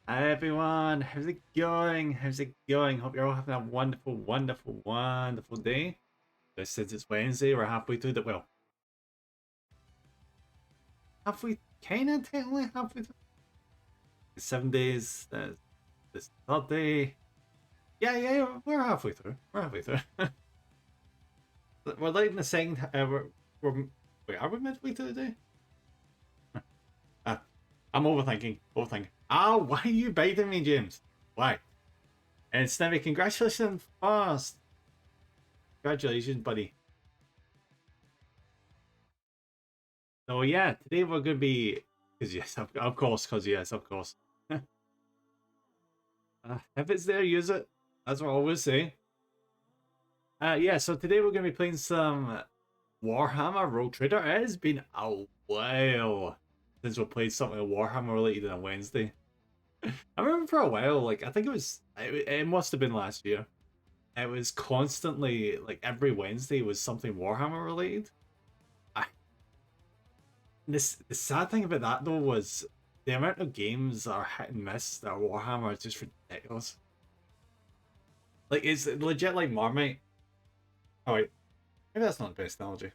Hi everyone, how's it going? How's it going? Hope you're all having a wonderful, wonderful, wonderful day. Just since it's Wednesday, we're halfway through the halfway, kinda technically halfway through. 7 days. This third day. Yeah, we're halfway through. We're halfway through. We're like in the second. We're wait, are we midway through the day? Uh, I'm overthinking. Ah, why are you biting me, James? Why? And Snivy, congratulations first. Congratulations, buddy. So yeah, today we're gonna be because yes, of course, because yes, of course. If it's there, use it. That's what I always say. Yeah. So today we're gonna be playing some Warhammer Rogue Trader. It has been a while since we played something Warhammer related on a Wednesday. I remember for a while, like I think it must have been last year. It was constantly like every Wednesday was something Warhammer related. I, the sad thing about that though was the amount of games that are hit and miss that are Warhammer is just ridiculous. Like it's legit like Marmite. Oh wait, maybe that's not the best analogy.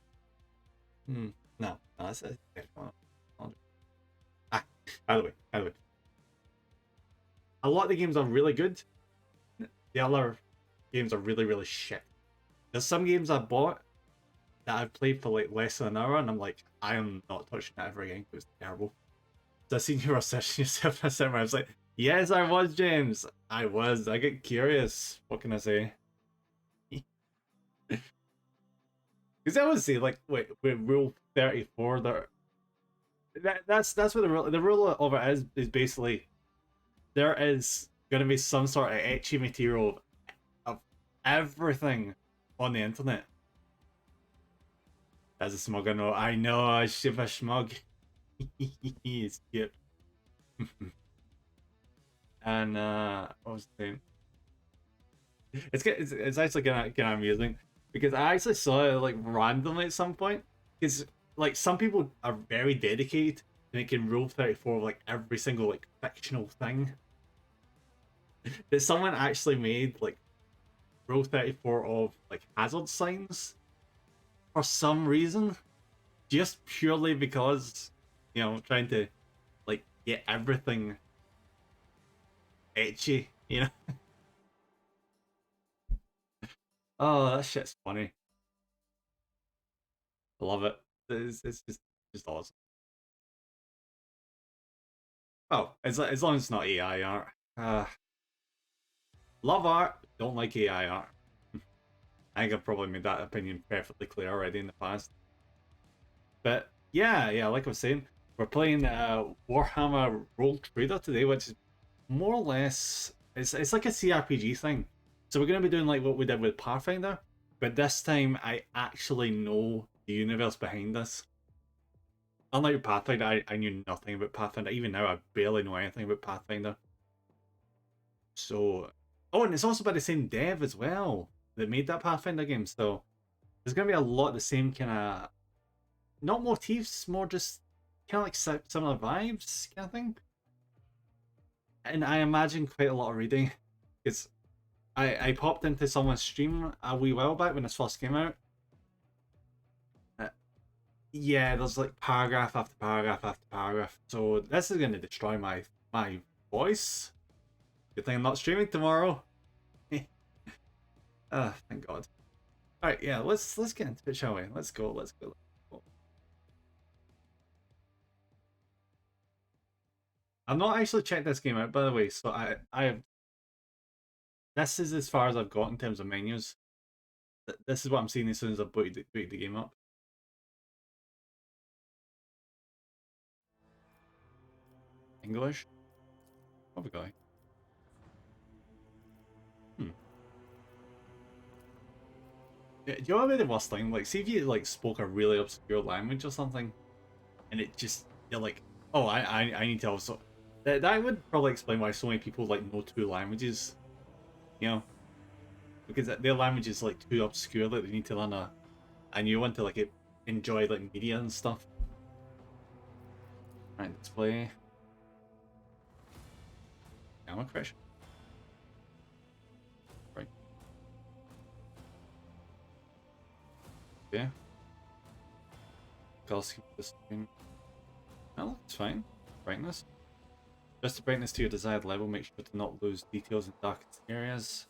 Hmm. No, that's a different analogy. Ah, by the way, a lot of the games are really good. The other games are really, really shit. There's some games I bought that I've played for like less than an hour, and I'm like, I am not touching that ever again. It was terrible. So I seen you were searching yourself in a cinema. I was like, yes, I was, James. I was. I get curious. What can I say? Because I always say, like, wait, with Rule 34, that's what the rule of it is basically there is gonna be some sort of etchy material of everything on the internet. As a smug, I know, I ship a smug. It's cute. And what was the name? It's actually kind of amusing because I actually saw it like randomly at some point because like some people are very dedicated to making Rule 34 like every single like fictional thing that someone actually made like Rule 34 of like hazard signs for some reason, just purely because trying to like get everything etchy. Oh, that shit's funny. I love it. It's just awesome. Oh, as long as it's not AI art. Love art, don't like AI art. I think I've probably made that opinion perfectly clear already in the past. But yeah, like I was saying, we're playing Warhammer Roll Trader today, which is more or less it's like a CRPG thing. So we're gonna be doing like what we did with Pathfinder, but this time I actually know the universe behind this. Unlike Pathfinder, I knew nothing about Pathfinder. Even now, I barely know anything about Pathfinder. So, oh, and it's also by the same dev as well that made that Pathfinder game. So there's gonna be a lot of the same kind of not motifs, more just kind of like similar vibes kind of thing. And I imagine quite a lot of reading because I popped into someone's stream a wee while back when this first came out. Uh, yeah, there's like paragraph after paragraph after paragraph. So this is going to destroy my voice. Good thing I'm not streaming tomorrow. Thank God. All right, yeah, let's get into it, shall we? Let's go. I've not actually checked this game out, by the way. So I this is as far as I've got in terms of menus. This is what I'm seeing as soon as I boot the game up. English. What we going? Hmm. Yeah, do you know what would be the worst thing? Like, see if you like spoke a really obscure language or something, and it just you're like, oh, I need to also. That would probably explain why so many people like know two languages, you know, because their language is like too obscure that they need to learn a new one to like enjoy like media and stuff. Right, display. ammo correction. Right. Yeah. Color scheme for the screen. Well, it's fine. Brightness. Adjust the brightness to your desired level. Make sure to not lose details in darkest areas.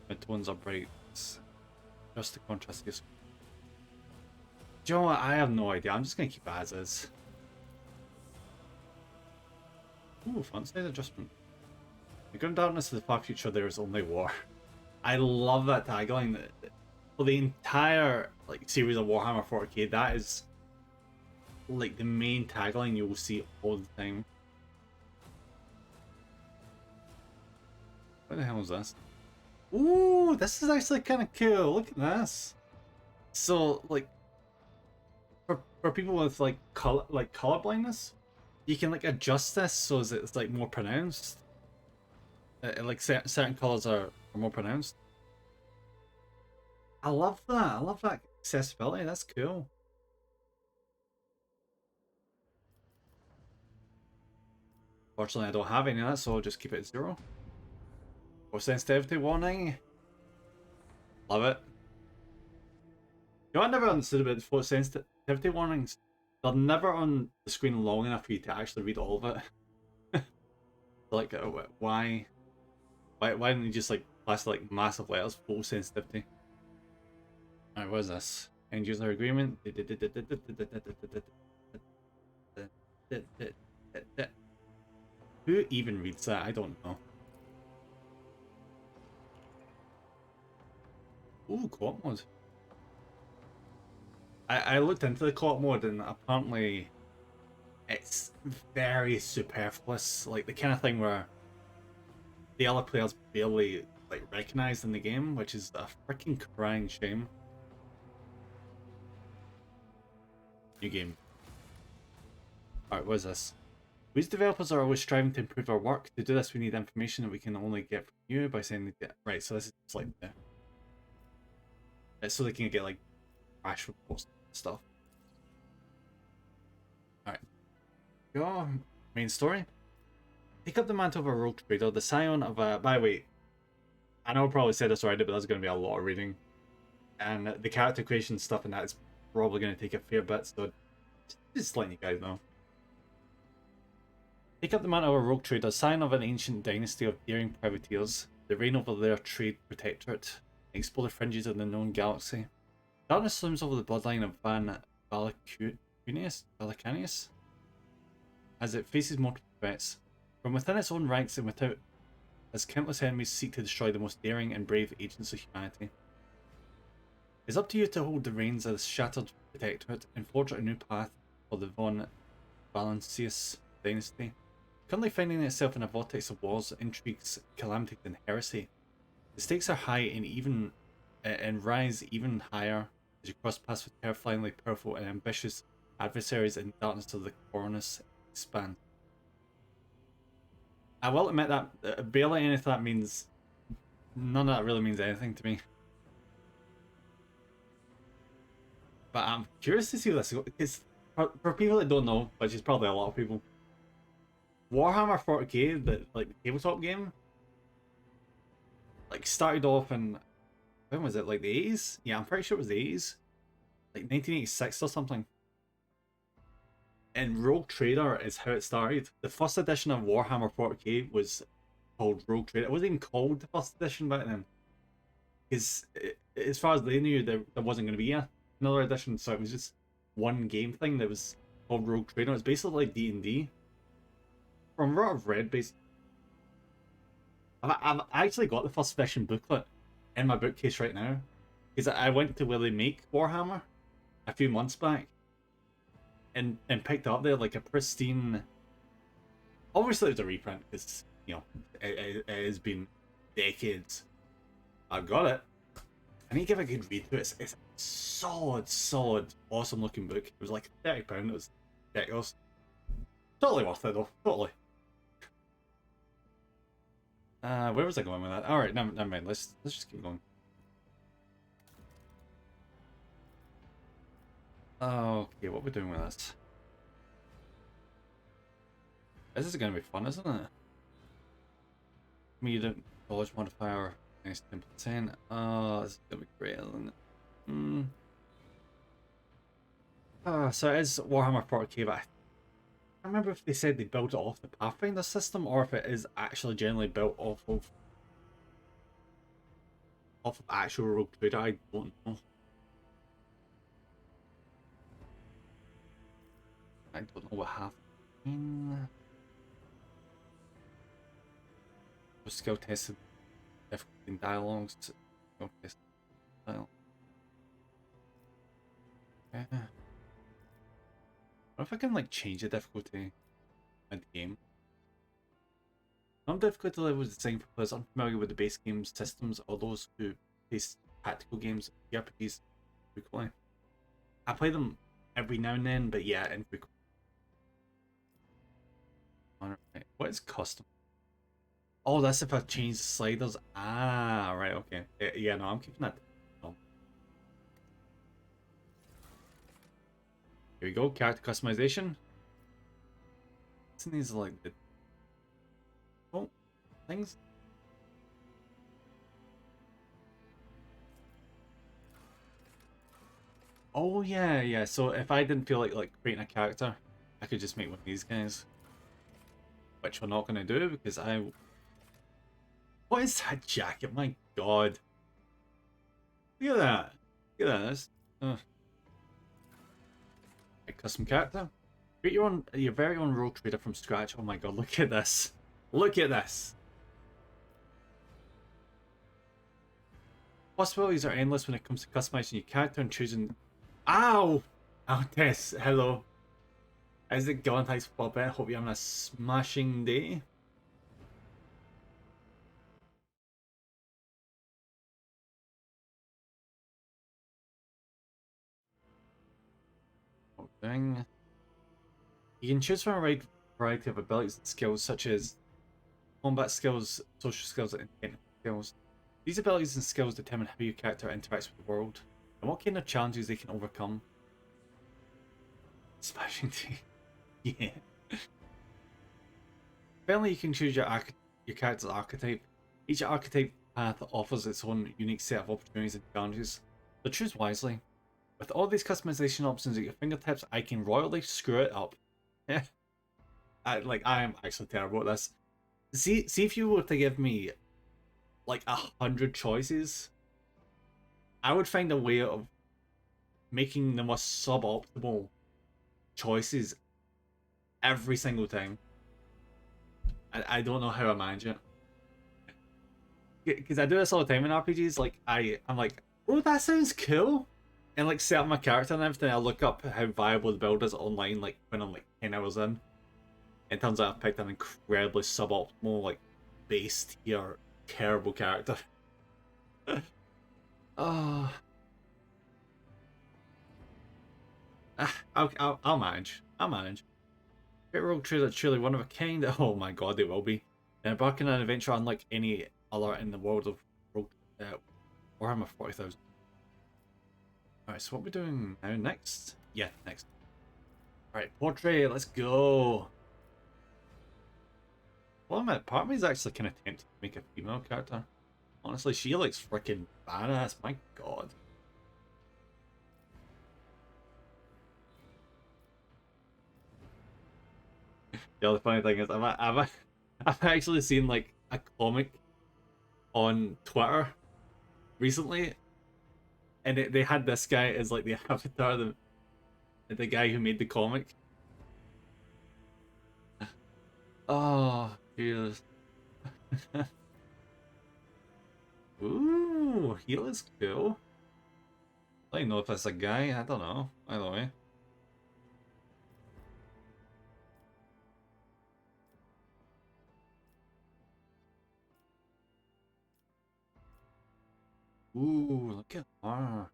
Mid-tones are bright. Adjust the contrast of your screen. Do you know what? I have no idea. I'm just going to keep it as is. Ooh, font size adjustment. In grim darkness of the far future, there is only war. I love that tagline. For the entire series of Warhammer 40k, that is like the main tagline you will see all the time. What the hell is this? Ooh, this is actually kind of cool. Look at this. So, like, for people with color blindness, you can adjust this so that it's more pronounced. Certain colors are more pronounced. I love that. I love that accessibility. That's cool. Fortunately, I don't have any of that, so I'll just keep it at 0. Or sensitivity warning. Love it. You know, I never understood about the sensitivity warnings. They're never on the screen long enough for you to actually read all of it. Why didn't you just place massive letters, full sensitivity? Alright, what is this? End user agreement. Who even reads that? I don't know. Ooh, co-op mode. I looked into the co-op mode and apparently it's very superfluous. Like the kind of thing where the other players barely recognized in the game, which is a freaking crying shame. New game. Alright, what is this? We as developers are always striving to improve our work. To do this, we need information that we can only get from you by sending it. Right, so this is just it's so they can get crash reports and stuff. Alright. Go. Main story. Take up the mantle of a rogue trader, the scion of a. By the way, I know I probably said this already, but there's going to be a lot of reading. And the character creation stuff and that is probably going to take a fair bit, so just letting you guys know. Take up the mantle of a rogue trader, scion of an ancient dynasty of daring privateers, the reign over their trade protectorate, explore the fringes of the known galaxy. Darkness looms over the bloodline of Van Valacanius as it faces multiple threats. From within its own ranks and without, as countless enemies seek to destroy the most daring and brave agents of humanity. It's up to you to hold the reins of this shattered protectorate and forge a new path for the Von Valancius dynasty. Currently finding itself in a vortex of wars, intrigues, calamities, and heresy. The stakes are high and rise even higher as you cross paths with terrifyingly powerful and ambitious adversaries in the darkness of the Coronus Expanse. I will admit that barely any of that means. None of that really means anything to me. But I'm curious to see what this is. Because for people that don't know, which is probably a lot of people, Warhammer 40k, the tabletop game, started off in, when was it, the 80s? Yeah, I'm pretty sure it was the 80s. 1986 or something. And Rogue Trader is how it started. The first edition of Warhammer 40k was called Rogue Trader. It wasn't even called the first edition back then. Because as far as they knew, there wasn't going to be another edition, so it was just one game thing that was called Rogue Trader. It's basically like D&D. From what I've read, I've actually got the first edition booklet in my bookcase right now. Because I went to where they make Warhammer a few months back. And picked up there a pristine. Obviously, it was a reprint because it has been decades. I've got it. I need to give a good read to it. It's a solid, awesome looking book. It was like £30. It was ridiculous. Totally worth it though. Totally. Where was I going with that? All right, never mind. Let's just keep going. Okay, what are we doing with this? This is going to be fun, isn't it? Medium dodge modifier, nice 10%. This is gonna be great, isn't it? So it is Warhammer 40k, but I remember if they said they built it off the Pathfinder system or if it is actually generally built off of actual Rogue Trader. I don't know. I don't know what happened. Skill tested difficulty in dialogues. Skill tested dialogue. Yeah. What if I can like change the difficulty mid game? Some difficulty level is designed for players unfamiliar with the base game's systems or those who face tactical games, RPGs frequently. I play them every now and then, but yeah, infrequently. Alright, what is custom? Oh, that's if I change the sliders. Ah, right, okay. Yeah, no, I'm keeping that. Oh. Here we go, character customization. Isn't these like the things? Oh yeah, yeah. So if I didn't feel like creating a character, I could just make one of these guys. Which we're not gonna do because I. What is that jacket? My god. Look at that. Look at that. That's a custom character. Create your very own Rogue Trader from scratch. Oh my god, look at this. Look at this. Possibilities are endless when it comes to customizing your character and choosing. Ow! Oh, Tess, hello. Is it Galentine's Puppet? Hope you're having a smashing day. Thing. You can choose from a wide variety of abilities and skills, such as combat skills, social skills, and technical skills. These abilities and skills determine how your character interacts with the world and what kind of challenges they can overcome. Smashing day. Yeah. Finally, you can choose your character's archetype. Each archetype path offers its own unique set of opportunities and challenges, so choose wisely. With all these customization options at your fingertips, I can royally screw it up. Yeah. I am actually terrible at this. See if you were to give me like 100 choices, I would find a way of making the most suboptimal choices every single time. I don't know how I manage it. Because I do this all the time in RPGs. Like I'm like, oh, that sounds cool, and like set up my character and everything. I look up how viable the build is online. Like when I'm like 10 hours in, it turns out I've picked an incredibly suboptimal, like base tier, terrible character. Oh, I'll manage. I'll manage. Great Rogue Trader truly one of a kind. Oh my god, it will be. Embarking on an adventure unlike any other in the world of Rogue Warhammer 40,000. Alright, so what are we doing now? Next? Yeah, next. Alright, portrait, let's go. Well, part of me is actually kind of tempted to make a female character. Honestly, she looks freaking badass. My god. The other funny thing is, I've actually seen like a comic on Twitter recently, and they had this guy as like the avatar, the guy who made the comic. Oh, jeez. Ooh, he looks cool. I don't know if that's a guy. I don't know. Either way. Ooh, look at her. I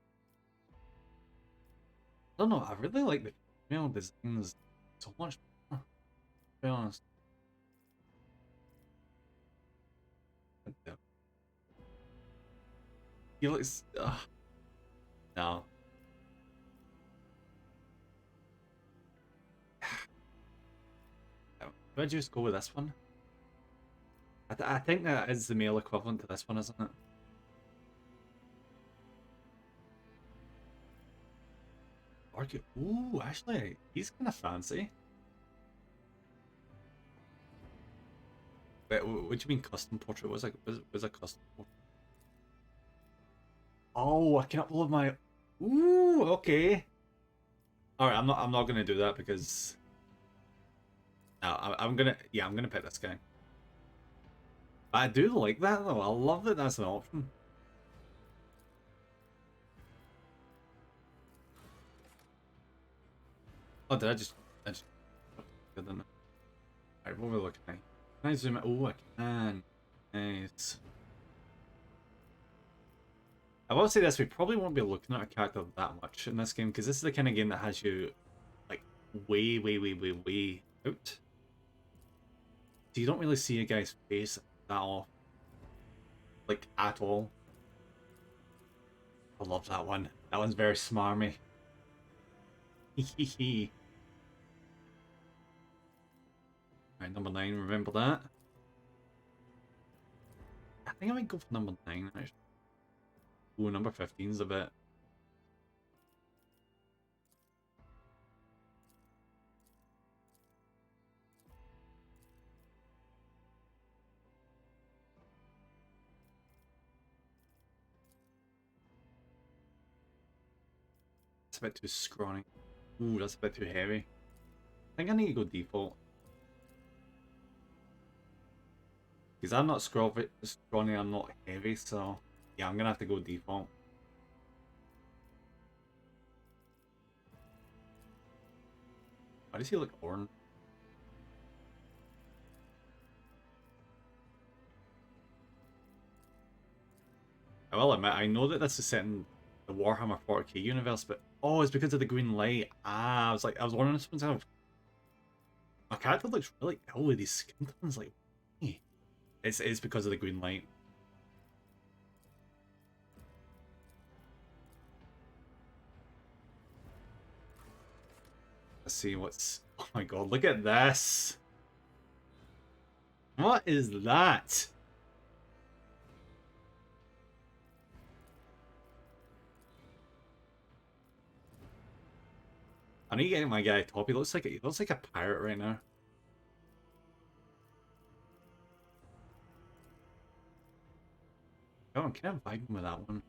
don't know. I really like the female designs so much more, to be honest. He looks. No. Would I just go with this one? I think that is the male equivalent to this one, isn't it? Argue. Ooh, actually, he's kind of fancy. Wait, what do you mean custom portrait? Was a custom portrait? Oh, I cannot believe my. Ooh, okay. All right, I'm not gonna do that because no, I'm gonna yeah, I'm gonna pick this guy. But I do like that though. I love that that's an option. Oh, did I just? I just good enough. Alright, what are we looking at? Can I zoom out? Oh, I can. Nice. I will say this, we probably won't be looking at a character that much in this game, because this is the kind of game that has you, like, way out. So you don't really see a guy's face that often. Like, at all. I love that one. That one's very smarmy. Hehehe. Alright, number 9, remember that. I think I might go for number 9, actually. Ooh, number 15's a bit. It's a bit too scrawny. Ooh, that's a bit too heavy. I think I need to go default. Because I'm not scrawny, I'm not heavy, so yeah, I'm gonna have to go default. Why does he look orange? I will admit, I know that this is set in the Warhammer 40k universe, but oh, it's because of the green light. Ah, I was wondering to myself, my character looks really ill with these skin tones, like, hey. It's because of the green light. Let's see what's. Oh my god, look at this! What is that? I need to get my guy top. He looks like a pirate right now. Oh, can I vibe him with that one?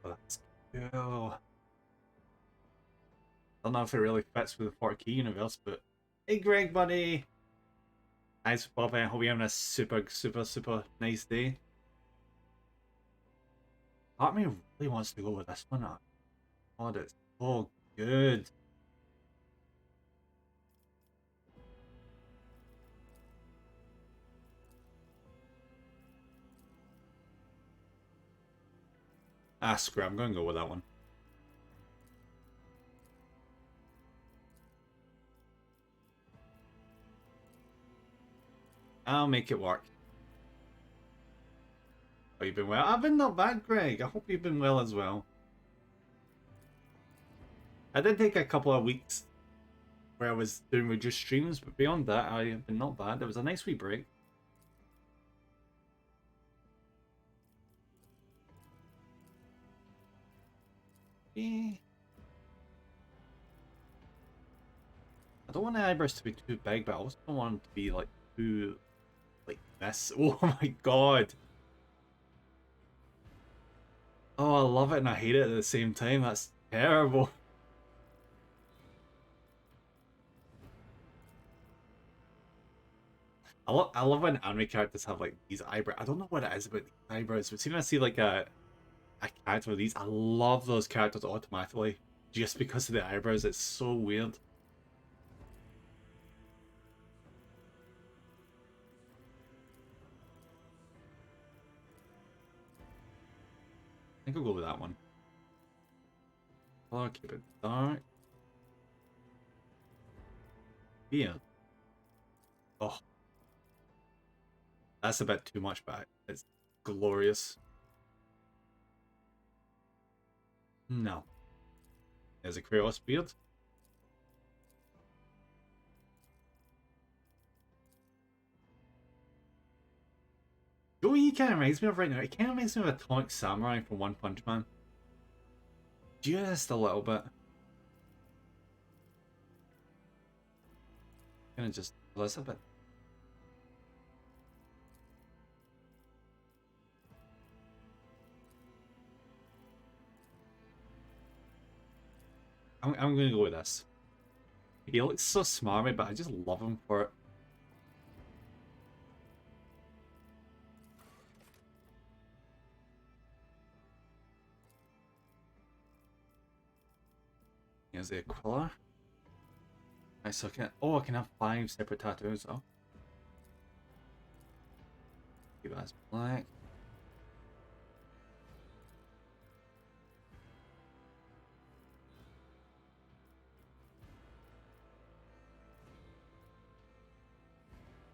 Oh, that's cool. I don't know if it really fits with the 40k universe, but hey, Greg, buddy. Nice, Bobby. I hope you're having a super nice day. Part of me really wants to go with this one. Oh, it's so good. Ah, screw it, I'm going to go with that one. I'll make it work. Oh, you've been well? I've been not bad, Greg. I hope you've been well as well. I did take a couple of weeks where I was doing reduced streams, but beyond that, I've been not bad. It was a nice wee break. Yeah. I don't want the eyebrows to be too big, but I also don't want them to be like too like this. Oh my god. Oh, I love it and I hate it at the same time. That's terrible. I love when anime characters have like these eyebrows. I don't know what it is about these eyebrows, but see when I see like a character with these, I love those characters automatically just because of the eyebrows. It's so weird. I think I'll go with that one. I'll keep it dark. Yeah. Oh, that's a bit too much, but it's glorious. No. There's a Kratos beard. You know what he kind of reminds me of right now? It kind of reminds me of Atomic Samurai from One Punch Man. Just a little bit. Kind of just a little bit. I'm gonna go with this. He looks so smarmy, but I just love him for it. Here's the Aquila. Nice, so I can have 5 separate tattoos. Oh, keep that as black.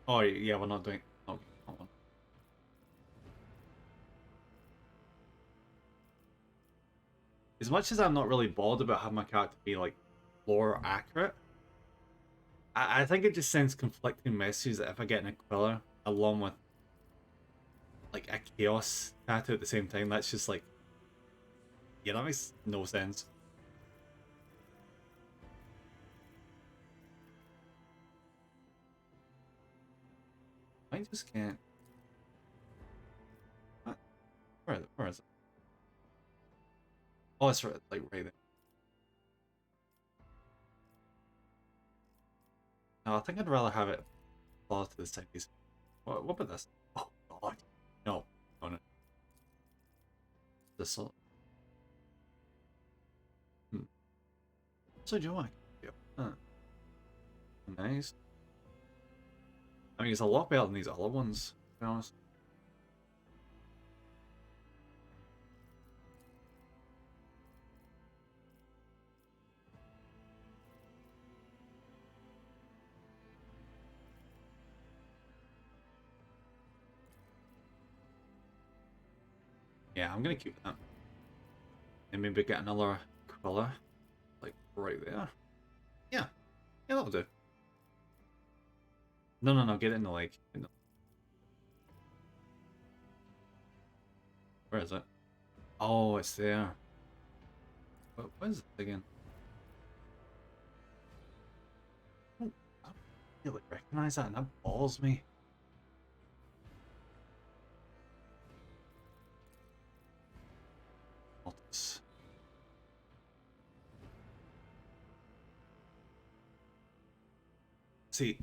Oh yeah, we're not doing. Okay, that one. As much as I'm not really bothered about having my character be like lore accurate, I think it just sends conflicting messages that if I get an Aquila along with like a Chaos tattoo at the same time, that's just like, yeah, that makes no sense. I just can't. What? Where is it? Oh, it's right, like right there. No, I think I'd rather have it close to the side piece. What about this? Oh god, no, no. This. Hmm. So do I. Yep. Huh. Nice. I mean, it's a lot better than these other ones, to be honest. Yeah, I'm gonna keep that. And maybe get another Aquila, like right there. Yeah, yeah, that'll do. No, get it in the leg. Where is it? Oh, it's there. What is it again? Oh, I don't really recognize that, and that balls me. Altus. See,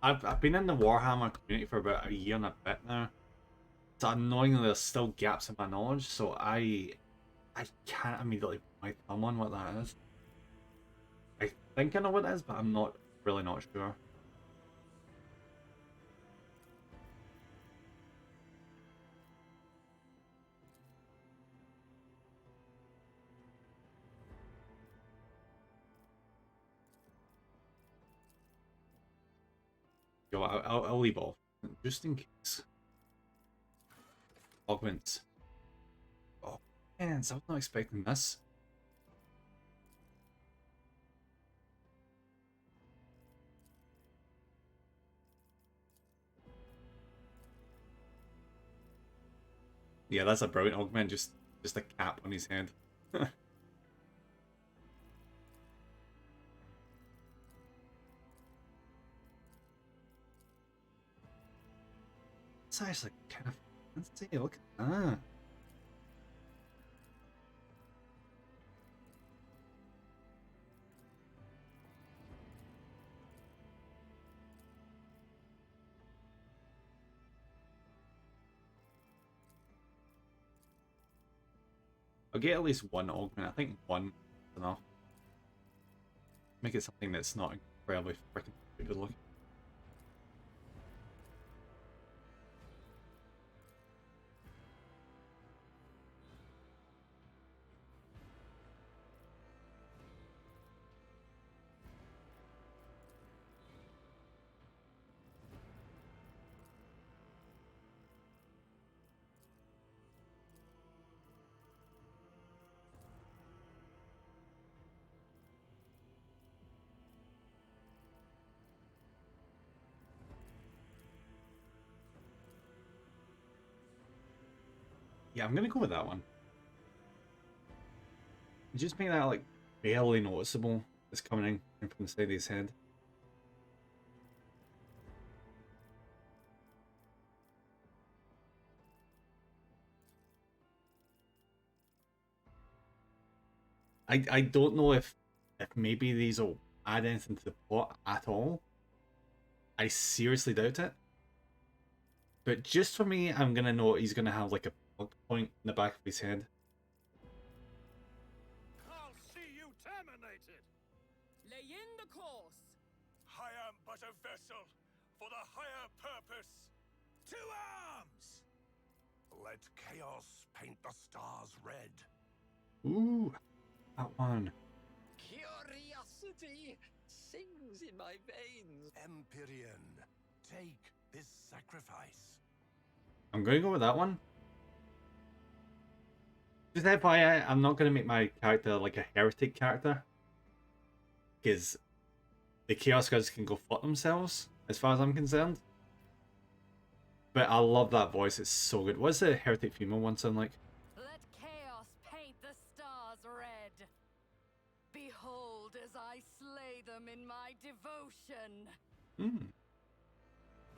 I've been in the Warhammer community for about a year and a bit now. So annoyingly, there's still gaps in my knowledge, so I can't immediately put my thumb on what that is. I think I know what it is, but I'm not really not sure. Yo, I'll leave off just in case. Augment. Oh, man, I was not expecting this. Yeah, that's a brilliant augment. Just a cap on his head. It's actually kind of fancy. Look at that. I'll get at least one augment. I think one is enough. Make it something that's not incredibly freaking good looking. Yeah, I'm gonna go with that one. Just make that like barely noticeable. It's coming in from the side of his head. I don't know if maybe these will add anything to the plot at all. I seriously doubt it. But just for me, I'm gonna know he's gonna have like a plug point in the back of his head. I'll see you terminated. Lay in the course. I am but a vessel for the higher purpose. To arms! Let chaos paint the stars red. Ooh, that one. Curiosity sings in my veins. Empyrean, take this sacrifice. I'm going to go with that one. Just FYI, I'm not going to make my character like a heretic character. Because the Chaos Gods can go fuck themselves, as far as I'm concerned. But I love that voice, it's so good. What's the heretic female one sound like? Let chaos paint the stars red. Behold as I slay them in my devotion.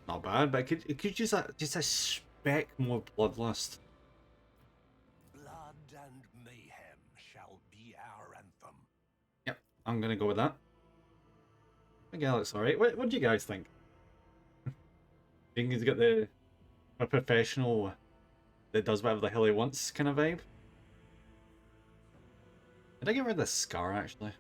Not bad, but it could just a speck more bloodlust. Blood and mayhem shall be our anthem. Yep, I'm gonna go with that. Okay, that looks alright. What do you guys think? Think he's got a professional that does whatever the hell he wants kind of vibe? Did I get rid of the scar actually?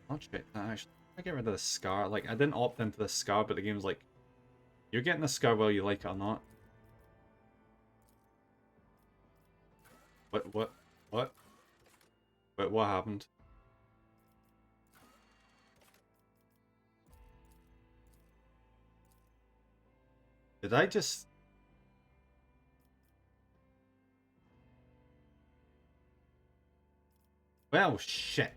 I'll check that actually. I get rid of the scar. Like, I didn't opt into the scar, but the game's like, you're getting the scar whether you like it or not. What? Wait, what happened? Did I just... Well, shit.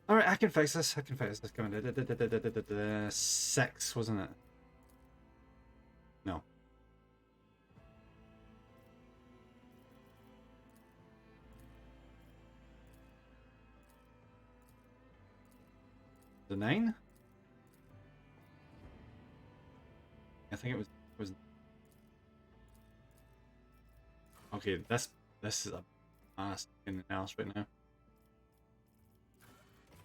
Alright, I can fix this. Come on. 6, wasn't it? No. The 9? I think it was... Okay, this is a mass in the house right now.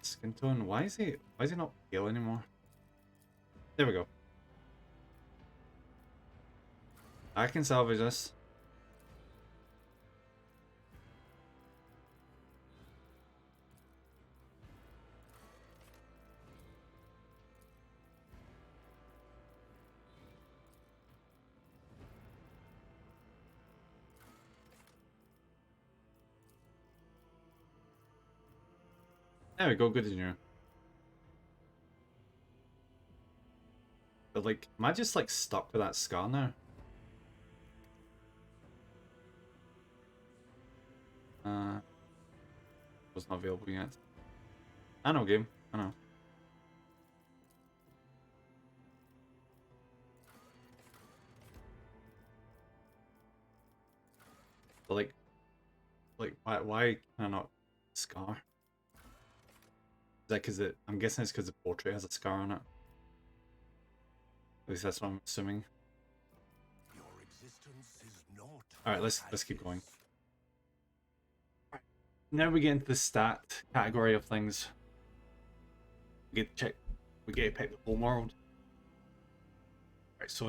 Skin tone. Why is he not pale anymore? There we go. I can salvage this. There we go, good as new. But like, am I just like stuck with that scar now? Was not available yet. I know game, I know. But like why can I not scar? Is that because I'm guessing it's because the portrait has a scar on it. At least that's what I'm assuming. Your existence is not. Alright, let's keep going. Now we get into the stat category of things. We get to pick the home world. Right, so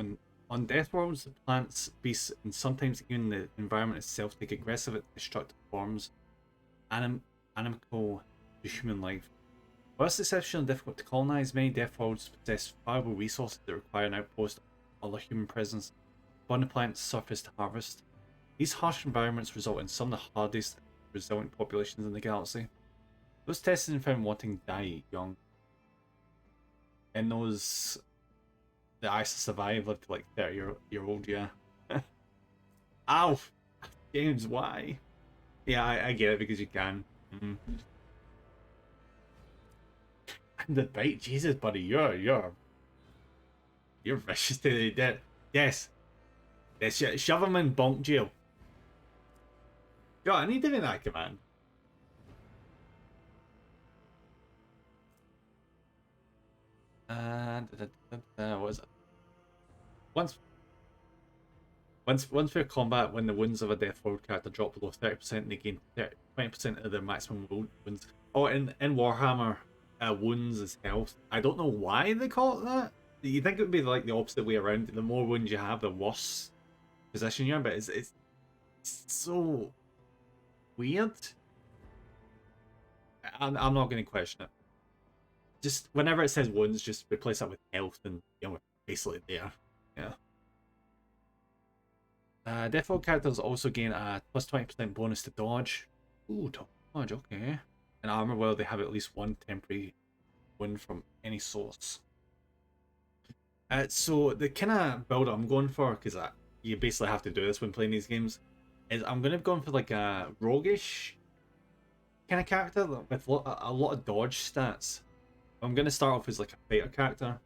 on Death Worlds, the plants, beasts, and sometimes even the environment itself take aggressive and destructive forms, inimical to human life. While it's exceptionally difficult to colonize, many Death Worlds possess valuable resources that require an outpost or other human presence on the planet's surface to harvest. These harsh environments result in some of the hardest resilient populations in the galaxy. Those tested and found wanting die young. And those that actually survive live to like 30 year old, yeah. Ow! James, why? Yeah, I get it because you can. The bite, Jesus, buddy, you're vicious to the death. Yes, yes, shove him in bonk jail. Yo, I need to make that command. What is it? Once for combat, when the wounds of a death forward character drop below 30%, they gain 20% of their maximum wounds. Oh, in Warhammer, wounds is health. I don't know why they call it that. You think it would be like the opposite way around. The more wounds you have, the worse position you're in, but it's so weird. I'm not going to question it. Just whenever it says wounds, just replace that with health, and we're basically there. Yeah. Default characters also gain a plus 20% bonus to dodge. Ooh, dodge, okay. And armor while they have at least one temporary wound from any source. So the kind of build I'm going for, because you basically have to do this when playing these games, is I'm going to go for like a roguish kind of character with a lot of dodge stats. I'm going to start off as like a fighter character,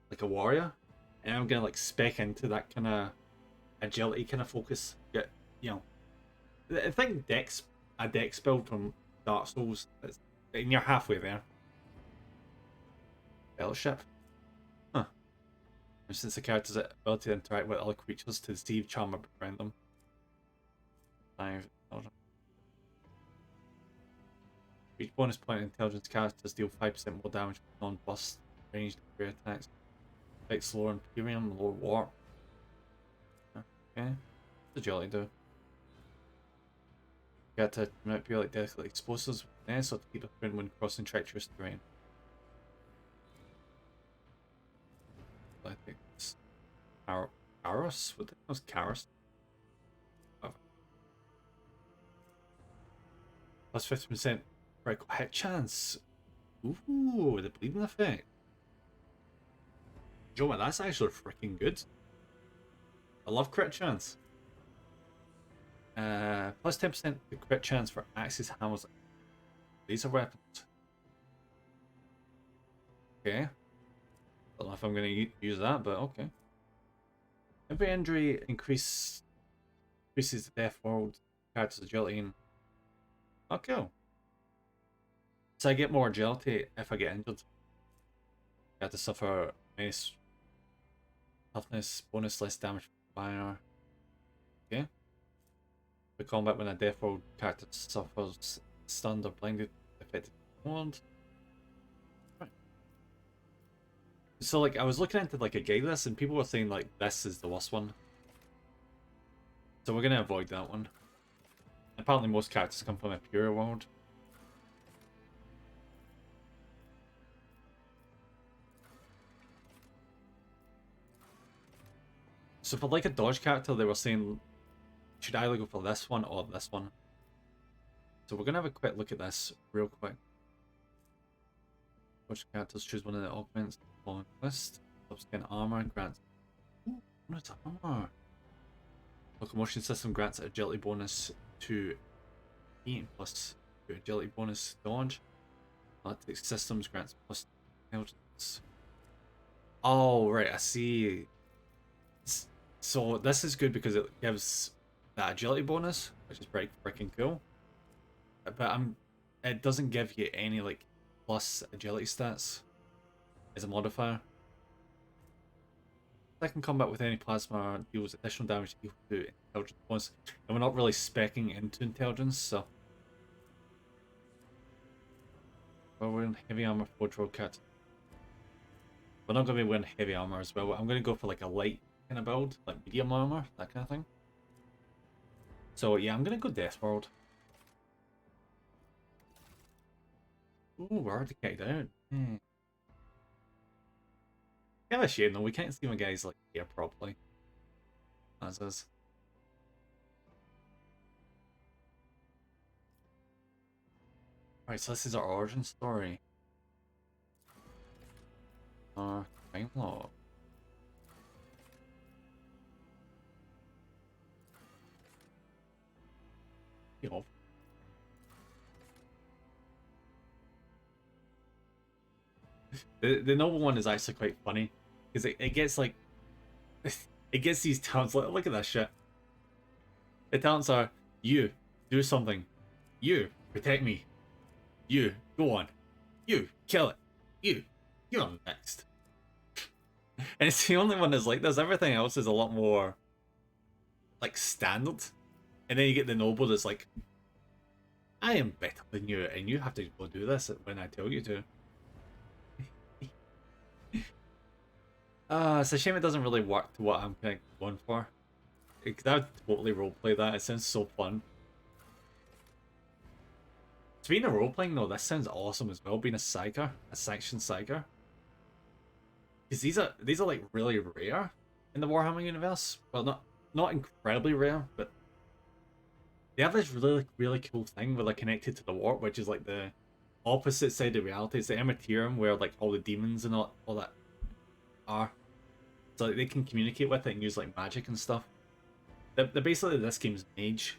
like a warrior, and I'm going to like spec into that kind of agility kind of focus. Get, I think a dex build from Dark Souls, and you're halfway there. Fellowship. Huh. Since the character's ability to interact with other creatures to deceive, charm, or befriend them. 5. Each bonus point of intelligence characters deal 5% more damage with non-burst ranged area attacks. Fight slower Imperium, lower warp. Okay. What's agility do? Character might be like delicate explosives with an S or to keep a friend when crossing treacherous terrain. Athletics. Karos? What the hell is Karos? Plus 50% critical hit chance. Ooh, the bleeding effect. Joe, man, that's actually freaking good. I love crit chance. Plus 10% the crit chance for axes, hammers, laser weapons. Okay. Don't know if I'm going to use that, but okay. Every injury increases the death world character's agility. And... oh, cool. So I get more agility if I get injured. I have to suffer minus toughness, bonus less damage from fire. Okay. For combat, when a death world character suffers stunned or blinded, affected wound. Right. So like I was looking into like a guide list and people were saying like this is the worst one. So we're gonna avoid that one. Apparently most characters come from a pure world. So for like a dodge character, they were saying should either go for this one or this one. So we're gonna have a quick look at this real quick. Dodge characters, choose one of the augments following list. Subsequent armor grants. Ooh, what is armor? Locomotion system grants agility bonus to 8 plus your agility bonus dodge. Electric systems grants plus intelligence. Oh right, I see. So this is good because it gives that agility bonus, which is pretty freaking cool. But it doesn't give you any like plus agility stats as a modifier. Second combat with any plasma deals additional damage equal to intelligence bonus, and we're not really speccing into intelligence, so we're wearing heavy armor for road cat. We're not going to be wearing heavy armor as well. I'm going to go for like a light kind of build, like medium armor, that kind of thing. So yeah, I'm going to go Death World. Ooh, we're already kicked out. Kind of a shame though, we can't see my guys like here properly. As is. Right, so this is our origin story. Our time log. The noble one is actually quite funny because it gets like it gets these talents. Look at that shit. The talents are you do something, you protect me, you go on, you kill it, you're next. And it's the only one that's like this. Everything else is a lot more like standard. And then you get the noble that's like, I am better than you, and you have to go do this when I tell you to. It's a shame it doesn't really work to what I'm kind of going for. Because I would totally roleplay that. It sounds so fun. Being a roleplaying though, this sounds awesome as well. Being a psyker, a sanctioned psyker. Because these are like really rare in the Warhammer universe. Well, not incredibly rare, but they have this really cool thing where they're connected to the warp, which is like the opposite side of reality. It's the Emiterium where like all the demons and all that are. So like, they can communicate with it and use like magic and stuff. They're basically this game's mage.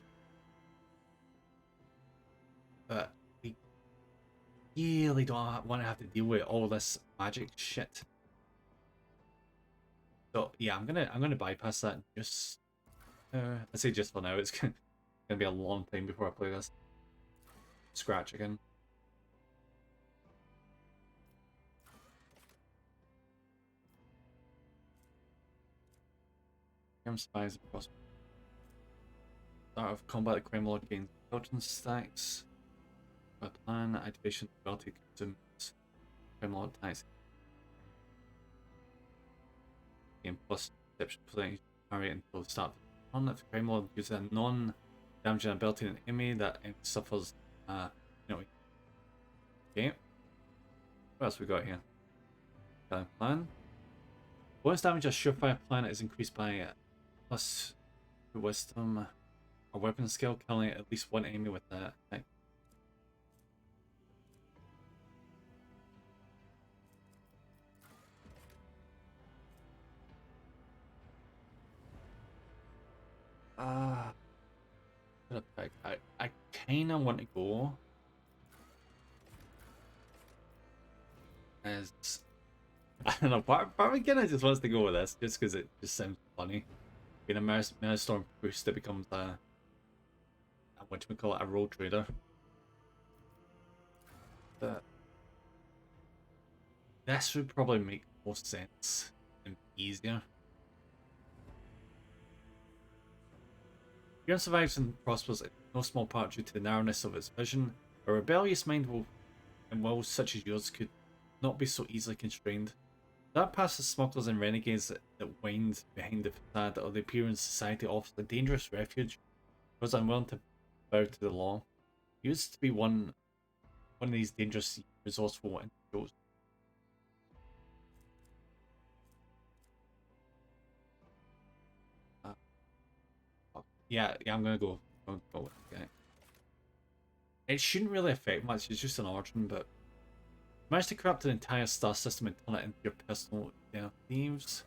But we really don't want to have to deal with all this magic shit. So yeah, I'm gonna bypass that. Just I say just for now. It's gonna be a long time before I play this. Scratch again. Spies across. Start of combat, the crime lord gains intelligence stacks. By plan, activation ability consumes crime lord attacks. Game plus perception percentage carry until the start of the turn. If the crime lord uses a non-damaging ability on an enemy that suffers okay. What else we got here? Killing plan. Bonus damage a surefire planet is increased by plus wisdom or weapon skill, killing at least one enemy with that attack. I kinda want to go as I don't know, part of me kinda just wants to go with this just because it just sounds funny. Being a Maelstrom boost that becomes a what do we call it, a road trader. But this would probably make more sense and easier. Bjorn survives and prospers in no small part due to the narrowness of its vision. A rebellious mind will such as yours could not be so easily constrained. That passes smugglers and renegades that wind behind the facade or the appear in society offers a dangerous refuge, was unwilling to bow to the law. He used to be one of these dangerous, resourceful individuals. Yeah, I'm gonna go with the guy. It shouldn't really affect much, it's just an origin, but manage to corrupt an entire star system and turn it into your personal thieves.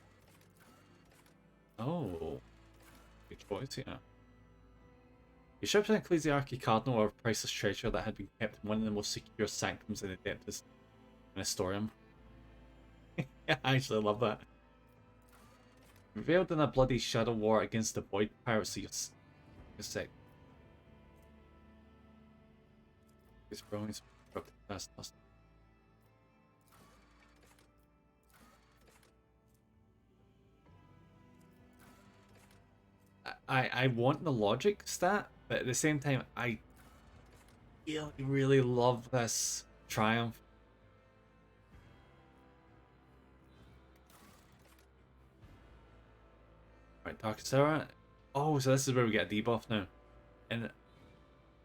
Oh, good choice, yeah. You shipped an ecclesiarchy cardinal or priceless treasure that had been kept in one of the most secure sanctums in Adeptus Ministorium. Yeah, I actually love that. Revealed in a bloody shadow war against the void piracy of sect. It's growing some corrupted fast. I want the logic stat, but at the same time, I really love this triumph. Right, Darkest Hour. Oh, so this is where we get a debuff now. And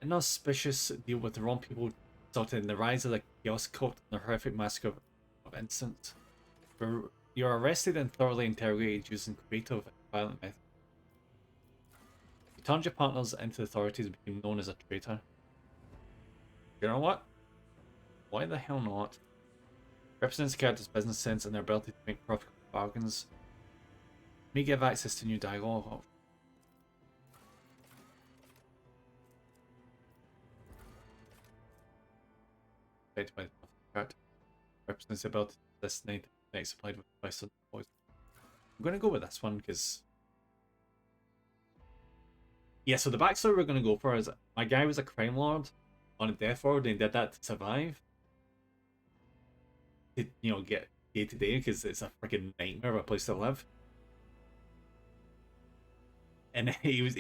an auspicious deal with the wrong people resulted in the rise of the Chaos Cult and the horrific massacre of innocents. You're arrested and thoroughly interrogated using creative and violent methods. You turned your partners into the authorities and became known as a traitor. You know what? Why the hell not? Represents the character's business sense and their ability to make profitable bargains. May give access to new dialogue. By the character. Represents the ability this night supplied with twice. I'm gonna go with this one because yeah. So the backstory we're gonna go for is my guy was a crime lord on a death ward and he did that to survive. To get day to day because it's a freaking nightmare of a place to live. And he was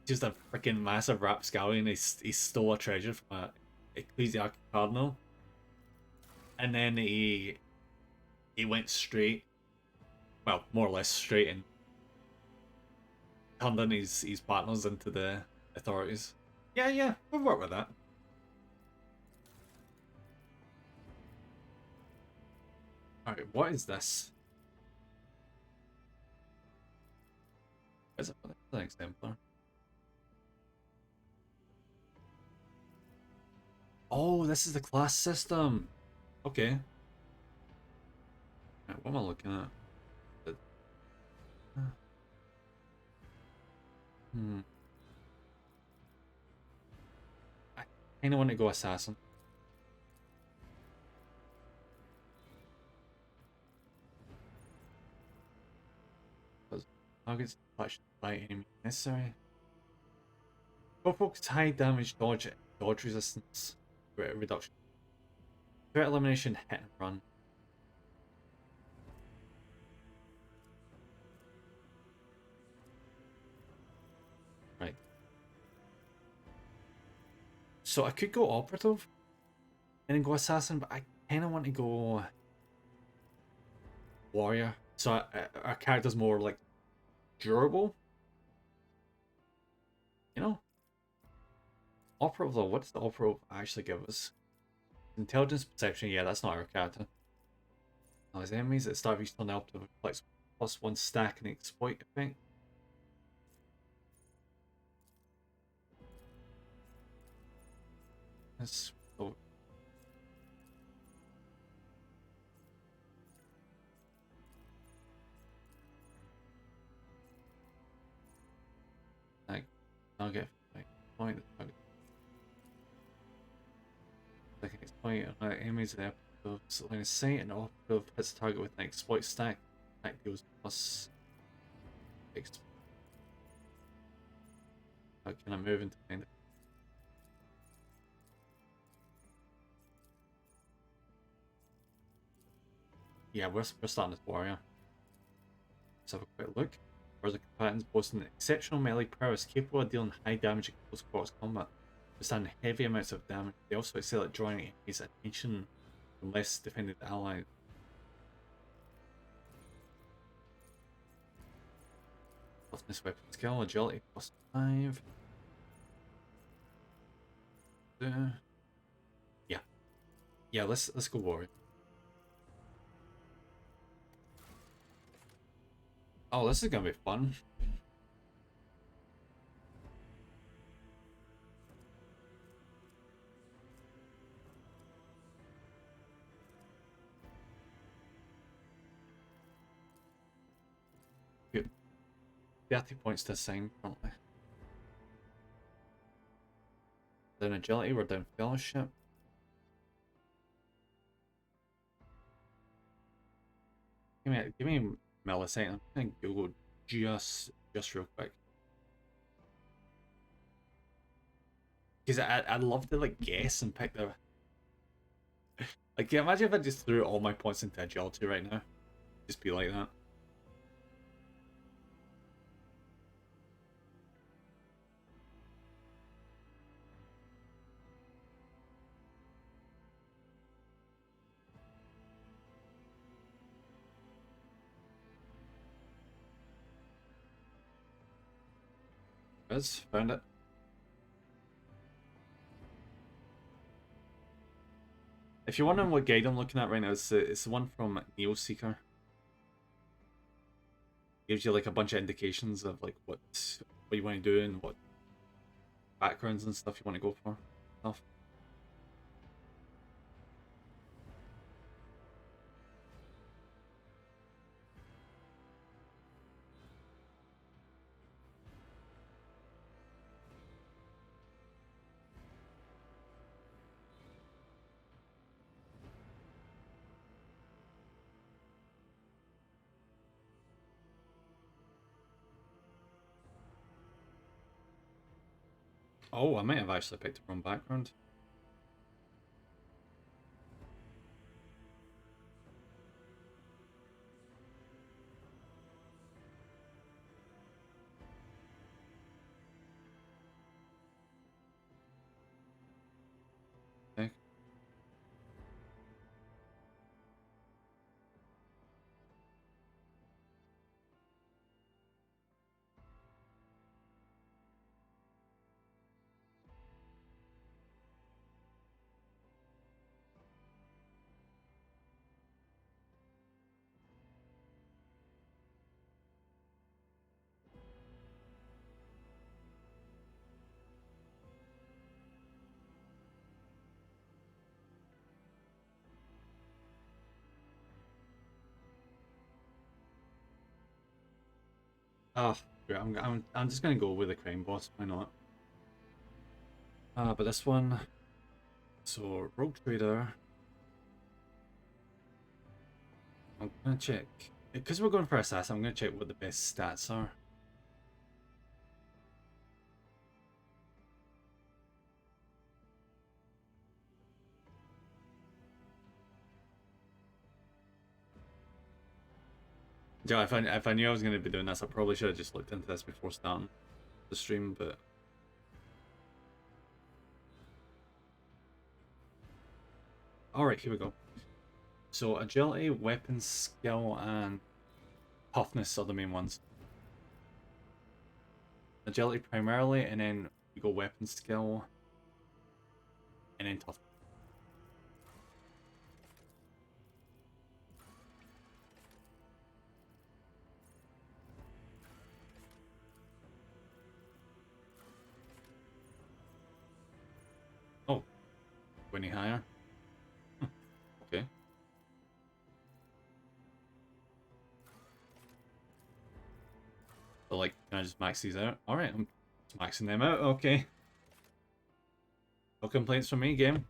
just a freaking massive rapscallion. He stole a treasure from a ecclesiarchal cardinal, and then he went straight, well, more or less straight, and turned in his partners into the authorities. Yeah, we'll work with that. Alright, what is this? Is it an exemplar? Oh, this is the class system. Okay. Right, what am I looking at? I kind of want to go assassin. Because targets touched by enemy necessary. Go focus high damage, dodge resistance, reduction. Threat elimination, hit and run. Right. So I could go operative and then go assassin, but I kind of want to go warrior. So our character's more like durable. You know? Operative though, what does the operative actually give us? Intelligence, perception, yeah, that's not our character. Now, his enemies at the start of each turn operative reflects +1 stack and exploit effect. That's so. Like, target point the target. Like an exploit on enemies at the operative line of sight, and operative hits the target with an exploit stack. That deals plus. How can I move into kind of. Yeah, we're starting as warrior. Let's have a quick look. Whereas the combatants boasting exceptional melee prowess capable of dealing high damage in close quarters combat, withstand heavy amounts of damage. They also excel at drawing enemies' attention from less defended allies. Toughness, weapon skill, agility +5. Yeah, let's go warrior. Oh, this is gonna be fun. Good. 30 points to assign currently. Down agility, we're down fellowship. Give me a millisecond. I'm gonna Google just real quick. Because I'd love to like guess and pick the. Like, can you imagine if I just threw all my points into agility right now? Just be like that. Found it. If you're wondering what guide I'm looking at right now, it's the one from Neo Seeker. Gives you like a bunch of indications of like what you want to do and what backgrounds and stuff you want to go for. Stuff. Oh, I might have actually picked the wrong background. Okay. Oh, great. I'm just gonna go with the crime boss. Why not? But this one. So rogue trader. I'm gonna check because we're going for assassin. I'm gonna check what the best stats are. Yeah, if I knew I was gonna be doing this, I probably should have just looked into this before starting the stream. But all right, here we go. So agility, weapon skill, and toughness are the main ones. Agility primarily, and then we go weapon skill, and then toughness. Oh, go any higher? Okay. So like, can I just max these out? All right, I'm just maxing them out. Okay. No complaints from me, game.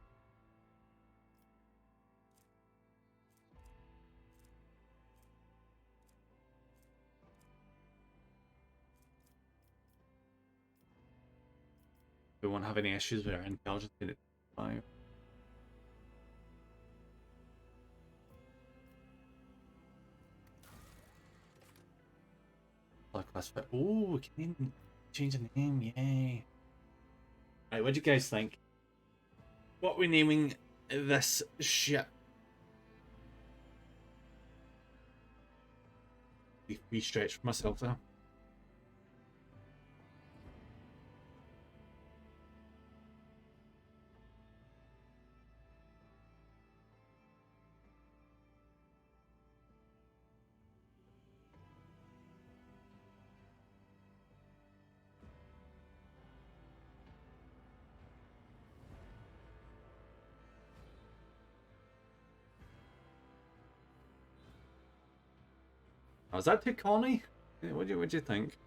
We won't have any issues with our intelligence at 5. Classified. Oh, can you change the name? Yay. Right, what do you guys think? What are we naming this ship? Be stretched for myself there. Oh, is that too corny? What do you think?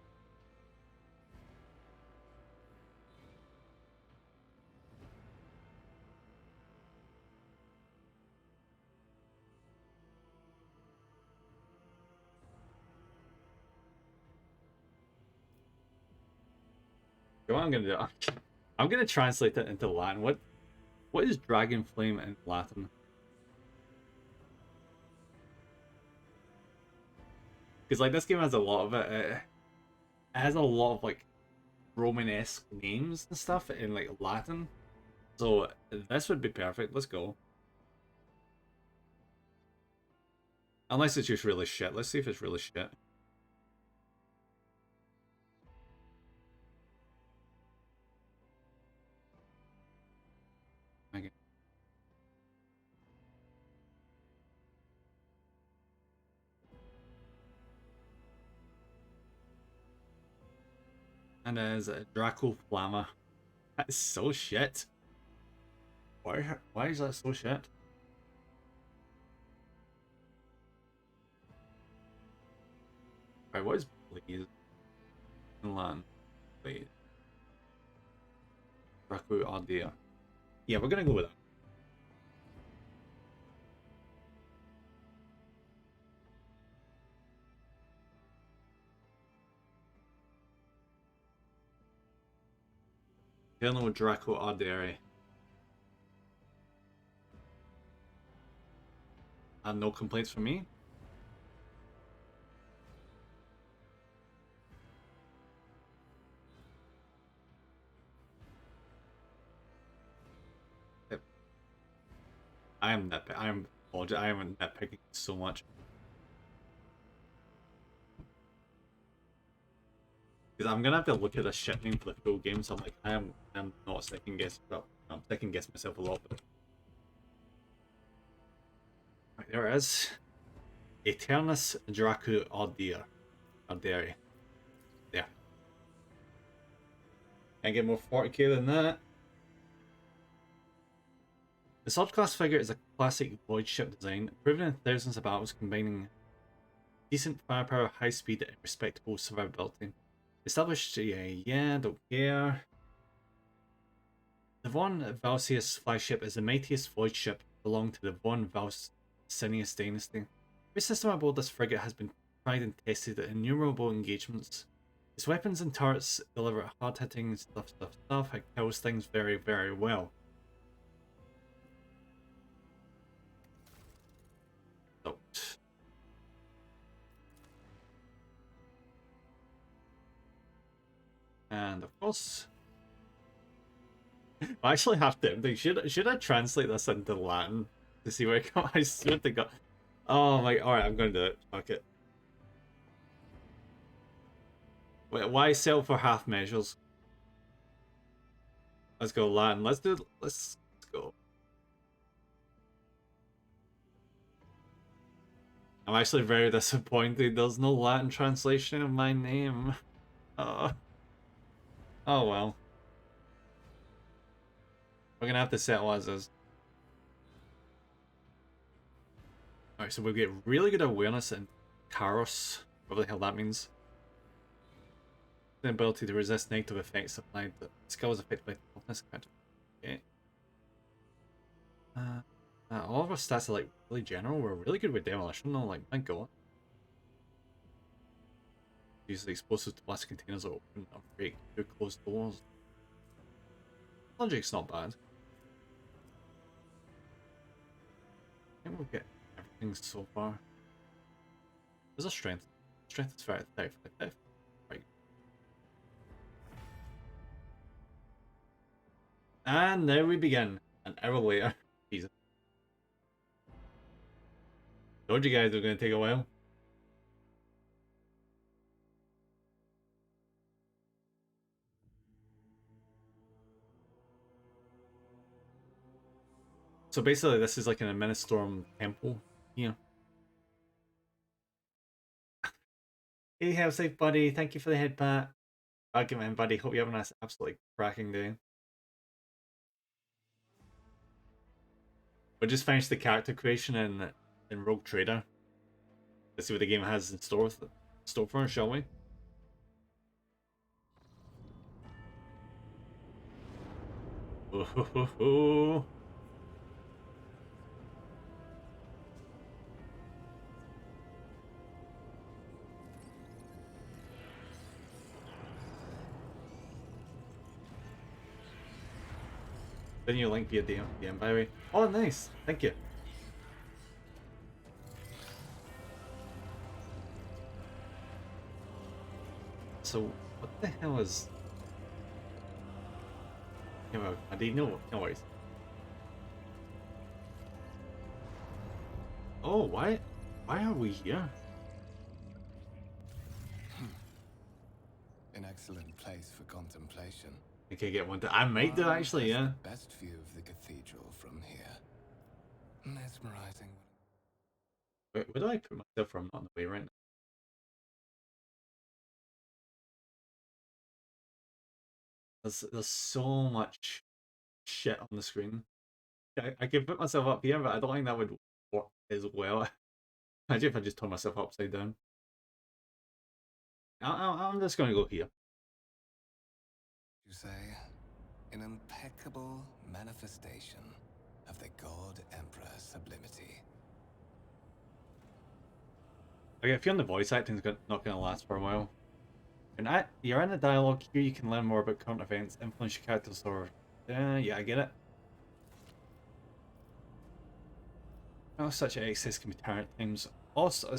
What I'm gonna do? I'm gonna translate it into Latin. What is dragon flame in Latin? Because like this game has a lot of it. It has a lot of like Romanesque names and stuff in like Latin. So this would be perfect. Let's go. Unless it's just really shit. Let's see if it's really shit. Okay. And there's Draco Flama. That's so shit. Why is that so shit? Right, what is Blaze in Latin? Blaze. Draco Ardea. Yeah, we're gonna go with that. Eternal Draco Arderi. And no complaints from me. Yep. I am nitpicking so much. Because I'm gonna have to look at the shit name for the full game, so I'm like, I'm not second guessing. Well, I'm second guessing myself a lot, but right, there it is. Eternus Dracu Arderi. There. Can't get more 40k than that. The subclass figure is a classic void ship design, proven in thousands of battles, combining decent firepower, high speed, and respectable survivability. Established, yeah, don't care. The Von Valsius flagship is the mightiest void ship belonging to the Von Valsinius dynasty. Every system aboard this frigate has been tried and tested at innumerable engagements. Its weapons and turrets deliver hard-hitting stuff. It kills things very, very well. So, and of course, I actually have to think, should I translate this into Latin to see where it comes? I swear to God. Oh my, alright, I'm gonna do it. Fuck it. Wait, why sell for half measures? Let's go Latin. Let's go. I'm actually very disappointed there's no Latin translation of my name. Oh well. We're gonna have to settle as is. Alright, so we'll get really good awareness in Karos, whatever the hell that means. The ability to resist negative effects applied. The skill is affected by toughness. Okay. All of our stats are like really general. We're really good with demolition though, like my god. Use the explosives to blast containers that open or break through closed doors. Logic's not bad. I think we'll get everything so far. There's a strength. Strength is very thick. Right. And now we begin. An hour later. Jesus. Told you guys it was going to take a while. So basically this is like an Administorm temple here. Hey, have safe buddy. Thank you for the head pat. Argument buddy. Hope you're having an absolutely cracking day. We just finished the character creation in Rogue Trader. Let's see what the game has in store for us, shall we? Ooh. Then you link via DM, by the way. Oh, nice. Thank you. So, what the hell is... I didn't know. No worries. Oh, why are we here? An excellent place for contemplation. I can get one to... I might do, actually, yeah. Best view of the cathedral from here. Mesmerizing. Wait, where do I put myself from? Not in the way right now. There's so much shit on the screen. I can put myself up here, but I don't think that would work as well. Imagine if I just turn myself upside down. I'm just going to go here. You say, an impeccable manifestation of the God Emperor sublimity. Okay, I feel the voice acting's not going to last for a while. You're in a dialogue here. You can learn more about current events, influence your characters, or yeah, I get it. No such excess can be tiring at times. Also,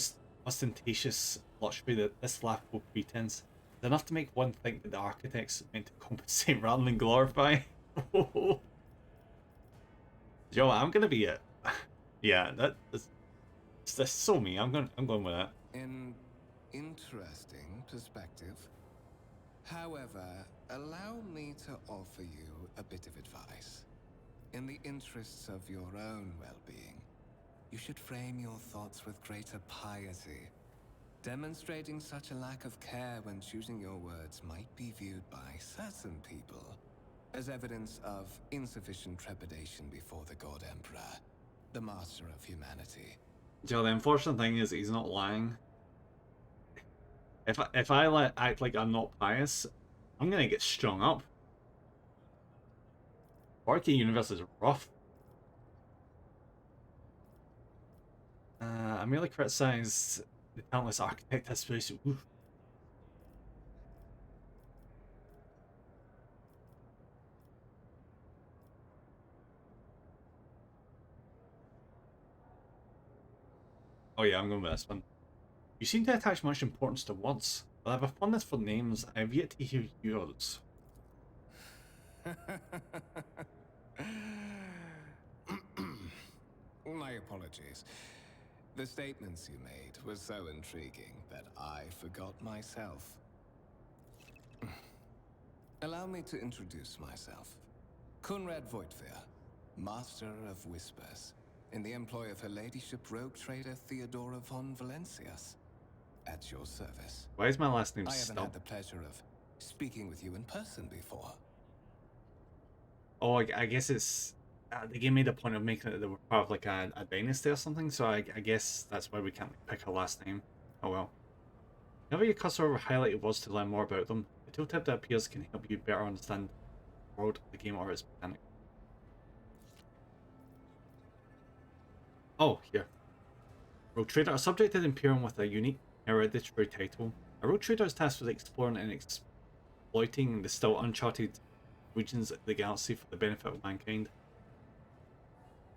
ostentatious luxury that this laughable pretense is enough to make one think that the architects meant to compensate rather than glorify. Joe, I'm gonna be it. Yeah, that's so me. I'm going with that. An interesting perspective. However, allow me to offer you a bit of advice. In the interests of your own well-being, you should frame your thoughts with greater piety. Demonstrating such a lack of care when choosing your words might be viewed by certain people as evidence of insufficient trepidation before the God Emperor, the master of humanity. Joe, the unfortunate thing is he's not lying. If I act like I'm not pious, I'm gonna get strung up. 4K universe is rough. I merely criticized the talentless architect aspiration. Oof. Oh yeah, I'm going with this one. You seem to attach much importance to words, but I have a fondness for names. I have yet to hear yours. My apologies. The statements you made were so intriguing that I forgot myself. Allow me to introduce myself. Kunrad Voigtveer, Master of Whispers, in the employ of Her Ladyship Rogue Trader Theodora von Valencias. At your service. Why is my last name I haven't Stubb? had the pleasure of speaking with you in person before. Oh, I guess it's... they gave me the point of making it they were part of like a dynasty or something, so I guess that's why we can't pick a last name. Oh well. Whenever your cursor over highlighted words to learn more about them, the tooltip that appears can help you better understand the world, the game, or its mechanic. Oh, here. Rogue Trader, a subjected Imperium with a unique hereditary title. A rogue trader is tasked with exploring and exploiting the still uncharted regions of the galaxy for the benefit of mankind.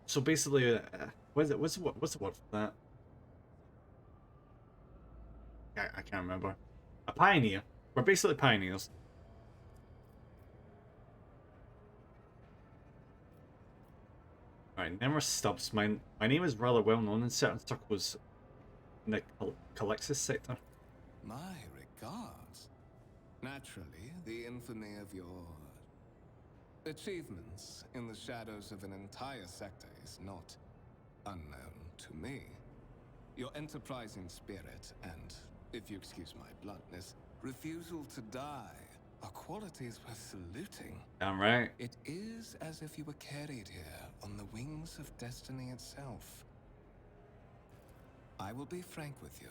So basically, what's the word for that? I can't remember. A pioneer. We're basically pioneers. Alright, Nemor Stubbs. My name is rather well known in certain circles in the Calixis sector. My regards. Naturally, the infamy of your achievements in the shadows of an entire sector is not unknown to me. Your enterprising spirit and, if you excuse my bluntness, refusal to die are qualities worth saluting. Damn right. It is as if you were carried here on the wings of destiny itself. I will be frank with you.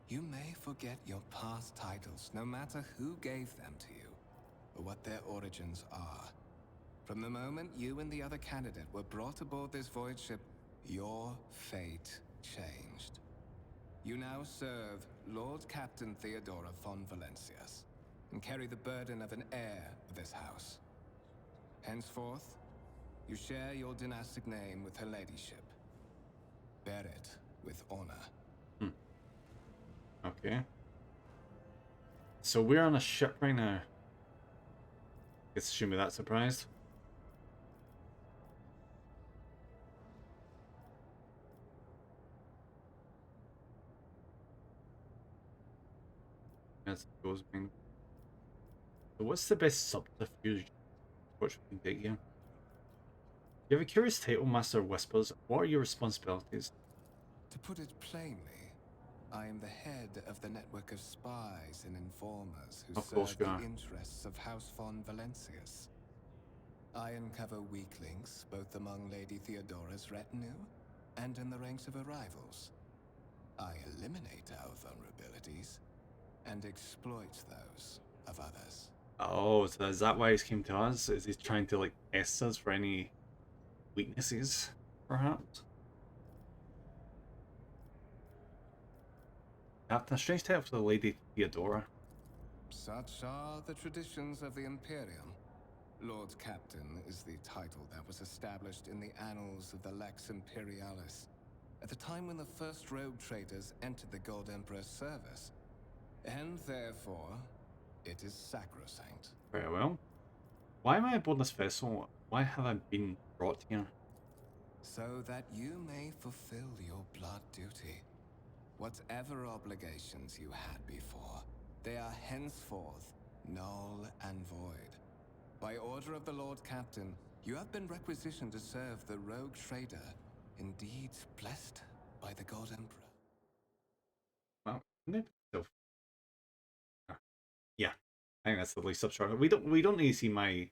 You may forget your past titles, no matter who gave them to you, or what their origins are. From the moment you and the other candidate were brought aboard this void ship, your fate changed. You now serve Lord Captain Theodora von Valencias, and carry the burden of an heir of this house. Henceforth, you share your dynastic name with Her Ladyship. Bear it with honor. Okay. So we're on a ship right now. Guess assume that surprised. As it goes being. So what's the best subterfuge which we can take here? You have a curious title, Master of Whispers. What are your responsibilities? To put it plainly, I am the head of the network of spies and informers who Of course serve you the are. interests of House von Valencias. I uncover weak links both among Lady Theodora's retinue and in the ranks of her rivals. I eliminate our vulnerabilities and exploit those of others. Oh, so is that why he's came to us? Is he trying to like test us for any weaknesses, perhaps? Captain, a strange title for the Lady Theodora. Such are the traditions of the Imperium. Lord Captain is the title that was established in the annals of the Lex Imperialis at the time when the first rogue traders entered the Gold Emperor's service. And therefore, it is sacrosanct. Very well. Why am I aboard this vessel? Why have I been brought here? So that you may fulfill your blood duty. Whatever obligations you had before, they are henceforth null and void. By order of the Lord Captain, you have been requisitioned to serve the rogue trader, indeed blessed by the God Emperor. Well, maybe so. Yeah, I think that's the least subshort. We don't need to see my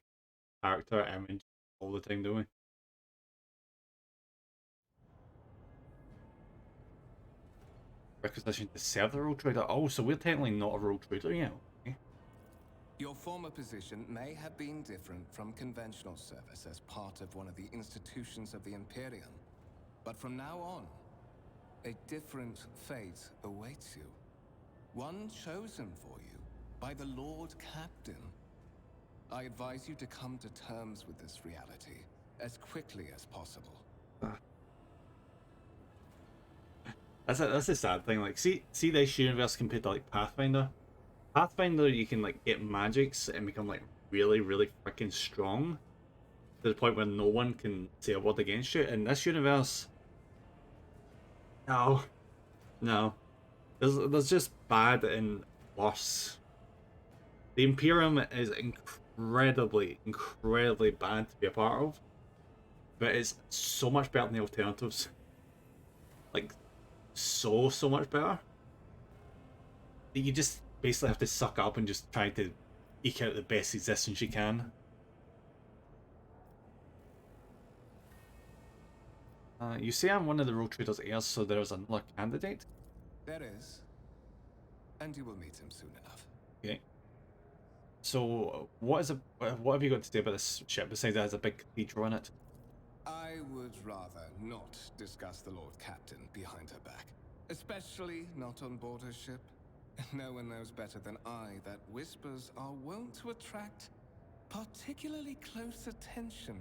character image all the time, do we? Requisition to serve the rogue trader. Oh, so we're technically not a rogue trader yet. Okay. Your former position may have been different from conventional service as part of one of the institutions of the Imperium. But from now on, a different fate awaits you. One chosen for you by the Lord Captain. I advise you to come to terms with this reality as quickly as possible. That's a sad thing. Like, see this universe compared to like Pathfinder. Pathfinder, you can like get magics and become like really, really freaking strong to the point where no one can say a word against you. In this universe, no. There's just bad and worse. The Imperium is incredibly bad to be a part of, but it's so much better than the alternatives. Like, so much better. You just basically have to suck up and just try to eke out the best existence you can. You say I'm one of the rogue trader's heirs, so there's another candidate? There is. And you will meet him soon enough. Okay. So, what have you got to say about this ship besides it has a big cathedral in it? I would rather not discuss the Lord Captain behind her back. Especially not on board her ship. No one knows better than I that whispers are wont to attract particularly close attention.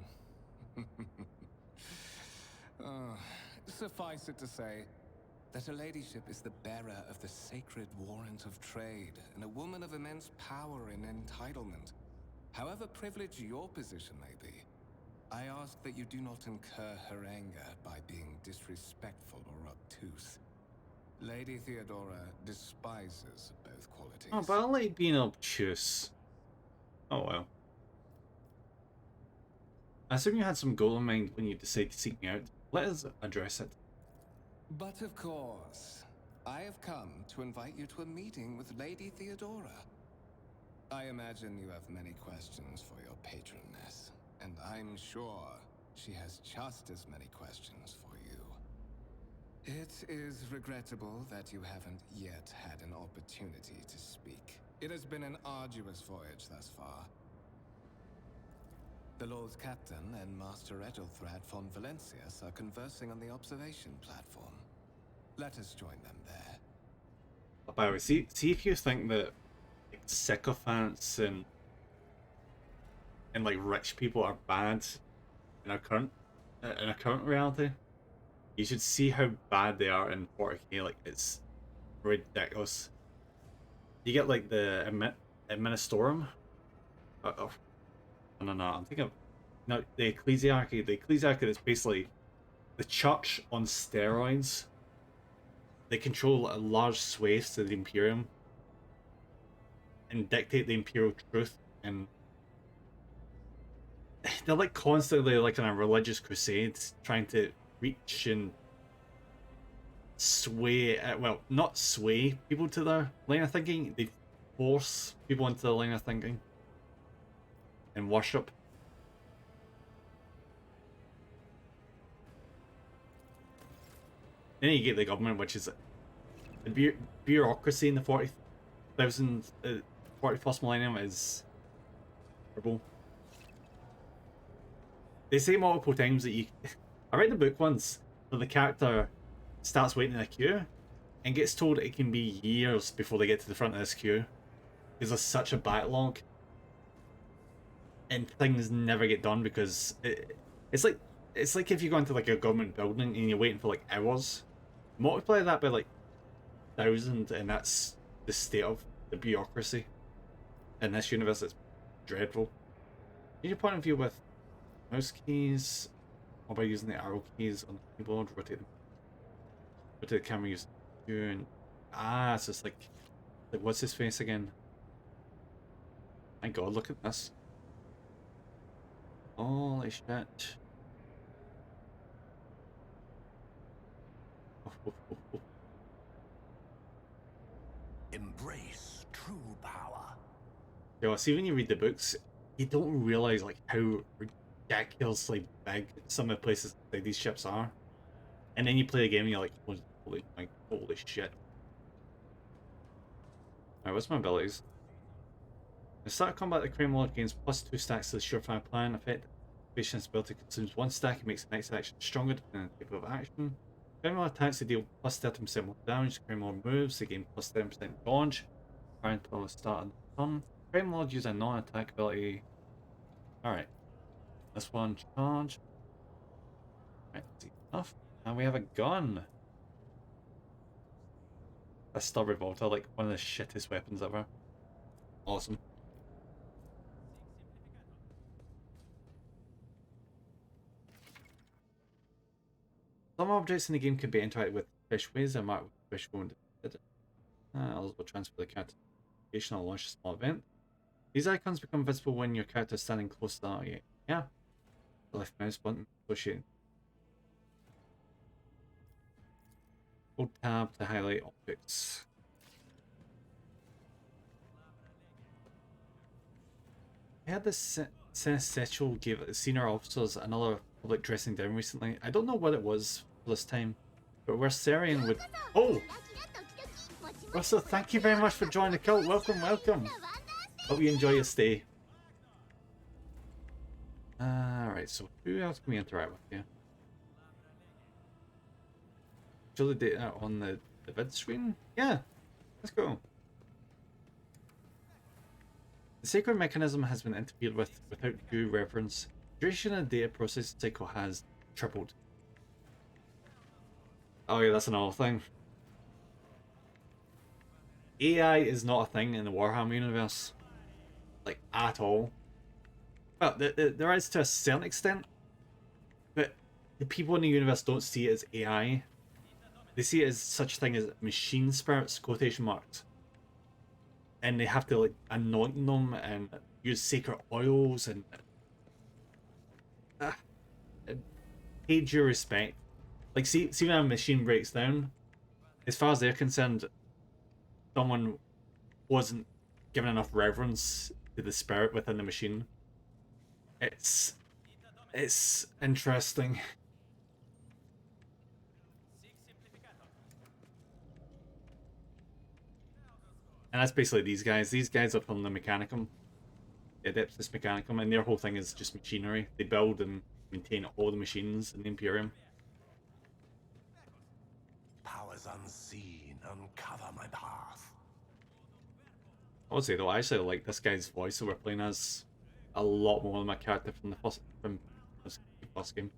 Suffice it to say that her ladyship is the bearer of the sacred warrant of trade and a woman of immense power and entitlement. However privileged your position may be, I ask that you do not incur her anger by being disrespectful or obtuse. Lady Theodora despises both qualities. Oh, but I like being obtuse. Oh well. I assume you had some goal in mind when you decided to seek me out. Let us address it. But of course, I have come to invite you to a meeting with Lady Theodora. I imagine you have many questions for your patroness, and I'm sure she has just as many questions for you. It is regrettable that you haven't yet had an opportunity to speak. It has been an arduous voyage thus far. The Lord Captain and Master Ethelthrad von Valencius are conversing on the observation platform. Let us join them there. By the way, see if you think that like, sycophants and like rich people are bad in our current reality. You should see how bad they are in 40k. Like, it's ridiculous. You get like the Administorum. No, I'm thinking of the Ecclesiarchy. The Ecclesiarchy is basically the church on steroids. They control a large swathes to the Imperium and dictate the imperial truth, and they're like constantly like on a religious crusade, trying to reach and sway. Well, not sway people to their line of thinking. They force people into their line of thinking and worship. Then you get the government, which is the bureaucracy in the 41st millennium is horrible. They say multiple times that you... I read the book once where the character starts waiting in a queue and gets told it can be years before they get to the front of this queue. is there's such a backlog, and things never get done because it's like if you go into like a government building and you're waiting for like hours. Multiply that by like 1,000, and that's the state of the bureaucracy in this universe. It's dreadful. Change your point of view with mouse keys, or by using the arrow keys on the keyboard. Rotate the camera using and so it's like what's his face again? My god, look at this. Holy shit. Embrace true power. Yo, see, when you read the books, you don't realize like how ridiculously big some of the places like these ships are, and then you play the game and you're like, holy shit. Alright, what's my abilities? The start combat, the Crane Lord gains +2 stacks to the Surefire Plan effect. Patience ability consumes 1 stack and makes the next action stronger depending on the type of action. Crane Lord attacks to deal +30% more damage. Crane Lord moves, they gain +10% dodge. Fire until the start of the turn. Crane Lord use a non-attack ability. Alright. This one charge. Right, easy enough. And we have a gun. A stub revolver, like one of the shittest weapons ever. Awesome. Some objects in the game can be interacted with special ways. They're marked with special indicated. Others will transfer the character location or launch a small event. These icons become visible when your character is standing close to the target. Yeah. The left mouse button associated. Hold tab to highlight objects. I had this Sensual gave senior officers another public dressing down recently. I don't know what it was this time, but we're Sarian with. Oh! Russell, thank you very much for joining the cult. Welcome, welcome. Hope you enjoy your stay. Alright, so who else can we interact with here? Show the data on the vid screen? Yeah, let's go. The sacred mechanism has been interfered with without due reverence. Duration of the data processing cycle has tripled. Oh yeah, that's another thing. AI is not a thing in the Warhammer universe. Like, at all. Well, there is to a certain extent, but the people in the universe don't see it as AI. They see it as such a thing as machine spirits, quotation marks. And they have to like anoint them and use sacred oils and pay due respect. Like, see when a machine breaks down, as far as they're concerned, someone wasn't given enough reverence to the spirit within the machine. It's interesting. And that's basically these guys. These guys are from the Mechanicum, the Adeptus Mechanicum, and their whole thing is just machinery. They build and maintain all the machines in the Imperium. Powers unseen, uncover my path. I would say though, I actually like this guy's voice that we're playing as a lot more than my character from the first game,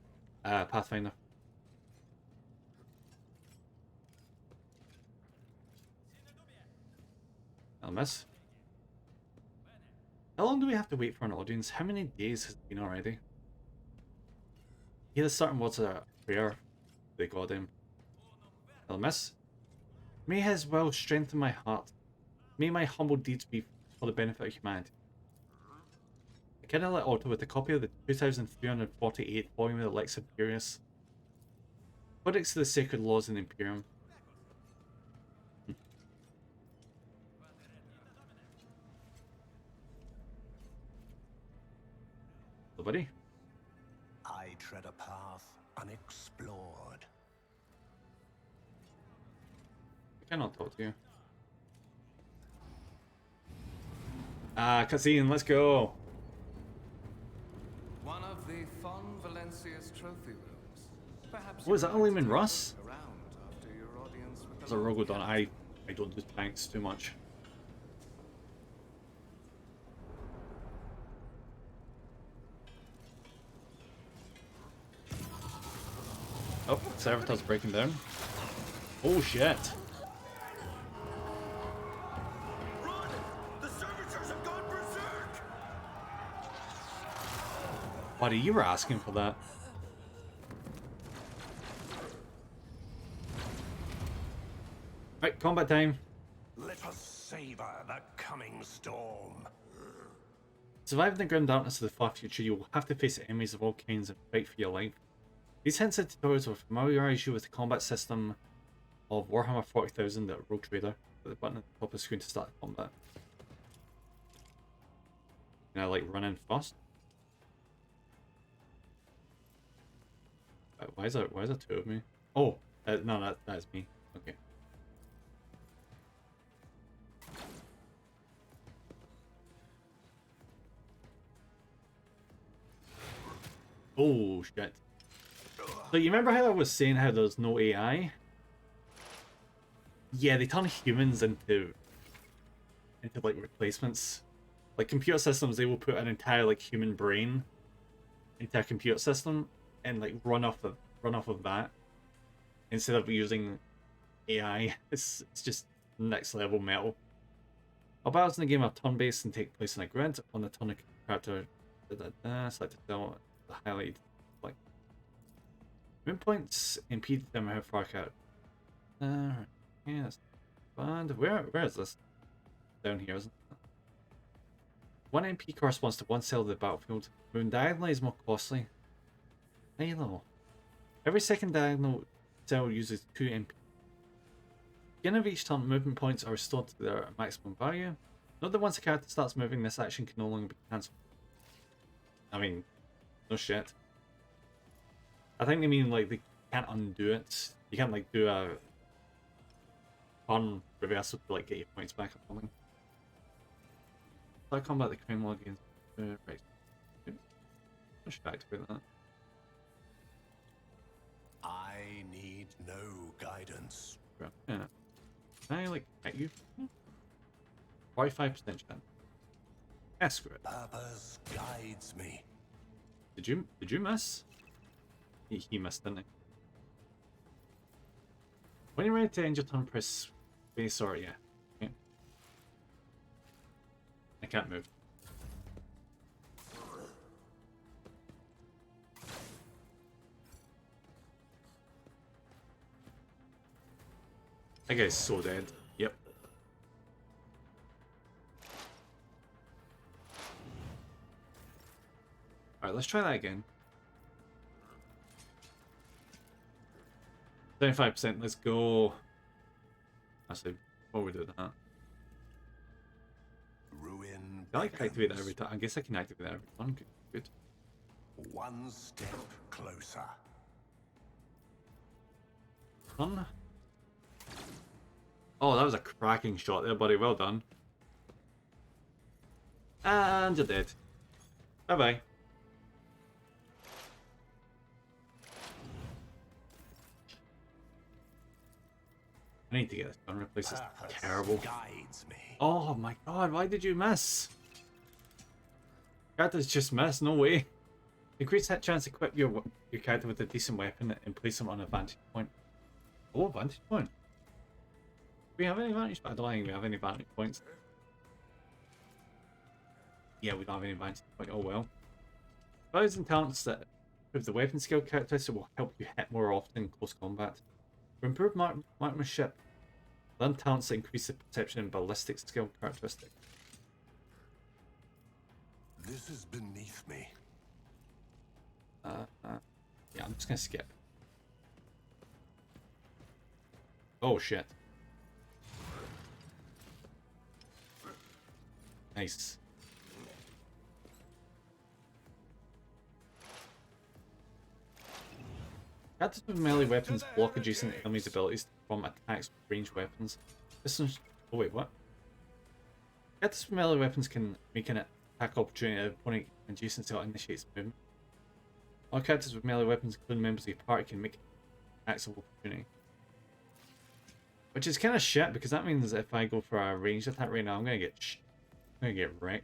Pathfinder. I'll miss. How long do we have to wait for an audience? How many days has it been already? Hear the starting words of a prayer. They got him. I'll miss. May his will strengthen my heart. May my humble deeds be for the benefit of humanity. I cannot let alter with a copy of the 2348th volume of the Lex Imperius. Codex of the Sacred Laws in the Imperium. Hello, buddy. I tread a path unexplored. I cannot talk to you. Cutscene, let's go. One of the Fon Valencia's trophy rooms. Perhaps Oh, is that you'd like Lehman to Russ? look around after your audience with As the a Lord Rogodon, Captain. I don't do tanks too much. Servitor's breaking down. Oh shit. Run! The servitors have gone berserk! Buddy, you were asking for that. Right, combat time. Let us savor the coming storm. Survive in the grim darkness of the far future, you will have to face enemies of all kinds and fight for your life. These hints and tutorials will familiarize you with the combat system of Warhammer 40,000 at Rogue Trader. Put the button at the top of the screen to start the combat. Can I like run in first? Why is there two of me? Oh, no, that's me. Okay. Oh shit. So you remember how I was saying how there's no AI? Yeah, they turn humans into like replacements. Like computer systems, they will put an entire like human brain into a computer system and like run off of that instead of using AI. It's just next level metal. Our battles in the game are turn-based and take place in a grid. On the turn, a character select the highlight like moon points impede them how far out. Yeah, that's bad. Where is this? Down here, isn't it? One MP corresponds to one cell of the battlefield. Moving diagonally is more costly. I know. Every second diagonal cell uses 2 MP. Beginning of each turn, movement points are restored to their maximum value. Note that once a character starts moving, this action can no longer be cancelled. I mean, no shit. I think they mean like they can't undo it. You can't like do a turn reversal to like get your points back or something. So I combat the crime log against right. I should activate that. I need no guidance. Yeah. Can I like hit you? 45% chance. Yeah, screw it. Purpose guides me. Did you miss? He missed, didn't he? When you're ready to end your turn, press space or yeah. Okay. I can't move. That guy's so dead. Yep. Alright, let's try that again. 75%, let's go. Actually, before we do that. Ruin. I like activate that every time. I guess I can activate that every time. Good. One step closer. Done. Oh, that was a cracking shot there, buddy. Well done. And you're dead. Bye-bye. I need to get this done. Replace this terrible. Guides me. Oh my god, why did you miss? Characters just miss, no way. Increase that chance to equip your character with a decent weapon and place them on a vantage point. Oh, vantage point. Do we have any vantage? I don't think we have any vantage points. Yeah, we don't have any vantage point. Oh well. Values and talents that improve the weapon skill characteristic will help you hit more often in close combat. For improved marksmanship, learn talents that increase the perception and ballistic skill characteristic. This is beneath me. Yeah, I'm just gonna skip. Oh shit. Nice. Characters with melee weapons block adjacent enemies' abilities to perform attacks with ranged weapons. This is... Oh wait, what? Characters with melee weapons can make an attack opportunity at an opponent adjacent to initiates movement. All characters with melee weapons, including members of your party, can make attacks of opportunity. Which is kind of shit, because that means if I go for a ranged attack right now, I'm gonna get wrecked.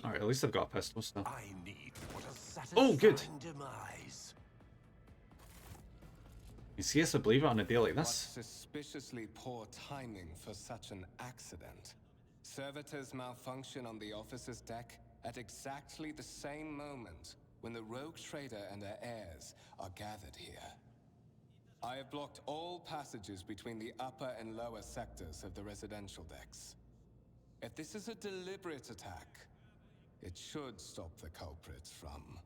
Alright, at least I've got a pistol still. I need what a Oh, good. satisfying demise. You see us to believe it on a day like What this? suspiciously poor timing for such an accident. Servitors malfunction on the officer's deck at exactly the same moment when the rogue trader and her heirs are gathered here. I have blocked all passages between the upper and lower sectors of the residential decks. If this is a deliberate attack, it should stop the culprits from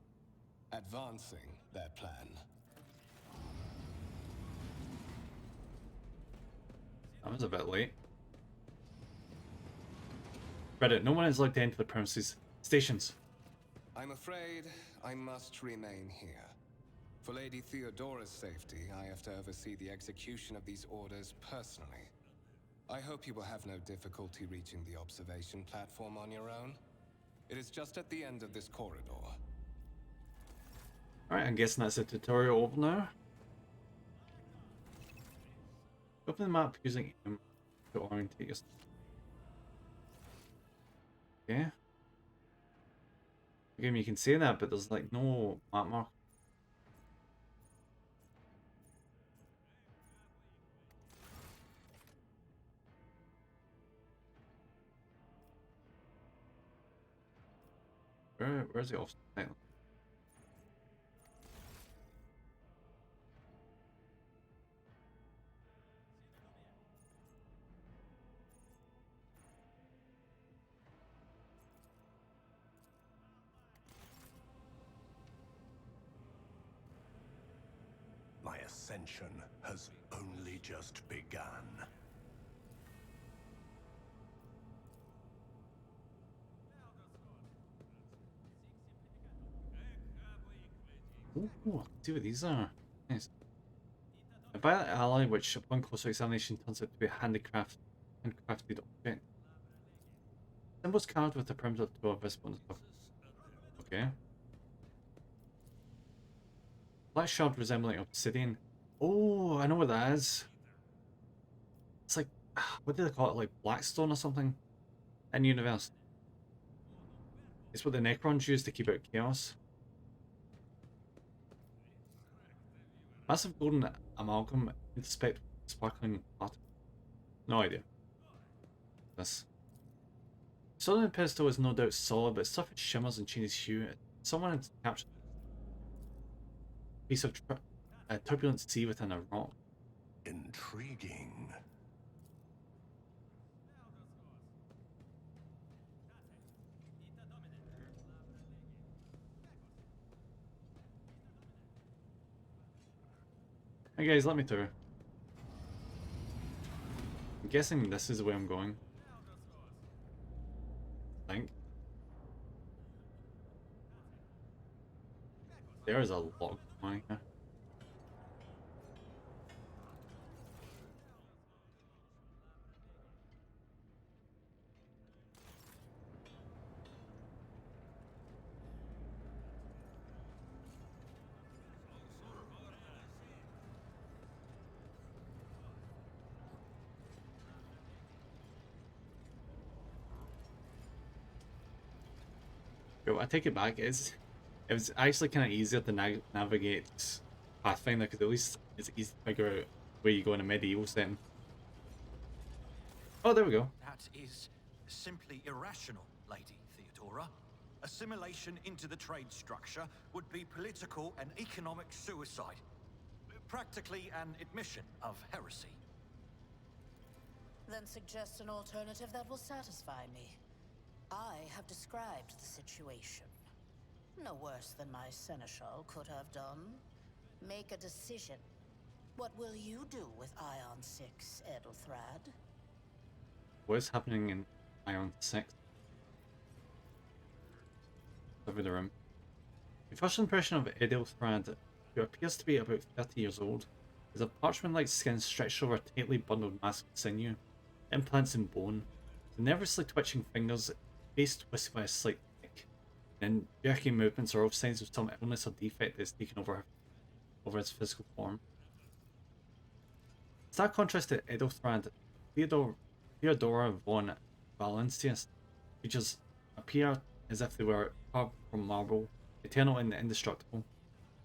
advancing their plan. That was a bit late. Reddit, no one is allowed to enter the premises. Stations. I'm afraid I must remain here. For Lady Theodora's safety, I have to oversee the execution of these orders personally. I hope you will have no difficulty reaching the observation platform on your own. It is just at the end of this corridor. Alright, I'm guessing that's the tutorial over now. Open the map using aim to orientate yourself. Okay. Again, you can say that, but there's like no map mark. Where's the office? My ascension has only just begun. Ooh, let's see what these are. Nice. A violet ally, which upon closer examination turns out to be a handcrafted object. Symbols carved with the perimeter to a visible on the top. Okay. Black shard resembling obsidian. Oh, I know what that is. It's like, what do they call it? Like Blackstone or something? In universe. It's what the Necrons use to keep out chaos. Massive golden amalgam interspecked with sparkling platinum. No idea. This. Southern pedestal is no doubt solid, but stuff it shimmers and changes hue. Someone had captured a piece of a turbulent sea within a rock. Intriguing. Hey guys, let me through. I'm guessing this is the way I'm going. I think. There is a lot of money here. Yo, I take it back. It was actually kind of easier to navigate Pathfinder because at least it's easy to figure out where you go in a medieval setting. Oh, there we go. That is simply irrational, Lady Theodora. Assimilation into the trade structure would be political and economic suicide. Practically an admission of heresy. Then suggest an alternative that will satisfy me. I have described the situation. No worse than my seneschal could have done. Make a decision. What will you do with Ion 6, Edelthrad? What is happening in Ion 6? Over the room. The first impression of Edelthrad, who appears to be about 30 years old, is a parchment-like skin stretched over a tightly bundled mass of sinew, implants in bone, the nervously twitching fingers, face twisted by a slight tick, and jerky movements are all signs of some illness or defect that's taken over his physical form. Stark contrast to Edelthrad, Theodora von Valentius features appear as if they were carved from marble, eternal and indestructible.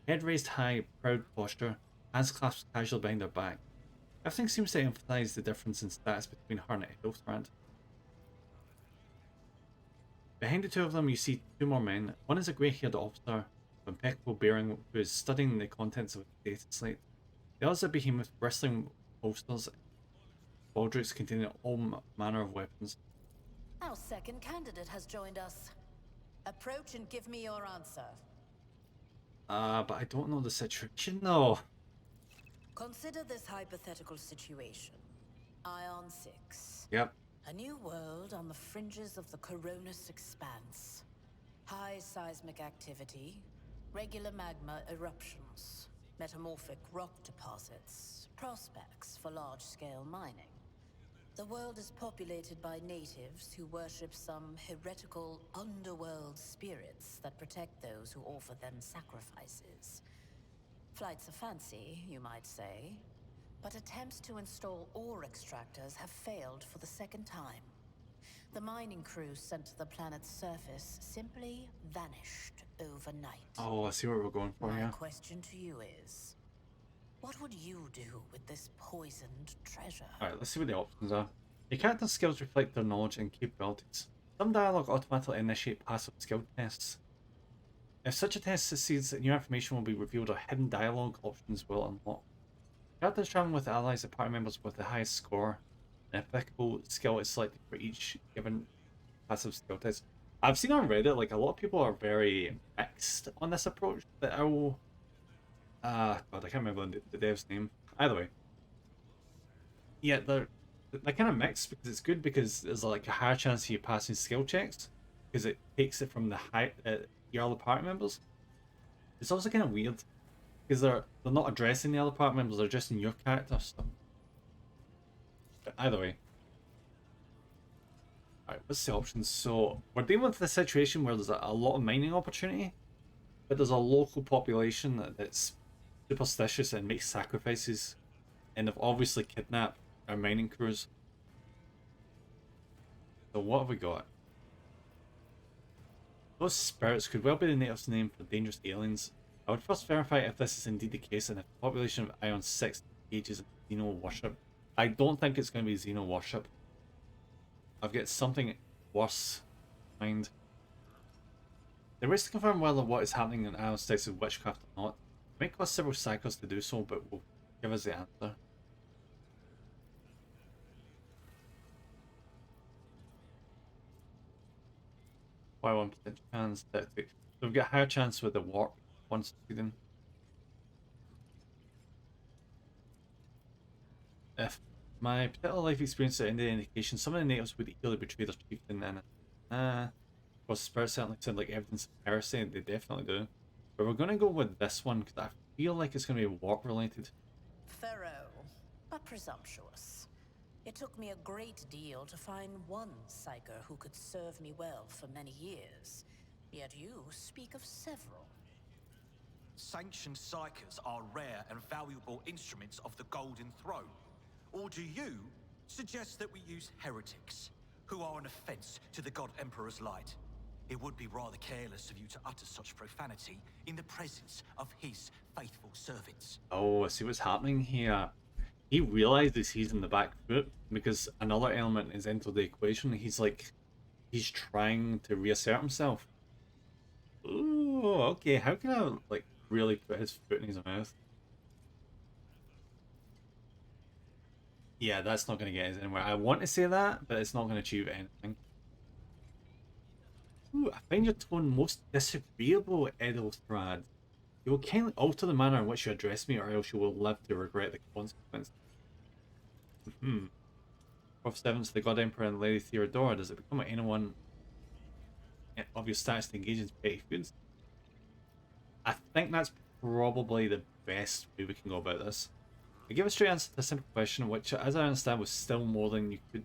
Head raised high, proud posture, hands clasped casually behind her back. Everything seems to emphasize the difference in status between her and Hilfrand. Behind the two of them, you see two more men. One is a grey-haired officer of impeccable bearing who is studying the contents of a data slate. The other is a behemoth bristling holsters, baldricks containing all manner of weapons. Our second candidate has joined us. Approach and give me your answer. But I don't know the situation though. Consider this hypothetical situation. Ion 6. Yep. A new world on the fringes of the Coronis expanse. High seismic activity, regular magma eruptions, metamorphic rock deposits, prospects for large-scale mining. The world is populated by natives who worship some heretical underworld spirits that protect those who offer them sacrifices. Flights of fancy, you might say, but attempts to install ore extractors have failed for the second time. The mining crews sent to the planet's surface simply vanished overnight. Oh, I see what we're going for My here. question to you is, what would you do with this poisoned treasure? Alright, let's see what the options are. Your character's skills reflect their knowledge and capabilities. Some dialogue automatically initiate passive skill tests. If such a test succeeds, new information will be revealed or hidden dialogue options will unlock. Characters traveling with allies and party members with the highest score, an applicable skill is selected for each given passive skill test. I've seen on Reddit, like, a lot of people are very mixed on this approach that I will... God, I can't remember the dev's name. Either way. Yeah, they're kind of mixed because it's good because there's like a higher chance of you passing skill checks because it takes it from the your other party members. It's also kind of weird because they're not addressing the other party members, they're addressing your character. So, but either way. Alright, what's the options? So we're dealing with a situation where there's a lot of mining opportunity, but there's a local population that's superstitious and makes sacrifices, and have obviously kidnapped our mining crews. So what have we got? Those spirits could well be the native's name for dangerous aliens. I would first verify if this is indeed the case and if the population of Ion 6 engages in Xeno worship. I don't think it's going to be Xeno worship. I've got something worse in mind. The race to confirm whether what is happening in Ion 6 is witchcraft or not. It might cost several cycles to do so, but will give us the answer. Why 1% chance that so we've got a higher chance with the warp once succeeding. If my particular life experience is any indication, some of the natives would eagerly betray their chieftain, and well, spirits certainly sound like evidence of heresy. They definitely do. But we're going to go with this one because I feel like it's going to be warp related. Thorough, but presumptuous. It took me a great deal to find one psyker who could serve me well for many years. Yet you speak of several. Sanctioned psychers are rare and valuable instruments of the Golden Throne. Or do you suggest that we use heretics, who are an offense to the God Emperor's light? It would be rather careless of you to utter such profanity in the presence of his faithful servants. Oh, I see what's happening here. He realizes he's in the back foot because another element is entered the equation. He's trying to reassert himself. Ooh, okay. How can I like really put his foot in his mouth? Yeah, that's not going to get us anywhere. I want to say that, but it's not going to achieve anything. Ooh, I find your tone most disagreeable, Edelthrad. You will kindly alter the manner in which you address me, or else you will live to regret the consequence. Fourth seventh, the God Emperor and Lady Theodora. Does it become anyone of your status to engage in petty feuds? I think that's probably the best way we can go about this. I give a straight answer to a simple question, which, as I understand, was still more than you could.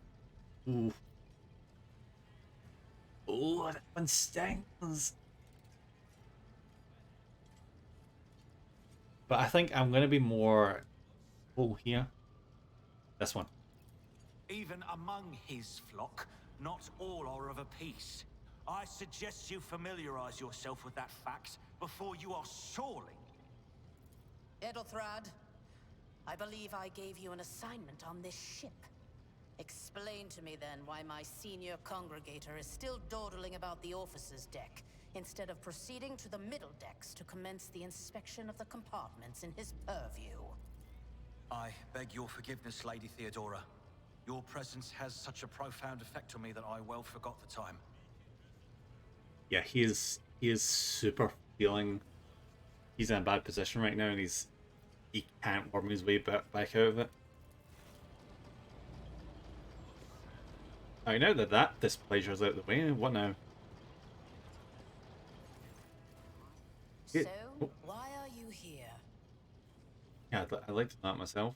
Ooh. Oh, that one stings. But I think I'm going to be more full here. This one. Even among his flock, not all are of a piece. I suggest you familiarize yourself with that fact before you are sorely. Edelthrad, I believe I gave you an assignment on this ship. Explain to me then why my senior congregator is still dawdling about the officer's deck, instead of proceeding to the middle decks to commence the inspection of the compartments in his purview. I beg your forgiveness, Lady Theodora. Your presence has such a profound effect on me that I well forgot the time. Yeah, he is super feeling he's in a bad position right now, and he can't worm his way back out of it. Alright, now that displeasure's out of the way, what now? So, Oh, why are you here? yeah, I'd like to know that myself.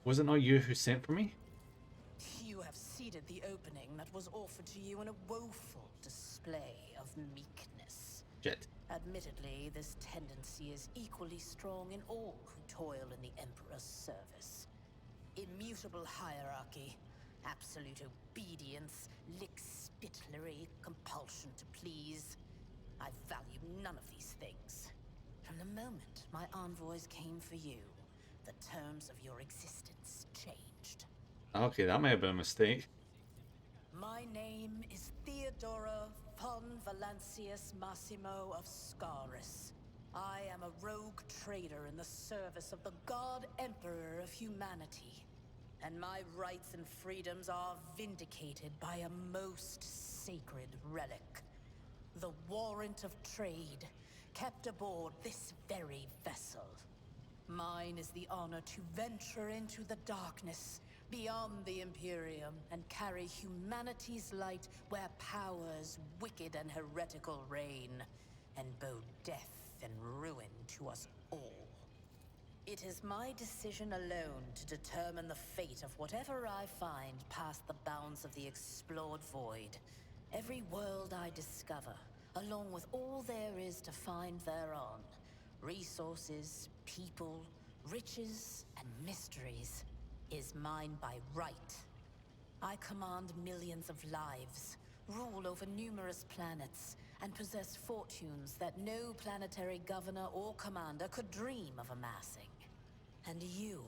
Was it not you who sent for me? You have ceded the opening that was offered to you in a woeful display of meekness. Shit. Admittedly, this tendency is equally strong in all who toil in the Emperor's service. Immutable hierarchy, absolute obedience, lick-spittlery, compulsion to please. I value none of these things. From the moment my envoys came for you, the terms of your existence changed. Okay, that may have been a mistake. My name is Theodora von Valancius Massimo of Scaris. I am a rogue trader in the service of the God Emperor of humanity. And my rights and freedoms are vindicated by a most sacred relic. The warrant of trade, kept aboard this very vessel. Mine is the honor to venture into the darkness, beyond the Imperium, and carry humanity's light where powers wicked and heretical reign, and bow death and ruin to us all. It is my decision alone to determine the fate of whatever I find past the bounds of the explored void. Every world I discover, along with all there is to find thereon, resources, people, riches, and mysteries, is mine by right. I command millions of lives, rule over numerous planets, and possess fortunes that no planetary governor or commander could dream of amassing. And you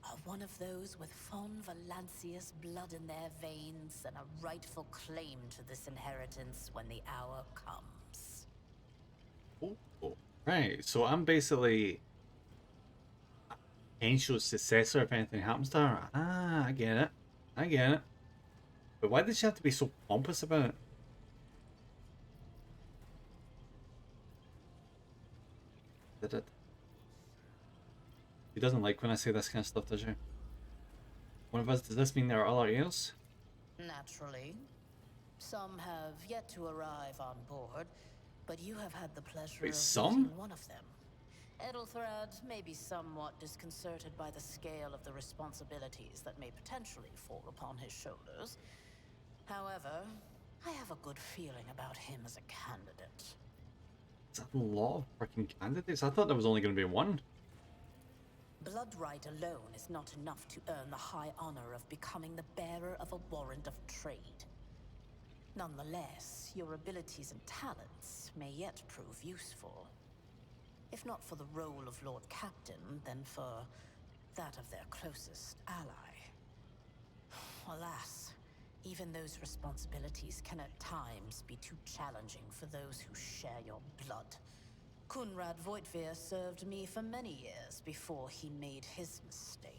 are one of those with von Valancius blood in their veins and a rightful claim to this inheritance when the hour comes. Oh, right. So I'm basically a potential successor if anything happens to her. Ah, I get it. I get it. But why did she have to be so pompous about it? Did it? He doesn't like when I say this kind of stuff, does she? One of us, does this mean there are other heirs? Naturally. Some have yet to arrive on board, but you have had the pleasure Wait, of some? meeting one of them. Edelthrad may be somewhat disconcerted by the scale of the responsibilities that may potentially fall upon his shoulders. However, I have a good feeling about him as a candidate. It's a lot of freaking candidates. I thought there was only going to be one. Blood right alone is not enough to earn the high honor of becoming the bearer of a warrant of trade. Nonetheless, your abilities and talents may yet prove useful. If not for the role of Lord Captain, then for that of their closest ally. Alas, even those responsibilities can at times be too challenging for those who share your blood. Kunrad Voitvir served me for many years before he made his mistake.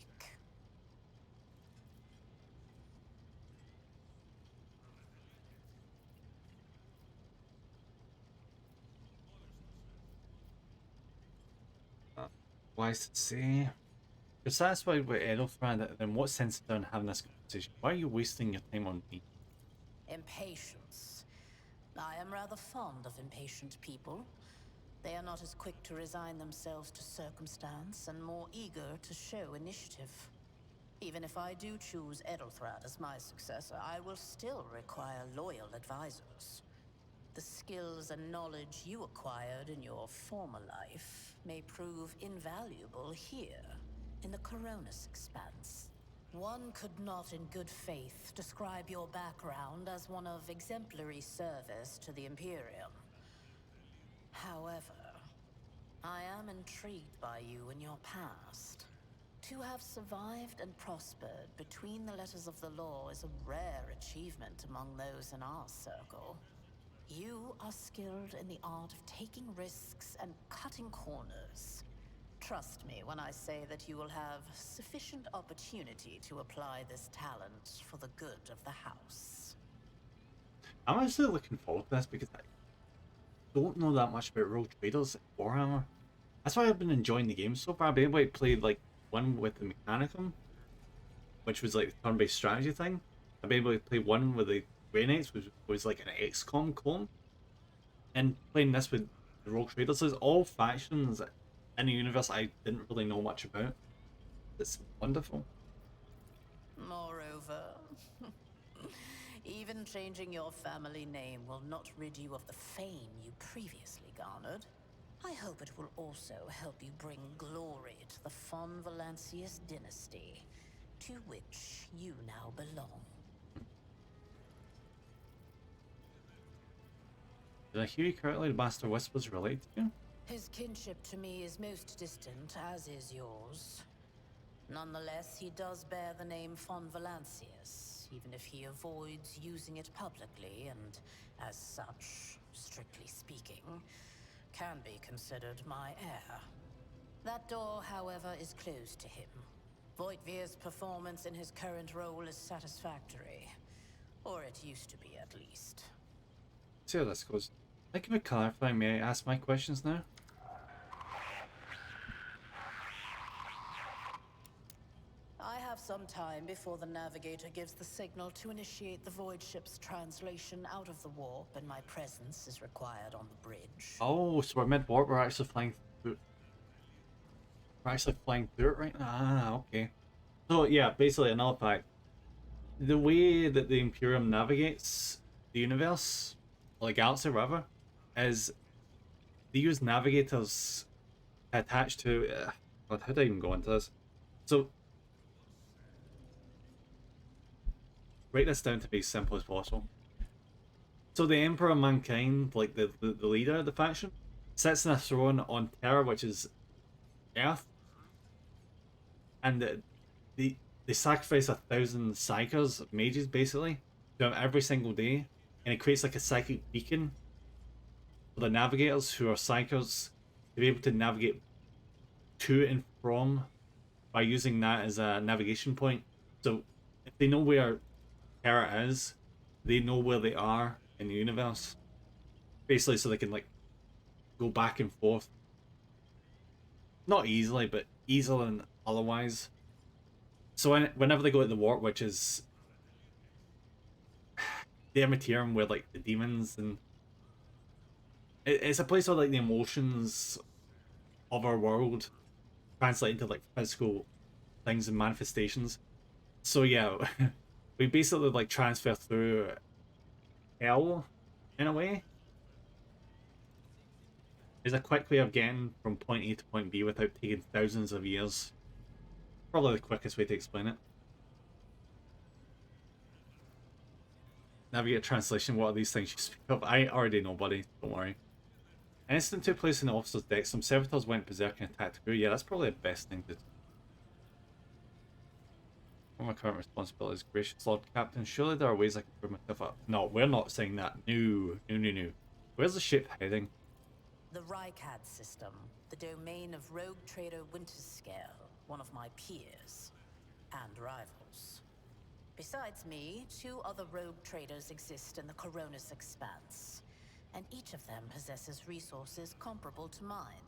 Wise to say. You're satisfied with Edelfrand, then what sense is there in having this conversation? Why are you wasting your time on me? Impatience. I am rather fond of impatient people. They are not as quick to resign themselves to circumstance and more eager to show initiative. Even if I do choose Edelthrad as my successor, I will still require loyal advisors. The skills and knowledge you acquired in your former life may prove invaluable here, in the Coronis Expanse. One could not in good faith describe your background as one of exemplary service to the Imperium. However, I am intrigued by you and your past. To have survived and prospered between the letters of the law is a rare achievement among those in our circle. You are skilled in the art of taking risks and cutting corners. Trust me when I say that you will have sufficient opportunity to apply this talent for the good of the house. I'm actually looking forward to this because I don't know that much about Rogue Traders in Warhammer. That's why I've been enjoying the game so far. I've been able to play like one with the Mechanicum, which was like the turn-based strategy thing. I've been able to play one with the Grey Knights, which was like an XCOM clone. And playing this with the Rogue Traders, there's all factions in a universe I didn't really know much about. It's wonderful. Moreover, even changing your family name will not rid you of the fame you previously garnered. I hope it will also help you bring glory to the Von Valancius dynasty, to which you now belong. Did I hear you correctly? The Master Whispers related to you? His kinship to me is most distant, as is yours. Nonetheless, he does bear the name Von Valancius, even if he avoids using it publicly and, as such, strictly speaking, can be considered my heir. That door, however, is closed to him. Voigtvir's performance in his current role is satisfactory. Or it used to be, at least. See how this goes. Thank you for clarifying. May I ask my questions now? I have some time before the navigator gives the signal to initiate the void ship's translation out of the warp, and my presence is required on the bridge. Oh, so we're mid-warp, we're actually flying through. We're actually flying through it right now? Ah, okay. So yeah, basically another fact. The way that the Imperium navigates the universe, or the galaxy, whatever, is they use navigators attached to... God, how do I even go into this? So, break this down to be as simple as possible. So the Emperor of Mankind, like the leader of the faction, sits on a throne on Terra, which is Earth, and they sacrifice 1,000 psychers, mages basically, to him every single day, and it creates like a psychic beacon for the navigators who are psychers to be able to navigate to and from by using that as a navigation point. So if they know where Terra is, they know where they are in the universe, basically, so they can like go back and forth, not easily but easier than otherwise. So whenever they go to the warp, which is the Emiterium, where like the demons, and it's a place where like the emotions of our world translate into like physical things and manifestations. So yeah, we basically like transfer through hell in a way. It's a quick way of getting from point A to point B without taking thousands of years. Probably the quickest way to explain it. Navigate translation, what are these things you speak of? I already know, buddy, don't worry. An incident took place in the officer's deck. Some servitors went berserk and attacked the crew. Yeah, that's probably the best thing to do. One of my current responsibilities, gracious Lord Captain. Surely there are ways I can prove myself up. No, we're not saying that. No, no, no, no. Where's the ship heading? The Rykad system, the domain of rogue trader Winterscale, one of my peers and rivals. Besides me, 2 other rogue traders exist in the Coronis Expanse, and each of them possesses resources comparable to mine.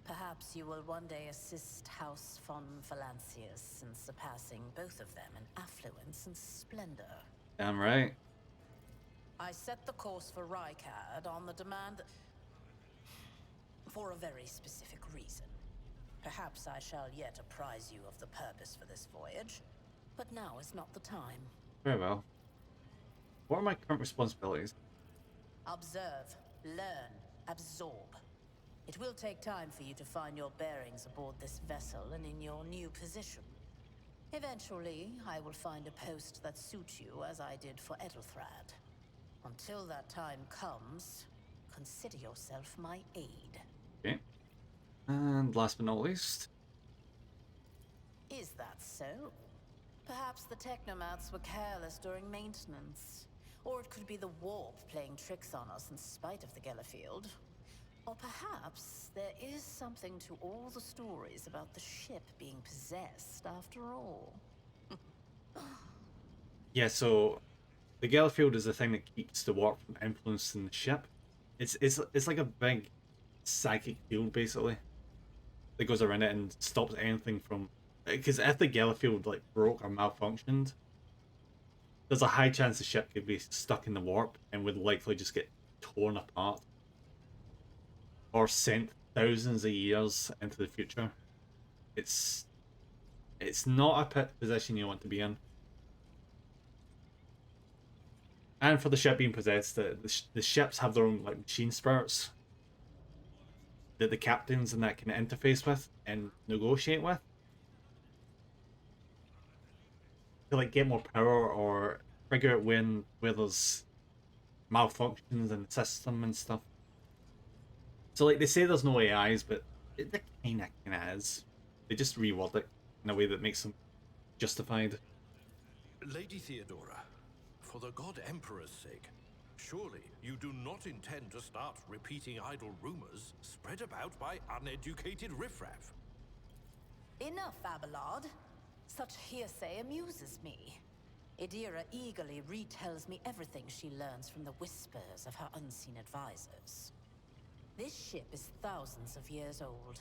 Perhaps you will one day assist House Von Valancius in surpassing both of them in affluence and splendor. Damn right. I set the course for Rykad on the demand for a very specific reason. Perhaps I shall yet apprise you of the purpose for this voyage, but now is not the time. Very well. What are my current responsibilities? Observe, learn, absorb. It will take time for you to find your bearings aboard this vessel and in your new position. Eventually, I will find a post that suits you as I did for Edelthrad. Until that time comes, consider yourself my aide. Okay. And last but not least. Is that so? Perhaps the technomats were careless during maintenance. Or it could be the warp playing tricks on us in spite of the Gellerfield. Or perhaps there is something to all the stories about the ship being possessed after all. Yeah, so the Gellerfield is the thing that keeps the warp from influencing the ship. It's like a big psychic field basically that goes around it and stops anything from. Because if the Gellerfield like broke or malfunctioned, there's a high chance the ship could be stuck in the warp and would likely just get torn apart or sent thousands of years into the future. It's not a position you want to be in. And for the ship being possessed, the ships have their own like machine spirits that the captains and that can interface with and negotiate with to like get more power or figure out where there's malfunctions in the system and stuff. So like they say there's no AIs, but it kinda is. They just reword it in a way that makes them justified. Lady Theodora, for the God Emperor's sake, surely you do not intend to start repeating idle rumors spread about by uneducated riffraff. Enough, Abelard. Such hearsay amuses me. Idira eagerly retells me everything she learns from the whispers of her unseen advisors. This ship is thousands of years old.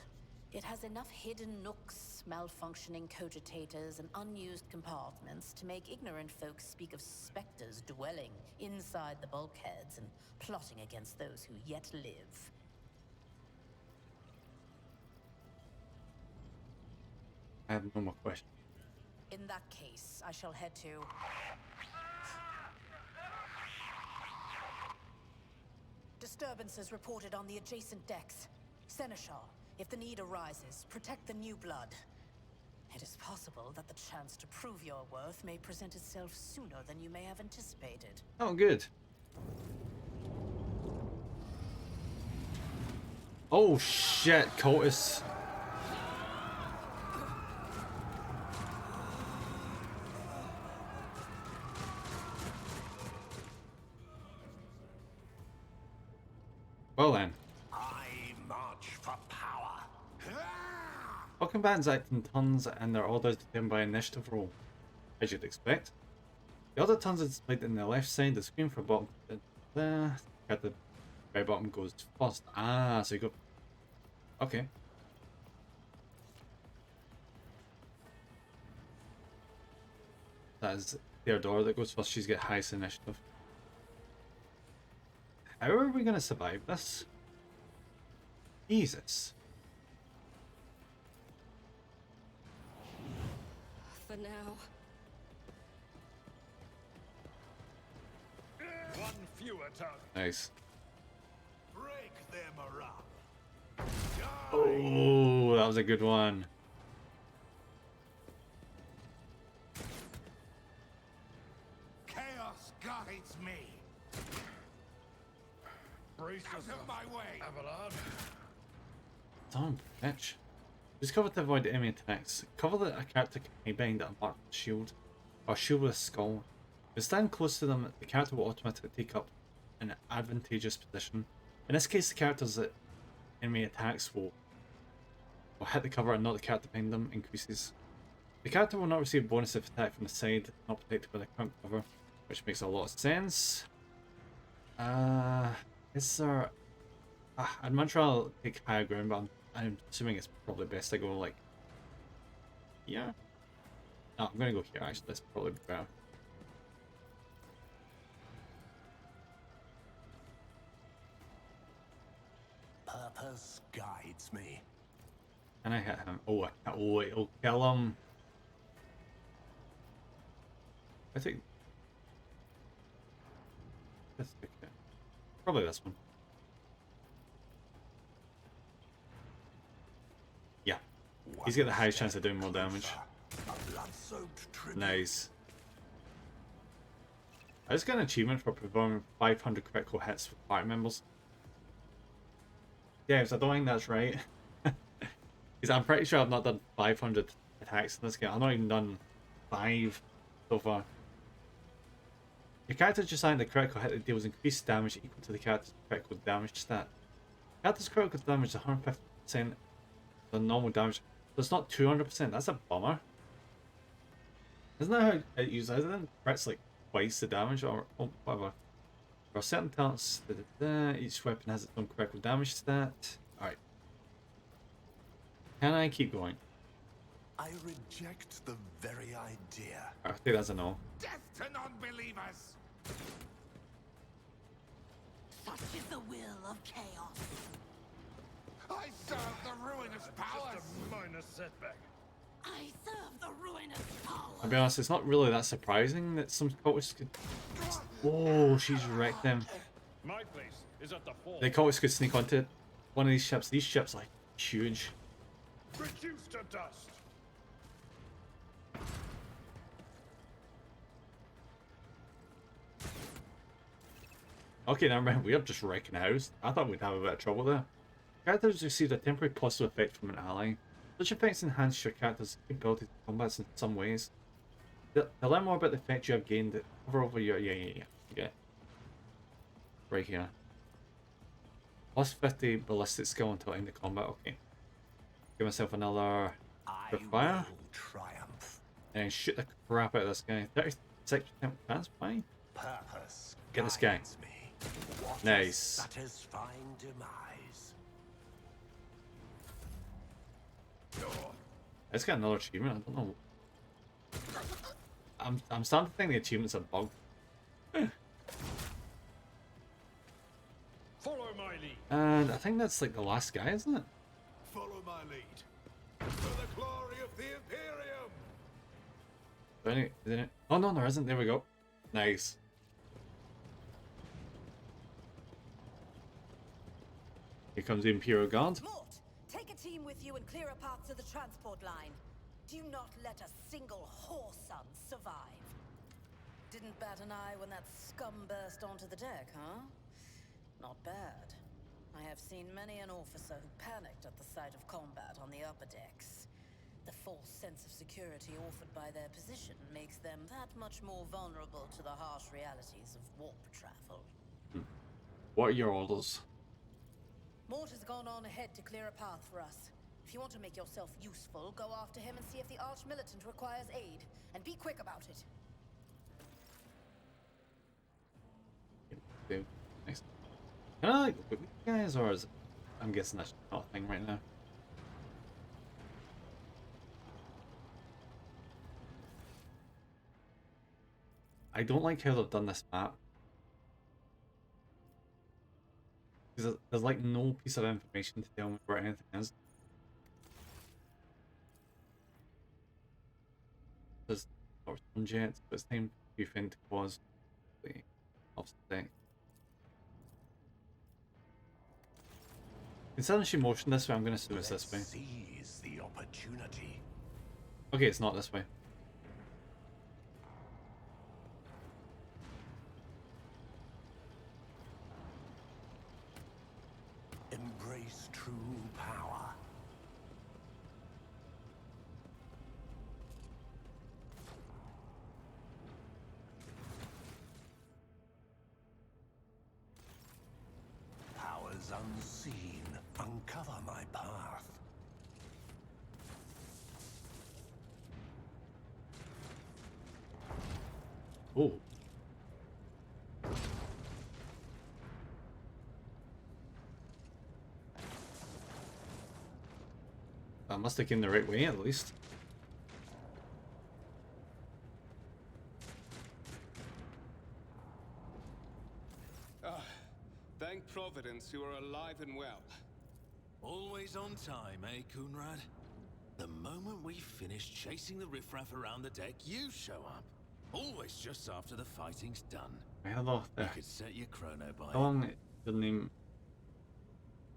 It has enough hidden nooks, malfunctioning cogitators, and unused compartments to make ignorant folks speak of specters dwelling inside the bulkheads and plotting against those who yet live. I have no more questions. In that case, I shall head to... Disturbances reported on the adjacent decks. Seneschal, if the need arises, protect the new blood. It is possible that the chance to prove your worth may present itself sooner than you may have anticipated. Oh, good. Oh shit, Cultus. Well then. I march for power. All combatants act in turns and their orders determined by initiative roll, as you'd expect. The order turns is displayed on the left side, the screen for bottom. The right bottom goes first. Ah, so you go. Okay. That is Theodora that goes first. She's got highest initiative. How are we gonna survive this? Jesus. For now. One fewer tongue. Nice. Break their morale. Oh, that was a good one. Chaos guides me. Brace out of my way, Abelard. Damn, bitch. Use cover to avoid enemy attacks. Cover that a character can hide behind a marked shield, or shield with a skull. If you stand close to them, the character will automatically take up an advantageous position. In this case, the characters that enemy attacks will hit the cover and not the character behind them increases. The character will not receive bonus if attacked from the side, not protected by the current cover, which makes a lot of sense. Is there... I'd much rather take higher ground, but I'm assuming it's probably best I go like... Yeah? No, I'm gonna go here actually, that's probably better. Purpose guides me. And I hit him. Oh, it'll kill him. I think... That's okay. Probably this one. Yeah. He's got the highest chance of doing more damage. Nice. I just got an achievement for performing 500 critical hits with party members. Yes, I don't think that's right. Because I'm pretty sure I've not done 500 attacks in this game. I've not even done 5 so far. Your character just signed the critical hit that deals increased damage equal to the character's critical damage stat. Character's critical damage is 150% of the normal damage. So it's not 200%. That's a bummer. Isn't that how it usually is? Isn't crits like twice the damage or whatever? For certain talents, each weapon has its own critical damage stat. Alright. Can I keep going? I reject the very idea. I think that's a no. Death to non-believers! Such is the will of chaos. I serve the ruinous powers! Just a minor setback. I serve the ruinous power. I'll be honest, it's not really that surprising that some cultists could... Oh, she's wrecked them. My place is at the fort. The cultists could sneak onto one of these ships. These ships are like huge. Reduced to dust. Okay, never mind. We are just wrecking a house. I thought we'd have a bit of trouble there. Characters receive a temporary positive effect from an ally. Such effects enhance your character's ability to combat in some ways. To learn more about the effect you have gained, hover over your... Yeah. Okay. Right here. Plus 50 ballistic skill until end of combat. Okay. Give myself another fire. Triumph. And shoot the crap out of this guy. 36% chance. Fine. Purpose Get this guy. guides me. What a Nice. satisfying demise. It's got another achievement. I don't know. I'm starting to think the achievement's a bug. Follow my lead. And I think that's like the last guy, isn't it? Follow my lead. For the glory of the Imperium! Isn't it? Oh no, there isn't. There we go. Nice. Here comes the Imperial Guard. Mort, take a team with you and clear a path to the transport line. Do not let a single whoreson survive. Didn't bat an eye when that scum burst onto the deck, huh? Not bad. I have seen many an officer who panicked at the sight of combat on the upper decks. The false sense of security offered by their position makes them that much more vulnerable to the harsh realities of warp travel. What are your orders? Mort has gone on ahead to clear a path for us. If you want to make yourself useful, go after him and see if the Arch-Militant requires aid. And be quick about it. Nice. Can I like whip these guys, or is it... I'm guessing that's not a thing right now. I don't like how they've done this map. Because there's like no piece of information to tell me where anything is. There's some jets, but it's time to fin to cause the obstacle. Considering she motioned this way, I'm going to assume it's this way. Seize the opportunity. Okay, it's not this way. Embrace true power. Powers unseen, uncover my path. Oh. I must have came the right way at least. Thank Providence you are alive and well. Always on time, eh, Coonrad? The moment we finish chasing the riffraff around the deck, you show up. Always just after the fighting's done. How long? You could set your chrono by. How long the name.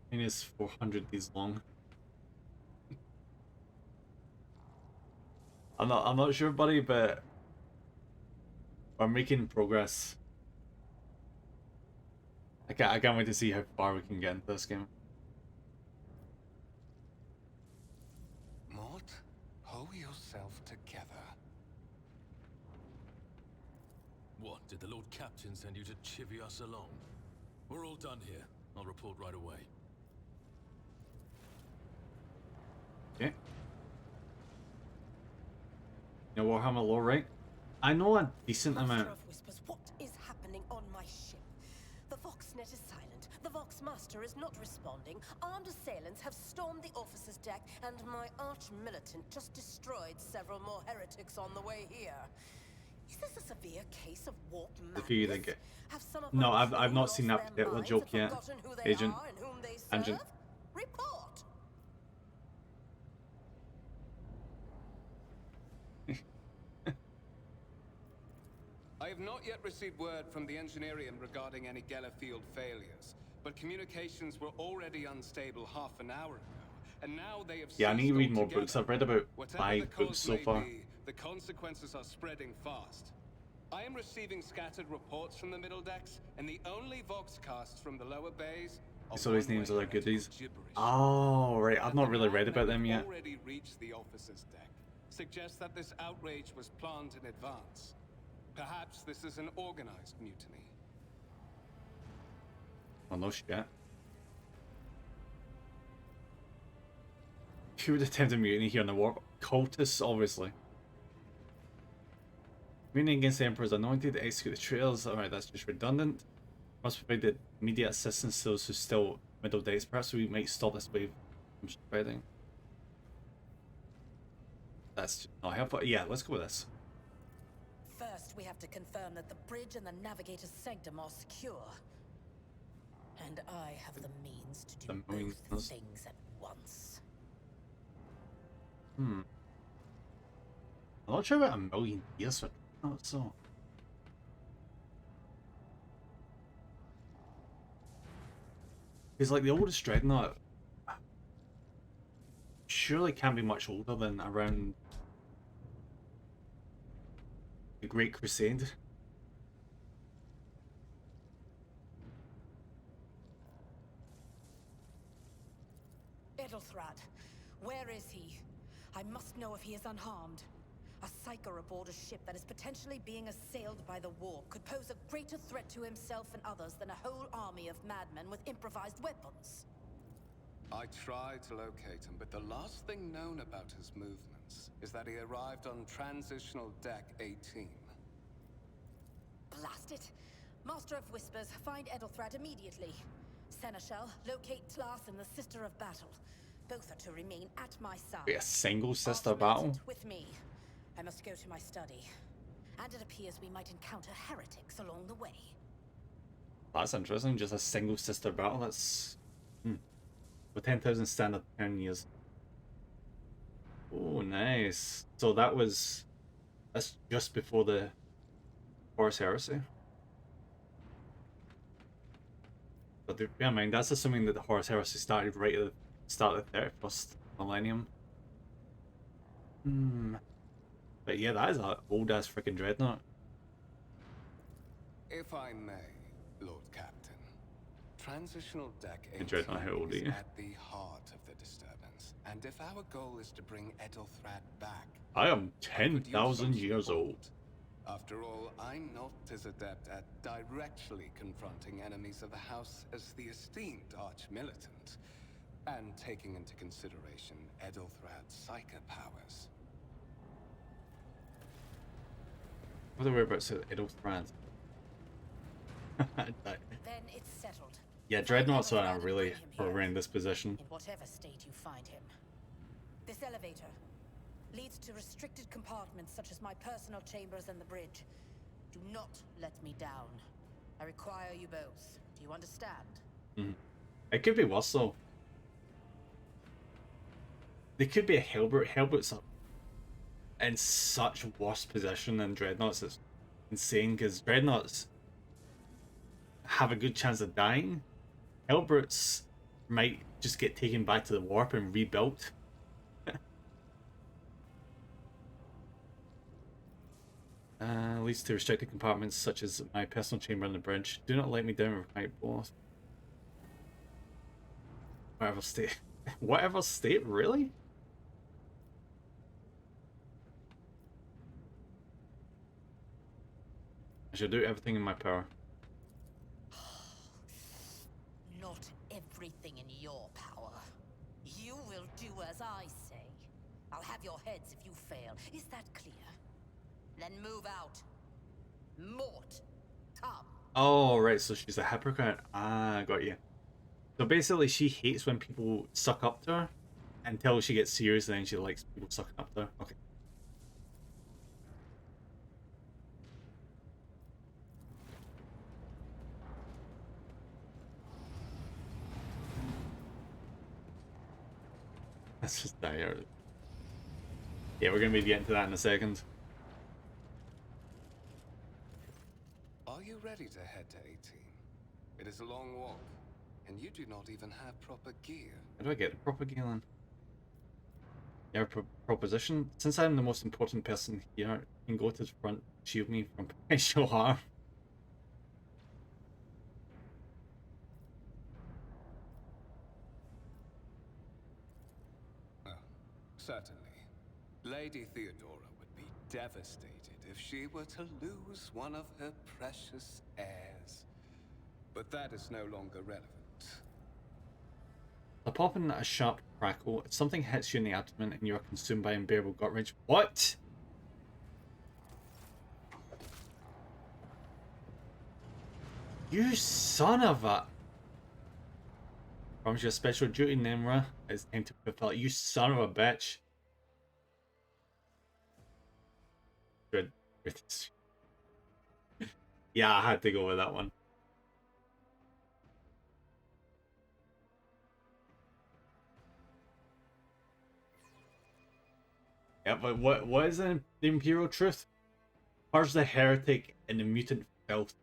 I think it's 400 days long. I'm not sure, buddy, but we're making progress. I can't wait to see how far we can get into this game. Mort, hold yourself together. What, did the Lord Captain send you to chivvy us along? We're all done here. I'll report right away. Okay. You know Warhammer lore, right? I know a decent amount. Master of Whispers, what is happening on my ship? The Voxnet is silent. The Vox Master is not responding. Armed assailants have stormed the officer's deck, and my arch-militant just destroyed several more heretics on the way here. Is this a severe case of warp The figure they madness? get. Have some of No, my I've crew not lost seen that their particular minds joke and yet, forgotten who they Agent. are and whom they Agent. serve? Report! I have not yet received word from the Engineerium regarding any Gellerfield failures, but communications were already unstable half an hour ago, and now they have Yeah, I need to ceased read more altogether. books. I've read about Whatever 5 the books cause so may far. be, the consequences are spreading fast. I am receiving scattered reports from the middle decks, and the only Voxcasts from the lower bays are So his names are one-way their goodies. heretical gibberish. Oh, right. I've That not the really read madmen about them have yet. already reached the officer's deck suggests that this outrage was planned in advance. Perhaps this is an organized mutiny. Well, no shit. Who would attempt a mutiny here in the warp? Cultists, obviously. Mutiny against the Emperor's anointed, execute the traitors. Alright, that's just redundant. Must provide the immediate assistance to those who still middle days. Perhaps we might stop this wave from spreading. That's not helpful. Yeah, let's go with this. First, we have to confirm that the bridge and the navigator's sanctum are secure. And I have the means to do The means. both things at once. I'm not sure about a million years for not so. Because like the oldest dreadnought surely can't be much older than around the Great Crusade. Edelthrad, where is he? I must know if he is unharmed. A psyker aboard a ship that is potentially being assailed by the warp could pose a greater threat to himself and others than a whole army of madmen with improvised weapons. I tried to locate him, but the last thing known about his movements is that he arrived on Transitional Deck 18. Blast it! Master of Whispers, find Edelthrad immediately. Seneschal, locate Tlas and the Sister of Battle. Both are to remain at my side. Wait, a single sister Arch-militant battle? with me. I must go to my study. And it appears we might encounter heretics along the way. That's interesting. Just a single sister battle. That's with 10,000 standard pound years. Oh, nice. So that's just before the Horus Heresy. But bear in mind, that's assuming that the Horus Heresy started right at the start of the 31st millennium. But yeah, that is an old ass freaking dreadnought. If I may, Lord Captain, Transitional Deck The dreadnought, 18 how old are is you? at the heart of the disturbance, and if our goal is to bring Edelthrad back, I am I could use 10,000 some years support. old. After all, I'm not as adept at directly confronting enemies of the House as the esteemed Arch-Militant, and taking into consideration Edelthrad's psyker powers. What are the whereabouts of Edelthrad? Then it's settled. Yeah, dreadnoughts are in a Edelthrad and really bring him here, horrendous position. in whatever state you find him. This elevator leads to restricted compartments such as my personal chambers and the bridge. Do not let me down. I require you both. Do you understand? It could be worse though. They could be a Hellboot. Hellboot's in such worse position than dreadnoughts. It's insane because dreadnoughts have a good chance of dying, Hellbrutes might just get taken back to the warp and rebuilt. Leads to restricted compartments such as my personal chamber on the bridge. Do not let me down with my boss. Whatever state. Whatever state, really? I shall do everything in my power. Not everything in your power. You will do as I say. I'll have your heads if you fail. Is that clear? Then move out. Mort, come. Oh, right, so she's a hypocrite. Ah, got you. So basically, she hates when people suck up to her until she gets serious, and then she likes people sucking up to her. Okay. Let's just die out. Yeah, we're gonna be getting to that in a second. Are you ready to head to 18? It is a long walk, and you do not even have proper gear. How do I get the proper gear then? You have a proposition? Since I'm the most important person here, you can go to the front, shield me from potential harm. Oh, certainly. Lady Theodora would be devastated if she were to lose one of her precious heirs. But that is no longer relevant. Upon a sharp crackle, something hits you in the abdomen and you are consumed by unbearable gut wrench. What? You son of a... Promise your special duty, Nimra. It's time to fulfill it. You son of a bitch. Good. Yeah, I had to go with that one. Yeah, but what is the Imperial truth? Purge the heretic and the mutant filth.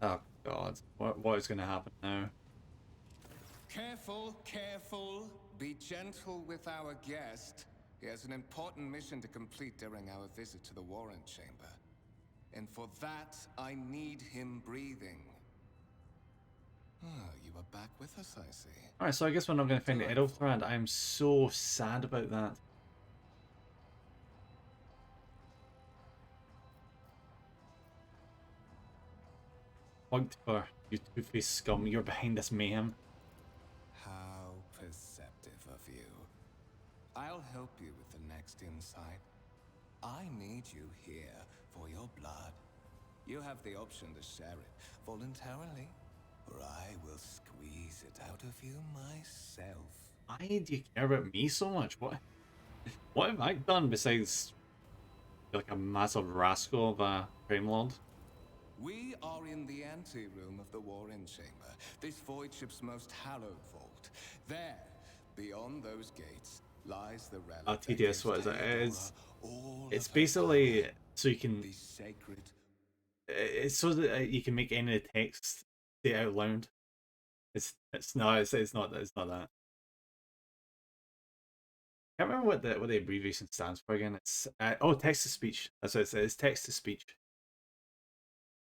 Oh god, what is going to happen now? Careful, careful. Be gentle with our guest. He has an important mission to complete during our visit to the Warren Chamber. And for that, I need him breathing. Oh, you are back with us, I see. Alright, so I guess we're not going to find the Edelthrand. I'm so sad about that. Plugged for you two-faced scum. You're behind this mayhem. How perceptive of you. I'll help you with the next insight. I need you here for your blood. You have the option to share it voluntarily, or I will squeeze it out of you myself. Why do you care about me so much? What have I done besides be like a massive rascal of a crime lord? We are in the anteroom of the Warren Chamber, this void ship's most hallowed vault. There, beyond those gates, lies the relic. TTS, what is it? It's basically so you can. The sacred. It's so that you can make any of the text say out loud. It's not that. I can't remember what the abbreviation stands for again. It's text to speech. That's what it says. Text to speech.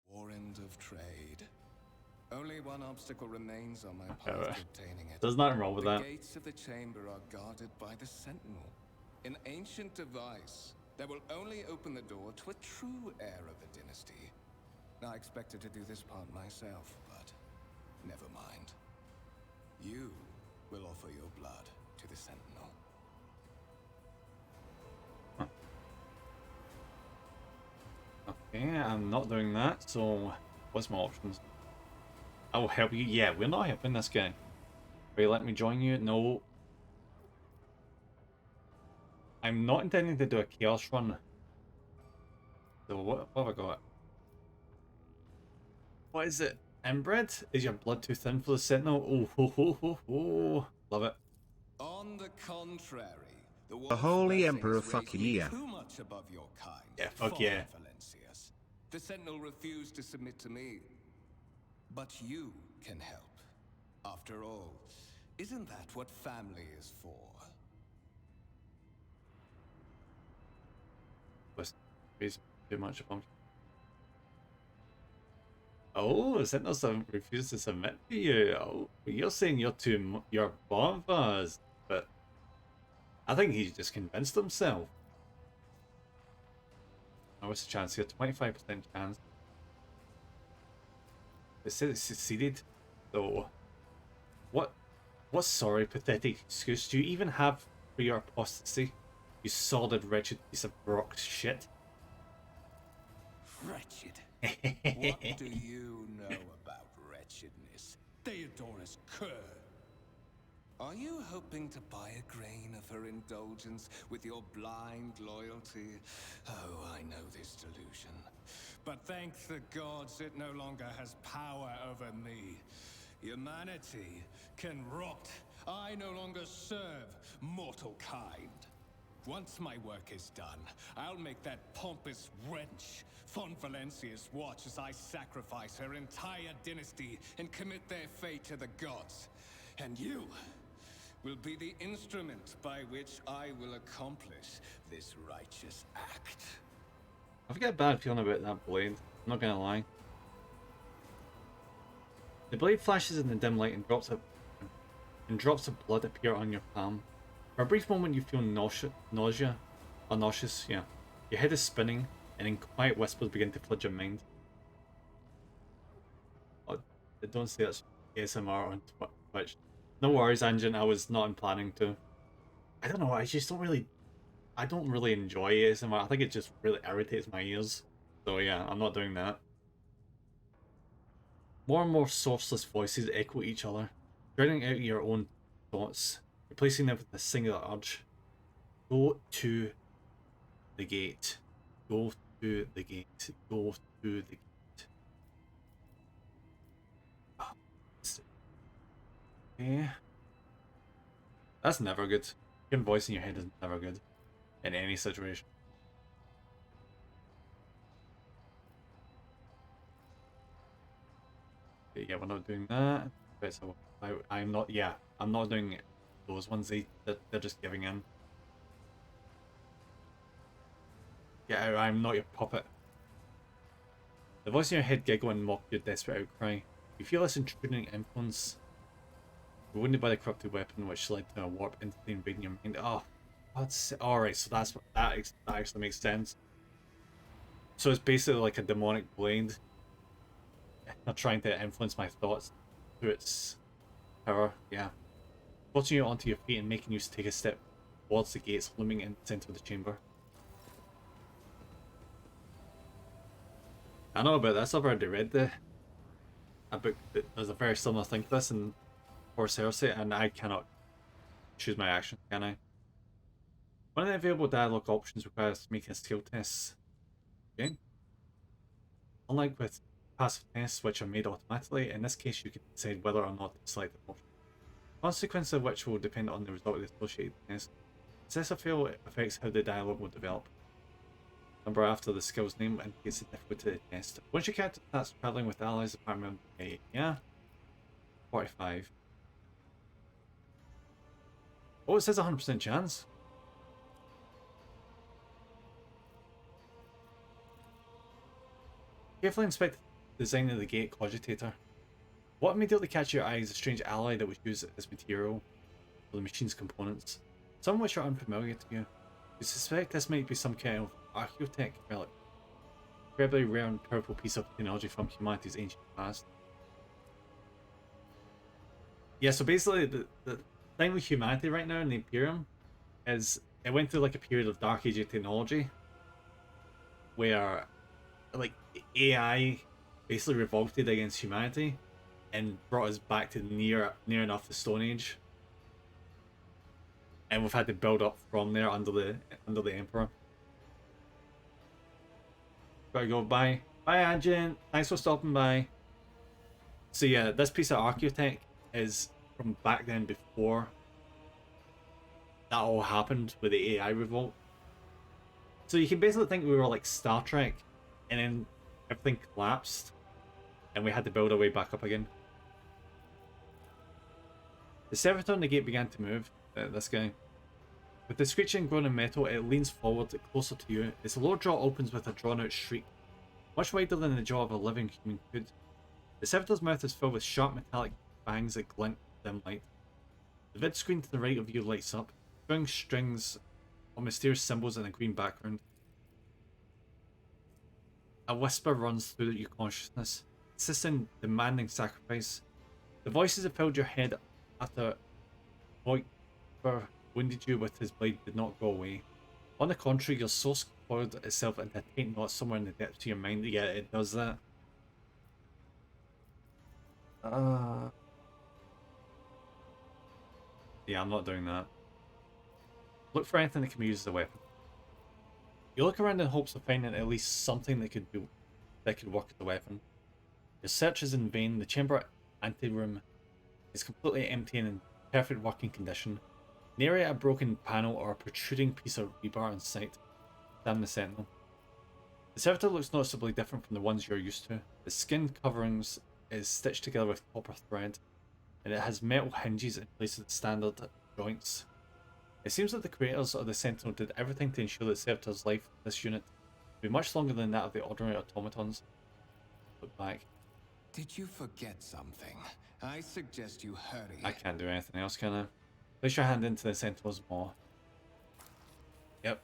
Warrant of trade. Only one obstacle remains on my path to obtaining it. There's nothing wrong with that. The gates of the chamber are guarded by the Sentinel, an ancient device that will only open the door to a true heir of the dynasty. I expected to do this part myself, but never mind. You will offer your blood to the Sentinel. Okay, I'm not doing that, so what's my options? I will help you. Yeah, we're not helping this guy. Will you let me join you? No. I'm not intending to do a chaos run. So what have I got? What is it? Inbred? Is your blood too thin for the Sentinel? Oh, ho, ho, ho, ho. Love it. On contrary. The Holy Wolf Emperor blessings raise fucking ye yeah. too much above your kind. Yeah, fuck Father yeah. Valencius. The Sentinel refused to submit to me. But you can help. After all, isn't that what family is for? Was too much of them. Oh, Sentinels have refused to submit to you. Oh, you're saying you're bombers, but I think he's just convinced himself. Oh, what's the chance here? 25% chance. It says it succeeded. So, what sorry, pathetic excuse do you even have for your apostasy? You solid, wretched piece of rock shit. Wretched. What do you know about wretchedness? Theodora's cur. Are you hoping to buy a grain of her indulgence with your blind loyalty? Oh, I know this delusion. But thank the gods it no longer has power over me. Humanity can rot. I no longer serve mortal kind. Once my work is done, I'll make that pompous wench Von Valencius watch as I sacrifice her entire dynasty and commit their fate to the gods. And you will be the instrument by which I will accomplish this righteous act. I've got a bad feeling about that blade. I'm not gonna lie. The blade flashes in the dim light and drops of blood appear on your palm. For a brief moment you feel nauseous. Yeah. Your head is spinning, and in quiet whispers begin to flood your mind. Oh, don't say that's ASMR on Twitch. No worries, Anjin, I was not planning to. I don't know, I don't really enjoy ASMR. I think it just really irritates my ears. So yeah, I'm not doing that. More and more sourceless voices echo each other, drowning out your own thoughts, replacing them with a singular urge. Go to the gate. Go to the gate. Go to the gate. Okay. That's never good. Your voice in your head is never good. In any situation. Okay, yeah, we're not doing that. Right, so I'm not, yeah, I'm not doing those ones. They're just giving in. Yeah, I'm not your puppet. The voice in your head giggle and mock your desperate outcry. You feel this intruding influence. You're wounded by the corrupted weapon, which led to a warp entity invading your mind. Oh, what's alright? So that's what that actually makes sense. So it's basically like a demonic blade, not trying to influence my thoughts through its power. Yeah, forcing you onto your feet and making you take a step towards the gates looming in the center of the chamber. I know about this. I've already read a book that does a very similar thing to this in Horus Heresy, and I cannot choose my actions, can I? One of the available dialogue options requires making a skill test. Okay. Unlike with passive tests, which are made automatically, in this case you can decide whether or not to select the option. Consequence of which will depend on the result of the associated test. Success or fail affects how the dialogue will develop. Number after the skill's name indicates the difficulty of the test. Once your character starts traveling with allies, apartment, yeah, 45. Oh, it says 100% chance. Carefully inspect the design of the gate cogitator. What immediately catches your eye is a strange alloy that was used as material for the machine's components, some of which are unfamiliar to you. You suspect this might be some kind of archaeotech relic, incredibly rare and powerful piece of technology from humanity's ancient past. Yeah, so basically the thing with humanity right now in the Imperium is it went through like a period of dark age of technology where like AI basically revolted against humanity and brought us back to near enough the Stone Age, and we've had to build up from there under the Emperor. Gotta go. Bye Agent, thanks for stopping by. So yeah, this piece of archaeotech is from back then, before that all happened with the AI revolt. So you can basically think we were like Star Trek, and then everything collapsed, and we had to build our way back up again. The servitor on the gate began to move. This guy. With the screeching groaning metal, it leans forward, closer to you. Its lower jaw opens with a drawn-out shriek, much wider than the jaw of a living human could. The servitor's mouth is filled with sharp metallic fangs that glint in dim light. The vid screen to the right of you lights up, showing strings of mysterious symbols in a green background. A whisper runs through your consciousness, insisting, demanding sacrifice. The voices that filled your head after Voight wounded you with his blade did not go away. On the contrary, your soul coiled itself into a tight knot somewhere in the depths of your mind. Yeah, it does that. Yeah, I'm not doing that. Look for anything that can be used as a weapon. You look around in hopes of finding at least something that could work as a weapon. Your search is in vain. The chamber anteroom is completely empty and in perfect working condition. Near it, a broken panel or a protruding piece of rebar in sight. Damn the sentinel. The servitor looks noticeably different from the ones you're used to. The skin coverings is stitched together with copper thread, and it has metal hinges in place of the standard joints. It seems that the creators of the Sentinel did everything to ensure that Servitor's life in this unit would be much longer than that of the ordinary automatons. Look back. Did you forget something? I suggest you hurry. I can't do anything else, can I? Place your hand into the Sentinel's maw. Yep.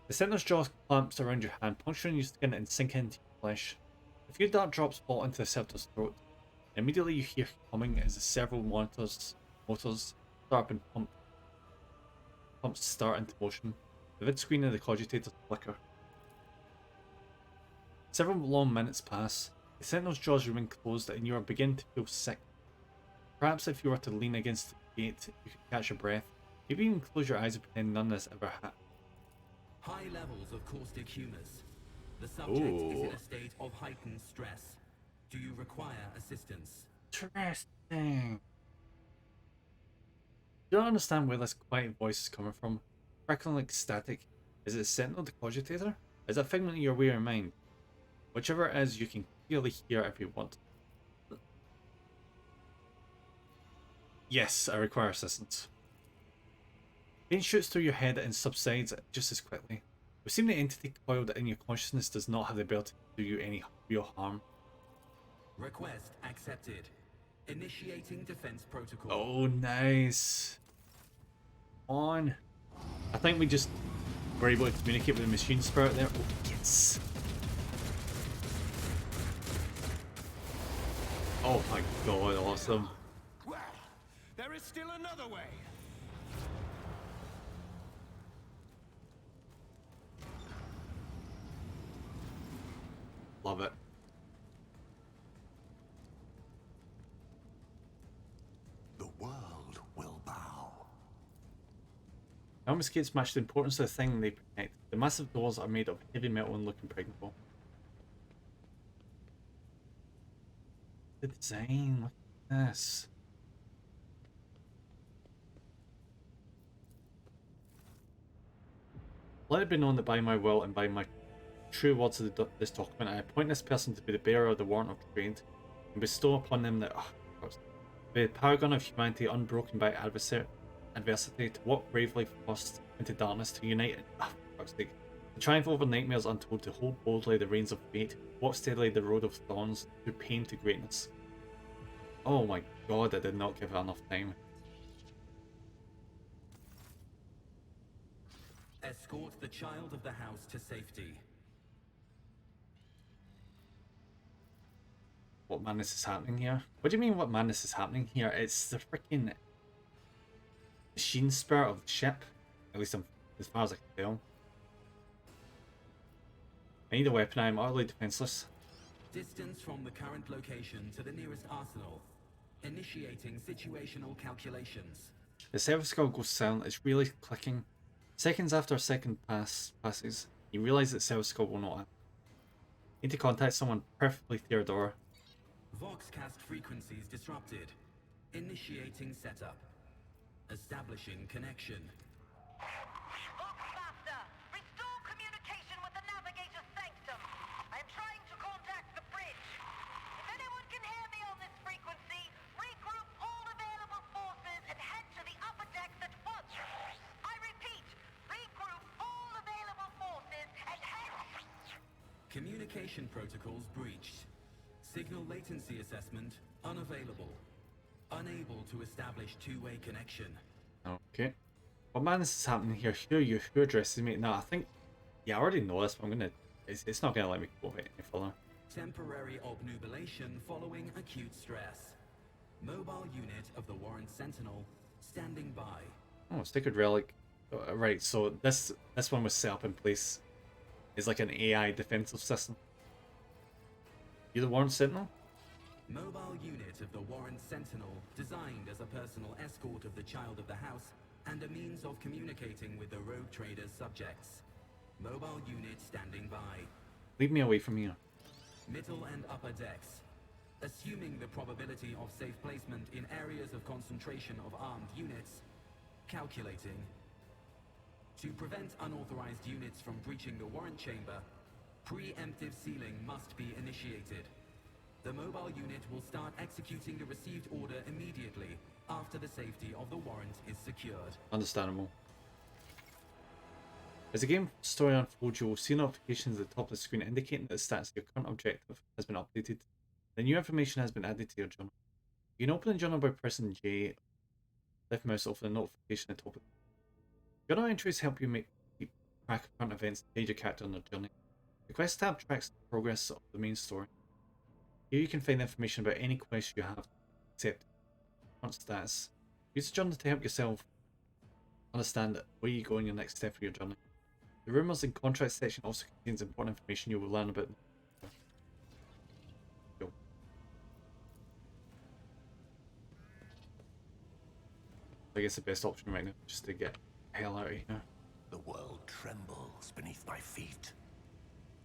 The Sentinel's jaw clamps around your hand, puncturing your skin and sinking into your flesh. A few dark drops fall into the Servitor's throat. Immediately you hear humming as the several motors start up and pumps start into motion. The vid screen of the cogitators flicker. Several long minutes pass. The Sentinel's jaws remain closed and you are beginning to feel sick. Perhaps if you were to lean against the gate, you could catch your breath. Maybe even close your eyes and pretend none of this ever happened. High levels of caustic humours. The subject is in a state of heightened stress. Do you require assistance? Interesting. You don't understand where this quiet voice is coming from. Crackling like static. Is it a Sentinel, the cogitator? Is it a figment of your weary mind? Whichever it is, you can clearly hear if you want. Yes, I require assistance. Pain shoots through your head and subsides just as quickly. It would seem the entity coiled in your consciousness does not have the ability to do you any real harm. Request accepted. Initiating defense protocol. Oh, nice. On. I think we just were able to communicate with the machine spirit there. Oh, yes. Oh my god, awesome. Well, there is still another way. Love it. The world will bow. Helmets gates match the importance of the thing they protect. The massive doors are made of heavy metal and look impregnable. The design, look at this. Let it be known that by my will and by my true words of this document, I appoint this person to be the bearer of the warrant of trade and bestow upon them the paragon of humanity unbroken by adversity, to walk bravely first into darkness, to unite to triumph over nightmares untold, to hold boldly the reins of fate, walk steadily the road of thorns, through pain to greatness. Oh my god, I did not give her enough time. Escort the child of the house to safety. What madness is happening here? What do you mean what madness is happening here? It's the freaking machine spirit of the ship. At least as far as I can tell. I need a weapon, I am utterly defenseless. Distance from the current location to the nearest arsenal. Initiating situational calculations. The service skull goes silent, it's really clicking. Seconds after a second passes, you realise that service skull will not answer. Need to contact someone, preferably Theodora. Voxcast frequencies disrupted. Initiating setup. Establishing connection. Boxmaster, restore communication with the navigator's sanctum. I am trying to contact the bridge. If anyone can hear me on this frequency, regroup all available forces and head to the upper decks at once. I repeat, regroup all available forces and head... Communication protocols breached. Signal latency assessment unavailable. Unable to establish two-way connection. Okay. What madness is happening here? Who addresses me? No, I think... Yeah, I already know this, but I'm gonna... It's not gonna let me go any further. Temporary obnubilation following acute stress. Mobile unit of the Warren Sentinel standing by. Oh, Sacred Relic. Right, so this one was set up in place. It's like an AI defensive system. You the Warren Sentinel? Mobile unit of the Warren Sentinel, designed as a personal escort of the Child of the House and a means of communicating with the Rogue Trader's subjects. Mobile unit standing by. Leave me away from here. Middle and upper decks. Assuming the probability of safe placement in areas of concentration of armed units. Calculating. To prevent unauthorized units from breaching the warrant chamber, preemptive sealing must be initiated. The mobile unit will start executing the received order immediately after the safety of the warrant is secured. Understandable. As the game story unfolds, you will see notifications at the top of the screen indicating that the status of your current objective has been updated. The new information has been added to your journal. You can open the journal by pressing J, left mouse over the notification at the top. Journal entries help you keep track of current events and guide your character on their journey. The quest tab tracks the progress of the main story. Here you can find information about any quest you have, except current status. Use the journal to help yourself understand where you go in your next step of your journey. The rumors and contracts section also contains important information you will learn about. Go. I guess the best option right now is just to get the hell out of here. The world trembles beneath my feet.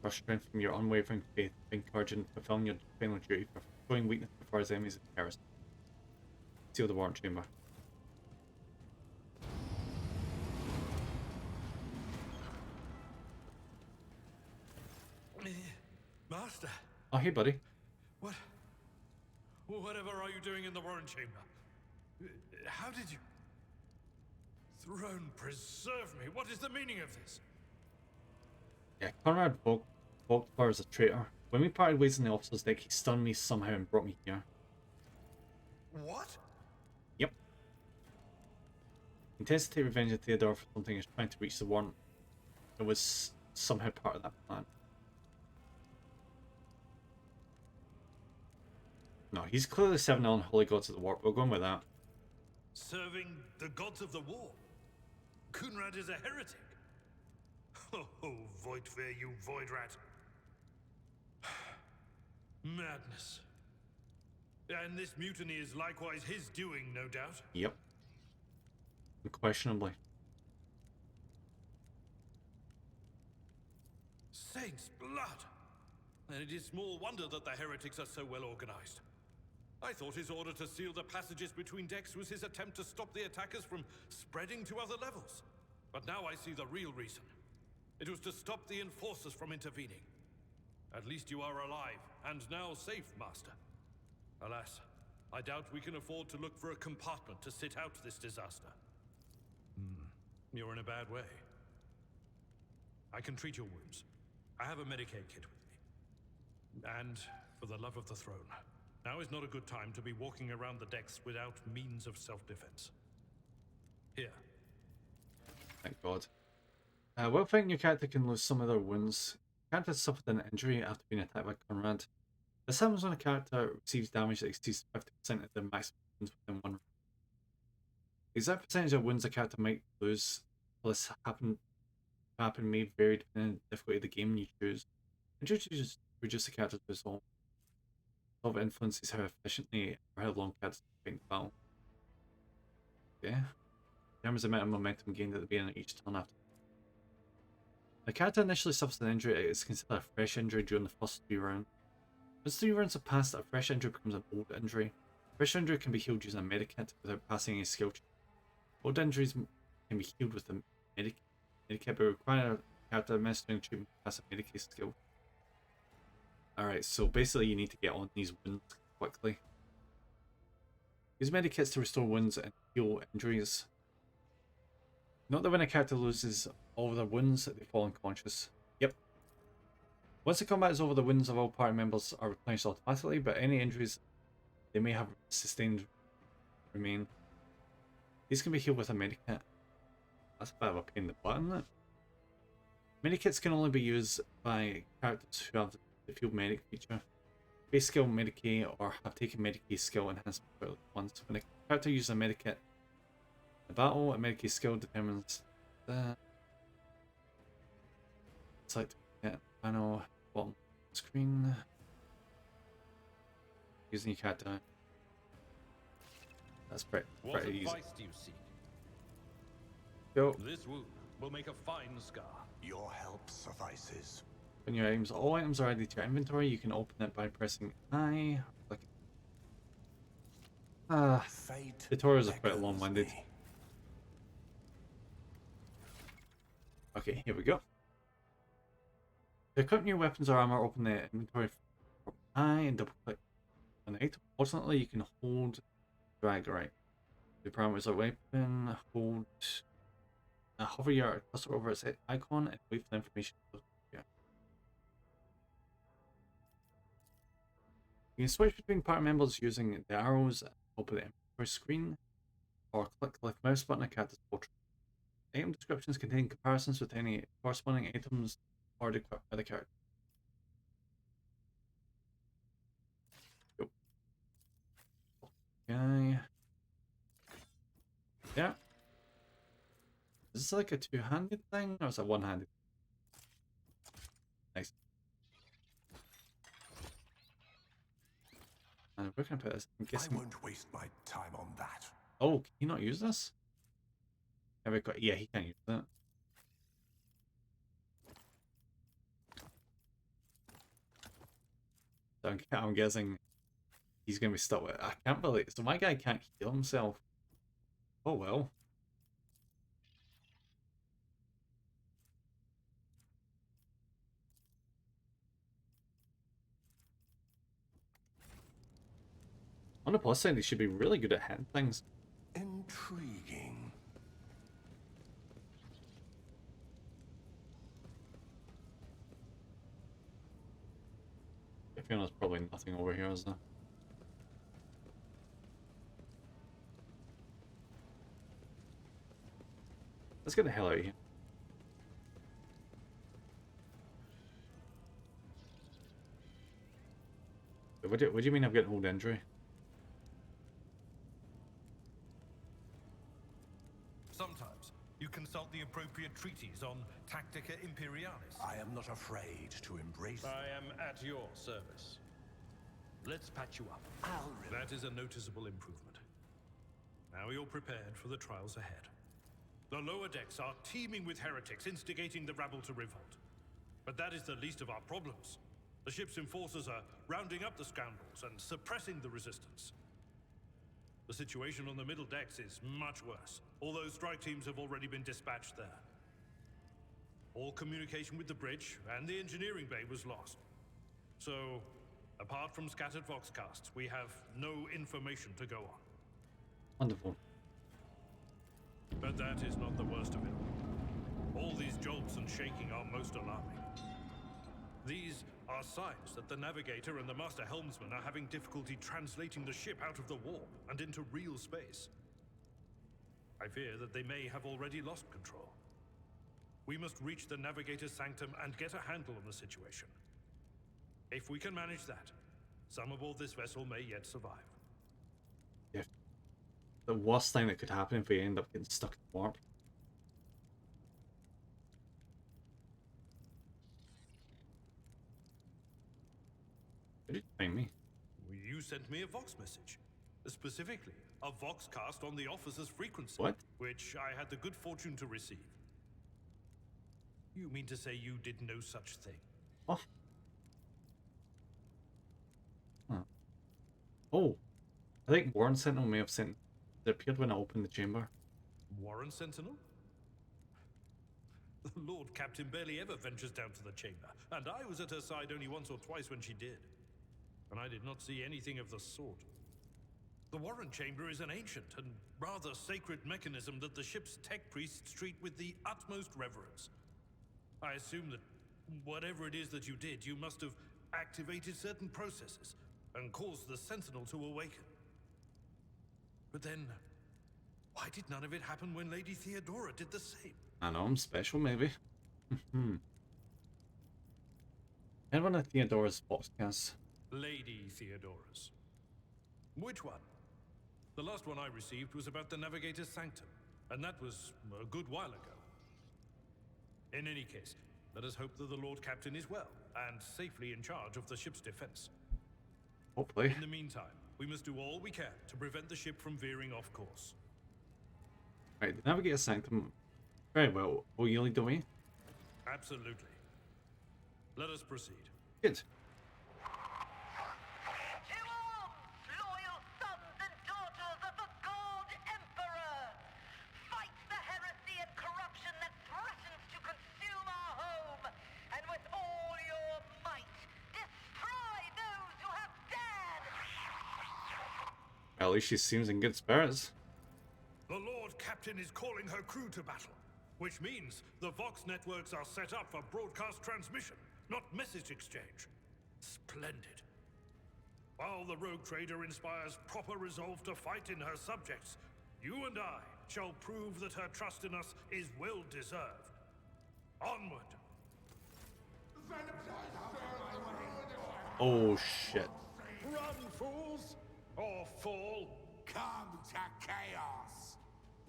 Draw strength from your unwavering faith, being courage in fulfilling your final duty, for showing weakness before his enemies and terrorists. Seal the warrant chamber. Master! Oh, hey, buddy. Whatever are you doing in the warrant chamber? How did you... Throne preserve me! What is the meaning of this? Yeah, Conrad Volkvar is a traitor. When we parted ways in the officer's deck, he stunned me somehow and brought me here. What? Yep. He intends to take revenge on Theodore for something he's trying to reach the warrant. It was somehow part of that plan. No, he's clearly serving the unholy gods of the war. We're going with that. Serving the gods of the war? Kunrad is a heretic. Oh, Voidfear, you void rat. Madness. And this mutiny is likewise his doing, no doubt? Yep. Unquestionably. Saints' blood! And it is small wonder that the heretics are so well organized. I thought his order to seal the passages between decks was his attempt to stop the attackers from spreading to other levels. But now I see the real reason. It was to stop the enforcers from intervening. At least you are alive, and now safe, Master. Alas, I doubt we can afford to look for a compartment to sit out this disaster. You're in a bad way. I can treat your wounds. I have a Medicaid kit with me. And for the love of the throne, now is not a good time to be walking around the decks without means of self-defense. Here. Thank God. While fighting, your character can lose some of their wounds. Your character suffered an injury after being attacked by Conrad. This happens when a character receives damage that exceeds 50% of the maximum wounds within one round. The exact percentage of wounds a character might lose will this happen may vary depending on the difficulty of the game you choose. Injury just reduce the character's resolve. Resolve influences how efficiently or how long characters fight the battle. Okay. Determines the amount of momentum gained at the beginning of each turn after. The character initially suffers an injury, it is considered a fresh injury during the first 3 rounds. Once 3 rounds have passed, a fresh injury becomes an old injury. A fresh injury can be healed using a medikit without passing any skill check. Old injuries can be healed with the medikit, but require a character administering treatment to pass a medikit skill. Alright, so basically you need to get on these wounds quickly. Use medikits to restore wounds and heal injuries. Note that when a character loses all of their wounds, they fall unconscious. Yep. Once the combat is over, the wounds of all party members are replenished automatically, but any injuries they may have sustained remain. These can be healed with a medikit. That's a bit of a pain in the butt, isn't it? Medikits can only be used by characters who have the field medic feature, base skill Medicaid, or have taken Medicaid skill enhancement once. When a character uses a medikit in battle, a Medicaid skill determines the select panel bottom screen using your character. That's pretty easy. What advice do you seek? Go. This wound will make a fine scar. Your help suffices. When your items, all items are added to your inventory, you can open it by pressing I. Tutorials are quite long-winded. Okay, here we go. To equip new weapons or armor, open the inventory from I and double-click on the item. Ultimately, you can hold, drag, right. The parameters are weapon, hold, hover your cursor over its icon and wait for the information to appear. You can switch between party members using the arrows at the top of the inventory screen, or click the left mouse button on a character's portrait. Item descriptions contain comparisons with any corresponding items already equipped by the character. Go. Guy. Yeah. Is this like a two-handed thing, or is it one-handed? Nice. And where can I put this? I'm guessing. I won't waste my time on that. Oh, can he not use this? Have we got? Yeah, he can't use that. So I'm guessing he's gonna be stuck with it. I can't believe it. So my guy can't heal himself. Oh well. On the plus side, he should be really good at hitting things. Intriguing. I feel there's probably nothing over here, is there? Let's get the hell out of here. What do you mean I've got an old injury? Sometimes you consult the appropriate treaties on Tactica Imperialis. I am not afraid to embrace. I am at your service. Let's patch you up. That is a noticeable improvement. Now you're prepared for the trials ahead. The lower decks are teeming with heretics instigating the rabble to revolt. But that is the least of our problems. The ship's enforcers are rounding up the scoundrels and suppressing the resistance. The situation on the middle decks is much worse, although strike teams have already been dispatched there. All communication with the bridge and the engineering bay was lost. So, apart from scattered voxcasts, we have no information to go on. Wonderful. But that is not the worst of it all. All these jolts and shaking are most alarming. These are signs that the navigator and the master helmsman are having difficulty translating the ship out of the warp and into real space. I fear that they may have already lost control. We must reach the navigator's sanctum and get a handle on the situation. If we can manage that, some aboard this vessel may yet survive. Yeah. The worst thing that could happen if we end up getting stuck in the warp. Where did you find me? You sent me a Vox message. Specifically, a Voxcast on the officer's frequency. What? Which I had the good fortune to receive. You mean to say you did no such thing? Oh. Huh. Oh. I think Warren Sentinel may have sent... It appeared when I opened the chamber. Warren Sentinel? The Lord Captain barely ever ventures down to the chamber, and I was at her side only once or twice when she did. And I did not see anything of the sort. The Warren Chamber is an ancient and rather sacred mechanism that the ship's tech priests treat with the utmost reverence. I assume that whatever it is that you did, you must have activated certain processes and caused the Sentinel to awaken. But then, why did none of it happen when Lady Theodora did the same? I know, I'm special, maybe. And one of Theodora's podcasts. Lady Theodora's. Which one? The last one I received was about the Navigator's Sanctum, and that was a good while ago. In any case, let us hope that the Lord Captain is well, and safely in charge of the ship's defense. Hopefully. In the meantime, we must do all we can to prevent the ship from veering off course. Right, the Navigator's Sanctum. Very well. Will you lead the way? Absolutely. Let us proceed. Good. To arms, loyal sons and daughters of the God Emperor! Fight the heresy and corruption that threatens to consume our home, and with all your might, destroy those who have dared! Well, at least she seems in good spirits. The Lord Captain is calling her crew to battle, which means the Vox networks are set up for broadcast transmission, not message exchange. Splendid. While the rogue trader inspires proper resolve to fight in her subjects, you and I shall prove that her trust in us is well deserved. Onward. Oh shit. Run, fools, or fall. Come to chaos!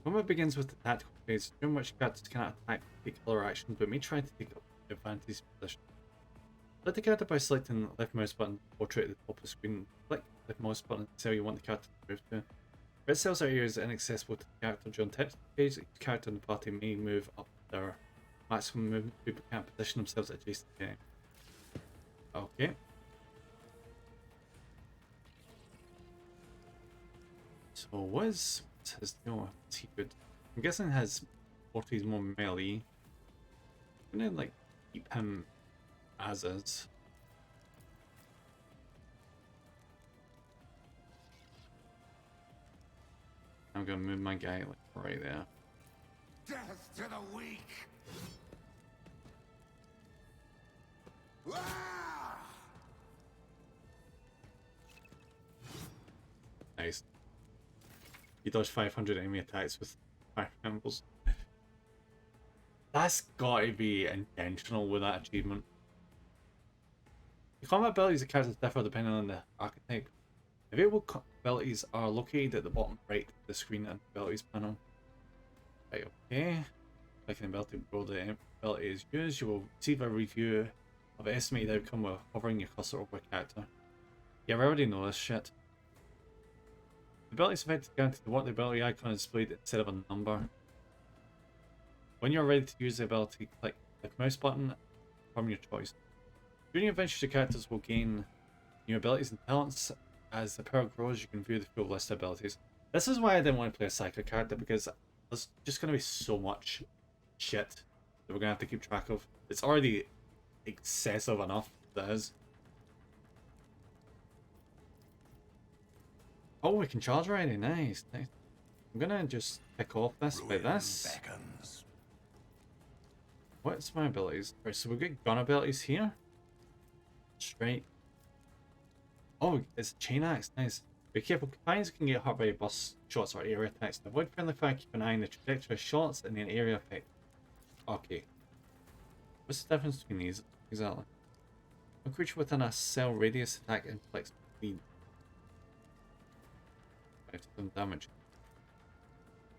Combat begins with the tactical phase, during which characters cannot attack or take other actions, but may try to take up the advantage position. Select the character by selecting the left mouse button, portrait at the top of the screen. Click the left mouse button to cell you want the character to move to. Red cells are areas inaccessible to the character during text phase. Each character in the party may move up their maximum movement, people can't position themselves adjacent to the game. Okay. So what is his deal? Is he good? I'm guessing his 40 is more melee. I'm gonna like keep him as is. I'm gonna move my guy like right there. Death to the weak! Ah! Nice. He dodged 500 enemy attacks with fire rifles. That's gotta be intentional with that achievement. The combat abilities of characters differ depending on the archetype. Available abilities are located at the bottom right of the screen and abilities panel. Right, okay. Clicking ability below the ability is used, you will receive a review of the estimated outcome while hovering your cursor over a character. Yeah, I already know this shit. The ability is effective guaranteed to what the ability icon is displayed instead of a number. When you're ready to use the ability, click the mouse button from your choice. During your adventures, your characters will gain new abilities and talents. As the power grows, you can view the full list of abilities. This is why I didn't want to play a psychic character, because there's just going to be so much shit that we're going to have to keep track of. It's already excessive enough, that is. Oh, we can charge already. Nice, nice. I'm gonna just pick off this by this. Beckons. What's my abilities? Right, so we've got gun abilities here. Straight. Oh, it's a chain axe. Nice. Be careful, companions can get hurt by burst shots or area attacks. To avoid friendly fire, keep an eye on the trajectory of shots and the area effect. Okay. What's the difference between these? Exactly. A creature within a cell radius attack inflicts bleed. 5 damage.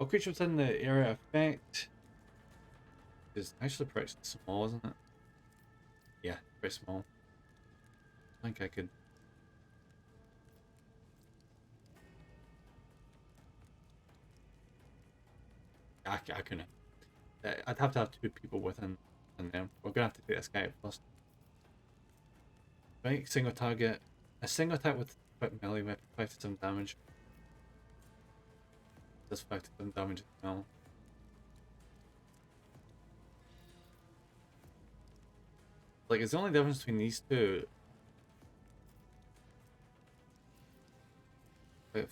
A creature within the area effect is actually pretty small, isn't it? Yeah, pretty small. I think I could. I couldn't. I'd have to have 2 people within them. We're gonna have to take this guy out first. Right, single target. A single attack with quick melee weapon, 5 to 7 damage. Does 5 to 7 damage as well. Like, is the only difference between these two? Wait,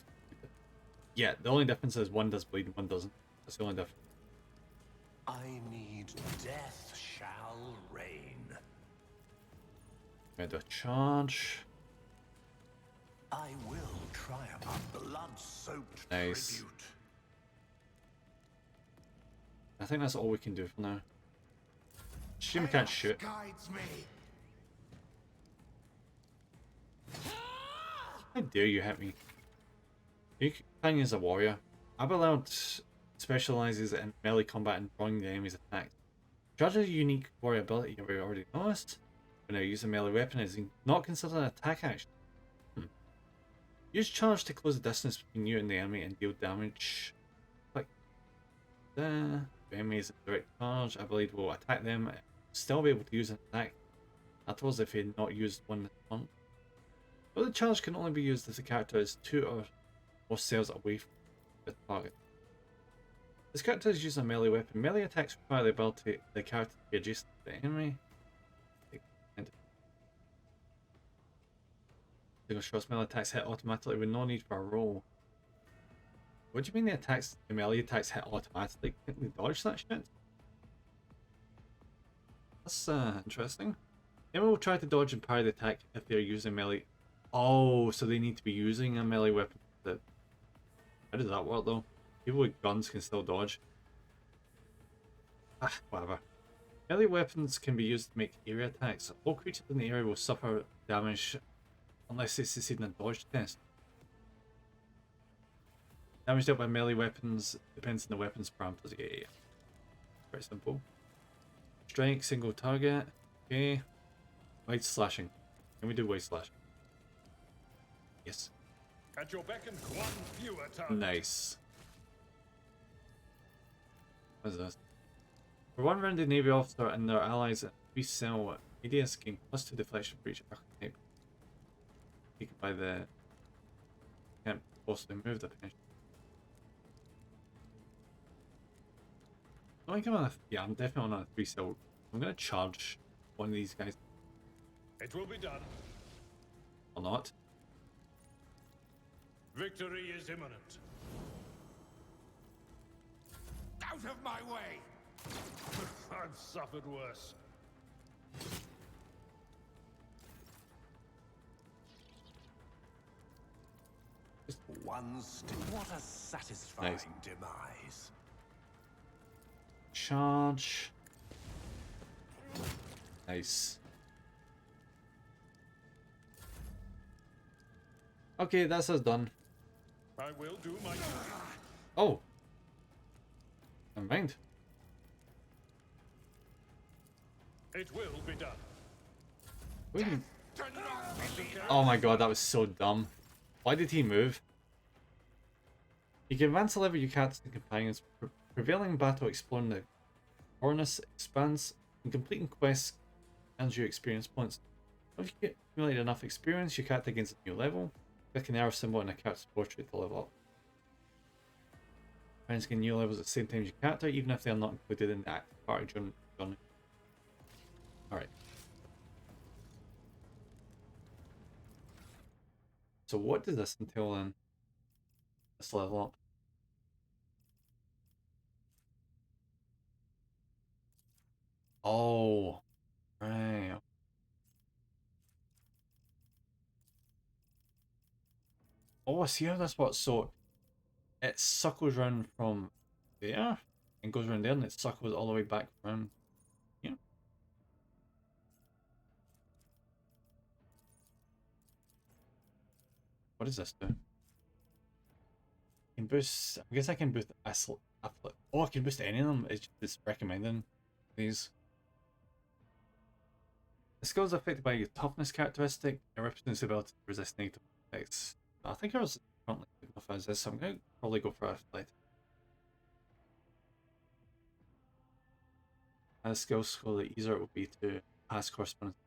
yeah, the only difference is one does bleed and one doesn't. That's the only difference. I need death shall reign. I'm gonna do a charge. I will try a blood-soaked Nice. tribute. I think that's all we can do for now. Shame we can't shoot. Guides me. How dare you hit me? Your companion is a warrior. Abelard specializes in melee combat and drawing the enemy's attack. Charge is a unique warrior ability we already noticed. When I use a melee weapon, it is not considered an attack action. Use charge to close the distance between you and the enemy and deal damage. Like the enemy is a direct charge. I believe will attack them. Still be able to use an attack afterwards if he had not used one this month. But the charge can only be used if the character is 2 or more cells away from the target. This character is using a melee weapon. Melee attacks require the ability of the character to be adjacent to the enemy. Single shots melee attacks hit automatically with no need for a roll. What do you mean the melee attacks hit automatically? Can't we dodge that shit? That's interesting. Enemy will try to dodge and parry the attack if they are using melee. Oh, so they need to be using a melee weapon. How does that work though? People with guns can still dodge. Ah, whatever. Melee weapons can be used to make area attacks. All creatures in the area will suffer damage unless they succeed in a dodge test. Damage dealt by melee weapons depends on the weapon's parameters. Yeah. Pretty simple. Strike, single target. Okay. Wide slashing. Can we do wide slashing? Yes. At your beck and one fewer targets. Nice. What is this? For one rounded Navy officer and their allies at 3 cell, ADS gain +2 deflection for each archetype. Taken by the. Can't possibly move the pension. I think I'm on a. Yeah, I'm definitely on a 3 cell. I'm gonna charge one of these guys. It will be done. Or not. Victory is imminent. Out of my way! I've suffered worse. One still. What a satisfying Nice. demise. Charge. Nice. Okay, that's us done. I will do my duty. Oh. Never mind. It will be done. We can... Turn it off! Oh my god, that was so dumb. Why did he move? You can advance the level you characters and companions, prevailing in battle, exploring the cornice, expanse, and completing quests earns you experience points. If you accumulate enough experience, your character gains a new level. Click an arrow symbol in a character's portrait to level up. Friends gain new levels at the same time as your character, even if they are not included in the active party journey. Alright. So what does this entail then? Let's level up. Oh, right. Oh, I see how this works. So it suckles around from there and goes around there, and it suckles all the way back around here. What does this do? Can boost. I guess I can boost oh, I can boost any of them. It's just recommending these. The skill is affected by your toughness characteristic. It represents the ability to resist negative effects. I think I was currently good enough as this, so I'm going to probably go for athletic. As skill score, the easier it will be to pass correspondence.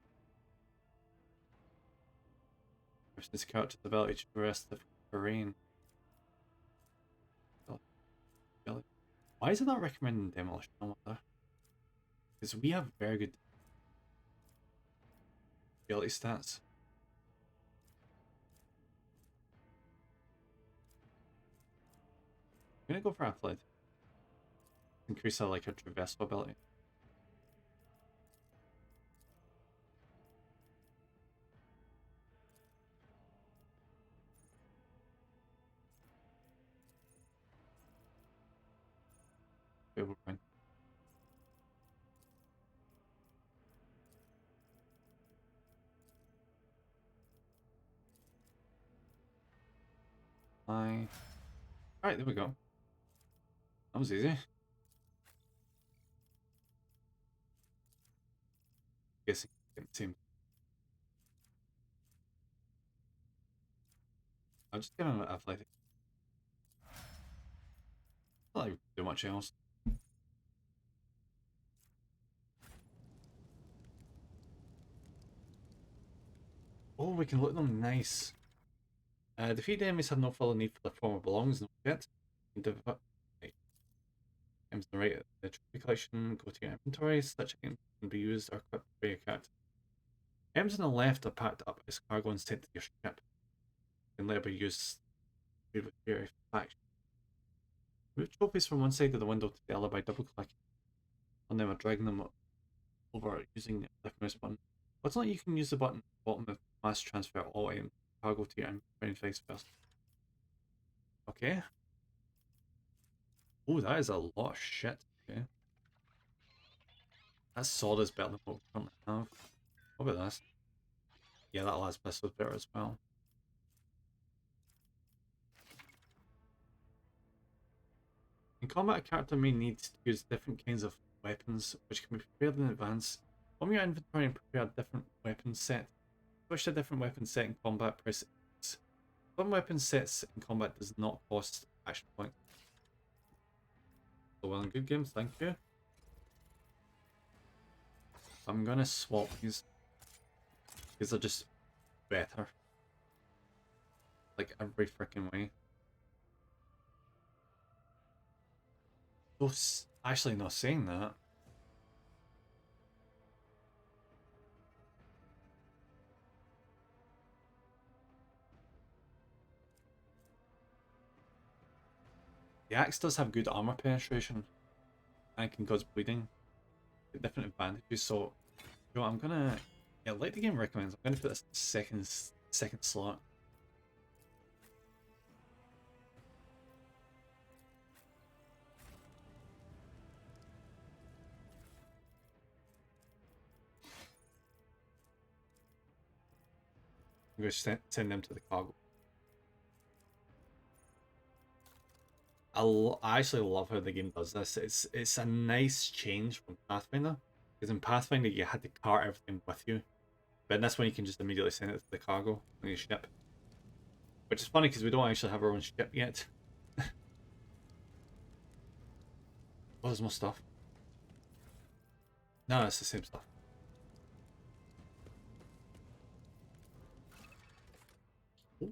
Versus character's ability to traverse the terrain. Why is it not recommending demolition? I wonder. Because we have very good. ability stats. I'm gonna go for athletic. Increase our like our traversal ability. Favorable point. Alright, there we go. That was easy. Guessing team. I'll just give him athletic. Not like do much else. Oh, we can loot them. Nice. Defeat enemies have no further need for their former belongings. No shit. Items in the right the trophy collection. Go to your inventory. Such items can be used or equipped by your character. Items on the left are packed up as cargo and sent to your ship. Can later be used with your faction. Move trophies from one side of the window to the other by double clicking on them or dragging them over using the left mouse button. Fortunately, you can use the button at the bottom of mass transfer all items cargo to your inventory first. Okay. Oh, that is a lot of shit. Okay. That sword is better than what we currently have. What about this? Yeah, that last pistol is better as well. In combat, a character may need to use different kinds of weapons, which can be prepared in advance. From your inventory and prepare a different weapon set. Switch to a different weapon set in combat, press X. Some weapon sets in combat does not cost action points. So well and good games, thank you. I'm gonna swap these because they're just better. Like every freaking way. Oh, actually not saying that. The axe does have good armor penetration and can cause bleeding. Different advantages, so you know, I'm gonna like the game recommends. I'm gonna put this second slot. I'm gonna send them to the cargo. I actually love how the game does this. It's a nice change from Pathfinder, because in Pathfinder you had to cart everything with you, but in this one you can just immediately send it to the cargo on your ship, which is funny because we don't actually have our own ship yet. Oh, there's more stuff. No, it's the same stuff. Oh.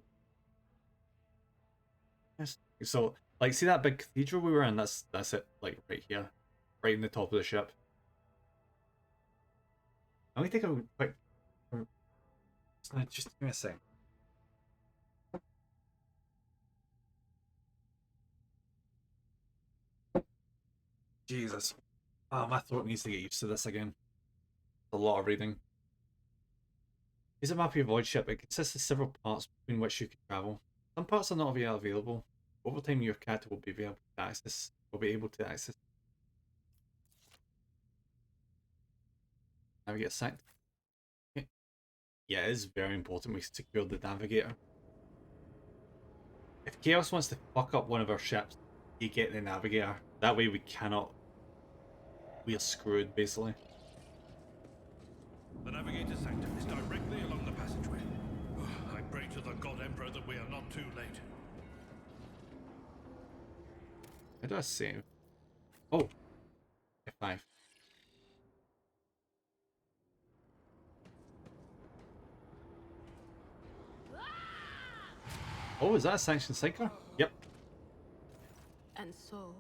Yes. So, like, see that big cathedral we were in? That's it, like, right here. Right in the top of the ship. I'm gonna take a quick... Just give me a second. Jesus. Oh, my throat needs to get used to this again. A lot of reading. Here's a map of your void ship. It consists of several parts between which you can travel. Some parts are not yet available. Over time, your character will be able to access. Now we get sacked. Okay. Yeah, it is very important we secure the navigator. If Chaos wants to fuck up one of our ships, you get the navigator. That way we cannot. We are screwed, basically. The navigator's sanctum is directly along the passageway. I pray to the God Emperor that we are not too late. How do I save? Oh, F5. Oh, is that a sanctioned sinker? Yep. And so,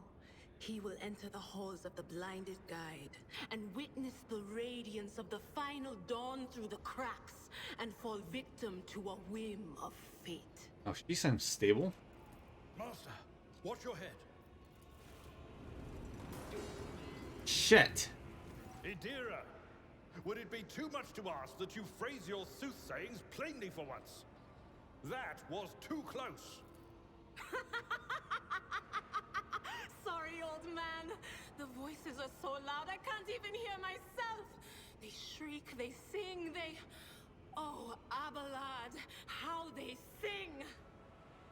He will enter the halls of the blinded guide and witness the radiance of the final dawn through the cracks and fall victim to a whim of fate. Oh, she sounds stable. Master, watch your head. Shit. Idira, would it be too much to ask that you phrase your soothsayings plainly for once? That was too close. Sorry, old man. The voices are so loud I can't even hear myself. They shriek, they sing, they... Oh, Abelard, how they sing!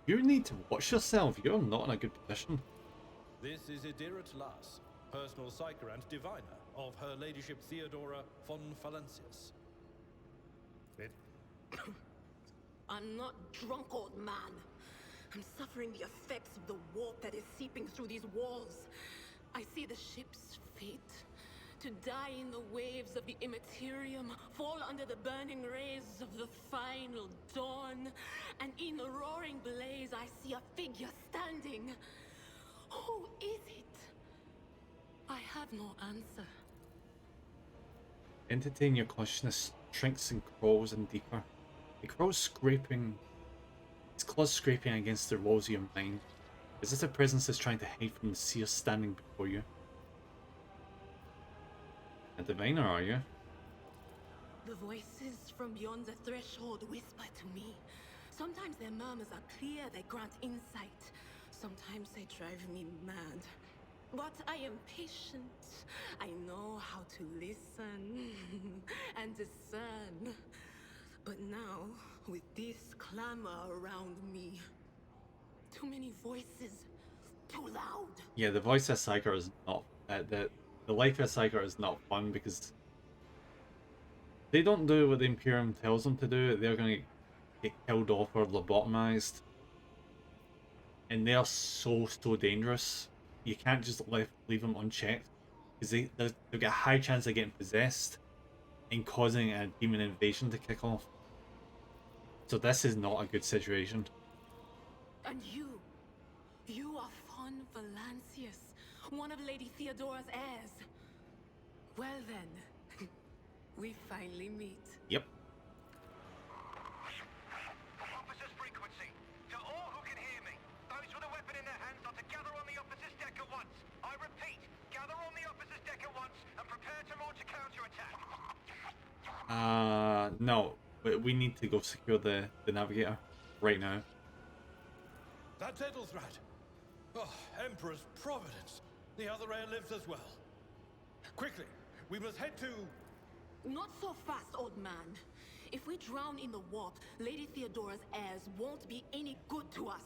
You need to watch yourself. You're not in a good position. This is Idira Tlas, personal psyker and diviner of Her Ladyship Theodora von Valancius. I'm not drunk, old man. I'm suffering the effects of the warp that is seeping through these walls. I see the ship's fate. To die in the waves of the immaterium, fall under the burning rays of the final dawn. And in the roaring blaze, I see a figure standing. Who is it? I have no answer. Entity in your consciousness shrinks and crawls in deeper. It crawls scraping, its claws scraping against the walls of your mind. As if the presence is trying to hide from the seer standing before you. A diviner, are you? The voices from beyond the threshold whisper to me. Sometimes their murmurs are clear, they grant insight. Sometimes they drive me mad. But I am patient. I know how to listen and discern. But now, with this clamor around me, too many voices, too loud. Yeah, the voice of Psyker is not... the life of Psyker is not fun because they don't do what the Imperium tells them to do. They're going to get killed off or lobotomized. And they're so dangerous. You can't just leave them unchecked. Because they've got a high chance of getting possessed and causing a demon invasion to kick off. So this is not a good situation. And you are von Valancius, one of Lady Theodora's heirs. Well then, we finally meet. Yep. Officer's frequency. To all who can hear me, those with a weapon in their hands are to gather on the officer's deck at once. I repeat, gather on the officer's deck at once and prepare to launch a counterattack. No. We need to go secure the navigator right now. That's Edelthrad. Oh, Emperor's Providence. The other heir lives as well. Quickly, we must head to... Not so fast, old man. If we drown in the warp, Lady Theodora's heirs won't be any good to us.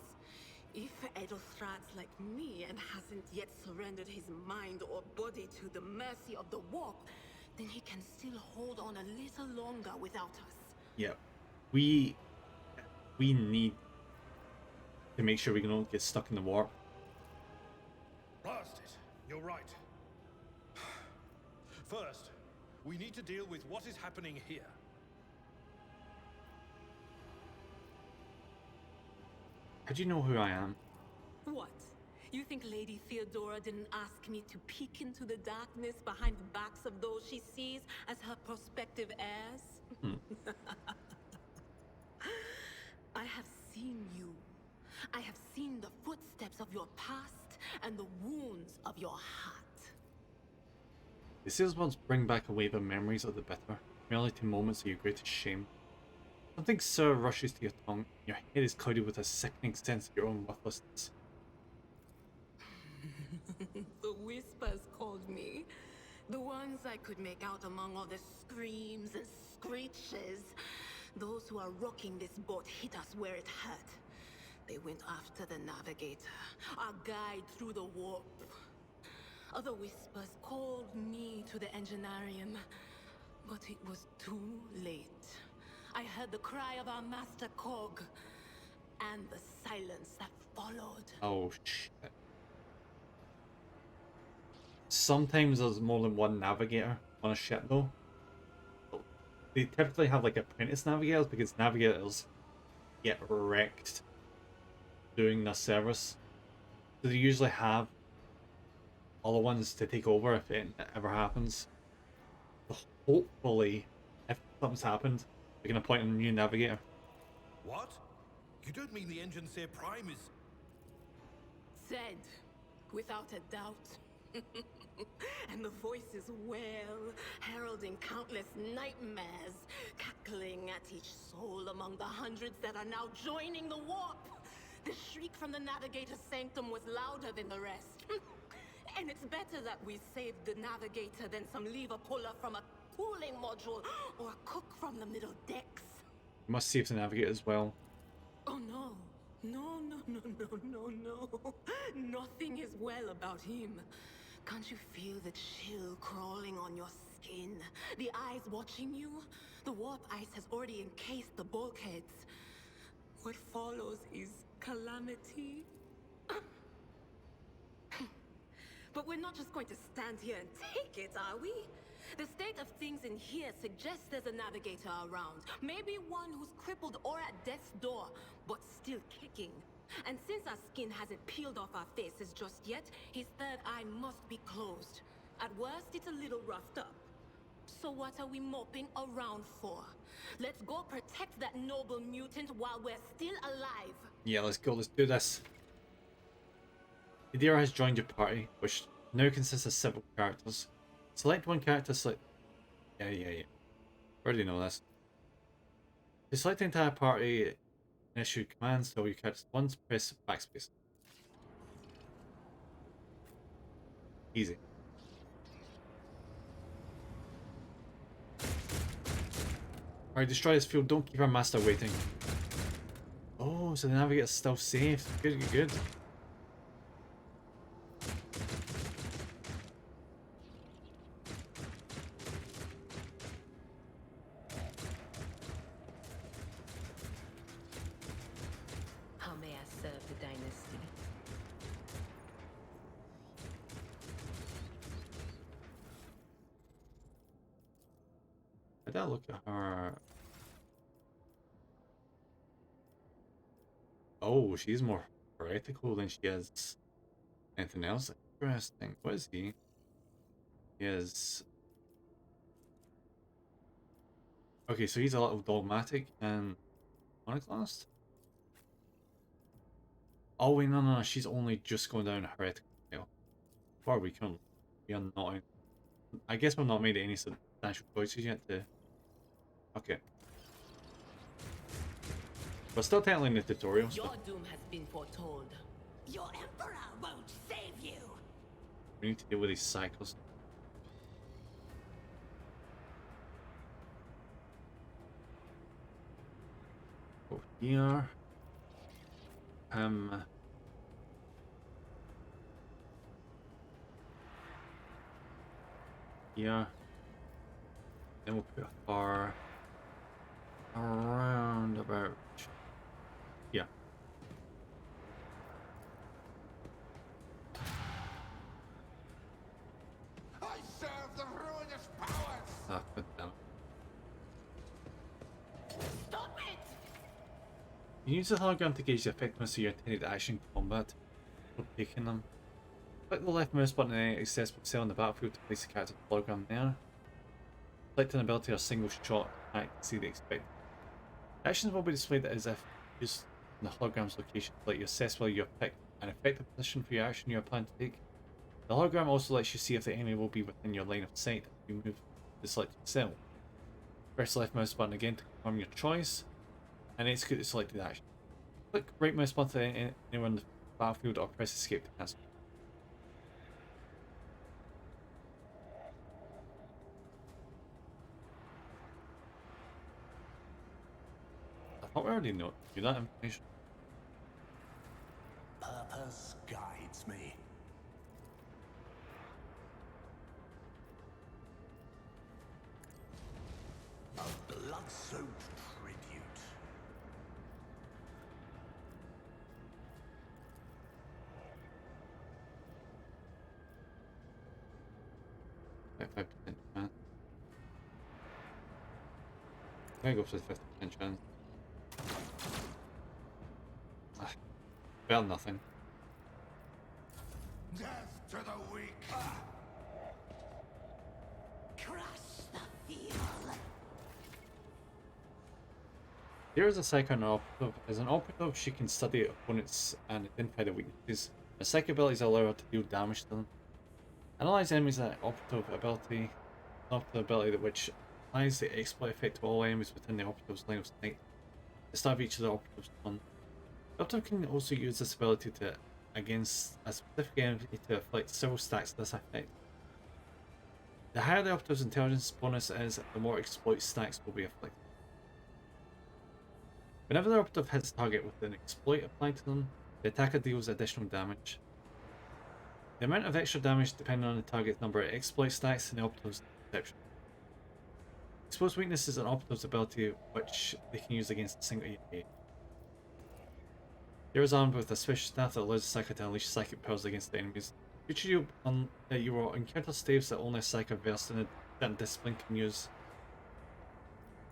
If Edelthrad's like me and hasn't yet surrendered his mind or body to the mercy of the warp, then he can still hold on a little longer without us. Yeah, we need to make sure we don't get stuck in the warp. Blast it. You're right. First, we need to deal with what is happening here. How do you know who I am? What? You think Lady Theodora didn't ask me to peek into the darkness behind the backs of those she sees as her prospective heirs? I have seen you. I have seen the footsteps of your past and the wounds of your heart. The seal's words bring back a wave of memories of the bitter, merely to moments of your greatest shame. Something sour rushes to your tongue, and your head is clouded with a sickening sense of your own worthlessness. The whispers called me. The ones I could make out among all the screams and screeches. Those who are rocking this boat hit us where it hurt. They went after the navigator, our guide through the warp. Other whispers called me to the enginarium, but it was too late. I heard the cry of our master Cog, and the silence that followed. Oh shit. Sometimes there's more than one navigator on a ship though. They typically have like apprentice navigators because navigators get wrecked doing their service. So they usually have other ones to take over if it ever happens. So hopefully, if something's happened, we can appoint a new navigator. What? You don't mean the Engine Seer Prime is... Said, without a doubt. And the voices wail, heralding countless nightmares, cackling at each soul among the hundreds that are now joining the warp. The shriek from the Navigator's sanctum was louder than the rest. And it's better that we saved the Navigator than some lever puller from a cooling module or a cook from the middle decks. We must save the navigator as well. Oh no. No. Nothing is well about him. Can't you feel the chill crawling on your skin? The eyes watching you? The warp ice has already encased the bulkheads. What follows is calamity. But we're not just going to stand here and take it, are we? The state of things in here suggests there's a navigator around. Maybe one who's crippled or at death's door, but still kicking. And since our skin hasn't peeled off our faces just yet, his third eye must be closed. At worst, it's a little roughed up. So what are we moping around for? Let's go protect that noble mutant while we're still alive. Yeah, let's go. Let's do this. Idira has joined your party, which now consists of several characters. Select one character, Yeah. Already know this. To select the entire party, issue commands to all your characters once, press backspace. Easy. Alright, destroy this field. Don't keep our master waiting. Oh, so the navigator's still safe. Good. How may I serve the dynasty? I gotta look at her. Oh, she's more heretical than she is anything else. Interesting. What is he? He is. Okay, so he's a little dogmatic and iconoclast. Oh wait, no. She's only just going down a heretical trail. Before we are not. I guess we've not made any substantial choices yet to. Okay. We're still technically in the tutorial. Your doom has been foretold. Your Emperor won't save you! We need to deal with these cycles. Go here. Here. Then we'll put a bar around about. Yeah. I serve the ruinous powers! Put down. Stop it! You use the hologram to gauge the effectiveness of your intended action combat for taking them. Click the left mouse button in any accessible cell on the battlefield to place the character's hologram there. Select an ability or single shot attack to see the expected. Actions will be displayed as if used in the hologram's location to let you assess whether you have picked an effective position for your action you are planning to take. The hologram also lets you see if the enemy will be within your line of sight if you move the selected cell. Press the left mouse button again to confirm your choice and execute the selected action. Click right mouse button anywhere on the battlefield or press escape to cancel. I thought we already knew that information. Purpose guides me. A blood-soaked tribute. Like 5% chance. I'm gonna go for the 50% chance. Well, nothing. Death to the weak. Here is a psychic and operative. As an operative, she can study opponents and identify their weaknesses. Her psychic abilities allow her to deal damage to them. Analyze enemies at operative ability. An operative ability which applies the exploit effect to all enemies within the operative's line of sight. At the start of each of the operative's turn. The operative can also use this ability to against a specific enemy to inflict several stacks of this effect. The higher the operative's intelligence bonus is, the more exploit stacks will be inflicted. Whenever the operative hits a target with an exploit applied to them, the attacker deals additional damage. The amount of extra damage depends on the target's number of exploit stacks and the operative's perception. Exposed weakness is an operative's ability which they can use against a single EA. Here is armed with a special staff that allows the psychic to unleash psychic powers against the enemies. Future you will encounter staves that only a psychic versed in a certain discipline can use.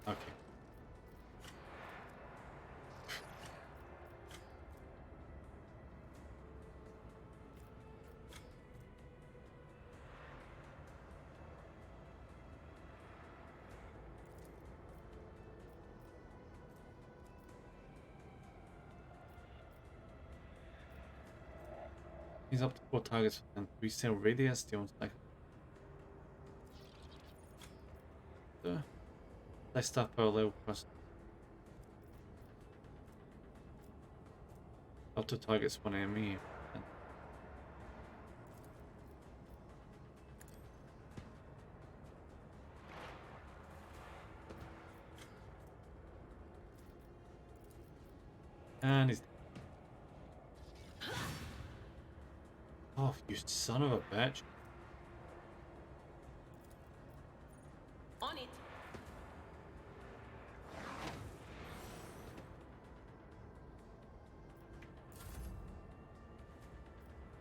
Okay. He's up to 4 targets and 3 cell radius, the only psychic. Let's start parallel first. Up to targets 1 enemy. And he's. Oh, you son of a bitch. On it.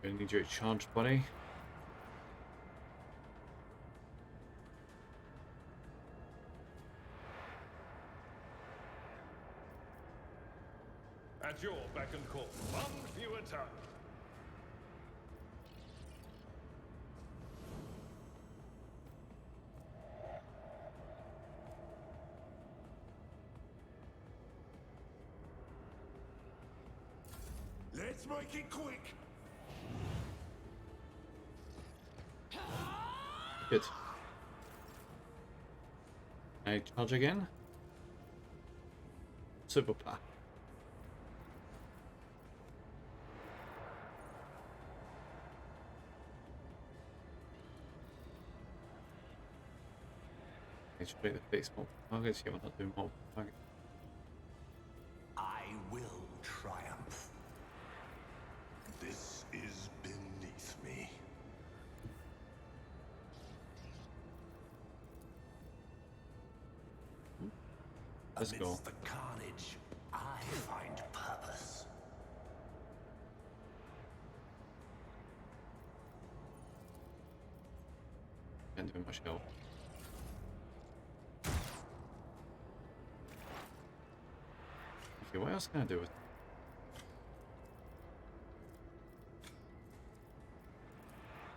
Gonna need your charge, buddy. At your beck and call. One fewer turn. Let's make it quick. Good. I charge again. Super power. I should make the face multiple targets. Yeah, we're not doing multiple targets. I will triumph. This is beneath me. Let's go. Amidst the carnage, I find purpose. Can't do much help. Okay, what else can I do with it?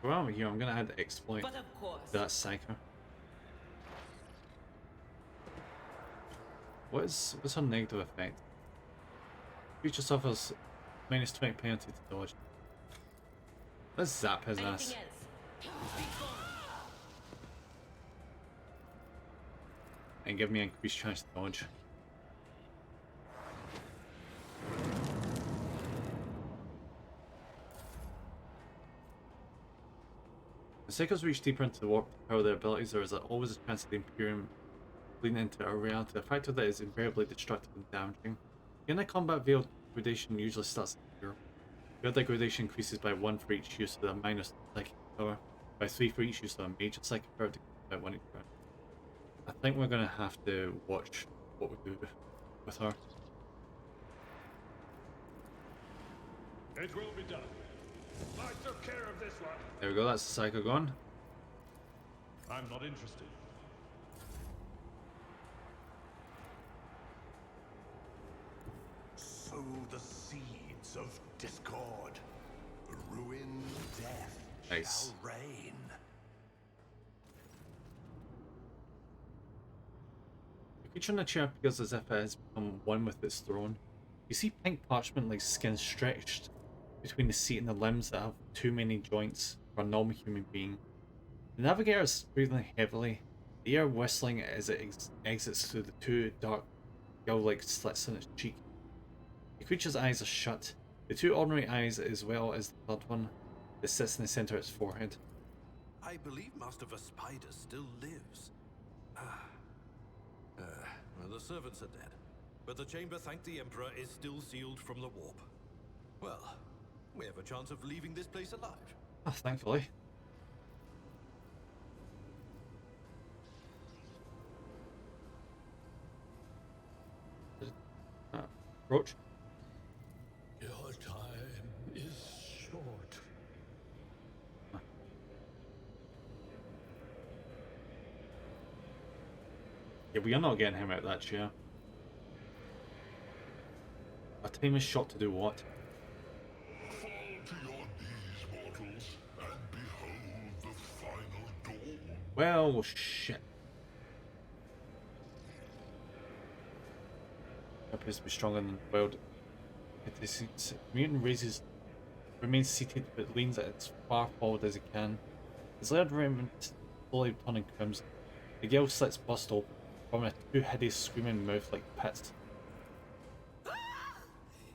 Well, I'm here. I'm gonna add the exploit But of course. to that psycho. What's her negative effect? Creature suffers minus 20 penalty to dodge. Let's zap his ass. Anything else? And give me an increased chance to dodge. As cycles reach deeper into the warp to power their abilities, there is always a chance of the Imperium bleeding into a reality, a factor that is invariably destructive and damaging. In a combat veiled degradation usually starts at 0. Veiled degradation increases by 1 for each use of a minus psychic power, by 3 for each use of a major psychic power, by 1 each round. I think we're gonna have to watch what we do with her. It will be done. I took care of this one. There we go, that's the psycho gone. I'm not interested. Sow the seeds of discord. Ruin, death Nice. shall reign. creature in the chair appears as if it has become one with its throne. You see pink parchment-like skin stretched between the seat and the limbs that have too many joints for a normal human being. The navigator is breathing heavily, the air whistling as it exits through the two dark, gull-like slits in its cheek. The creature's eyes are shut, the two ordinary eyes as well as the third one that sits in the center of its forehead. I believe Master Vespider still lives. Well, the servants are dead, but the chamber, thank the Emperor, is still sealed from the warp. Well, we have a chance of leaving this place alive. Oh, thankfully. Approach. Your time is short. Yeah, we are not getting him out of that chair. Our time is short to do what? Fall to your knees, mortals, and behold the final dawn. Well, shit. Appears to be stronger than the world. The mutant remains seated but leans as far forward as it can. His layered raiment slowly turning crimson. The gill slits burst open, forming a two hideous screaming mouth like pits.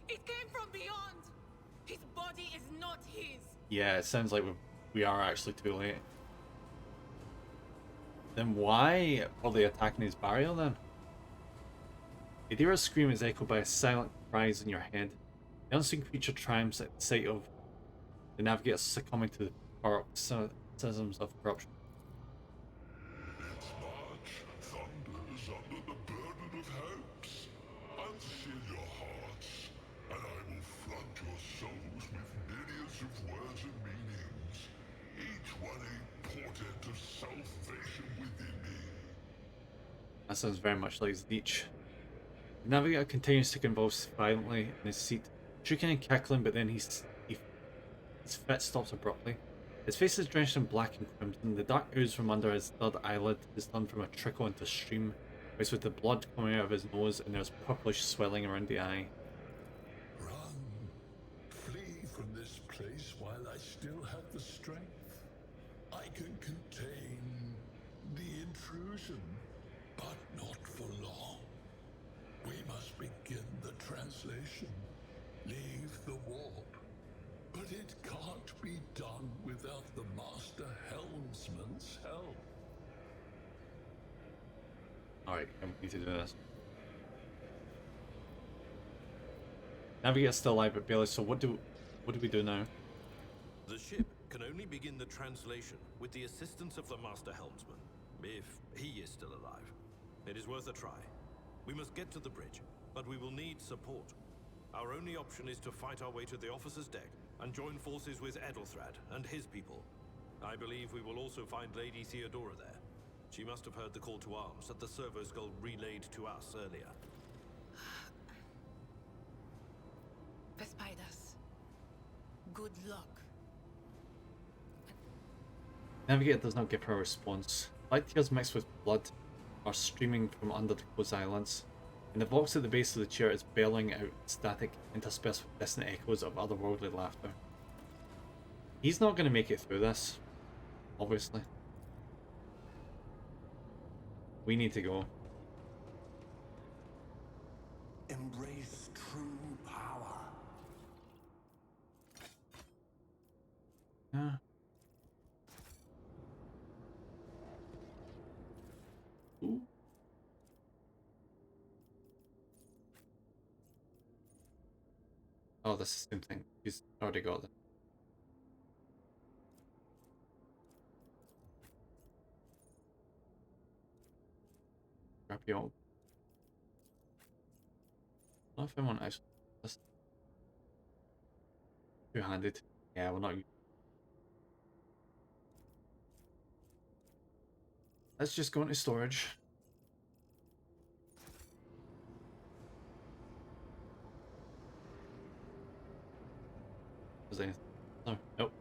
It came from beyond. His body is not his. Yeah, it sounds like we are actually too late. Then why are they attacking his barrier then? Adira's scream is echoed by a silent cries in your head. The unseen creature triumphs at the sight of the navigator succumbing to the paroxysms of corruption. Its march thunders under the burden of hopes. Unseal your hearts, and I will flood your souls with myriads of words and meanings, each one a portent of salvation within me. That sounds very much like Zeech. The navigator continues to convulse violently in his seat, shrieking and cackling, but then his fit stops abruptly. His face is drenched in black and crimson. The dark ooze from under his third eyelid is turned from a trickle into a stream, mixed with the blood coming out of his nose, and there's purplish swelling around the eye. Run. Flee from this place while I still have the strength. I can contain the intrusion, but not for long. We must begin the translation. Leave the warp. But it can't be done without the Master Helmsman's help. Alright, I need to do this. Navigator's still alive but barely, so what do we do now? The ship can only begin the translation with the assistance of the Master Helmsman, if he is still alive. It is worth a try. We must get to the bridge, but we will need support. Our only option is to fight our way to the officer's deck and join forces with Edelthrad and his people. I believe we will also find Lady Theodora there. She must have heard the call to arms that the servo skull relayed to us earlier. Vespidas. Good luck. Navigator does not give her a response. Light tears mixed with blood are streaming from under the closed eyelids, and the vox at the base of the chair is bellowing out static interspersed with distant echoes of otherworldly laughter. He's not going to make it through this, obviously. We need to go. Embrace true power. Yeah. Ooh. Oh, that's the same thing. He's already got it. Grab you all. I don't know if I want actually. That's two-handed. Yeah, we're not. Let's just go into storage. Is there anything? No. Nope.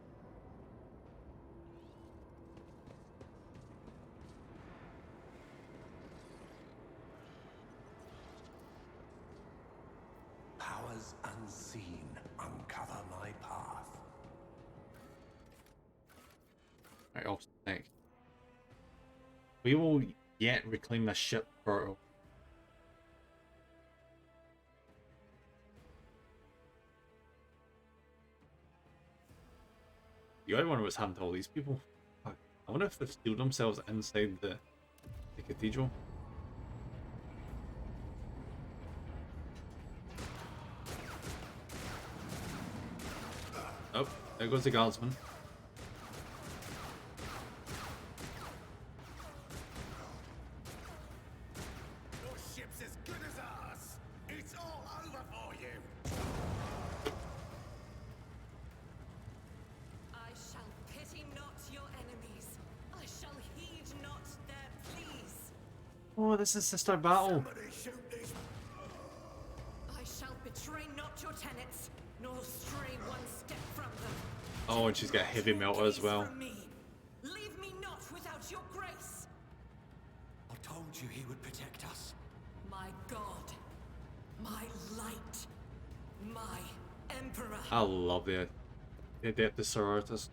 Right, off the deck. We will yet reclaim this ship portal. I wonder what's happened to all these people. I wonder if they've sealed themselves inside the cathedral. Oh, there goes the guardsman. Your ship's as good as ours. It's all over for you. I shall pity not your enemies. I shall heed not their pleas. Oh, this is Sister Battle. Somebody shoot these. I shall betray not your tenets, nor stray one step from them. Oh, and she's got heavy melter as well. From me. Leave me not without your grace. I told you he would protect us. My God, my light, my emperor. I love the Adeptus Sororitas.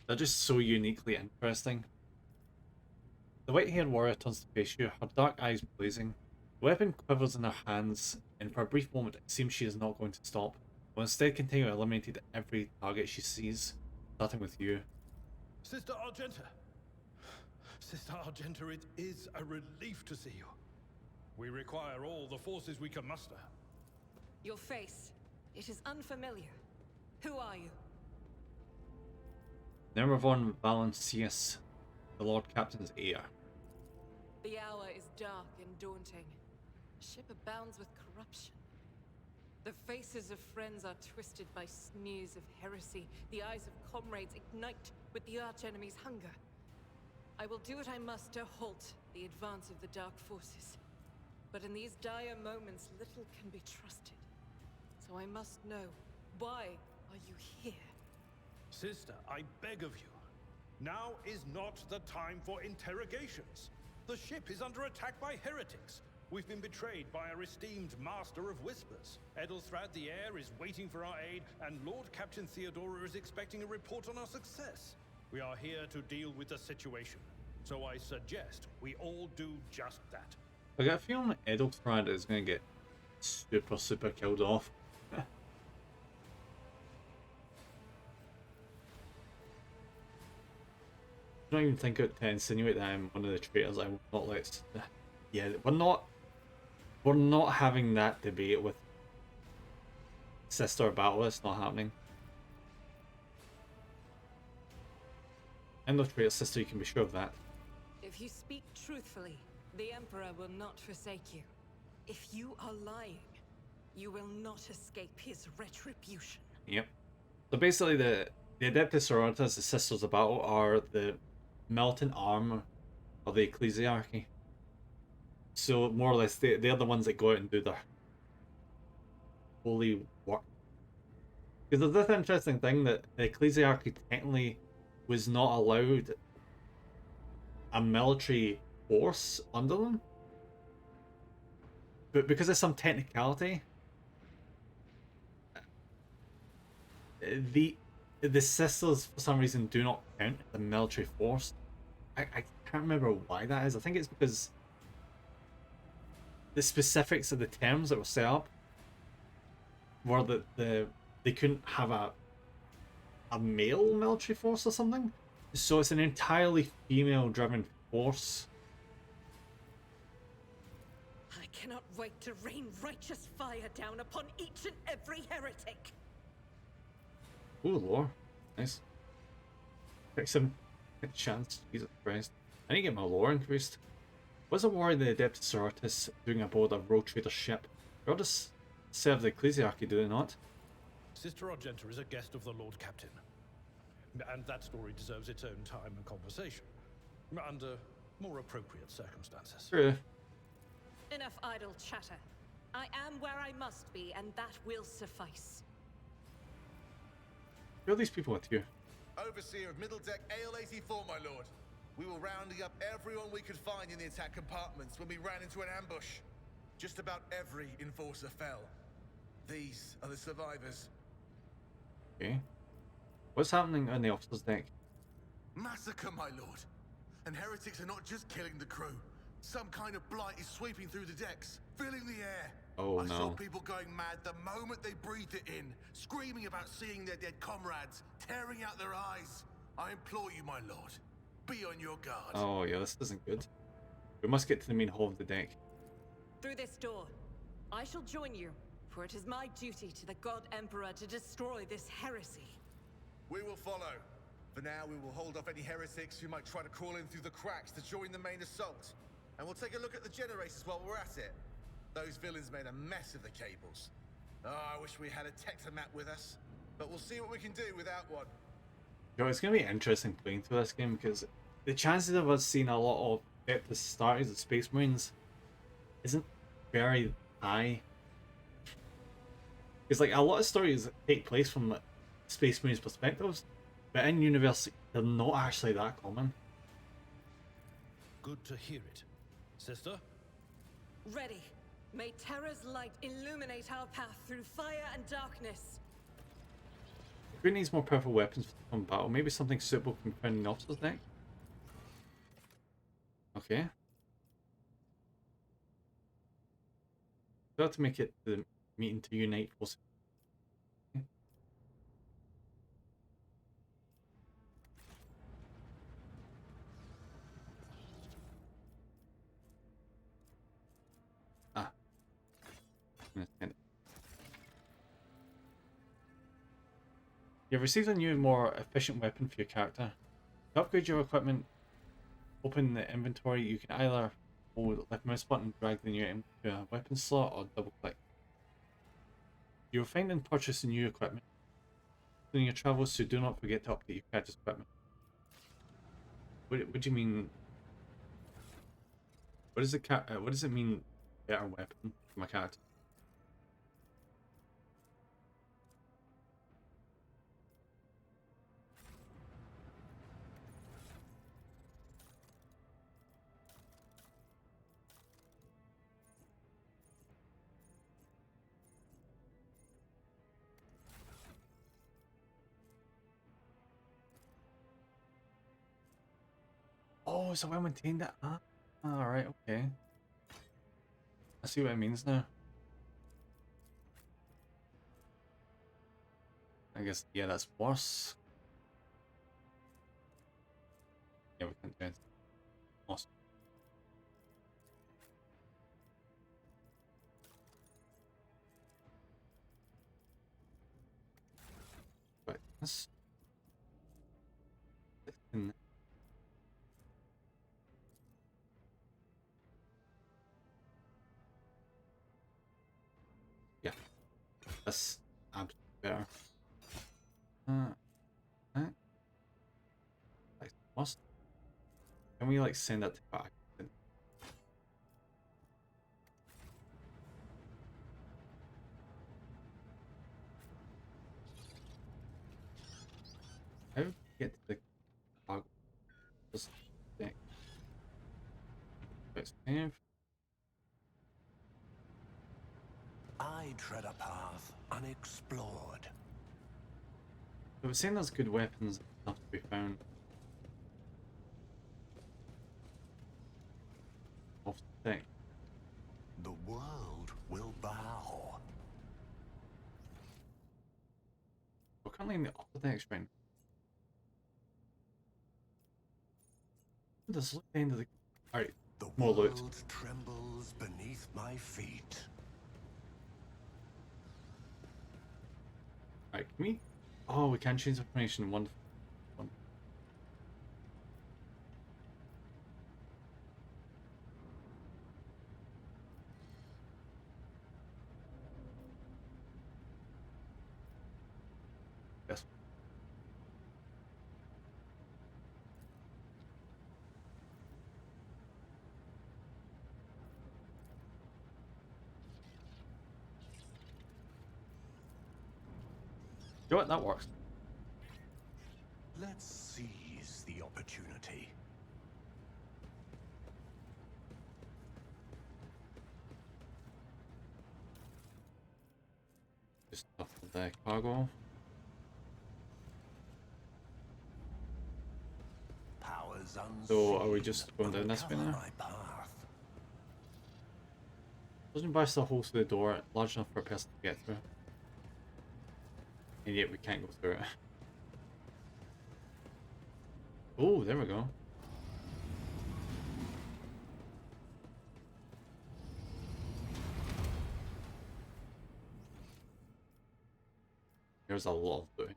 They're just so uniquely interesting. The white-haired warrior turns to face you, her dark eyes blazing. The weapon quivers in her hands, and for a brief moment it seems she is not going to stop, but instead continue eliminating every target she sees, starting with you. Sister Argenta. Sister Argenta, it is a relief to see you. We require all the forces we can muster. Your face, it is unfamiliar. Who are you? Nermavon Valancius, the Lord Captain's heir. The hour is dark and daunting. Ship abounds with corruption. The faces of friends are twisted by sneers of heresy. The eyes of comrades ignite with the archenemy's hunger. I will do what I must to halt the advance of the dark forces. But in these dire moments, little can be trusted. So I must know, why are you here? Sister, I beg of you. Now is not the time for interrogations. The ship is under attack by heretics. We've been betrayed by our esteemed Master of Whispers. Edelthrad the Heir is waiting for our aid, and Lord Captain Theodora is expecting a report on our success. We are here to deal with the situation, so I suggest we all do just that. I got a feeling that Edelthrad is going to get super killed off. I don't even think it to insinuate that I'm one of the traitors. I will not let. Yeah, we're not having that debate with Sister Battle. It's not happening. I'm no traitor, sister. You can be sure of that. If you speak truthfully, the Emperor will not forsake you. If you are lying, you will not escape his retribution. Yep. So basically, the Adeptus Sororitas, the Sisters of Battle, are the militant arm of the Ecclesiarchy. So more or less, they're the ones that go out and do their holy work. Because there's this interesting thing that the Ecclesiarchy technically was not allowed a military force under them, but because of some technicality, the sisters for some reason do not count the military force. I can't remember why that is. I think it's because the specifics of the terms that were set up were that they couldn't have a male military force or something. So it's an entirely female-driven force. I cannot wait to rain righteous fire down upon each and every heretic. Ooh, lore. Nice. Take some chance. Jesus Christ. I need to get my lore increased. What's a warrior the Adeptus Sororitas doing aboard a rogue trader ship? They all just serve the Ecclesiarchy, do they not? Sister Argenta is a guest of the Lord Captain. And that story deserves its own time and conversation. Under more appropriate circumstances. True. Enough idle chatter. I am where I must be, and that will suffice. Who are these people with you? Overseer of Middle Deck AL-84, my lord. We were rounding up everyone we could find in the attack compartments when we ran into an ambush. Just about every enforcer fell. These are the survivors. Okay. What's happening on the officer's deck? Massacre, my lord. And heretics are not just killing the crew. Some kind of blight is sweeping through the decks, filling the air. Oh, I saw no. people going mad the moment they breathed it in, screaming about seeing their dead comrades, tearing out their eyes. I implore you, my lord, be on your guard. Oh, yeah, this isn't good. We must get to the main hall of the deck. Through this door. I shall join you, for it is my duty to the God Emperor to destroy this heresy. We will follow. For now, we will hold off any heretics who might try to crawl in through the cracks to join the main assault. And we'll take a look at the generators while we're at it. Those villains made a mess of the cables. Oh, I wish we had a Tectomat with us. But we'll see what we can do without one. Yo, it's going to be interesting playing through this game because the chances of us seeing a lot of at the start of the Space Marines isn't very high. Because like a lot of stories take place from like, Space Marines perspectives, but in universe they're not actually that common. Good to hear it. Sister? Ready. May Terra's light illuminate our path through fire and darkness. If we need more powerful weapons for battle, maybe something suitable can be found in the officer's deck. Okay. Got to make it to the meeting to unite forces. Ah. You've received a new, more efficient weapon for your character. To upgrade your equipment, open the inventory. You can either hold left mouse button and drag the new item to a weapon slot, or double click. You will find and purchase the new equipment during your travels, so do not forget to update your character's equipment. What do you mean? What does it mean? Better weapon for my character? Oh, so I maintained that. Ah, alright, okay. I see what it means now. I guess, yeah, that's worse. Yeah, we can't do anything. Awesome. Right, this. Yeah, that's absolutely better. Like, must. Can we like send that to back? How do we get to the cargo? Just think. Let's save. I tread a path unexplored. I was saying there's good weapons and stuff to be found. Off the deck. The world will bow. We're currently in the upper decks right now. This is the end of the. Alright, more loot. The world trembles beneath my feet. Alright, can we? Oh, we can change information in one. Yes. You know what? That works. Let's seize the opportunity. Just off the cargo. So are we just going down this way now? Doesn't burst the hole through the door large enough for a person to get through. And yet we can't go through it. Oh, there we go. There's a lot of loot.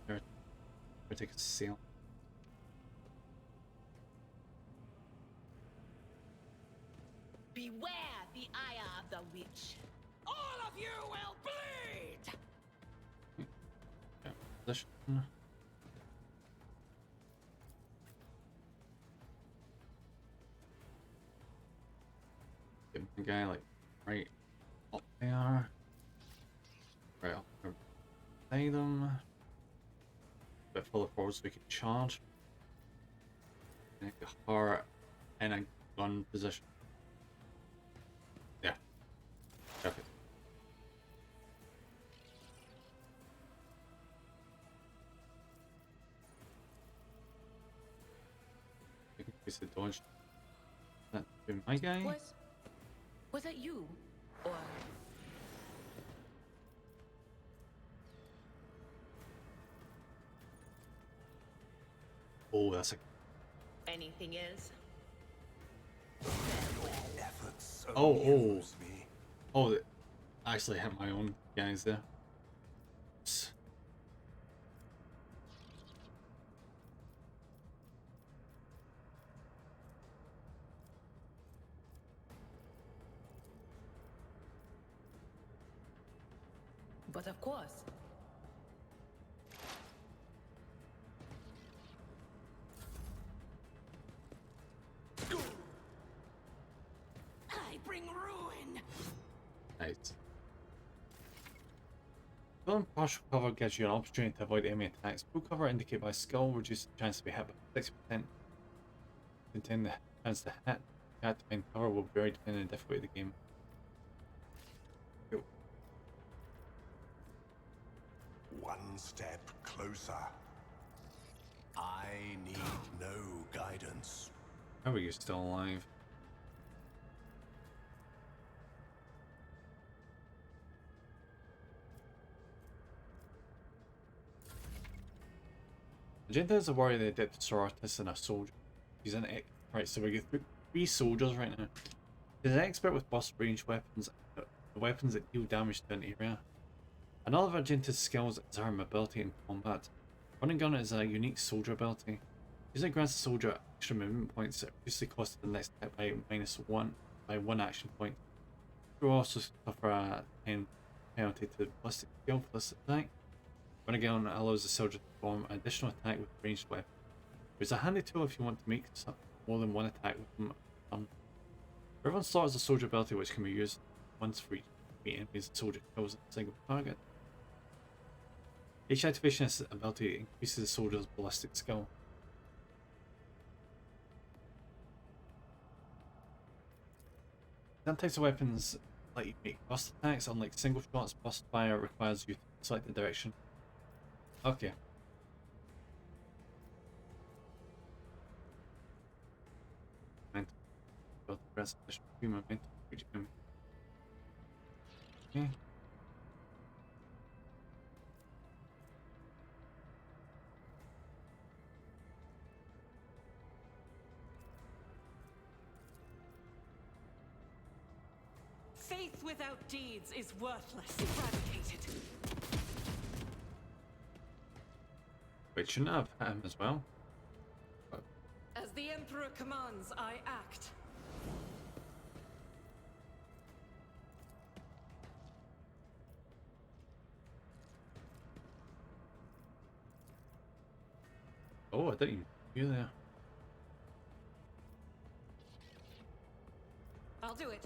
There, we'll take a sail. Beware the ire of the witch. All of you will bleed! Yeah, position. Get the guy like right up there. Right up there. Behind them. A bit further forward so we can charge. And get her in a gun position. Yeah. Perfect. You can increase the dodge. That be my guy. Was that you? Or Oh, that's a. anything else? Oh. Oh, I actually hit my own guys there. Oops. But of course. I bring ruin. Nice. Full and partial cover gives you an opportunity to avoid enemy attacks. Full cover indicated by skull reduces the chance to be hit by 6%. Contain the chance to hit. Cat to cover will vary depending on the difficulty of the game. Cool. One step closer. I need no guidance. How are you still alive? Magenta is a warrior, the adept sororist, and a soldier. He's an right, so we get three soldiers right now. He's an expert with burst range weapons, the weapons that deal damage to an area. Another of Magenta's skills is her mobility in combat. Running gun is a unique soldier ability. Using it grants the soldier extra movement points that reduce the cost of the next hit by one action point. You will also suffer a 10 penalty to the ballistic skill for this attack. Running gun allows the soldier to perform an additional attack with a ranged weapon. It's a handy tool if you want to make more than one attack with them. Everyone slot is a soldier ability which can be used once for each enemies the soldier kills a single target. Each activation of this ability increases the soldier's ballistic skill. Some types of weapons let you make burst attacks, unlike single shots. Burst fire requires you to select the direction. Okay. Momentum. Build the rest of the momentum. Okay. Faith without deeds is worthless. Eradicated. Wait, shouldn't I have hit him as well? As the Emperor commands, I act. Oh, I didn't even hear there. I'll do it.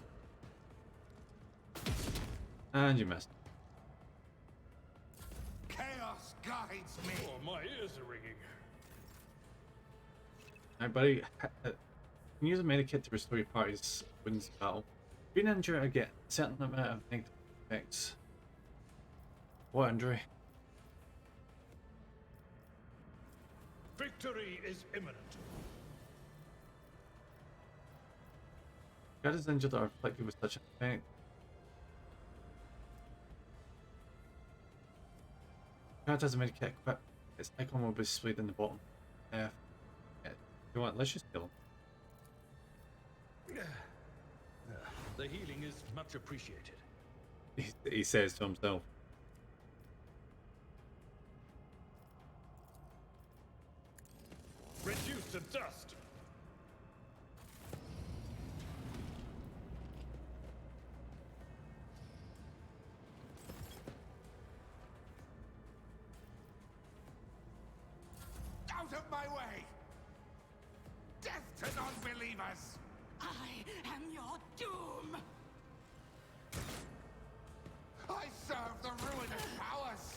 And you missed. Chaos guides me. Oh, my ears are ringing. Alright, buddy. Can you use a medikit to restore your party's wounds battle? Being injured, I get a certain amount of negative effects. What injury? Victory is imminent. God is injured or afflicted with such an effect. God has a medikit equipped. Its icon will be displayed in the bottom left. Yeah. You want? Let's just kill him. The healing is much appreciated. He says to himself. Reduced to dust. Out of my way! Death to non-believers! I am your doom! I serve the ruinous powers!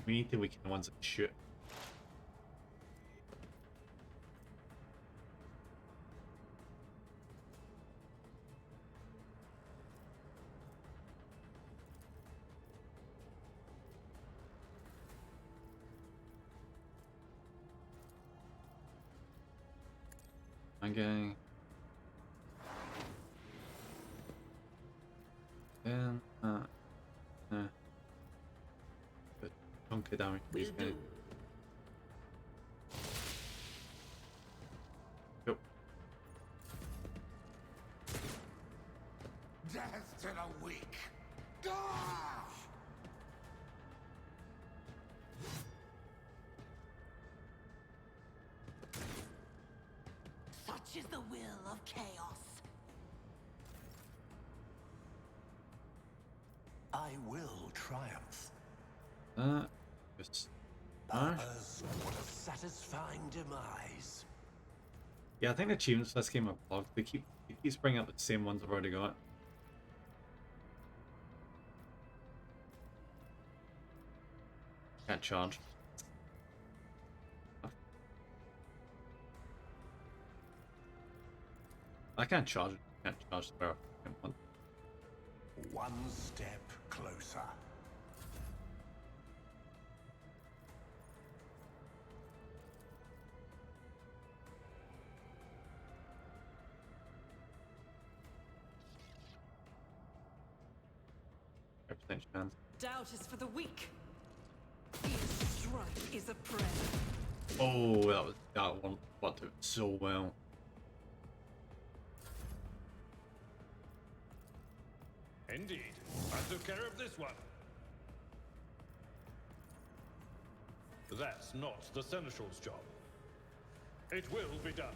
We need to weaken the ones that shoot. Okay. Then, but chunk of damage. Please, man. Yep. Death to the weak! Ah! Such is the will of chaos. I will triumph. Just. Others, what a satisfying demise. Yeah, I think the achievements for this game are bugged. They keep bringing up the same ones I've already got. Can't charge. I can't charge it. Can't charge the barrel. One step closer. Chance. Doubt is for the weak. Each strike is a prayer. Oh, that one worked out so well. Indeed. I took care of this one. That's not the Seneschal's job. It will be done.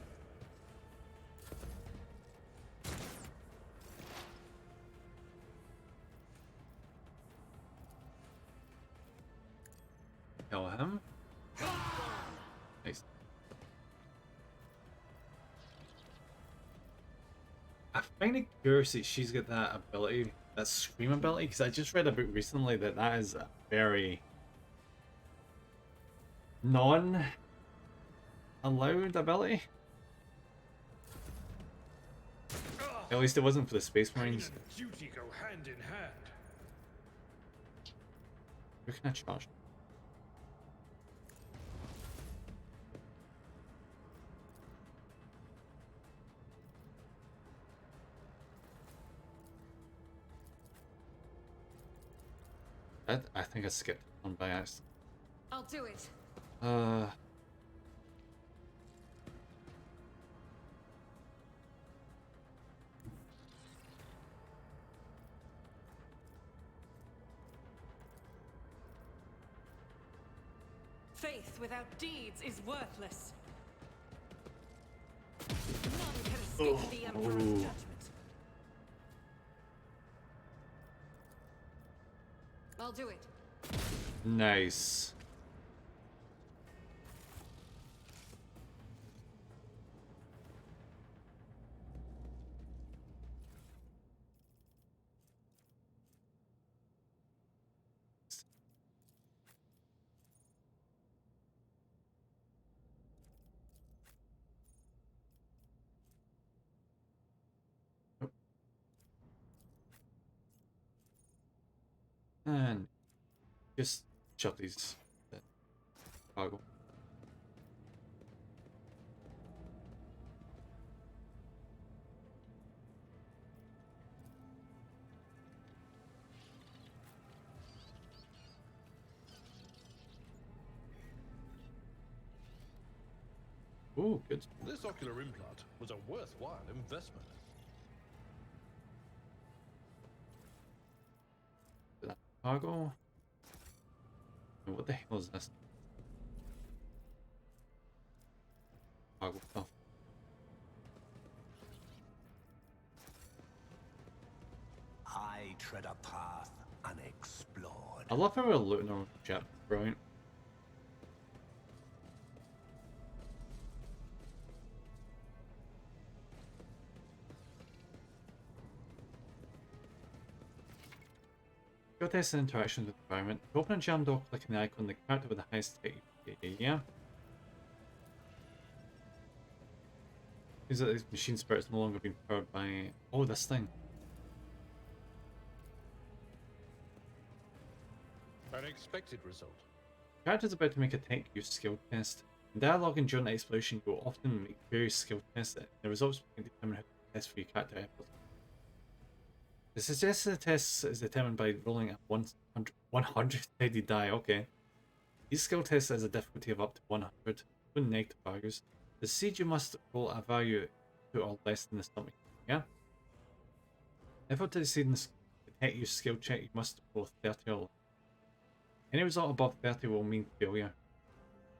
Kill him. Nice. I find it curious that she's got that ability, that scream ability, because I just read a book recently that is a very non-allowed ability. At least it wasn't for the Space Marines. Pain and duty go hand in hand. Who can I charge? I think I skipped one by accident. I'll do it. Faith without deeds is worthless. None can escape the Emperor's judgment. I'll do it. Nice. And just shut these cargo. Ooh, good. This ocular implant was a worthwhile investment. Cargo. And what the hell is this? Cargo stuff. I tread a path unexplored. I love how we're looting our ship. Brilliant. Skill tests and interactions with the environment. To open a jam door, click on the icon, the character with the highest tech. Yeah. Is that these machine spirits no longer being powered by... Oh, this thing. An expected result. The character is about to make a tech use skill test. In dialogue and during exploration, you will often make various skill tests. The results can determine how to test for your character efforts. The suggested test is determined by rolling a 100-sided die. Okay. These skill tests has a difficulty of up to 100, with negative values. The siege you must roll a value to or less than the stomach. Yeah? If to succeed in the tech use skill check, you must roll 30 or less. Any result above 30 will mean failure.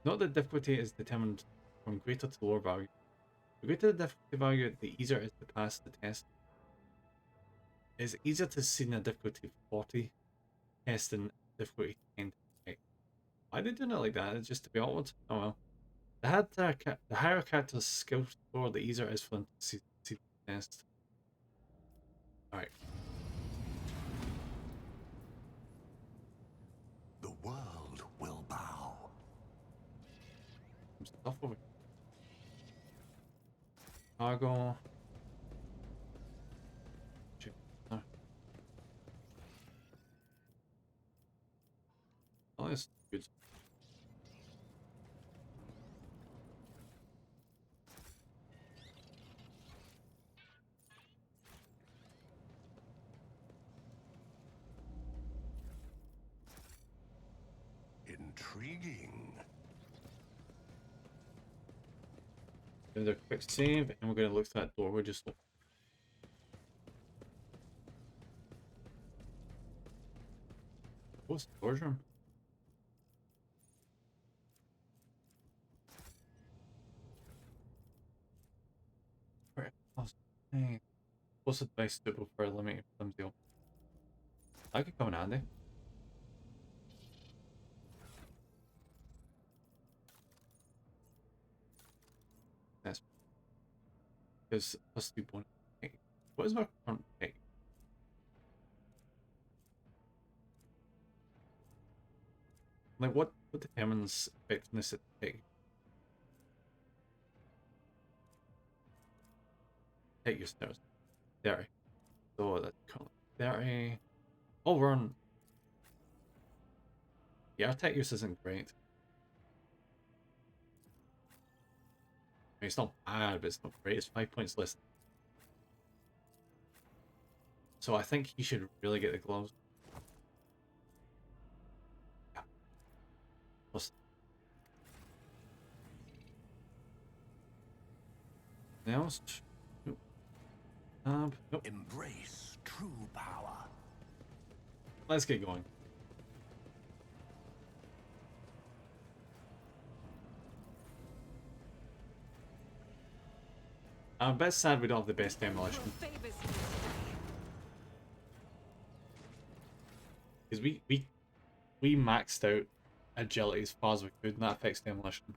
Note that difficulty is determined from greater to lower value. The greater the difficulty value, the easier it is to pass the test. It is easier to succeed in a difficulty 40 test than difficulty 10. Right. Why are they doing it like that? It's just to be awkward? Oh well. The higher a character's skill score, the easier it is for them to succeed the test. Alright. The world will bow. Some stuff over here. Cargo. Oh, that's good. Intriguing. Do a quick save, and we're going to look through that door. We're just looking. What's the storage room? What's the device suitable for eliminating flimsy objects? That could come in handy. Yes. Because plus 2 bonus. What is our current pay? Like what determines effectiveness at the pay? Take your stairs. 30. So that's currently 30. Oh, we're on. Yeah, our tech use isn't great. I mean, it's not bad, but it's not great. It's 5 points less. So I think he should really get the gloves. Yeah. Plus. Anything else? Nope. Nope. Embrace true power. Let's get going. I'm a bit sad we don't have the best demolition. Because we we maxed out agility as far as we could, and that affects demolition.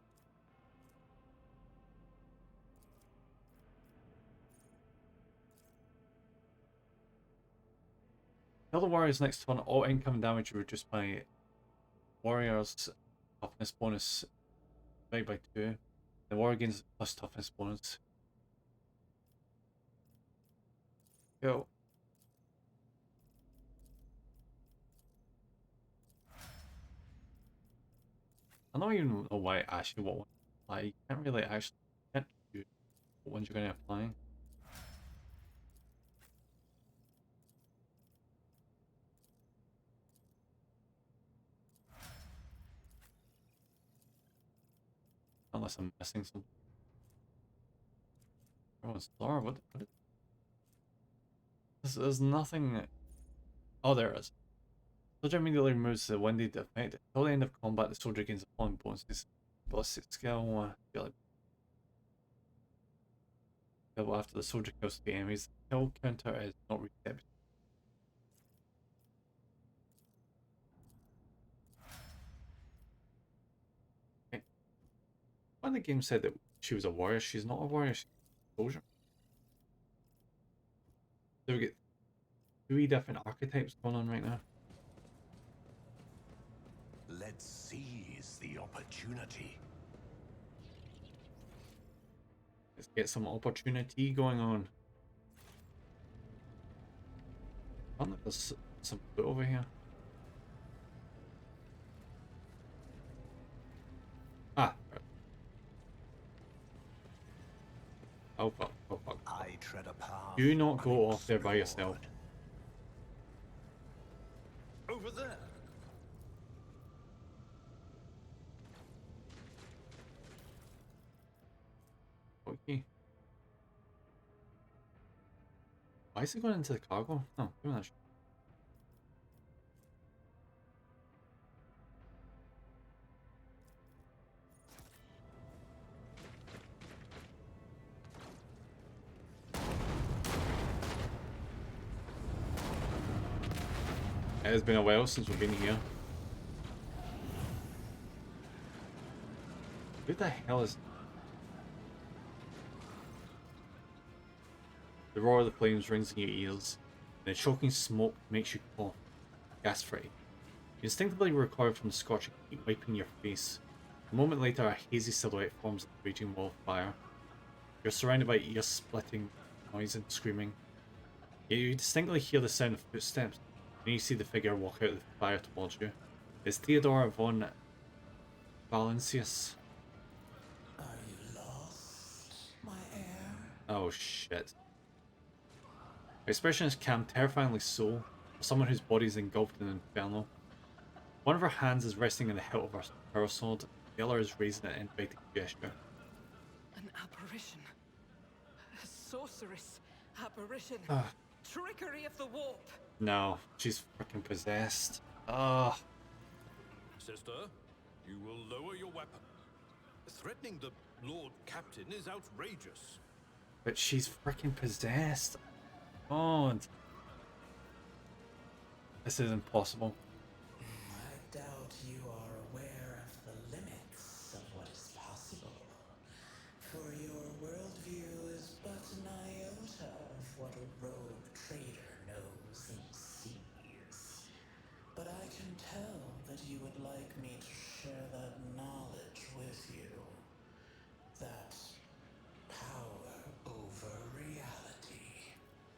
Kill the warriors next turn, all incoming damage reduced by warriors toughness bonus divided by 2. The warrior gains plus toughness bonus. Go. I don't even know why actually what one to apply. You can't really actually choose what ones you're going to apply. Unless I'm missing something. Everyone's Laura, what there's nothing. Oh, there is. Soldier immediately removes the windy effect. Until the end of combat, the soldier gains the following bonuses. Ballistic skill, after the soldier kills 3 enemies. The kill counter is not reset. Okay. When the game said that she was a warrior, she's not a warrior, she's a soldier. So we get 3 different archetypes going on right now. Let's seize the opportunity. Let's get some opportunity going on. I think there's some foot over here. Ah. Oh fuck, oh fuck. I tread a path. Do not go off there by yourself. Over there. Okay. Why is he going into the cargo? Oh, give me that shit. It has been a while since we've been here. Who the hell is... The roar of the flames rings in your ears, and the choking smoke makes you cough. Gas free. You instinctively recoil from the scorching heat, wiping your face. A moment later, a hazy silhouette forms a raging wall of fire. You're surrounded by ear-splitting noise and screaming. Yet you distinctly hear the sound of footsteps, and you see the figure walk out of the fire towards you. It's Theodora von Valencius. Are you lost, my heir? Oh shit. Her expression is calm, terrifyingly so, for someone whose body is engulfed in an inferno. One of her hands is resting on the hilt of her power sword, the other is raising an inviting gesture. An apparition. A sorceress. Apparition. Trickery of the warp. No, she's freaking possessed. Ugh. Sister, you will lower your weapon. Threatening the Lord Captain is outrageous. But she's freaking possessed. God. This is impossible. I doubt you are aware of the limits of what is possible. For your worldview is but an iota of what a rogue trader knows and sees. But I can tell that you would like me to share that knowledge with you. That power over reality.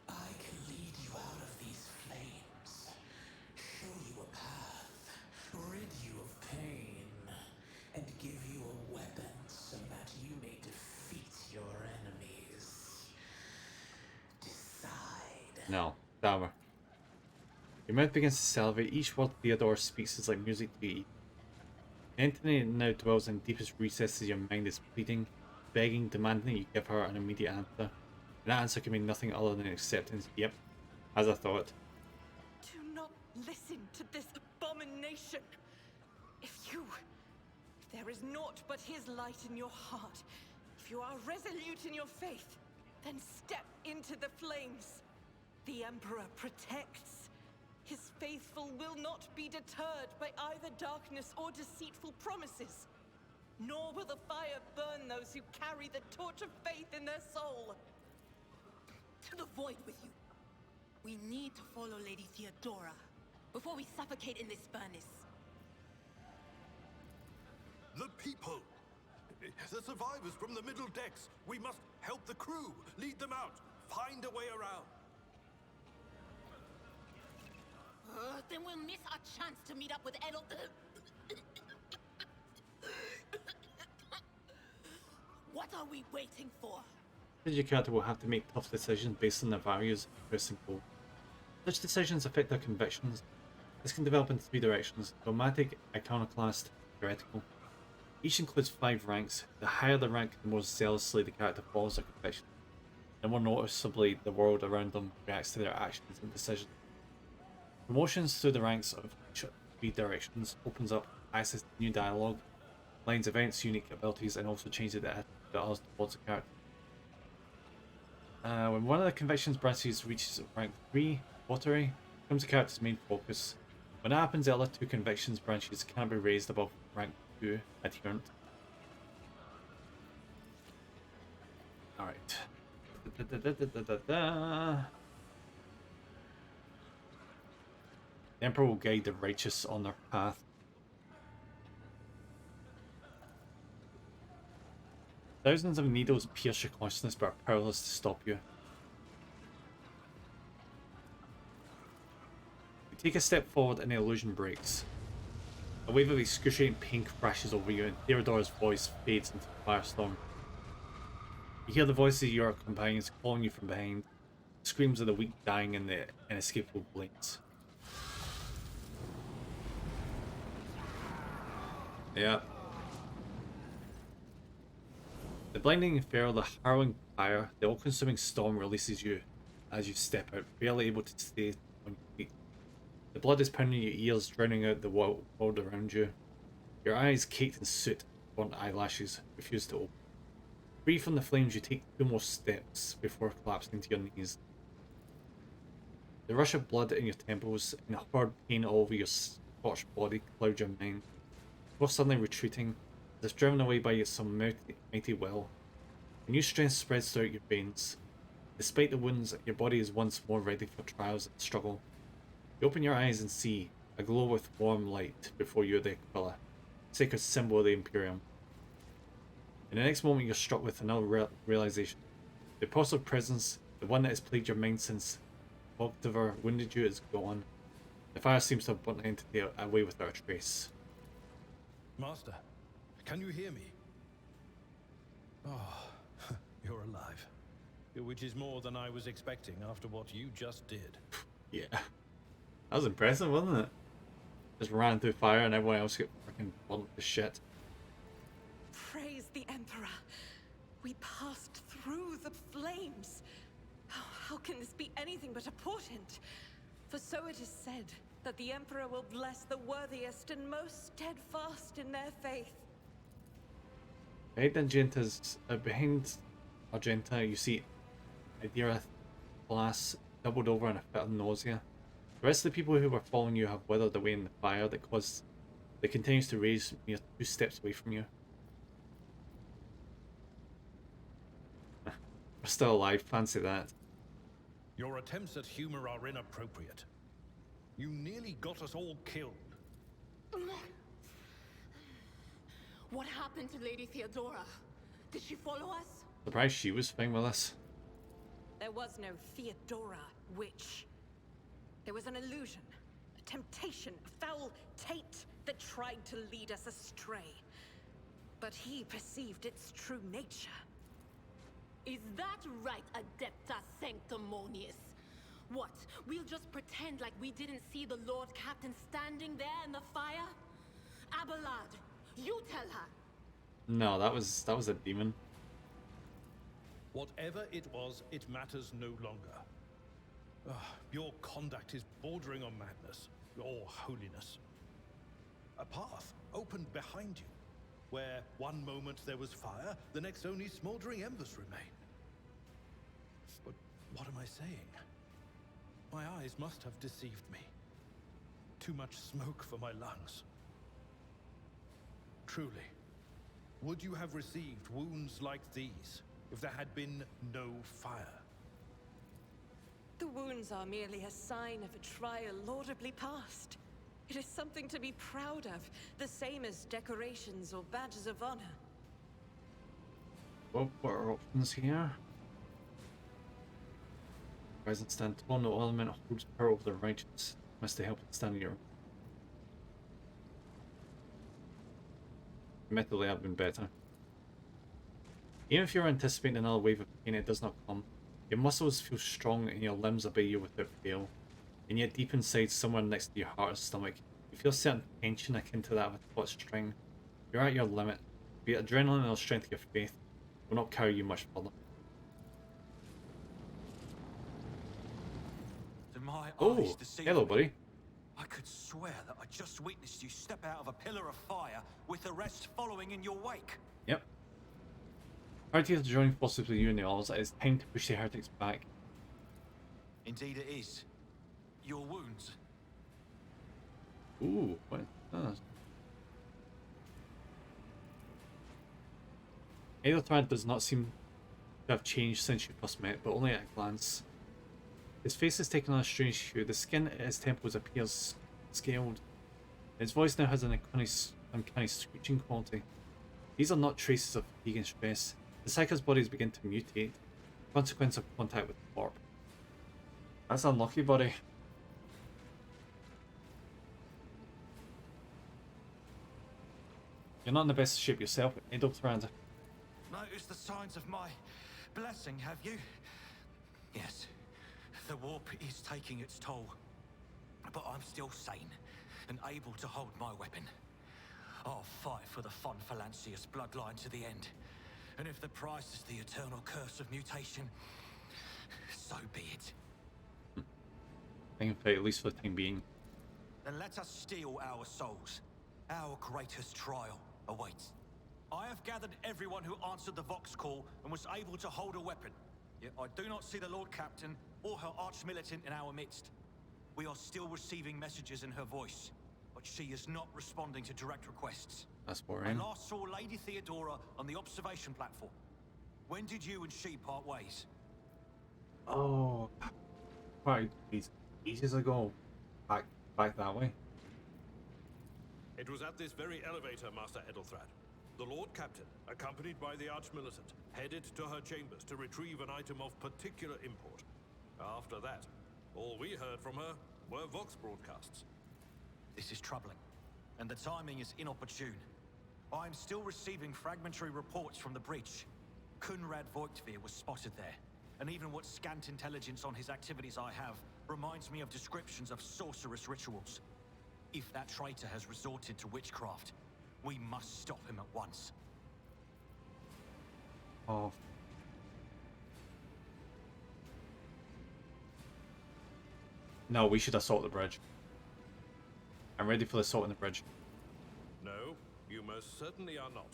I can lead you out of these flames, show you a path, rid you of pain, and give you a weapon so that you may defeat your enemies. Decide. No, Dama. Your mouth begins to salivate. Each word Theodore speaks is like music to you. The entity now dwells in the deepest recesses your mind is pleading, begging, demanding that you give her an immediate answer. And that answer can mean nothing other than acceptance. Yep, as I thought. Do not listen to this abomination. If there is naught but his light in your heart, if you are resolute in your faith, then step into the flames. The Emperor protects. His faithful will not be deterred by either darkness or deceitful promises. Nor will the fire burn those who carry the torch of faith in their soul. To the void with you. We need to follow Lady Theodora before we suffocate in this furnace. The people! The survivors from the middle decks! We must help the crew! Lead them out! Find a way around! Then we'll miss our chance to meet up with Edel. What are we waiting for? Your character will have to make tough decisions based on their values and personal goals. Such decisions affect their convictions. This can develop in 3 directions: dogmatic, iconoclast, heretical. Each includes 5 ranks. The higher the rank, the more zealously the character follows their convictions. The more noticeably the world around them reacts to their actions and decisions. Promotions through the ranks of each 3 directions opens up access to new dialogue, lines, events, unique abilities, and also changes the attitude of others towards the character. When one of the convictions branches reaches rank 3, Watery, becomes the character's main focus. When that happens, the other 2 convictions branches cannot be raised above rank 2, Adherent. Alright. The Emperor will guide the righteous on their path. Thousands of needles pierce your consciousness but are powerless to stop you. You take a step forward and the illusion breaks. A wave of excruciating pain crashes over you and Theodora's voice fades into the firestorm. You hear the voices of your companions calling you from behind, screams of the weak dying in the inescapable blades. Yeah. The blinding inferno, the harrowing fire, the all-consuming storm releases you as you step out, barely able to stay on your feet. The blood is pounding your ears, drowning out the world around you. Your eyes, caked in soot, burnt eyelashes, refuse to open. Free from the flames, you take 2 more steps before collapsing to your knees. The rush of blood in your temples and hard pain all over your scorched body cloud your mind. Before suddenly retreating, as if driven away by some mighty will, a new strength spreads throughout your veins. Despite the wounds, your body is once more ready for trials and struggle. You open your eyes and see, aglow with warm light before you, the Aquila, sacred symbol of the Imperium. In the next moment, you're struck with another realization. The apostle presence, the one that has plagued your mind since Octaver wounded you, is gone. The fire seems to have burnt the entity away without a trace. Master, can you hear me? Oh, you're alive. Which is more than I was expecting after what you just did. Yeah. That was impressive, wasn't it? Just ran through fire and everyone else got freaking burnt to shit. Praise the Emperor. We passed through the flames. How can this be anything but a portent? For so it is said that the Emperor will bless the worthiest and most steadfast in their faith. Behind Argenta, you see Idira glass doubled over in a fit of nausea. The rest of the people who were following you have withered away in the fire that continues to raise mere 2 steps away from you. We're still alive, fancy that. Your attempts at humor are inappropriate. You nearly got us all killed. What happened to Lady Theodora? Did she follow us? Surprised she was fine with us. There was no Theodora, witch. There was an illusion, a temptation, a foul taint that tried to lead us astray. But he perceived its true nature. Is that right, Adepta Sanctimonious? What, we'll just pretend like we didn't see the Lord Captain standing there in the fire? Abelard, you tell her. No, that was a demon. Whatever it was, it matters no longer. Your conduct is bordering on madness, or holiness. A path opened behind you, where one moment there was fire, the next only smoldering embers remain. But what am I saying? My eyes must have deceived me. too much smoke for my lungs. Truly, would you have received wounds like these if there had been no fire? The wounds are merely a sign of a trial laudably passed. It is something to be proud of, the same as decorations or badges of honor. Well, what are our options here? Present stand tall, no element holds power over the righteous. Must help it stand your. Admittedly, I've been better. Even if you're anticipating another wave of pain, it does not come. Your muscles feel strong and your limbs obey you without fail. And yet deep inside, somewhere next to your heart or stomach, you feel certain tension akin to that of a taut string. You're at your limit. Be it adrenaline or the strength of your faith will not carry you much further. To my Oh, eyes deceive hello, me. buddy. I could swear that I just witnessed you step out of a pillar of fire with the rest following in your wake. Yep. Heretics are joining forces with you and the others. It is time to push the heretics back. Indeed it is. Your wounds. Ooh, what? Edeltrad does not seem to have changed since you first met, but only at a glance. His face has taken on a strange hue. The skin at his temples appears scaled. His voice now has an uncanny screeching quality. These are not traces of fatigue and stress. The psycho's bodies begin to mutate, consequence of contact with the warp. That's unlucky, buddy. You're not in the best shape yourself, Edeltrad. Notice the signs of my blessing, have you? Yes. The warp is taking its toll. But I'm still sane and able to hold my weapon. I'll fight for the Von Phalanxius bloodline to the end. And if the price is the eternal curse of mutation, so be it. I can fight, at least for the time being. Then let us steal our souls. Our greatest trial awaits. I have gathered everyone who answered the Vox call and was able to hold a weapon. Yet I do not see the Lord Captain or her arch-militant in our midst. We are still receiving messages in her voice, but she is not responding to direct requests. That's boring. I last saw Lady Theodora on the observation platform. When did you and she part ways? Oh, quite ages ago. Back that way. It was at this very elevator, Master Edelthrad. The Lord Captain, accompanied by the Arch-Militant, headed to her chambers to retrieve an item of particular import. After that, all we heard from her were Vox broadcasts. This is troubling, and the timing is inopportune. I am still receiving fragmentary reports from the bridge. Kunrad Voigtveer was spotted there, and even what scant intelligence on his activities I have reminds me of descriptions of sorcerous rituals. If that traitor has resorted to witchcraft, we must stop him at once. Oh. No, we should assault the bridge. I'm ready for the assault on the bridge. No, you most certainly are not.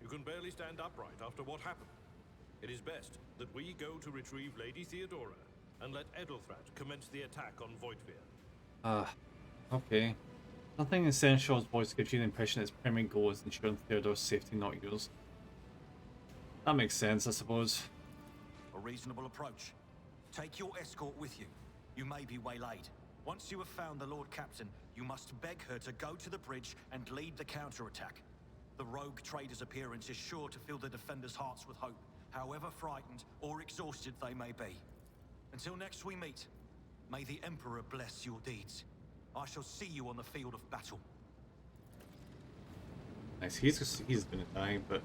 You can barely stand upright after what happened. It is best that we go to retrieve Lady Theodora and let Edelthrad commence the attack on Voigtveer. Okay. Nothing in Seneschal's voice gives you the impression that its primary goal is ensuring Theodore's safety, not yours. That makes sense, I suppose. A reasonable approach. Take your escort with you. You may be waylaid. Once you have found the Lord Captain, you must beg her to go to the bridge and lead the counterattack. The rogue trader's appearance is sure to fill the defenders' hearts with hope, however frightened or exhausted they may be. Until next we meet, may the Emperor bless your deeds. I shall see you on the field of battle. Nice. He's gonna die, but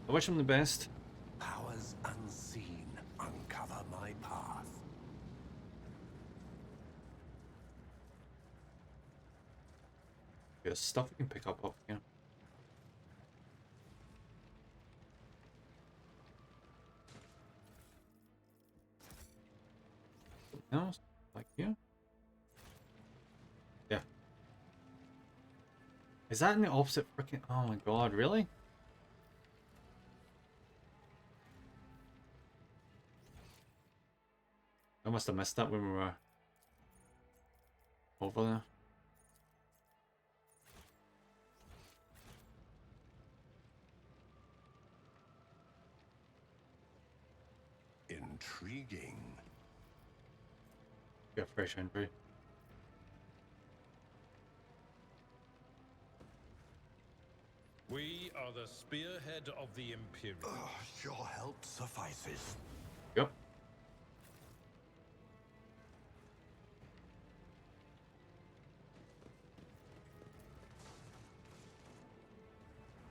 I wish him the best. Powers unseen uncover my path. There's stuff we can pick up here. Something else? Like here? Yeah. Is that in the opposite freaking... Oh my god, really? I must have missed that when we were over there. Intriguing. Get a fresh entry. We are the spearhead of the Imperium. Your help suffices. Yep.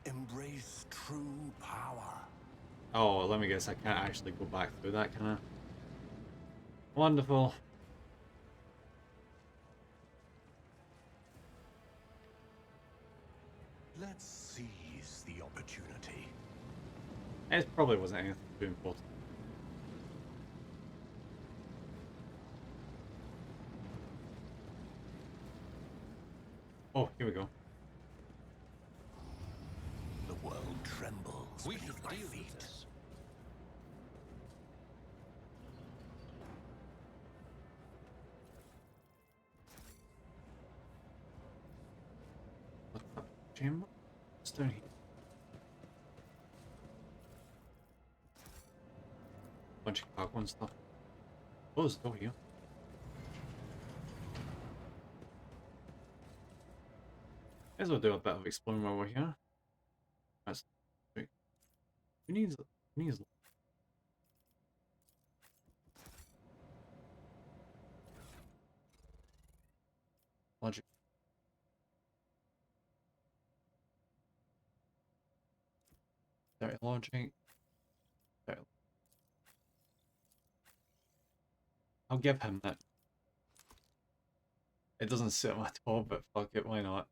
Embrace true power. Oh, let me guess, I can't actually go back through that, can I? Wonderful. Let's seize the opportunity. It probably wasn't anything too important. Oh, here we go. The world trembles We beneath should my deal feet. with this. What's that chamber? What's down here? Bunch of cargo and stuff. Oh, it's still here. May as well do a bit of exploring while we're here. That's great. Who needs logic? Dirty logic. Dirty. I'll give him that. It doesn't suit him at all, but fuck it, why not?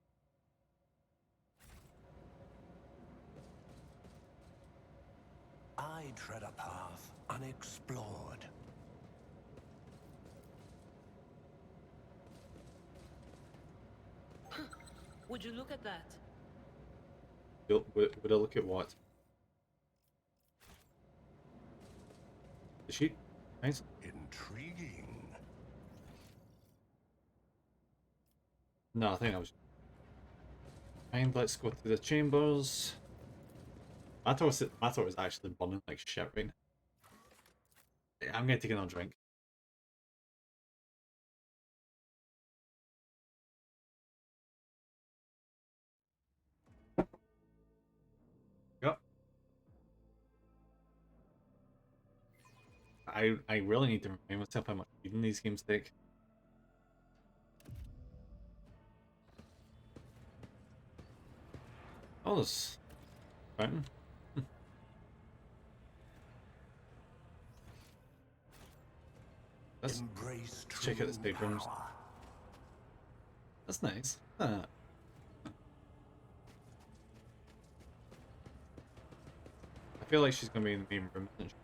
I tread a path unexplored. Would you look at that? Would I look at what? The sheet? Nice. Intriguing. No, I think I was. Fine, let's go to the chambers. I thought it was actually burning like shit right now. Yeah, I'm gonna take another drink. Yep. I really need to remind myself how much reading these games take. Oh, there's fountain. Let's check out the stage rooms. That's nice. I feel like she's gonna be in the main room, isn't she?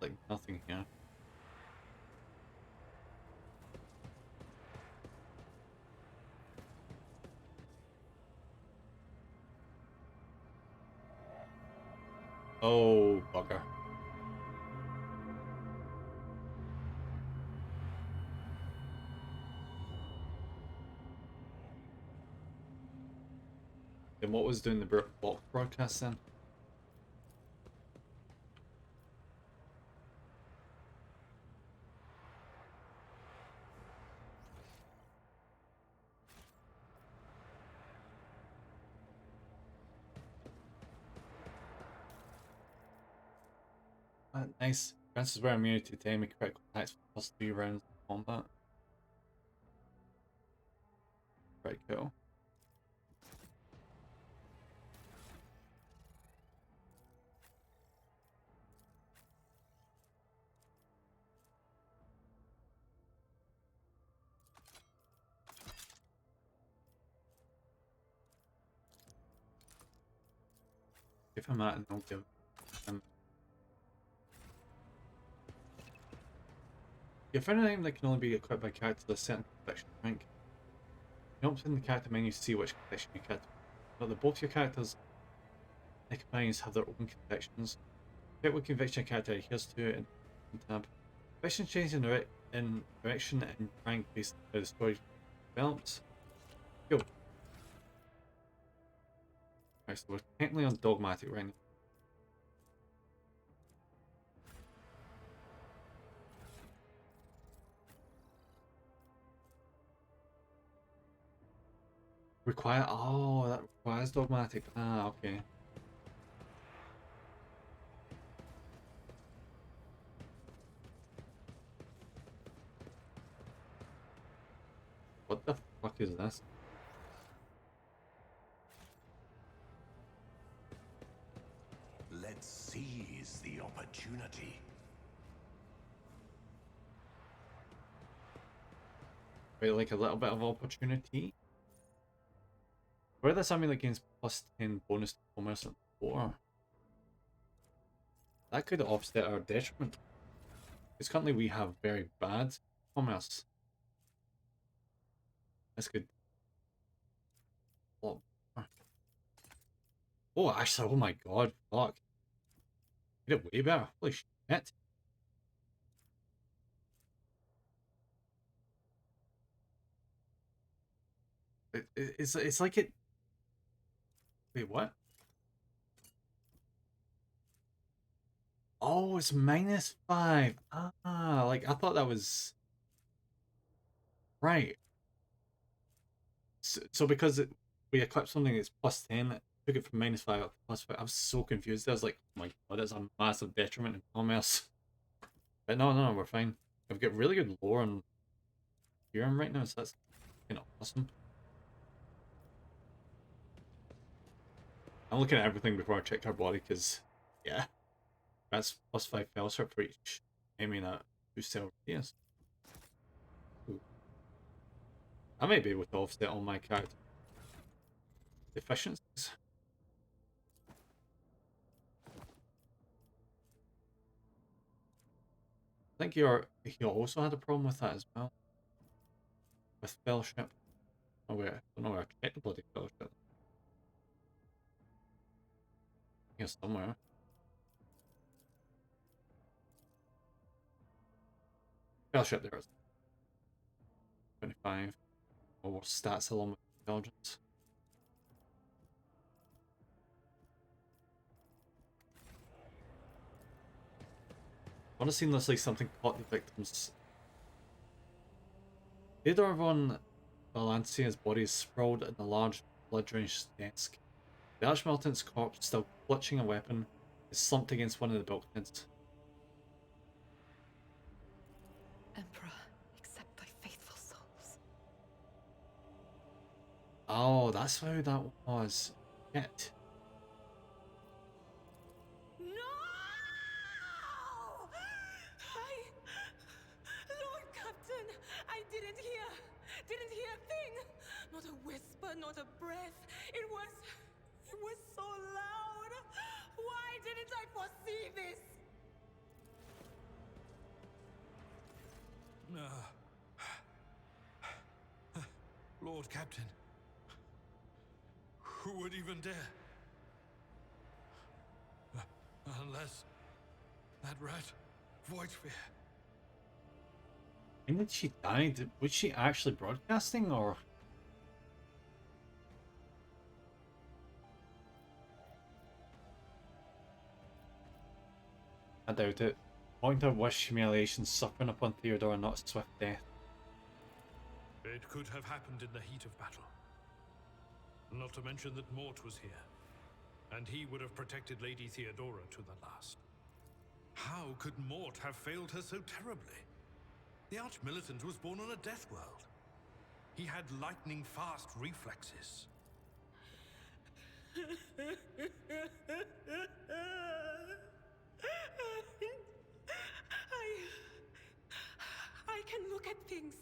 Like nothing here. Oh, bugger. Then what was doing the broadcast then? Nice. Chances were immunity to enemy critical attacks for plus 3 rounds of combat. Right, cool. Give him that and I'll give him. You found an item that can only be equipped by characters of a certain conviction rank. You open the character menu to see which conviction you character. But the both your characters and companions have their own convictions. Check what conviction a character adheres to in tab. Convictions change in direction and rank based on how the story develops. Cool. Right, so we're technically on dogmatic right now. Require. Oh, that requires dogmatic. Ah, okay. What the fuck is this? Let's seize the opportunity. Wait, like a little bit of opportunity? Where does that mean that gains plus 10 bonus to commerce at 4? That could offset our detriment. Because currently we have very bad commerce. This could. Oh, actually, oh my god, fuck. Get it way better. Holy shit. It's like it. Wait, what? Oh, it's -5. Ah, like I thought that was right. So because we equipped something that's plus 10, it took it from -5 up to +5. I was so confused. I was like, oh my god, that's a massive detriment in commerce. But no, we're fine. We've got really good lore on Theorem right now, so that's kind of awesome. I'm looking at everything before I check our body, because, yeah, that's +5 fellowship for each enemy that boosts cell radius. Ooh. I may be able to offset all my character deficiencies. I think he also had a problem with that as well. With fellowship. Oh wait, I don't know where I checked the bloody fellowship. Here somewhere. Fellowship there is 25. Or stats along with intelligence. I want to seamlessly something caught the victims. Theodore von Valencia's body is sprawled in a large blood-drenched desk. The Archmilitant's corpse, still clutching a weapon, is slumped against one of the bulkheads. Emperor, accept thy faithful souls. Oh, that's how that was. Shit. Lord Captain, I didn't hear a thing. Not a whisper, not a breath. It was so loud. Why didn't I foresee this? Lord Captain, who would even dare? Unless that rat, Voidsphere. When did she die? Was she actually broadcasting, or? I doubt it. Point her wish humiliation suffering upon Theodore, not swift death. It could have happened in the heat of battle. Not to mention that Mort was here, and he would have protected Lady Theodora to the last. How could Mort have failed her so terribly? The Archmilitant was born on a death world. He had lightning-fast reflexes. I can look at things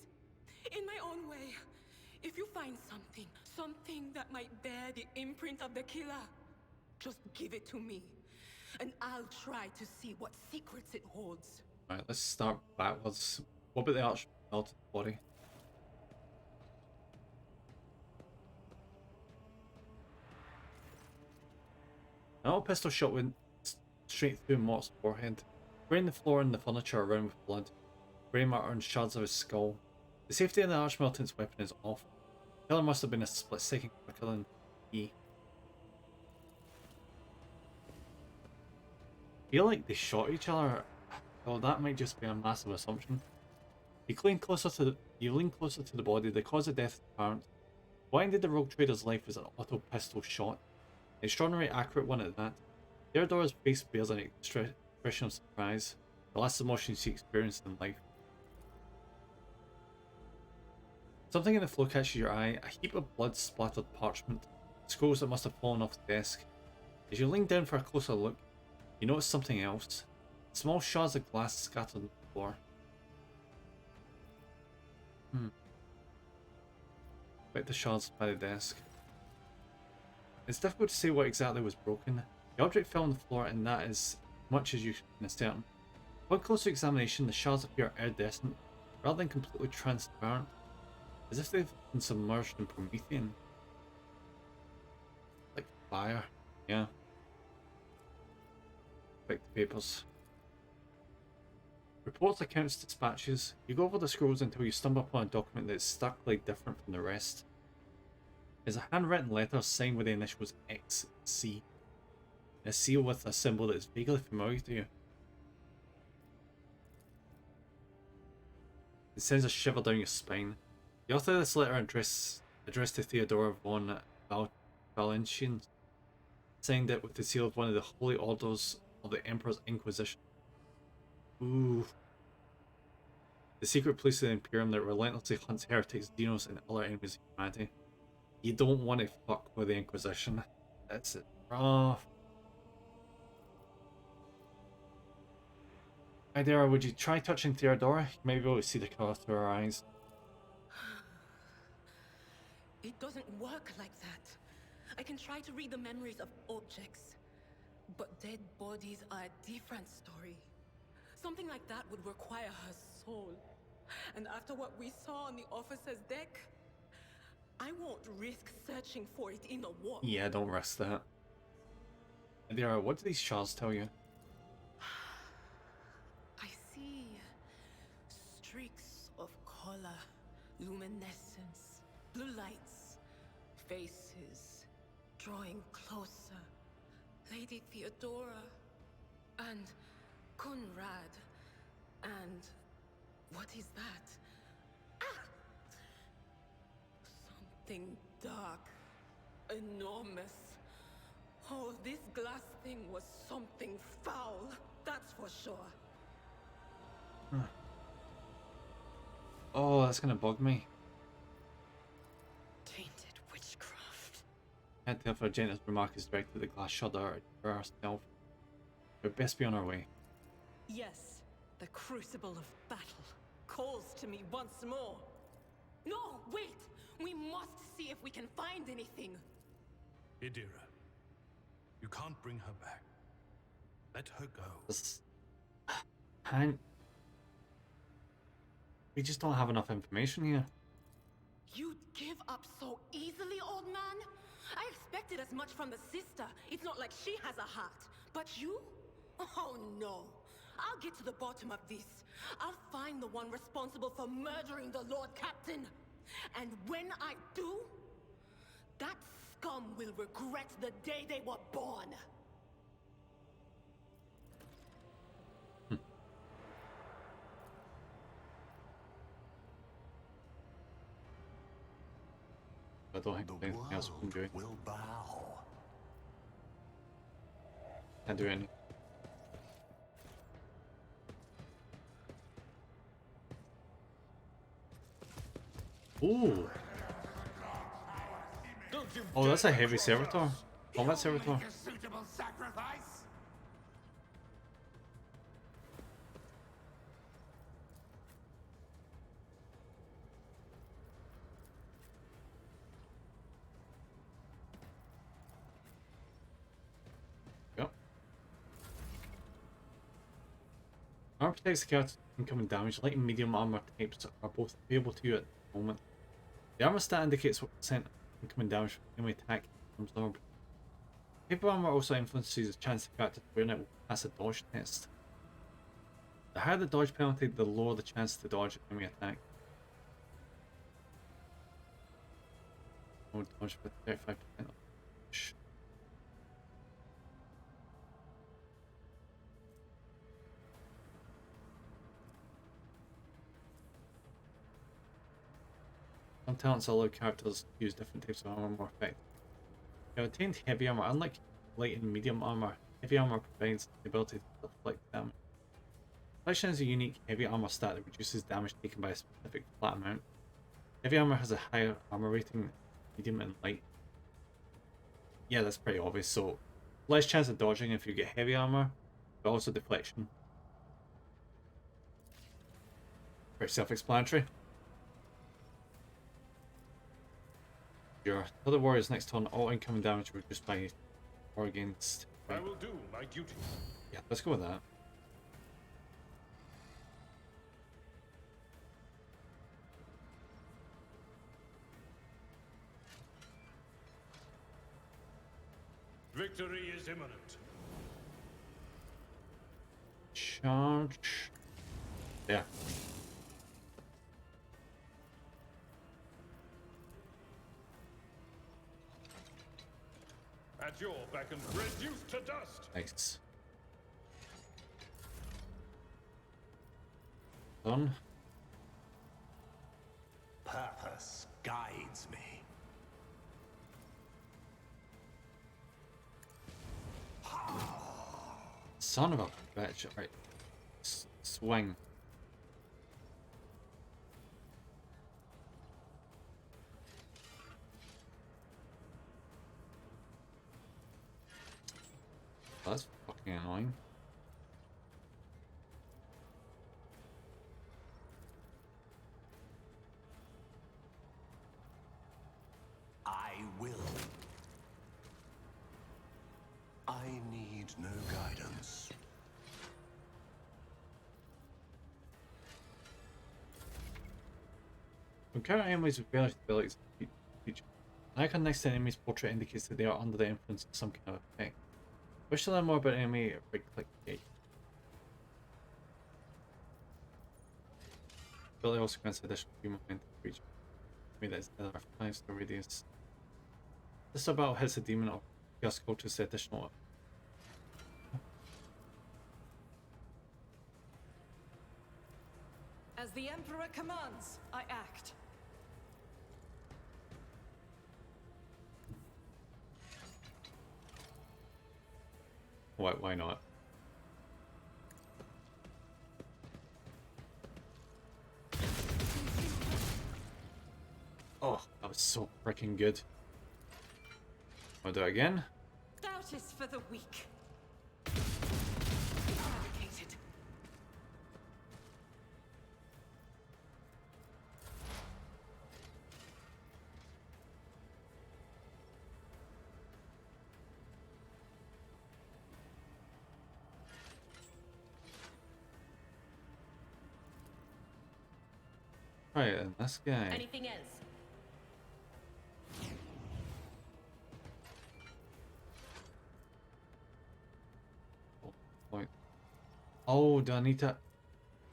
in my own way. If you find something that might bear the imprint of the killer, just give it to me, and I'll try to see what secrets it holds. Alright, let's start backwards. What about the Archmilitant's body? An old pistol shot went straight through Mort's forehead, spraying the floor and the furniture around with blood, grey matter and shards of his skull. The safety of the Archmilitant's weapon is off. The killer must have been a split second quicker than he. I feel like they shot each other, though that might just be a massive assumption. You lean closer to the body, the cause of death is apparent. What ended the rogue trader's life was an auto pistol shot. An extraordinarily accurate one at that. Theodora's face bears an expression of surprise, the last emotion she experienced in life. Something in the floor catches your eye, a heap of blood-splattered parchment, scrolls that must have fallen off the desk. As you lean down for a closer look, you notice something else. Small shards of glass scattered on the floor. Like the shards by the desk. It's difficult to say what exactly was broken. The object fell on the floor, and that is much as you can ascertain. Upon closer examination, the shards appear iridescent rather than completely transparent, as if they've been submerged in Promethean. Like fire, yeah. Like the papers. Reports, accounts, dispatches. You go over the scrolls until you stumble upon a document that is starkly different from the rest. It's a handwritten letter signed with the initials XC. A seal with a symbol that is vaguely familiar to you. It sends a shiver down your spine. The author of this letter addressed to Theodora von Valentine, signed it with the seal of one of the holy orders of the Emperor's Inquisition. Ooh. The secret police of the Imperium that relentlessly hunts heretics, Dinos, and other enemies of humanity. You don't want to fuck with the Inquisition. That's it. Rough. Idera, would you try touching Theodora? You may be able to see the colour through her eyes. It doesn't work like that. I can try to read the memories of objects, but dead bodies are a different story. Something like that would require her soul. And after what we saw on the officer's deck, I won't risk searching for it in a war. Yeah, don't risk that. Idera, what do these shards tell you? I see streaks of color, luminescence, blue lights, faces, drawing closer. Lady Theodora, and Conrad, and what is that? Ah! Something dark, enormous. Oh, this glass thing was something foul, that's for sure. Oh, that's gonna bug me. Tainted witchcraft. Can't tell if Argenta's remark is directed at the glass shudder or herself. We'd best be on our way. Yes, the crucible of battle calls to me once more. No, wait! We must see if we can find anything. Idira, you can't bring her back. Let her go. And we just don't have enough information here. You'd give up so easily, old man? I expected as much from the sister. It's not like she has a heart. But you? Oh no. I'll get to the bottom of this. I'll find the one responsible for murdering the Lord Captain. And when I do, that scum will regret the day they were born. I don't think there's anything else we can do. Will bow. Can't do anything. Ooh. Oh, that's a heavy servitor. Combat servitor. Suitable sacrifice. Yep. Armor protects the character's incoming damage. Light and medium armor types are both available to you at the moment. The armor stat indicates what percent incoming damage from enemy attack from absorbed. Paper armor also influences the chance the character wearing it will pass a dodge test. The higher the dodge penalty, the lower the chance to dodge enemy attack. No dodge with 35% dodge. Some talents allow characters to use different types of armor more effectively. You have attained heavy armor. Unlike light and medium armor, heavy armor provides the ability to deflect damage. Deflection is a unique heavy armor stat that reduces damage taken by a specific flat amount. Heavy armor has a higher armor rating than medium and light. Yeah, that's pretty obvious. So, less chance of dodging if you get heavy armor, but also deflection. Pretty self-explanatory. Your other warriors next turn, all incoming damage reduced by or against. I will do my duty. Yeah, let's go with that. Victory is imminent. Charge. Yeah. At your beck and reduced to dust. Nice. Done. Purpose guides me. Son of a bitch. Right. Swing. That's fucking annoying. I will. I need no guidance. When counter enemies with various abilities feature, an icon next to an enemy's portrait indicates that they are under the influence of some kind of effect. Wish to learn more about an enemy, right click K. Ability also grants additional view momentum for each enemy that is either 5 times the radius. This about hits a demon or chaos cultist additional. As the Emperor commands, I act. Why not? Oh, that was so freaking good. I'll do it again. Doubt is for the weak. Eradicated. Right, and this guy. Anything else? Point. Oh, do I need to?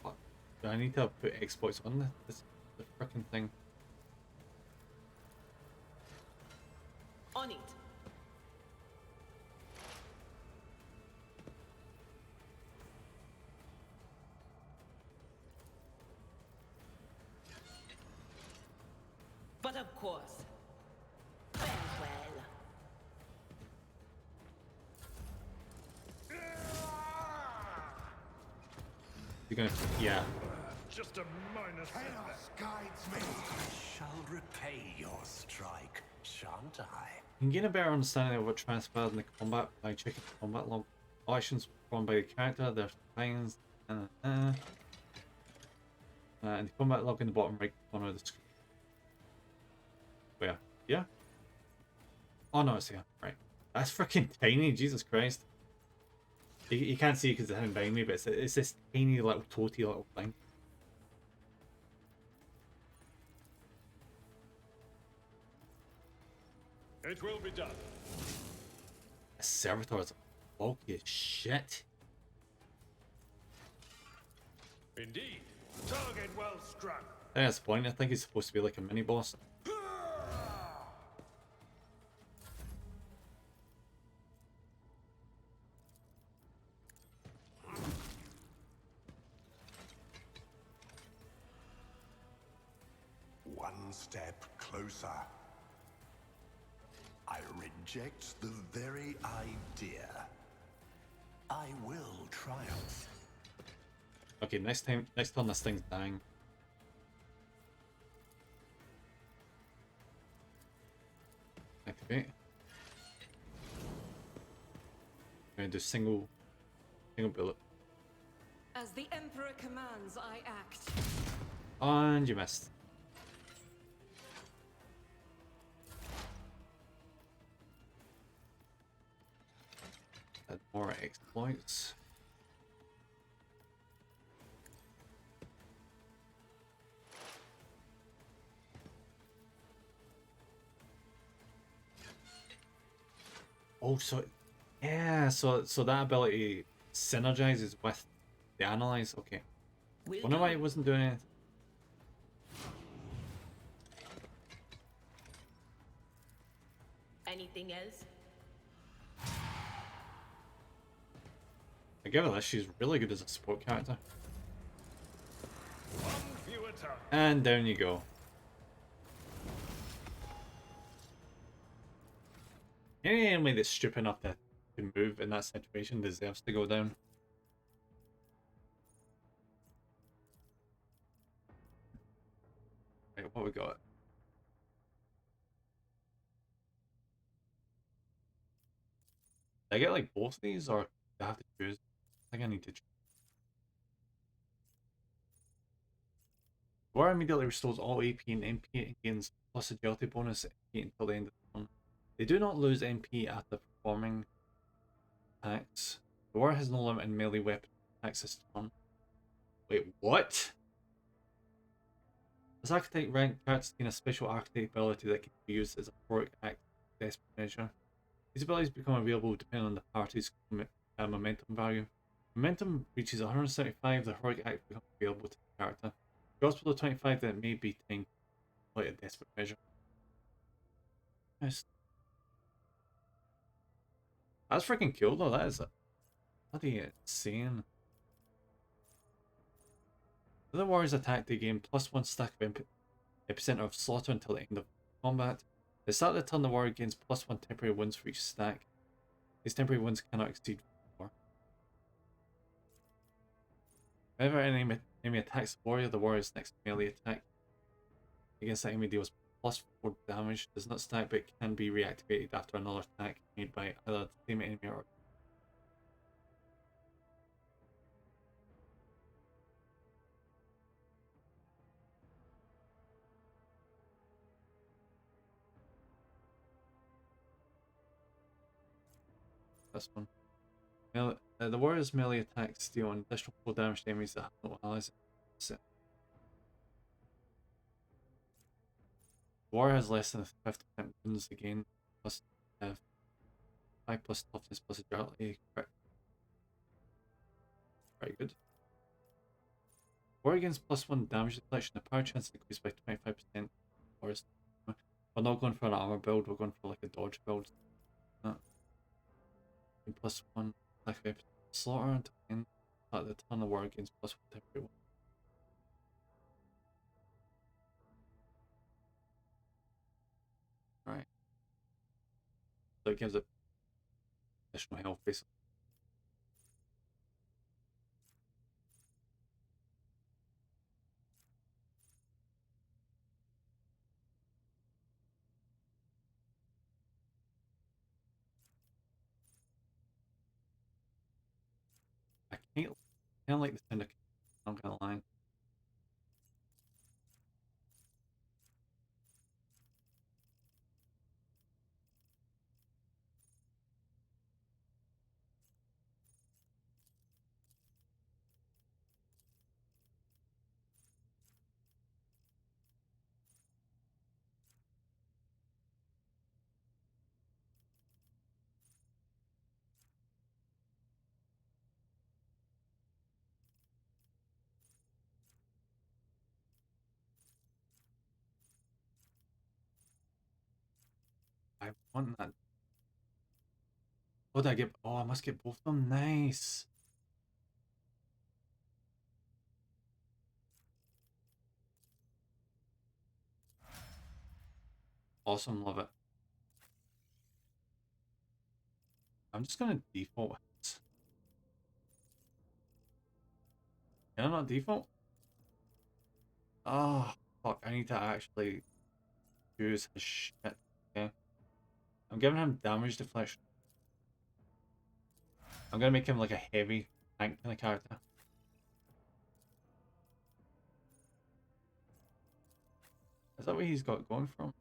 What? Do I need to put exploits on this the freaking thing? On it. But of course. Well. You're gonna, yeah. Just a minor setback. Guides me. I shall repay your strike, shan't I? You can gain a better understanding of what transpired in the combat by checking the combat log. All actions performed by the character, their defiance, and the combat log in the bottom right corner of the screen. Where? Yeah? Oh no, it's here. Right. That's freaking tiny, Jesus Christ. You can't see it because it's hidden behind me, but it's this tiny little toty little thing. It will be done. A servitor is bulky as shit. Indeed. Target well struck. That's the point. I think he's supposed to be like a mini boss. One one step closer. I reject the very idea. I will triumph. Okay, next turn this thing's dying. Activate. I'm gonna do single bullet. As the Emperor commands, I act. And you missed. Add more exploits. Oh, so yeah, so that ability synergizes with the analyze. Okay. Wonder why it wasn't doing anything. Anything else? I give her this, she's really good as a support character. And down you go. Any enemy that's stupid enough to move in that situation deserves to go down. Right, what we got? Did I get like both of these, or do I have to choose? I think I need to choose. War immediately restores all AP and MP and gains plus agility bonus MP until the end of the turn. They do not lose MP after performing attacks. The war has no limit in melee weapon attacks this turn. Wait, what? This archetype rank characters gain a special archetype ability that can be used as a heroic act desperate measure. These abilities become available depending on the party's momentum value. Momentum reaches 175, the heroic act becomes available to the character. If it goes below 25, then it may be time to complete a desperate measure. Nice. That's freaking cool though, that is bloody insane. The warriors attack, they gain +1 stack of epicenter of slaughter until the end of combat. At the start of the turn, the warrior gains +1 temporary wounds for each stack. These temporary wounds cannot exceed 4. Whenever an enemy attacks the warrior's next melee attack against that enemy deals +4 damage. Does not stack but can be reactivated after another attack made by either the same enemy or this one. The warrior's melee attacks deal an additional 4 damage to enemies that have no allies. The warrior has less than 50% wounds again, plus 5 plus toughness plus agility. Very good. Warrior gains +1 damage deflection. The power chance increased by 25%. We're not going for an armor build, we're going for like a dodge build. +1 attack slaughter until the end of the turn. The warrior gains +1 temporary one. Right. So it gives it additional health basically. I can't like the sound of, I'm gonna lie. I want that. What did I get? Oh, I must get both of them. Nice. Awesome, love it. I'm just gonna default hits. Can I not default? Oh, fuck, I need to actually use his shit. Okay. I'm giving him damage deflection. I'm gonna make him like a heavy tank kind of character. Is that what he's got going from?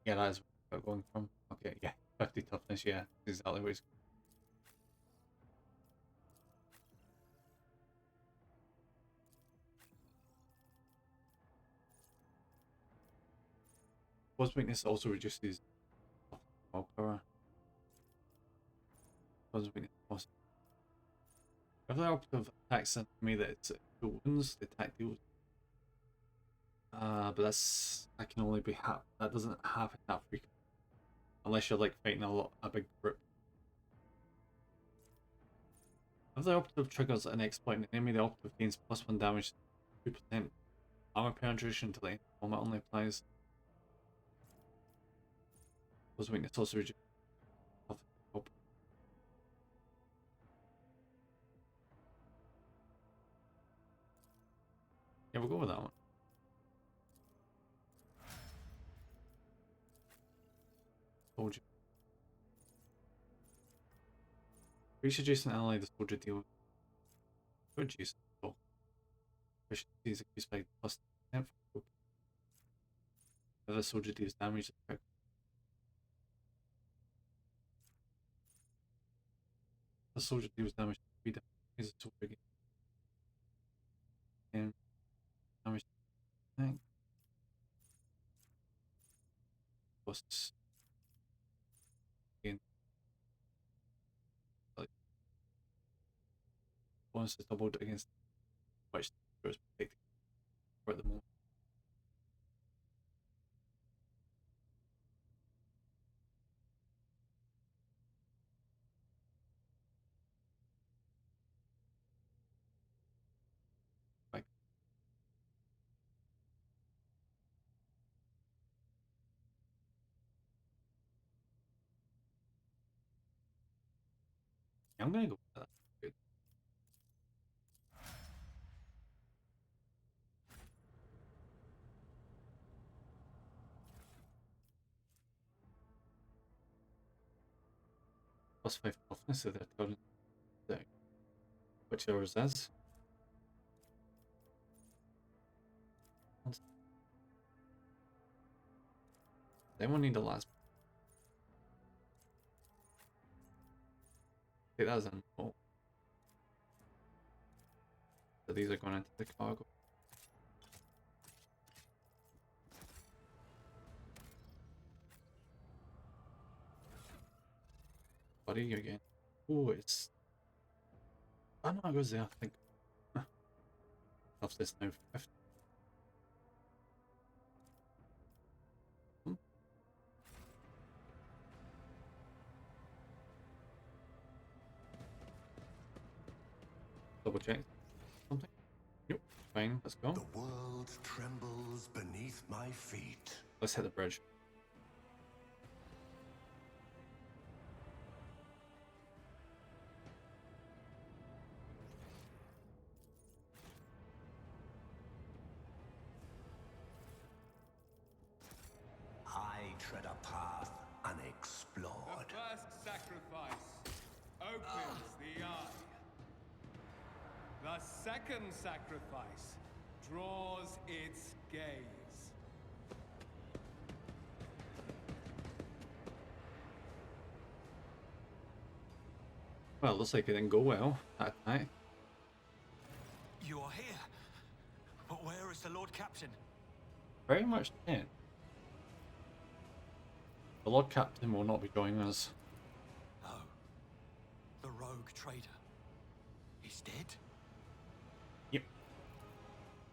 Yeah, that is what he's got going from. Okay, yeah. 50 toughness, yeah. Exactly what he's. Boss weakness also reduces power. Boss weakness also. If the operative attacks into me that it's wounds, the attack deals. But that's that can only be that doesn't happen that frequently. Unless you're like fighting a big group. If the operative triggers an exploit an enemy, the operative gains +1 damage, 2% armor penetration until the end of combat only applies. Boss weakness also reduces health. Yeah, we'll go with that one. Told you. Reach adjacent ally the soldier deal. Good Jason. Oh. Efficiency is increased by +10 for if the soldier deals damage. The soldier deals damage to 3 damage. Is a soldier gain. And damage to tank. Plus gain. Like, bonus is doubled against which is protected for the moment. Like, yeah, I'm gonna go with that. Good. +5 toughness if they're turning down. Which yours is. Then we'll need the last. Take that as an oh. So these are going into the cargo. Buddy again. Oh, it's. I know it goes there, I think. Toughness now 50. Double check something. Yep, fine, let's go. The world trembles beneath my feet. Let's hit the bridge. I tread a path unexplored. The first sacrifice opens the eye. The second sacrifice draws its gaze. Well, looks like it didn't go well that night. You are here. But where is the Lord Captain? Very much dead. The Lord Captain will not be joining us. No. The rogue trader. He's dead? Yep.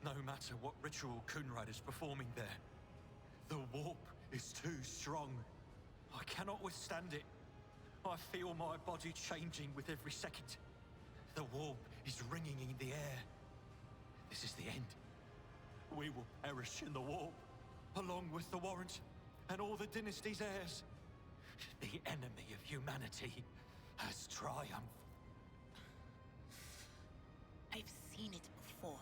No matter what ritual Kunrad is performing there, the warp is too strong. I cannot withstand it. I feel my body changing with every second. The warp is ringing in the air. This is the end. We will perish in the warp, along with the warrant. and all the dynasty's heirs. The enemy of humanity has triumphed. I've seen it before.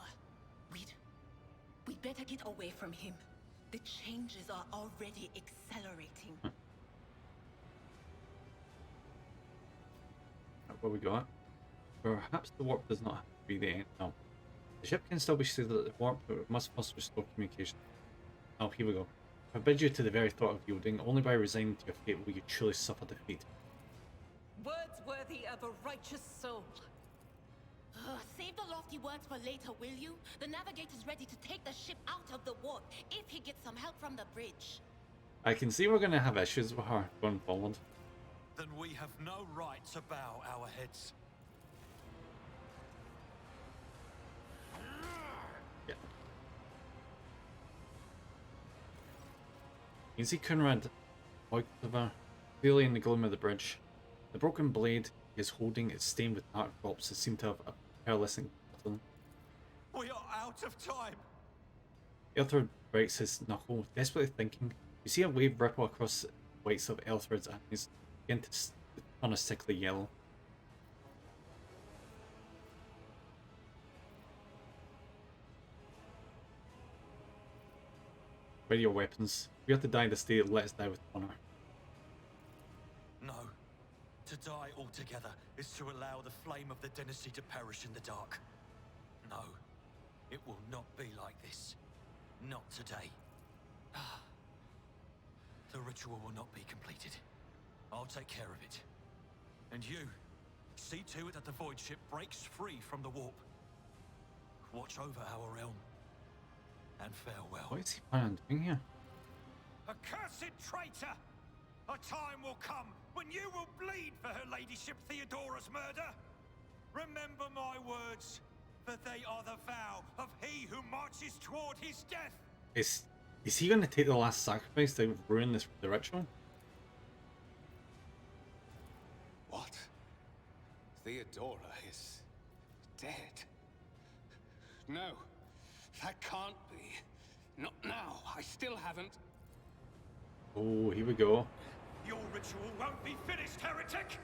We'd better get away from him. The changes are already accelerating. What we got? Perhaps the warp does not have to be the end. No. The ship can still be sealed at the warp, but it must first restore communication. Oh, here we go. I forbid you to the very thought of yielding. Only by resigning to your fate will you truly suffer defeat. Words worthy of a righteous soul. Save the lofty words for later, will you? The navigator's ready to take the ship out of the warp if he gets some help from the bridge. I can see we're going to have issues with her going forward. Then we have no right to bow our heads. Yeah. You can see Conrad clearly in the gloom of the bridge. The broken blade he is holding is stained with dark drops that seem to have a pearlescent pattern. We are out of time. Elthrid breaks his knuckle, desperately thinking. You see a wave ripple across the whites of Elthrid's eyes, begin to turn a sickly yellow. Ready your weapons. We have to die this day, let us die with honor. No. To die altogether is to allow the flame of the dynasty to perish in the dark. No. It will not be like this. Not today. The ritual will not be completed. I'll take care of it. And you, see to it that the void ship breaks free from the warp. Watch over our realm. And farewell. What is he planning on doing here? Accursed traitor! A time will come when you will bleed for her ladyship Theodora's murder. Remember my words, for they are the vow of he who marches toward his death. Is he going to take the last sacrifice to ruin the ritual? What? Theodora is dead? No, that can't be. Not now. I still haven't. Oh, here we go. Your ritual won't be finished, heretic!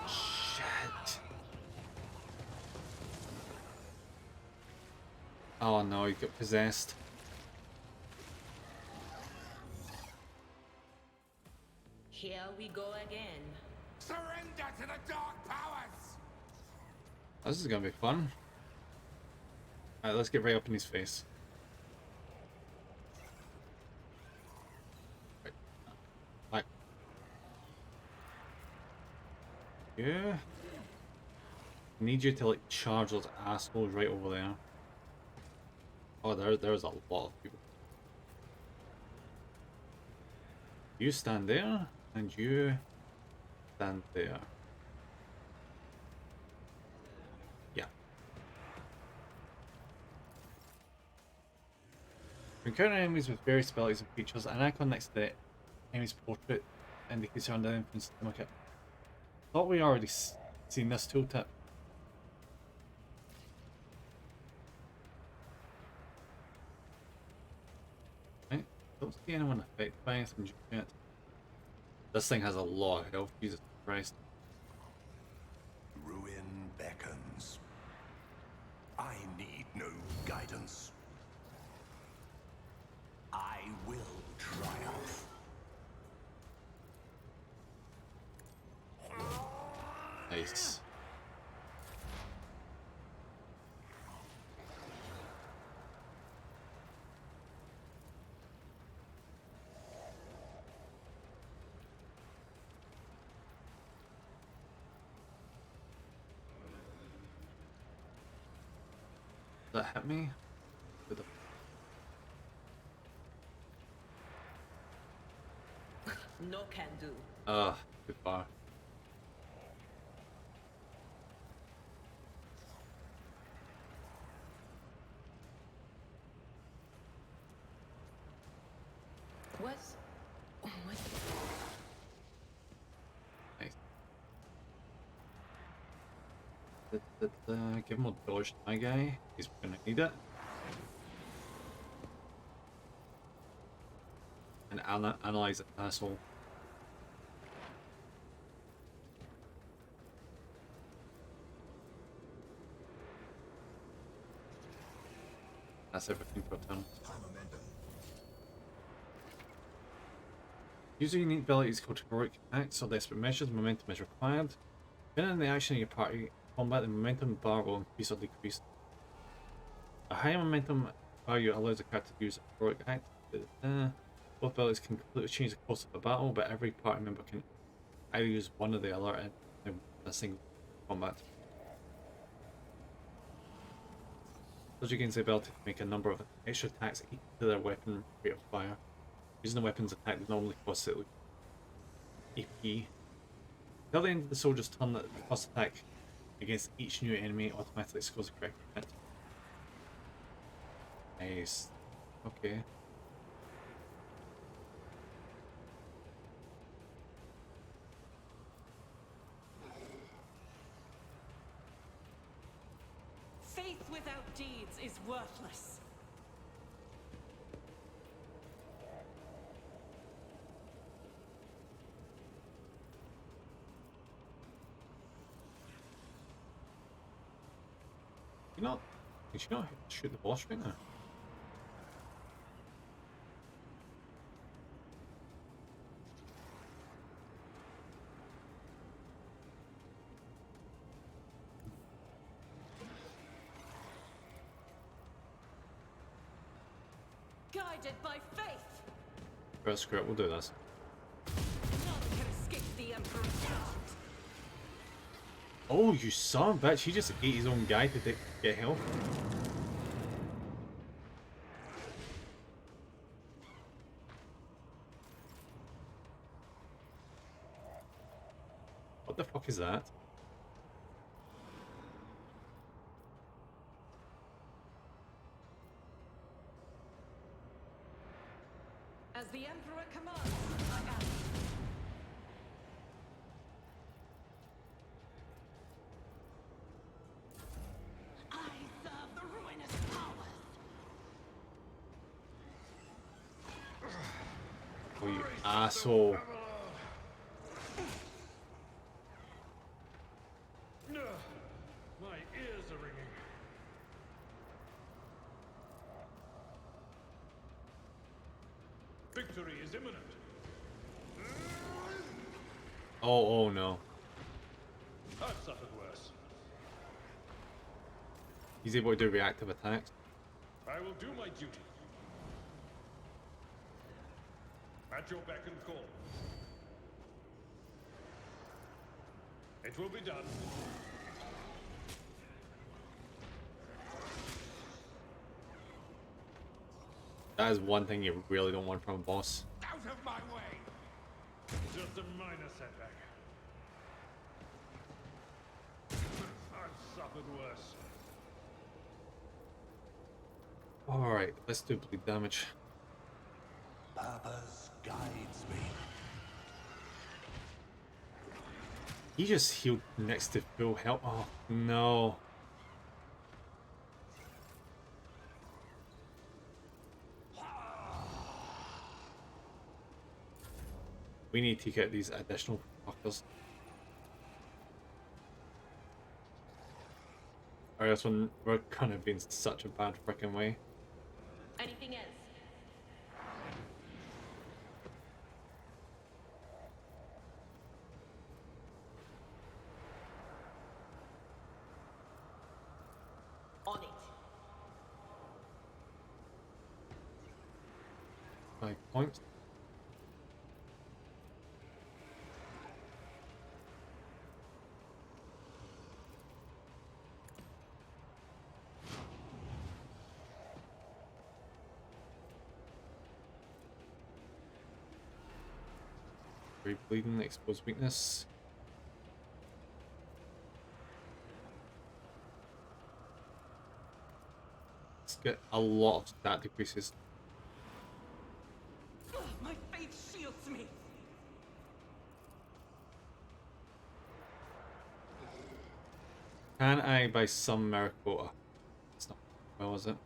Shit. Oh no, he got possessed. Here we go again. Surrender to the dark powers! This is gonna be fun. Alright, let's get right up in his face. Right. Back. Yeah. Need you to like charge those assholes right over there. Oh, there's a lot of people. You stand there, and you stand there. Yeah. Encounter enemies with various abilities and features. An icon next to the enemy's portrait indicates you're under the influence of the tooltip. Thought we already seen this tooltip. Right, don't see anyone affected by anything yet. This thing has a lot of health, Jesus Christ. Ruin beckons. I need no guidance. I will triumph. Nice. Does that hit me? With the... No can do. Too far. What? Nice. Give him a dodge to my guy. He's gonna need it. And analyze the asshole. That's everything for a turn. Using unique abilities called heroic acts or desperate measures, momentum is required. Depending on the action of your party combat, the momentum bar will increase or decrease. A higher momentum value allows the character to use a heroic act. Both abilities can completely change the course of a battle, but every party member can either use one or the other in a single combat. Soldier gains the ability to make a number of extra attacks equal to their weapon rate of fire. Using the weapon's attack normally costs it AP. Until the end of the soldier's turn, the first attack against each new enemy automatically scores a correct hit. Nice. Okay. Faith without deeds is worthless. Did you not shoot the boss right now? Guided by faith. Well, screw it, we'll do this. None can escape the Emperor's judgment. Oh, you son of a bitch, he just ate his own guy to get health. What the fuck is that? As the Emperor commands, I am. I serve the ruinous powers. Oh, you asshole. My ears are ringing. Victory is imminent. Oh no. I've suffered worse. He's able to do reactive attacks. I will do my duty. At your beck and call. It will be done. That is one thing you really don't want from a boss. Out of my way! Just a minor setback. I've suffered worse. Alright, let's do bleed damage. Purpose guides me. He just healed next to full health. Oh no. We need to get these additional fuckers. Or else we're gonna be in such a bad freaking way. Anything else? On it. 5 points. Bleeding, exposed weakness. Let's get a lot of stat decreases. My faith shields me. Can I, by some miracle... It's not well, is it?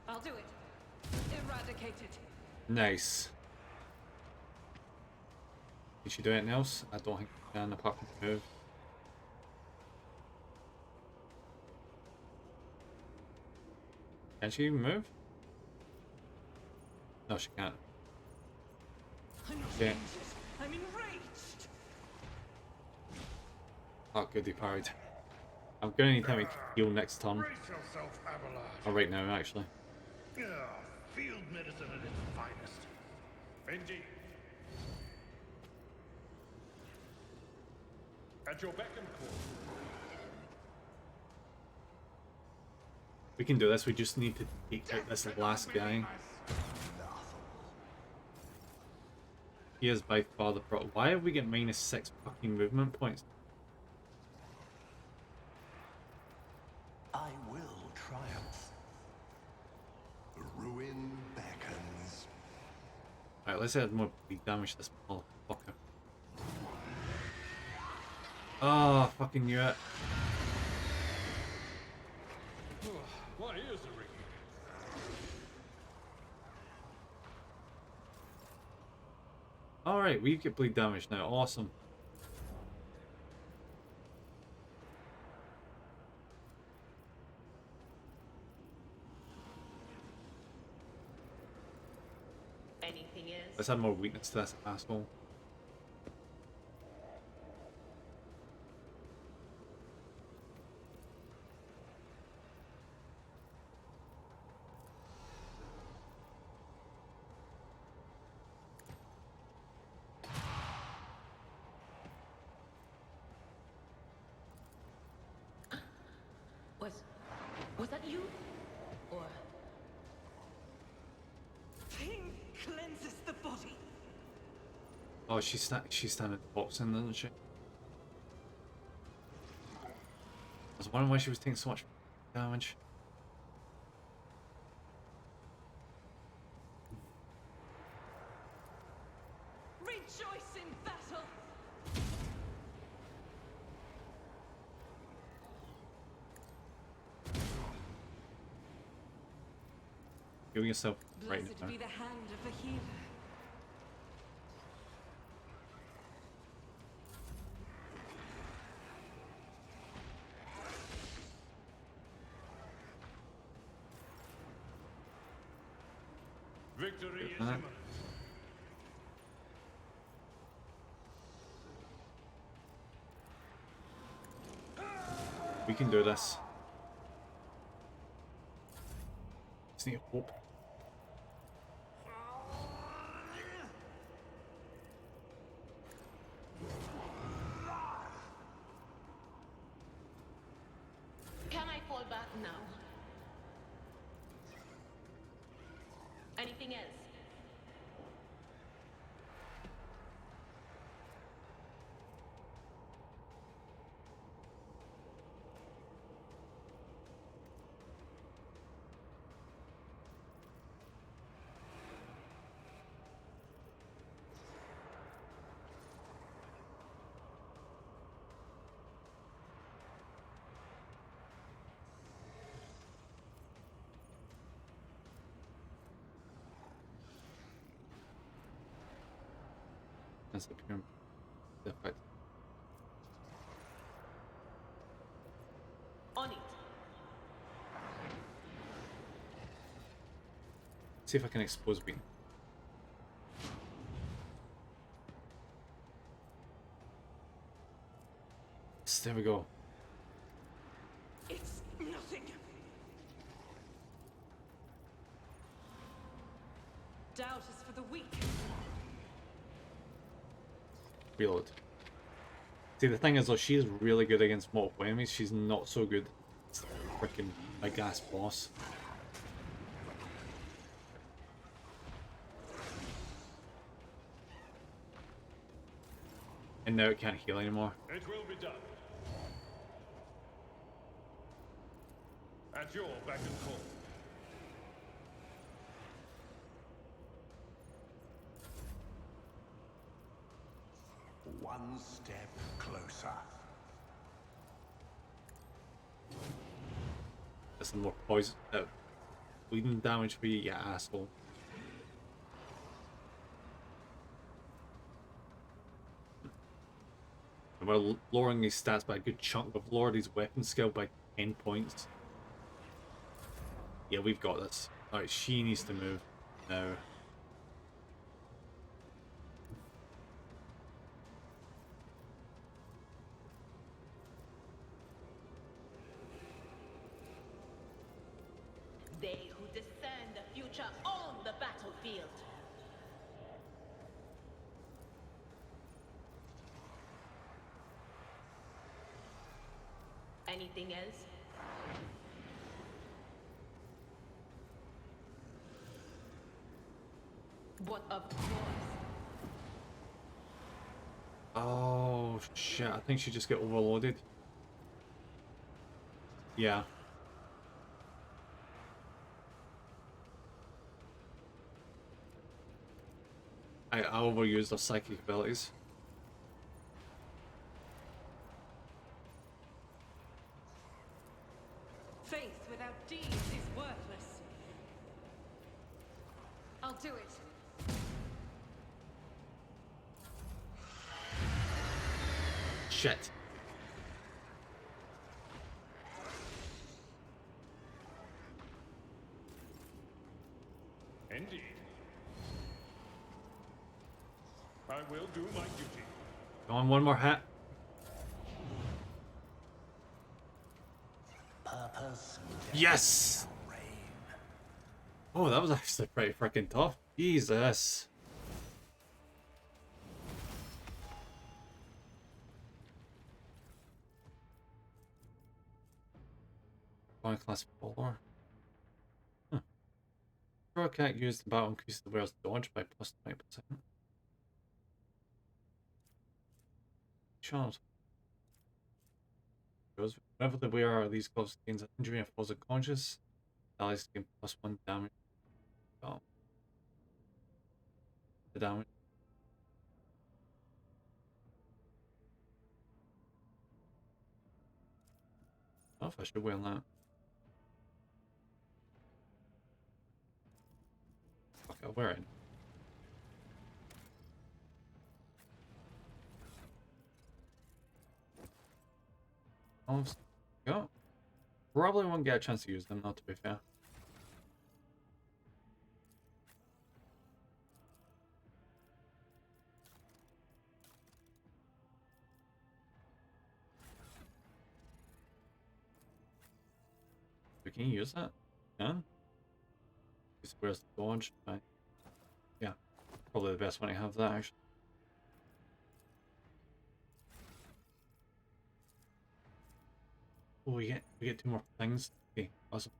I'll do it. Eradicate it. Nice. Can she do anything else? I don't think she can, apart from move. Can she move? No, she can't. Okay. I'm enraged. Oh, good, he parried. I'm gonna need time to heal next turn. Brace yourself, Abelard. Or right now, actually. Field medicine at its finest. Indeed. At your beck and call. We can do this, we just need to take out this last guy. He is by far the pro. Why have we got -6 fucking movement points? I will triumph. The ruin beckons. Alright, let's add more bleed damage to this motherfucker. Oh, fucking knew it. What is the ring? Alright, we get bleed damage now. Awesome. Anything is? Let's add more weakness to this asshole. Was that you? Or Pain cleanses the body. Oh, she's standing boxing, doesn't she? I was wondering why she was taking so much damage. Rejoice in battle. Heal yourself right Blessed now. be the hand of the healer. Victory is Uh-huh. imminent. We can do this. Just need hope. can I fall back now? Anything else? That's the pure effect. On it. See if I can expose Bean. Yes, there we go. It's nothing. Doubt is for the weak. Reload. See, the thing is, though, she is really good against multiple enemies. She's not so good. It's the freaking big ass boss. And now it can't heal anymore. It will be done. At your beck and call. one step closer. There's some more poison, bleeding damage for you, you asshole. And we're lowering his stats by a good chunk. We've lowered his weapon skill by 10 points. Yeah, we've got this. Alright, she needs to move now. They who discern the future own the battlefield. Anything else? What of yours? Oh shit, I think she just got overloaded. Yeah. I overused her psychic abilities. Faith without deeds is worthless. I'll do it. Shit. Indeed. I will do my duty. Go on, one more hit. Purpose. Yes! Oh, that was actually pretty freaking tough. Jesus. One class 4. Huh. Throw can't use the battle increases the wearer's dodge by plus 20%. Chance. Whenever the wearer of these gloves gains an injury and falls unconscious, allies gain plus 1 damage. Oh. The damage. I don't know if I should wear that. Fuck, I'll wear it. Almost. Go. Probably won't get a chance to use them, not to be fair. We can use that. Yeah. Where's the dodge? Right. Yeah. Probably the best one to have that actually. Oh, we get 2 more things. Okay, awesome.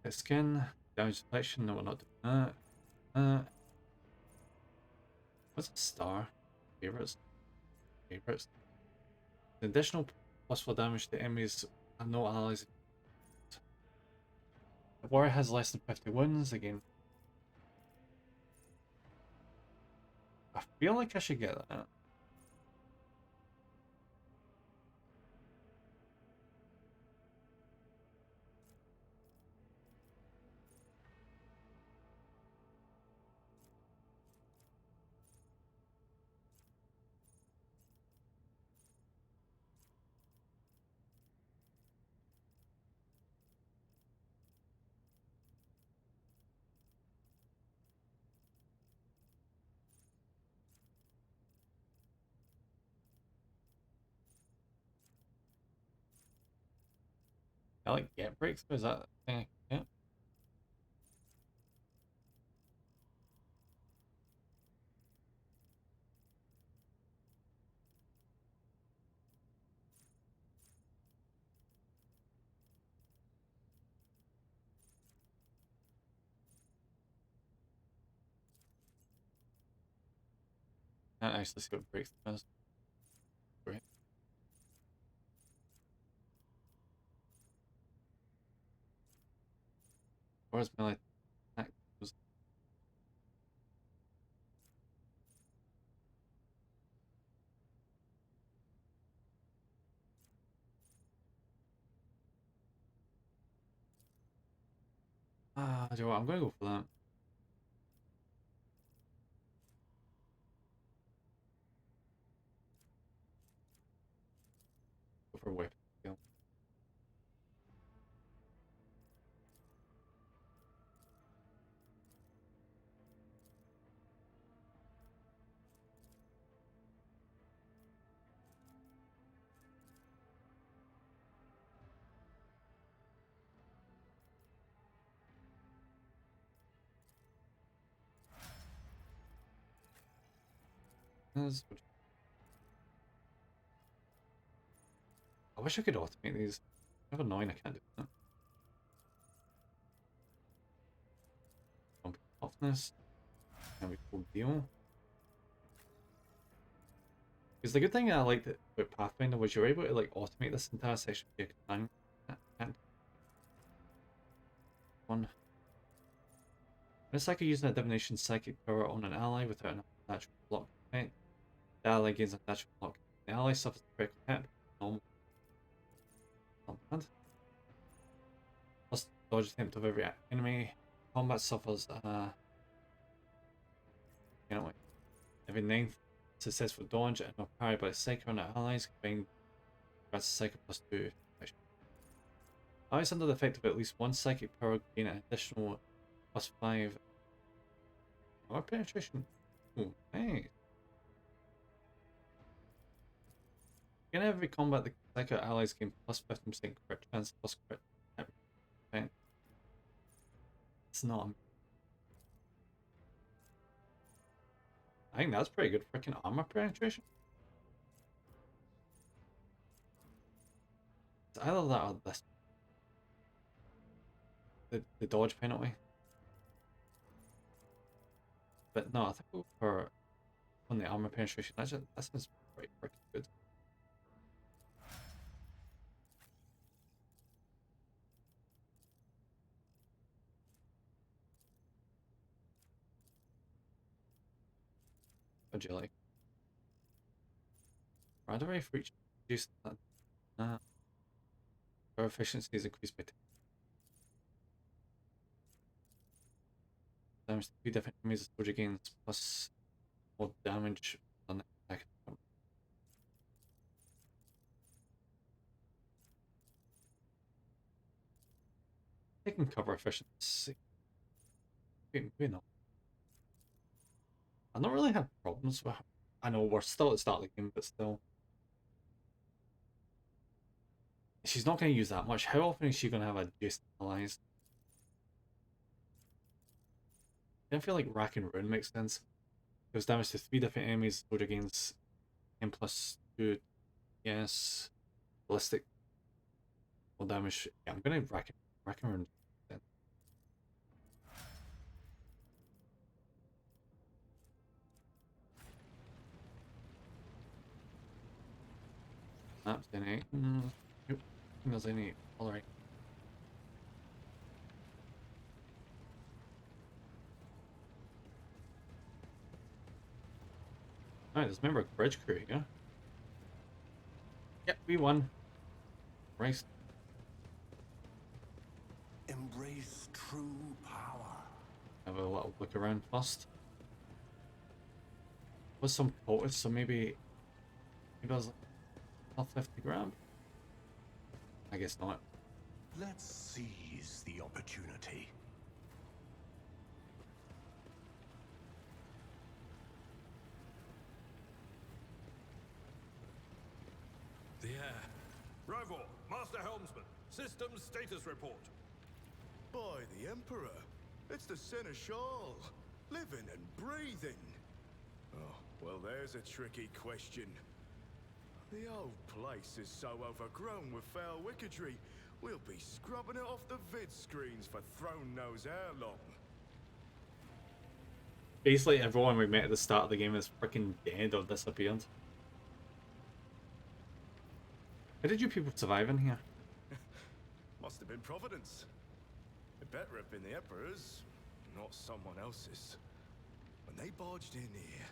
Skin, damage deflection, no we're not doing that. What's a star? Favorites. Favorites. The additional +4 damage to enemies and no allies. The warrior has less than 50 wounds again. I feel like I should get that. I like get breaks, is that thing? Yeah. Can't actually see what breaks does. Great. Where's melee attack? Do you know what? I'm gonna go for that. Go for a weapon skill. I wish I could automate these. Kind of annoying I can't do that. Toughness. And we full deal. Because the good thing I liked about Pathfinder was you're able to like automate this entire section via command. One. When a psychic using a divination psychic power on an ally without an natural block effect, the ally gains a natural block. The ally suffers a critical hit. Normal. Not bad. Plus dodge attempt of every enemy. Combat suffers you know, every 9th successful dodge and are parried by the psychic on the allies combined grants the psychic +2. Allies under the effect of at least one psychic power gain an additional +5 power penetration. Ooh, nice. In every combat, the psychic allies gain +15% crit chance plus crit. Okay. It's not. I think that's pretty good freaking armor penetration. It's either that or this. The dodge penalty. But no, I think we'll go for on the armor penetration. That sounds pretty freaking good. Agility. Radar for each reduce that. Our efficiency is increased by 10. Damage to 2 different enemies, the soldier gains plus more damage on the attack. Taking cover efficiency. Maybe not. I've not really had problems with. I know we're still at the start of the game, but still. She's not going to use that much. How often is she going to have adjacent allies? I don't feel like Rack and Ruin makes sense. It was damage to 3 different enemies, soldier gains 10+2. Yes. Ballistic. More damage. Yeah, I'm going to Rack and Ruin. Maps in 8. Nope. There's any. Alright. Alright, there's a member of Bridge Crew here. Yep, we won. Race. Embrace true power. Have a little look around first. Was some cultists, so maybe I was like 50 grab. I guess not. Let's seize the opportunity. The air. Rover, Master Helmsman, systems status report. By the Emperor, it's the Seneschal, living and breathing. Oh, well, there's a tricky question. The old place is so overgrown with foul wickedry, we'll be scrubbing it off the vid screens for throne knows how long. Basically, everyone we met at the start of the game is freaking dead or disappeared. How did you people survive in here? Must have been Providence. It better have been the Emperor's, not someone else's. When they barged in here,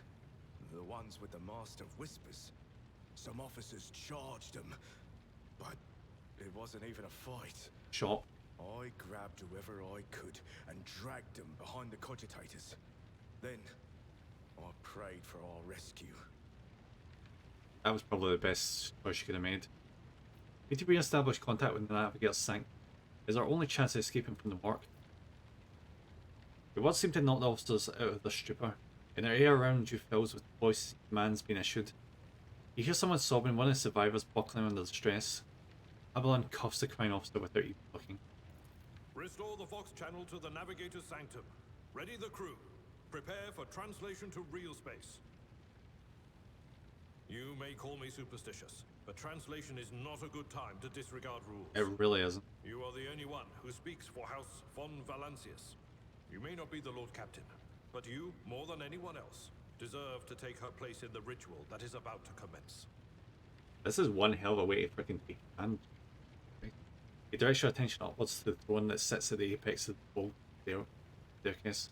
the ones with the Master of Whispers, some officers charged them, but it wasn't even a fight. Shot. I grabbed whoever I could and dragged them behind the cogitators. Then, I prayed for our rescue. That was probably the best choice you could have made. Need to re-establish contact with the navigator sank. Is our only chance of escaping from the work. The words seem to knock the officers out of their stupor. In the air around you fills with voice commands being issued. You hear someone sobbing, one of the survivors buckling under the stress. Avalon cuffs the crying officer without even looking. Restore the Vox channel to the Navigator's Sanctum. Ready the crew. Prepare for translation to real space. You may call me superstitious, but translation is not a good time to disregard rules. It really isn't. You are the only one who speaks for House von Valancius. You may not be the Lord Captain, but you, more than anyone else, deserve to take her place in the ritual that is about to commence. This is one hell of a way to freaking take a hand. He directs your attention upwards to the throne that sits at the apex of the whole staircase.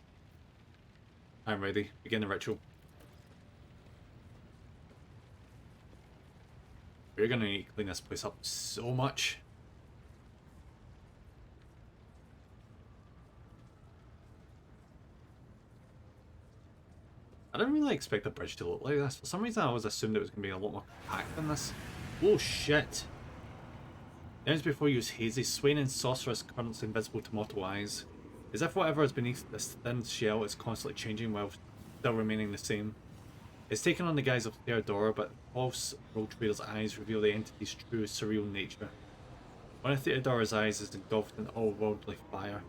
I'm ready. Begin the ritual. We're gonna need to clean this place up so much. I didn't really expect the bridge to look like this. For some reason I always assumed it was going to be a lot more compact than this. Oh shit! Ends before you use hazy, swaying in sorcerous currents invisible to mortal eyes. As if whatever is beneath this thin shell is constantly changing while still remaining the same. It's taken on the guise of Theodora, but false road trader's eyes reveal the entity's true surreal nature. One of Theodora's eyes is engulfed in all-worldly fire.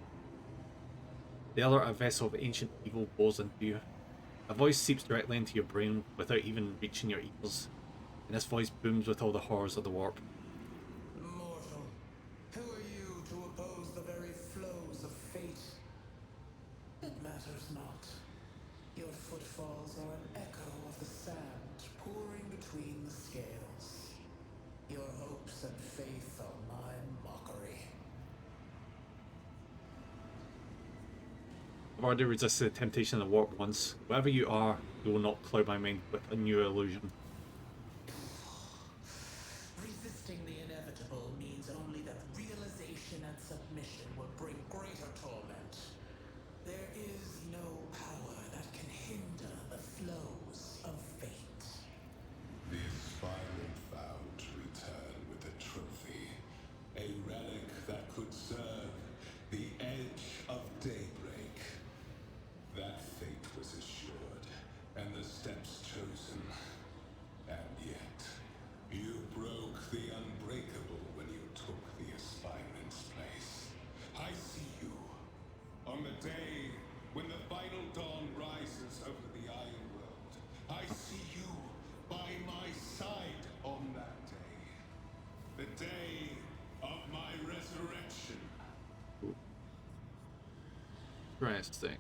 The other, a vessel of ancient evil, bores into you. A voice seeps directly into your brain without even reaching your ears, and this voice booms with all the horrors of the warp. Mortal, who are you to oppose the very flows of fate? It matters not. Your footfalls are an echo of the sand pouring between the scales. Your hopes and faith are my mockery. I've already resisted the temptation of the warp once. Whatever you are, you will not cloud my mind with a new illusion. Resisting the inevitable means only that realization and submission will bring greater torment. There is no power that can hinder the flows of fate. The aspirant vowed to return with a trophy, a relic that could serve the edge of daybreak. That fate was assured, and the steps chosen. And yet, you broke the unbreakable when you took the aspirant's place. I see you. On the day when the final dawn rises over the Iron World, I see you by my side on that day. The day of my resurrection. Interesting.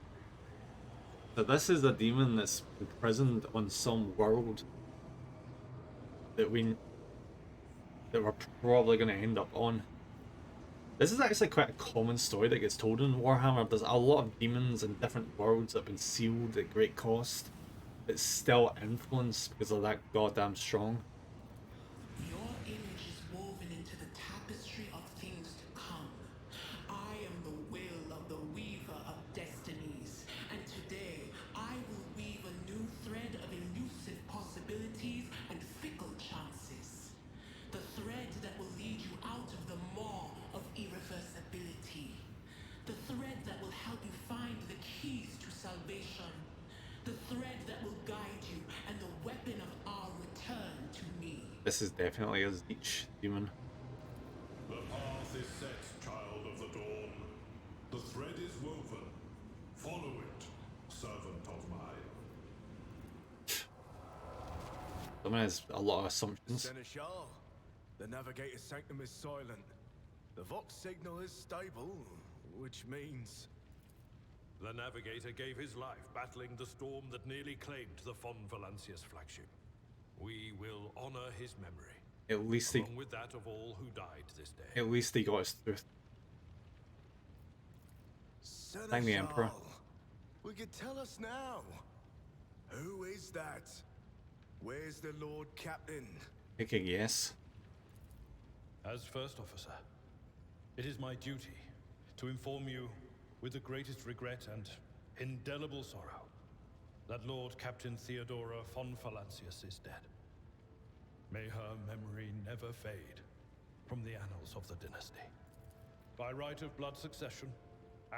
So this is a demon that's imprisoned on some world that we're probably going to end up on. This is actually quite a common story that gets told in Warhammer. There's a lot of demons in different worlds that have been sealed at great cost, but still influence because they're that goddamn strong. Your image is woven into the tapestry of things to come. I am the will of the weaver of destinies, and today I will weave a new thread of elusive possibilities and fickle chances. The thread that will lead you out of the maw of irreversibility. The thread that will help you find the keys to salvation. The thread that will guide you and the weapon of our return to me. This is definitely a Zeech demon. The path is set, child of the dawn. The thread is woven. Follow it, servant of mine. Someone has a lot of assumptions. Seneschal, the Navigator's Sanctum is silent. The Vox signal is stable, which means... The Navigator gave his life battling the storm that nearly claimed the von Valancius flagship. We will honor his memory. At least along with that of all who died this day. At least he got his truth. Thank the Emperor. We could tell us now. Who is that? Where's the Lord Captain? Take a guess. As First Officer, it is my duty to inform you, with the greatest regret and indelible sorrow, that Lord Captain Theodora von Valancius is dead. May her memory never fade from the annals of the dynasty. By right of blood succession,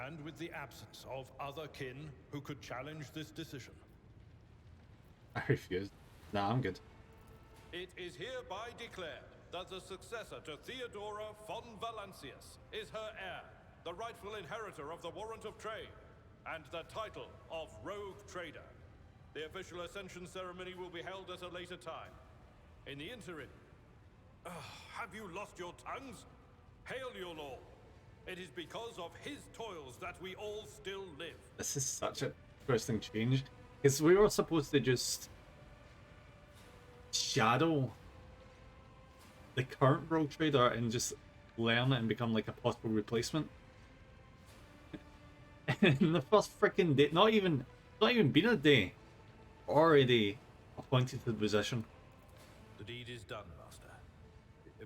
and with the absence of other kin who could challenge this decision, I refuse. Nah, I'm good. it is hereby declared that the successor to Theodora von Valancius is her heir, the rightful inheritor of the Warrant of Trade, and the title of Rogue Trader. The official ascension ceremony will be held at a later time. In the interim, have you lost your tongues? Hail your lord. It is because of his toils that we all still live. This is such an interesting change. Because we were supposed to just shadow the current Rogue Trader and just learn it and become like a possible replacement. In the first freaking day, not even been a day, already appointed to the position. The deed is done, Master.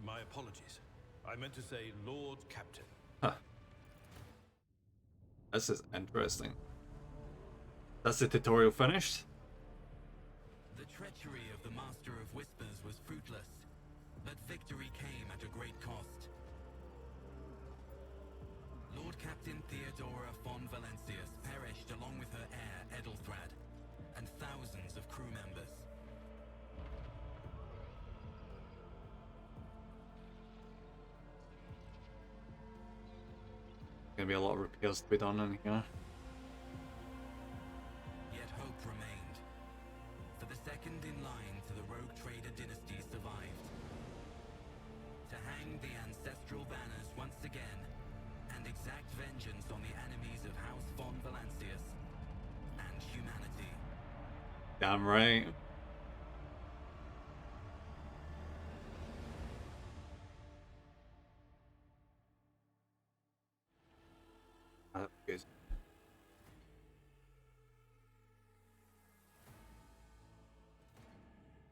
My apologies. I meant to say Lord Captain. Huh. This is interesting. That's the tutorial finished? The treachery of the Master of Whispers was fruitless, but victory came at a great cost. Lord Captain Theodora von Valancius perished along with her heir, Edelthrad, and thousands of crew members. Gonna be a lot of repairs to be done in here. Yet hope remained, for the second in line to the Rogue Trader dynasty survived. To hang the ancestral banners once again, and exact vengeance on the enemies of House von Valancius and humanity. Damn right. Good.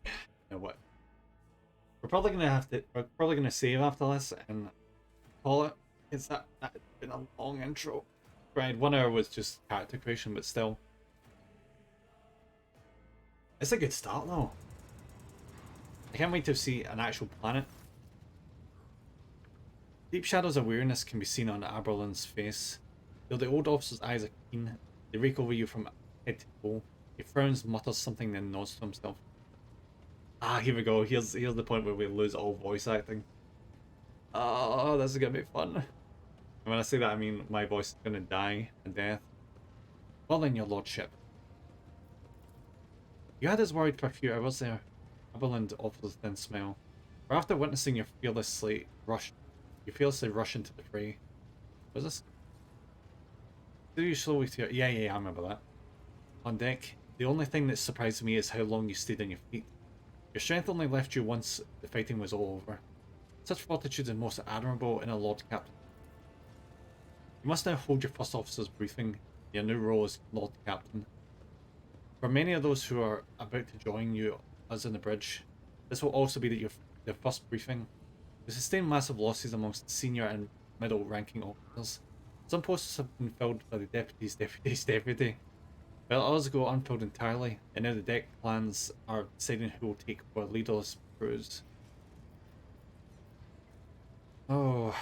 You know what? We're probably gonna save after this and call it. It's that's been a long intro. Right, 1 hour was just character creation, but still. It's a good start though. I can't wait to see an actual planet. Deep Shadow's awareness can be seen on Aberlin's face. Though the old officer's eyes are keen, they rake over you from head to toe. He frowns, mutters something, then nods to himself. Ah, here we go. Here's the point where we lose all voice acting. Oh, this is gonna be fun. And when I say that, I mean my voice is gonna die a death. Well then, your lordship. You had us worried for a few hours there. Aberlin offers a thin smile. But after witnessing your fearlessly rush into the fray. Was this? Do you slowly to your... Yeah, I remember that. On deck, the only thing that surprised me is how long you stayed on your feet. Your strength only left you once the fighting was all over. Such fortitude is most admirable in a Lord Captain. You must now hold your first officer's briefing, your new role as Lord Captain. For many of those who are about to join us in the bridge, this will also be their first briefing. We sustained massive losses amongst senior and middle ranking officers. Some posts have been filled by the deputy's deputy, while others go unfilled entirely, and now the deck plans are deciding who will take over leaderless crews. Oh.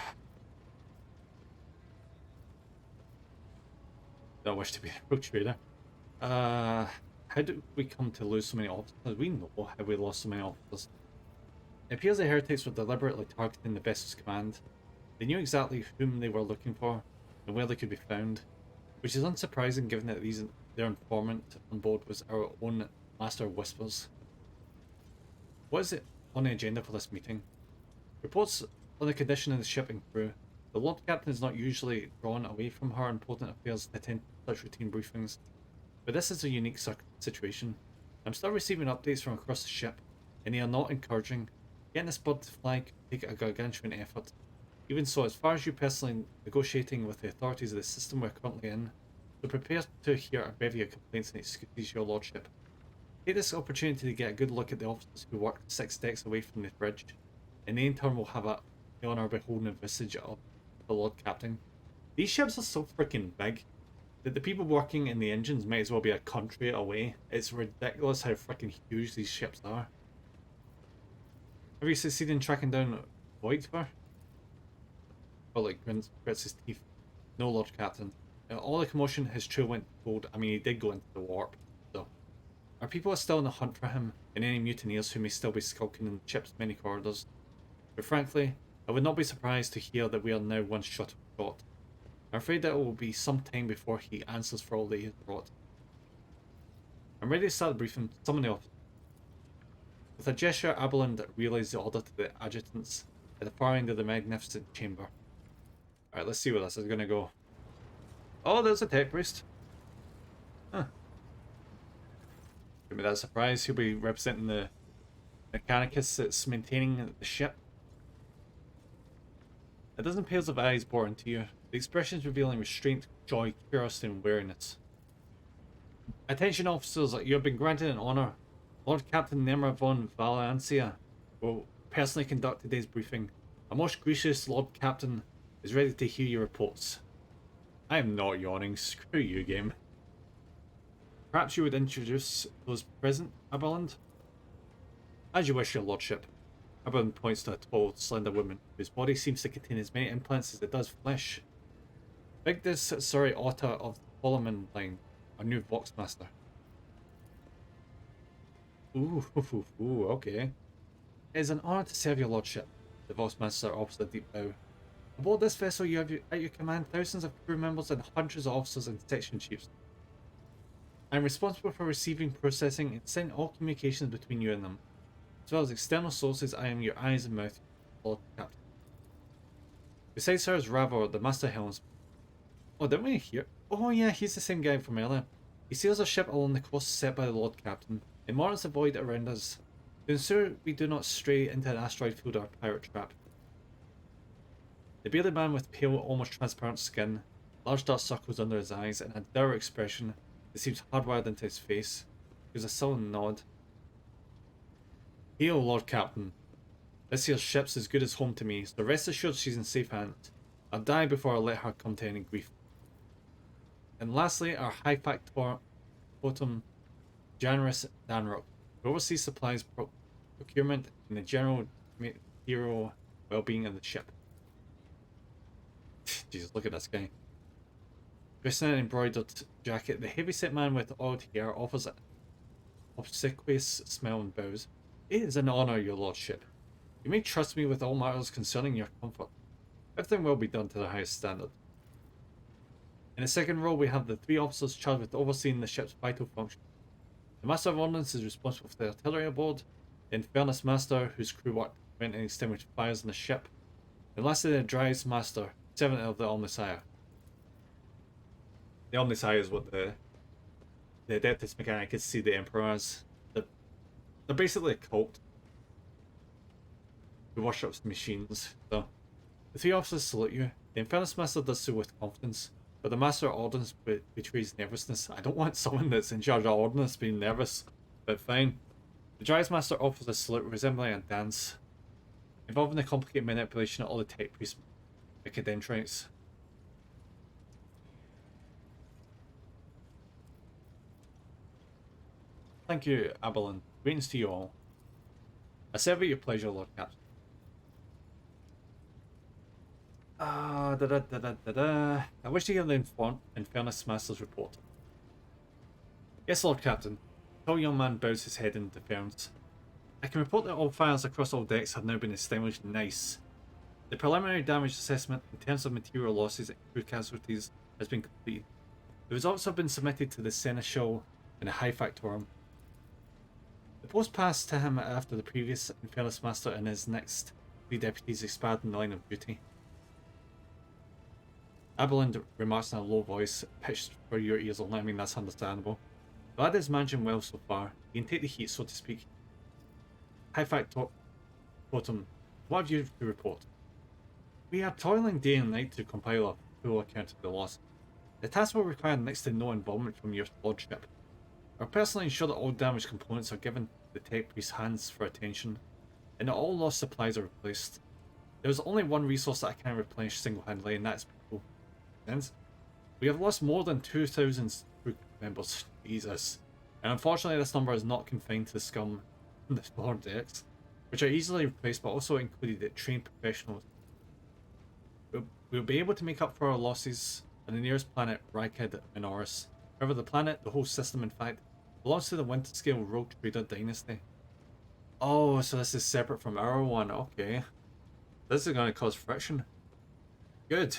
I wish to be a Rogue Trader. How did we come to lose so many officers? We know how we lost so many officers. It appears the heretics were deliberately targeting the vessel's command. They knew exactly whom they were looking for, and where they could be found, which is unsurprising given that their informant on board was our own Master of Whispers. What is it on the agenda for this meeting? Reports on the condition of the ship and crew. The Lord Captain is not usually drawn away from her important affairs to attend such routine briefings, but this is a unique situation. I'm still receiving updates from across the ship, and they are not encouraging. Getting this bird to fly could take a gargantuan effort. Even so, as far as you personally negotiating with the authorities of the system we're currently in, so prepare to hear a bevy of complaints and excuses, your lordship. Take this opportunity to get a good look at the officers who work 6 decks away from the bridge, and they in turn will have the honour of beholding the visage of the Lord Captain. These ships are so freaking big that the people working in the engines might as well be a country away. It's ridiculous how freaking huge these ships are. Have you succeeded in tracking down Voigtvar? Or like grits his teeth. No, Lord Captain. All the commotion, his crew went cold. I mean, he did go into the warp, so. Our people are still on the hunt for him, and any mutineers who may still be skulking in the ship's many corridors. But frankly, I would not be surprised to hear that we are now one shot short. I'm afraid that it will be some time before he answers for all that he has brought. I'm ready to start the briefing. Summon the officer. With a gesture, Abelard relayed the order to the adjutants at the far end of the magnificent chamber. Alright, let's see where this is going to go. Oh, there's a tech priest. Huh. Give me that surprise. He'll be representing the Mechanicus that's maintaining the ship. A dozen pairs of eyes bore into you, the expressions revealing restraint, joy, curiosity, and wariness. Attention officers, you have been granted an honour. Lord Captain Nemra von Valencia will personally conduct today's briefing. A most gracious Lord Captain is ready to hear your reports. I am not yawning, screw you, game. Perhaps you would introduce those present, Aberland? As you wish, your lordship. Aberland points to a tall, slender woman, whose body seems to contain as many implants as it does flesh. Vigdis Surrey Otter of the Solomon line, our new Voxmaster. Ooh, okay. It is an honour to serve your lordship, the Voxmaster offers a deep bow. Aboard this vessel you have at your command thousands of crew members and hundreds of officers and section chiefs. I am responsible for receiving, processing, and sending all communications between you and them. As well as external sources, I am your eyes and mouth, Lord Captain. Besides her is Ravor, the Master Helmsman. Oh, didn't we hear? Oh yeah, he's the same guy from earlier. He sails a ship along the course set by the Lord Captain, and monitors the void around us, to ensure we do not stray into an asteroid field or pirate trap. The bearded man with pale, almost transparent skin, large dark circles under his eyes, and a dour expression that seems hardwired into his face, gives a sullen nod. Hail, Lord Captain. This here ship's as good as home to me, so rest assured she's in safe hands. I'll die before I let her come to any grief. And lastly, our high factor totem, Janris Danrock, who oversees supplies, procurement, and the general material well-being of the ship. Jesus, look at this guy. Dressed in an embroidered jacket, the heavyset man with odd hair offers an obsequious smile and bows. It is an honour, your lordship. You may trust me with all matters concerning your comfort. Everything will be done to the highest standard. In the second row, we have the 3 officers charged with overseeing the ship's vital functions. The Master of Ordnance is responsible for the artillery aboard, the Infernus Master, whose crew work to prevent any extinguished fires on the ship, and lastly the Drives Master, servant of the Omnisire. The Omnisire is what the Adeptus Mechanicus see the Emperor as. They're basically a cult who worships machines. So, the 3 officers salute you. The Infernus Master does so with confidence, but the Master of Ordnance betrays nervousness. I don't want someone that's in charge of Ordnance being nervous, but fine. The Drives Master offers a salute resembling a dance, involving the complicated manipulation of all the tech priest academtrites. Thank you, Aberlin. Greetings to you all. I serve at your pleasure, Lord Captain. I wish to hear the Infernus Master's report. Yes, Lord Captain. The tall young man bows his head in deference. I can report that all fires across all decks have now been extinguished. Nice. The preliminary damage assessment in terms of material losses and crew casualties has been completed. The results have been submitted to the Seneschal and the High Factorum. The post passed to him after the previous Infernus Master and his next 3 deputies expired in the line of duty. Aberland remarks in a low voice, pitched for your ears only. I mean, that's understandable. The lad is managing well so far. He can take the heat, so to speak. High Factotum, what have you to report? We are toiling day and night to compile a full account of the loss. The task will require next to no involvement from your lordship. I will personally ensure that all damaged components are given to the tech priest's hands for attention, and that all lost supplies are replaced. There is only one resource that I can replenish single-handedly, and that is people. sense. We have lost more than 2,000 crew members. Jesus. And unfortunately, this number is not confined to the scum and the lower decks, which are easily replaced, but also included the trained professionals. We'll be able to make up for our losses on the nearest planet, Rykid Minoris. However, the planet, the whole system in fact, belongs to the Winterscale Rogue Trader Dynasty. Oh, so this is separate from our one, okay. This is going to cause friction. Good.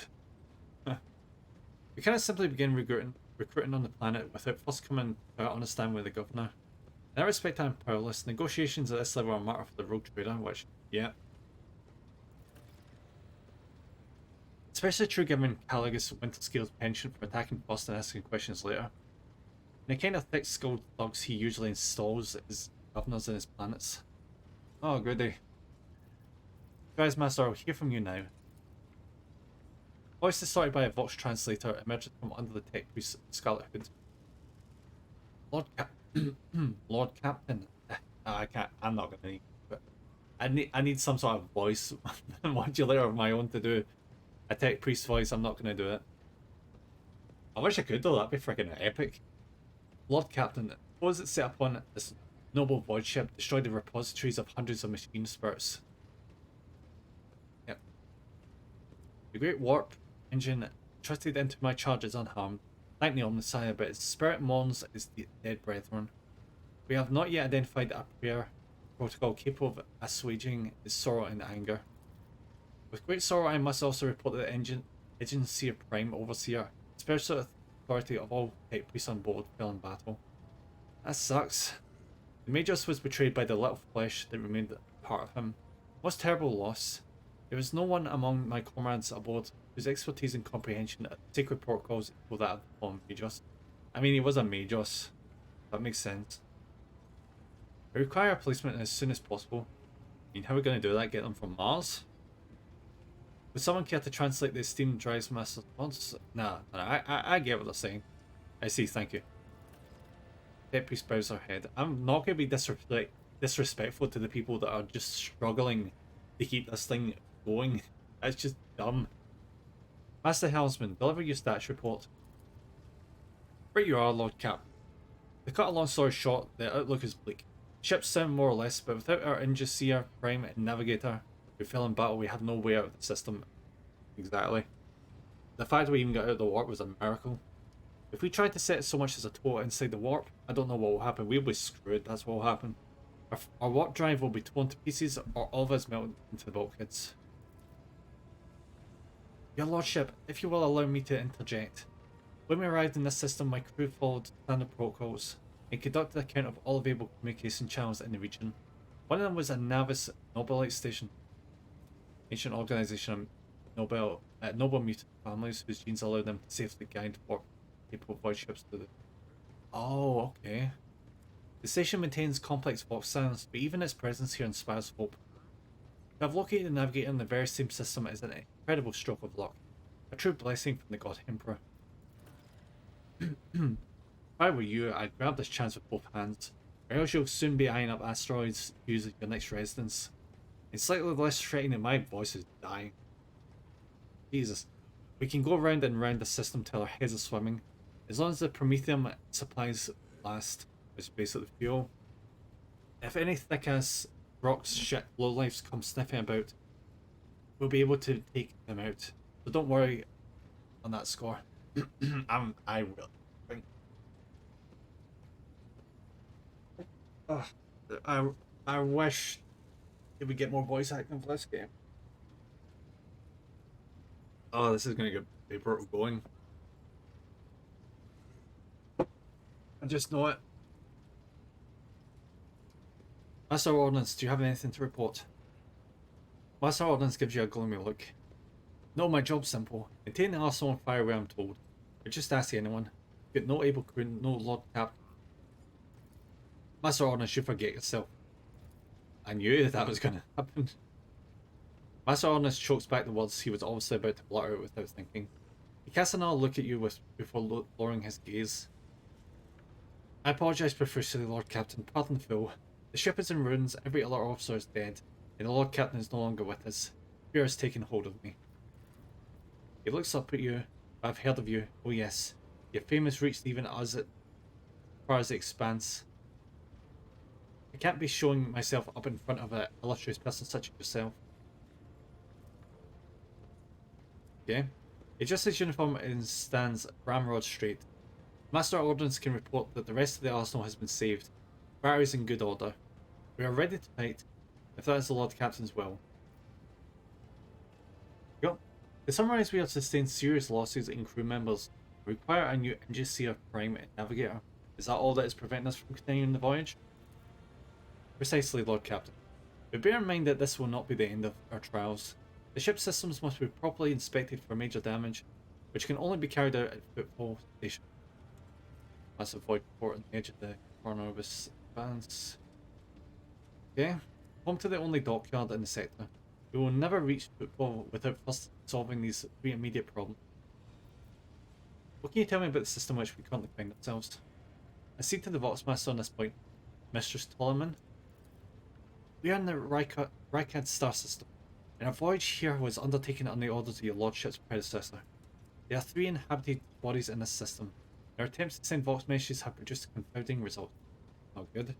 We cannot simply begin recruiting on the planet without first coming to understand with the governor. In that respect, I'm powerless. Negotiations at this level are a matter for the Rogue Trader, which, yeah. Especially true given Caligus Winterscale's penchant for attacking first and asking questions later. And the kind of thick-skulled thugs he usually installs as governors in his planets. Oh, goody. Guys, Master, I'll hear from you now. Voice distorted by a Vox translator emerged from under the tech priest's scarlet hood. Lord Captain. I can't. I'm not gonna need it. I need some sort of voice modulator of my own to do a tech priest voice. I'm not gonna do it. I wish I could though. That'd be freaking epic. Lord Captain, those that set upon this noble void ship destroyed the repositories of hundreds of machine spirits. Yep. The Great Warp engine trusted into my charges unharmed. Thank the Omnissiah, but its spirit mourns its dead brethren. We have not yet identified a prayer protocol capable of assuaging its sorrow and anger. With great sorrow, I must also report that the Agency of Prime Overseer, spiritual authority of all tech priests on board, fell in battle. That sucks. The Magus was betrayed by the little flesh that remained part of him. Most terrible loss. There was no one among my comrades aboard whose expertise and comprehension of sacred protocols equal that of the fallen Magus. I mean, he was a Magus. That makes sense. I require a placement as soon as possible. I mean, how are we going to do that? Get them from Mars? Would someone care to translate the esteemed Drives Master response? Nah, I get what they're saying. I see, thank you. Tech priest bows her head. I'm not going to be disrespectful to the people that are just struggling to keep this thing going. That's just dumb. Master Helmsman, deliver your stats report. Right you are, Lord Cap. To cut a long story short, the outlook is bleak. Ships sound more or less, but without our Ingeseer, Prime, and Navigator, who fell in battle, we have no way out of the system. Exactly. The fact we even got out of the warp was a miracle. If we tried to set so much as a toe inside the warp, I don't know what will happen. We'll be screwed, that's what will happen. Our warp drive will be torn to pieces, or all of us melted into the bulkheads. Your Lordship, if you will allow me to interject. When we arrived in this system, my crew followed standard protocols and conducted an account of all available communication channels in the region. One of them was a Navis Nobilite station, ancient organization of noble mutant families whose genes allowed them to safely guide warp-capable void ships to the... Oh, okay. The station maintains complex Vox silence, but even its presence here inspires hope. To have located the Navigator in the very same system is an incredible stroke of luck. A true blessing from the God Emperor. If I were you, I'd grab this chance with both hands, or else you'll soon be eyeing up asteroids to use as your next residence. It's slightly less threatening, my voice is dying. Jesus. We can go round and round the system till our heads are swimming. As long as the Prometheum supplies last, which is basically fuel. If any thick-ass rocks, shit, lowlifes come sniffing about, we'll be able to take them out. So don't worry on that score. I will. I wish that we get more voice acting for this game. Oh, this is gonna get paper going. I just know it. Master Ordnance, do you have anything to report? Master Ordnance gives you a gloomy look. No, my job's simple. Maintain the arsenal on fire where I'm told. But just ask anyone. Get no able crew, no Lord Captain. Master Ordnance, you forget yourself. I knew that was gonna happen. Master Ordnance chokes back the words he was obviously about to blurt out without thinking. He casts another look at you before lowering his gaze. I apologise profusely, Lord Captain. Pardon the fool. The ship is in ruins, every other officer is dead, and the Lord Captain is no longer with us. Fear has taken hold of me. He looks up at you, I've heard of you. Oh yes. Your fame has reached even us as far as the expanse. I can't be showing myself up in front of an illustrious person such as yourself. Okay. He adjusts his uniform and stands ramrod straight. Master Ordnance can report that the rest of the arsenal has been saved. Batteries in good order. We are ready to fight, if that is the Lord Captain's will. Yep. To summarize, we have sustained serious losses in crew members. We require a new Engineer Prime Navigator. Is that all that is preventing us from continuing the voyage? Precisely, Lord Captain. But bear in mind that this will not be the end of our trials. The ship's systems must be properly inspected for major damage, which can only be carried out at Footfall Station. Let's avoid port on the edge of the corner of this advance. Okay. Home to the only dockyard in the sector. We will never reach Footfall without first solving these three immediate problems. What can you tell me about the system in which we currently find ourselves? I cede to the Voxmaster on this point, Mistress Tollerman. We are in the Rykad star system, and our voyage here was undertaken on the orders of your lordship's predecessor. There are 3 inhabited bodies in this system. Our attempts to send Vox messages have produced confounding results. Not good.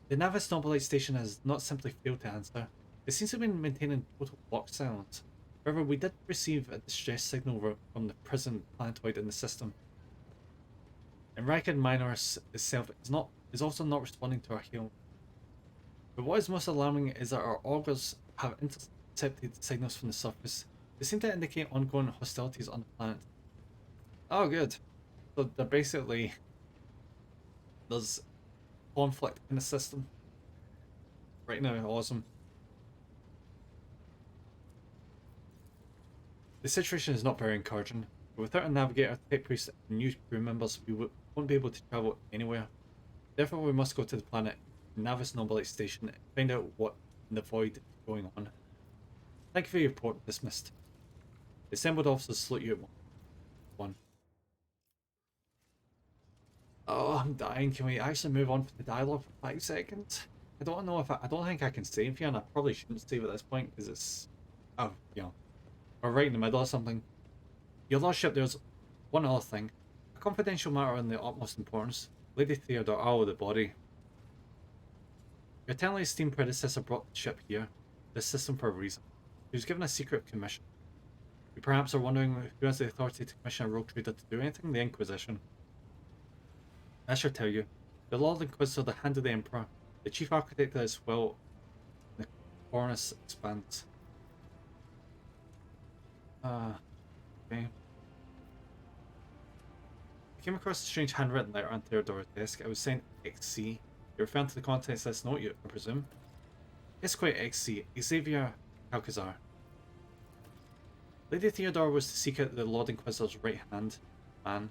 The Navis Nobilite station has not simply failed to answer. It seems to have been maintaining total Vox silence. However, we did receive a distress signal from the prison planetoid in the system. And Rykad Minorus itself is also not responding to our hail. But what is most alarming is that our augurs have intercepted signals from the surface. They seem to indicate ongoing hostilities on the planet. Oh, good. So they're basically... there's conflict in the system. Right now, awesome. The situation is not very encouraging. But without a navigator, tech priest, and new crew members, we won't be able to travel anywhere. Therefore, we must go to the planet Navis Nobilite Station and find out what in the void is going on. Thank you for your report, dismissed. The assembled officers salute you at one. Oh, I'm dying. Can we actually move on from the dialogue for 5 seconds? I don't know if I don't think I can save here, and I probably shouldn't save at this point because it's... oh, you know, we're right in the middle of something. Your lordship, there's one other thing. A confidential matter of the utmost importance. Lady Theodore, oh, the body. Your eternally esteemed predecessor brought the ship here, this system, for a reason. He was given a secret commission. You perhaps are wondering who has the authority to commission a rogue trader to do anything? The Inquisition. I shall tell you. The Lord Inquisitor, the hand of the Emperor, the chief architect of this will, the Cornus expands. Okay. I came across a strange handwritten letter on Theodore's desk. I was sent XC. You're referring to the contents of this note, I presume? Yes, quite XC. Xavier Alcazar. Lady Theodore was to seek out the Lord Inquisitor's right hand man.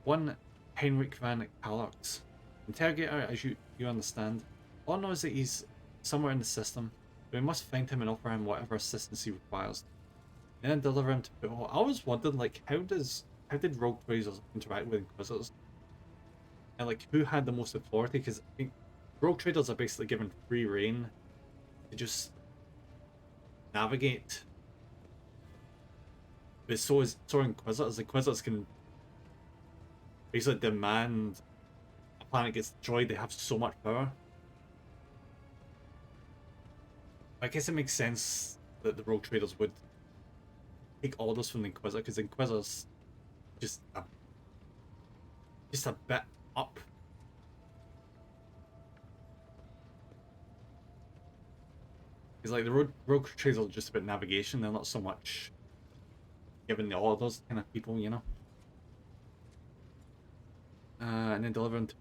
One Heinrich van Kallarx. Interrogator, as you understand. All knows that he's somewhere in the system, but we must find him and offer him whatever assistance he requires. And then deliver him to Footfall. I always wondered, like, how did rogue traders interact with Inquisitors? And like, who had the most authority? Because I think rogue traders are basically given free reign to just navigate. But so are Inquisitors. Inquisitors can basically demand a planet gets destroyed. They have so much power. I guess it makes sense that the rogue traders would take orders from the Inquisitor, because the Inquisitors just a bit up. It's like the rogue traders are just about navigation. They're not so much giving the orders kind of people, you know. And then delivering to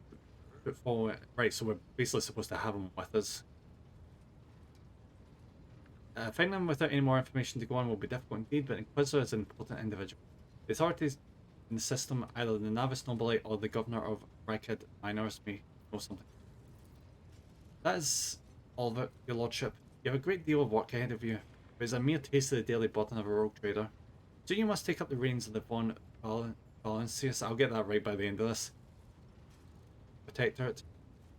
Footfall. Right, so we're basically supposed to have them with us. Finding them without any more information to go on will be difficult indeed, but Inquisitor is an important individual. The authorities in the system, either the Navis Nobilite or the governor of Rykad Minorus, may know something. That is all of it, your lordship. You have a great deal of work ahead of you, but it's a mere taste of the daily burden of a rogue trader. So you must take up the reins of the Von Valencius. I'll get that right by the end of this. Protectorate.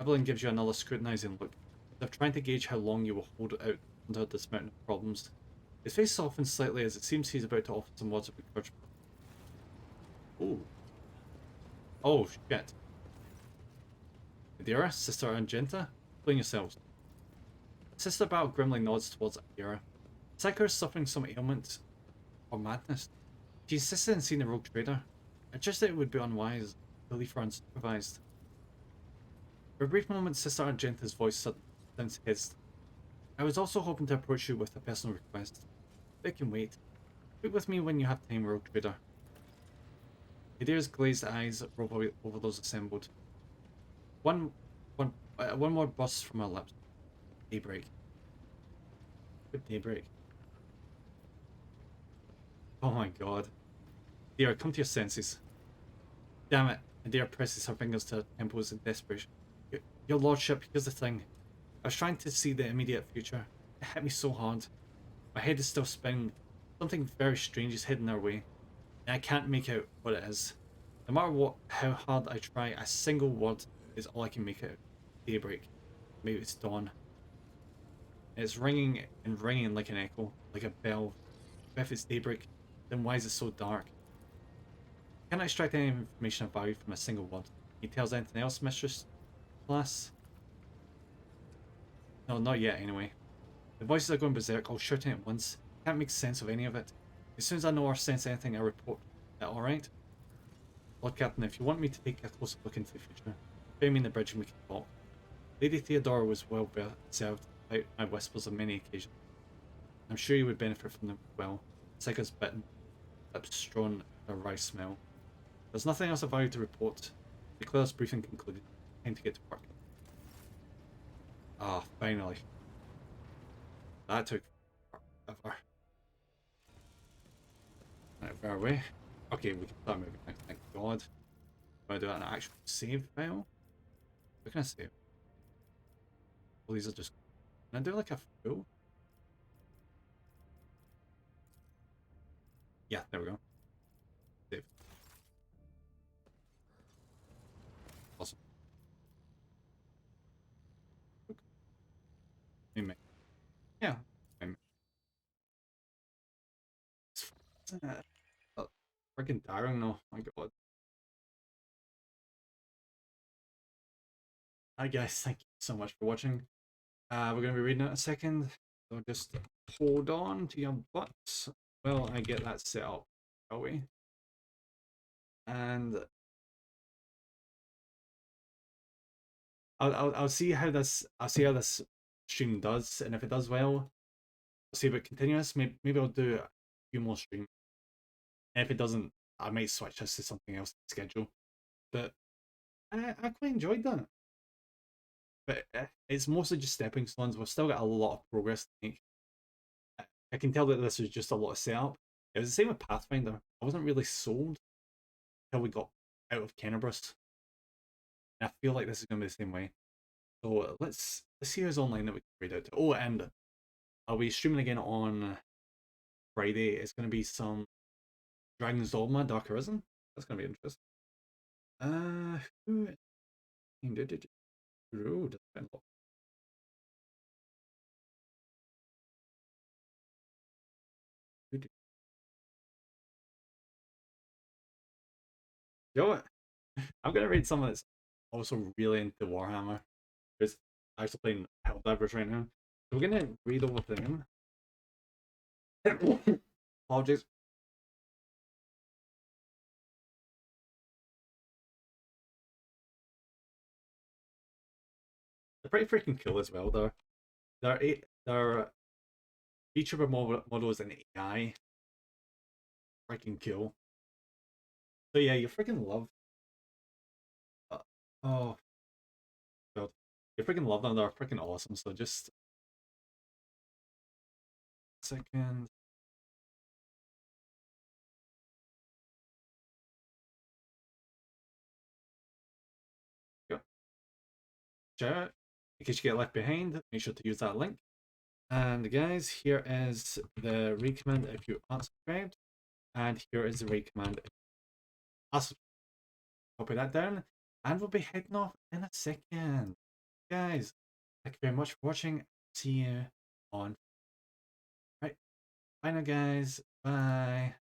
Evelyn gives you another scrutinizing look, as if trying to gauge how long you will hold out under this mountain of problems. His face softens slightly as it seems he's about to offer some words of encouragement. Ooh. Oh, shit. Adira, Sister Argenta, explain yourselves. Sister Battle grimly nods towards Adira. Psycho is suffering some ailment or madness. She insisted on seeing the rogue trader. I just thought it would be unwise to leave her unsupervised. For a brief moment, Sister Argenta's voice suddenly hissed. I was also hoping to approach you with a personal request. They can wait. Speak with me when you have time, rogue trader. Adira's glazed eyes rove over those assembled. One more burst from her lips. Daybreak. Good daybreak. Oh my god. Adira, come to your senses. Damn it. Adira presses her fingers to her temples in desperation. Your lordship, here's the thing. I was trying to see the immediate future. It hit me so hard. My head is still spinning. Something very strange is hidden our way. And I can't make out what it is. No matter how hard I try, a single word is all I can make out. Daybreak. Maybe it's dawn. It's ringing and ringing like an echo, like a bell. If it's daybreak, then why is it so dark? I can't extract any information of value from a single word. Can you tell us anything else, Mistress Class? No, not yet anyway. The voices are going berserk, all shouting at once. Can't make sense of any of it. As soon as I know or sense anything, I report. Is that alright? Lord Captain, if you want me to take a closer look into the future, pay me in the bridge and we can talk. Lady Theodora was well served by my whispers on many occasions. I'm sure you would benefit from them as well. Psycho's bitten, lips strewn with a wry smell. There's nothing else of value to report. Claire's briefing concluded. Time to get to work. Ah, finally. That took forever. Right, far away. Okay, we can start moving now, thank God. I'm gonna do that in an actual save file. What can I save? Well, these are just. Can I do like a full? Yeah, there we go. Save. Awesome. Okay. Yeah. Freaking tiring though, my God. Hi guys, thank you so much for watching. We're going to be reading it in a second, so just hold on to your butts while I get that set up, shall we? And I'll see how this stream does, and if it does well, I'll see if it continuous. Maybe I'll do a few more streams. And if it doesn't, I might switch this to something else to schedule. But I quite enjoyed that. But it's mostly just stepping stones. We've still got a lot of progress to make. I can tell that this was just a lot of setup. It was the same with Pathfinder. I wasn't really sold until we got out of Kennebrus. And I feel like this is going to be the same way. So let's see who's online that we can read out to. Oh, and I'll be streaming again on Friday. It's going to be some Dragon's Dogma Dark Arisen. That's going to be interesting. Who did it? Road. You know what? I'm gonna read someone that's also really into Warhammer. Because I'm actually playing Helldivers right now. So we're gonna read over them. Apologies. They're pretty freaking cool as well. They're each of our models in AI. Freaking cool. So yeah, you freaking love. Oh God, you freaking love them. They're freaking awesome. So just a second. Go. Chat. In case you get left behind, make sure to use that link. And guys, here is the read command if you aren't subscribed, and here is the read command. Copy that down, and we'll be heading off in a second. Guys, thank you very much for watching. See you on. Right. Bye now, guys. Bye.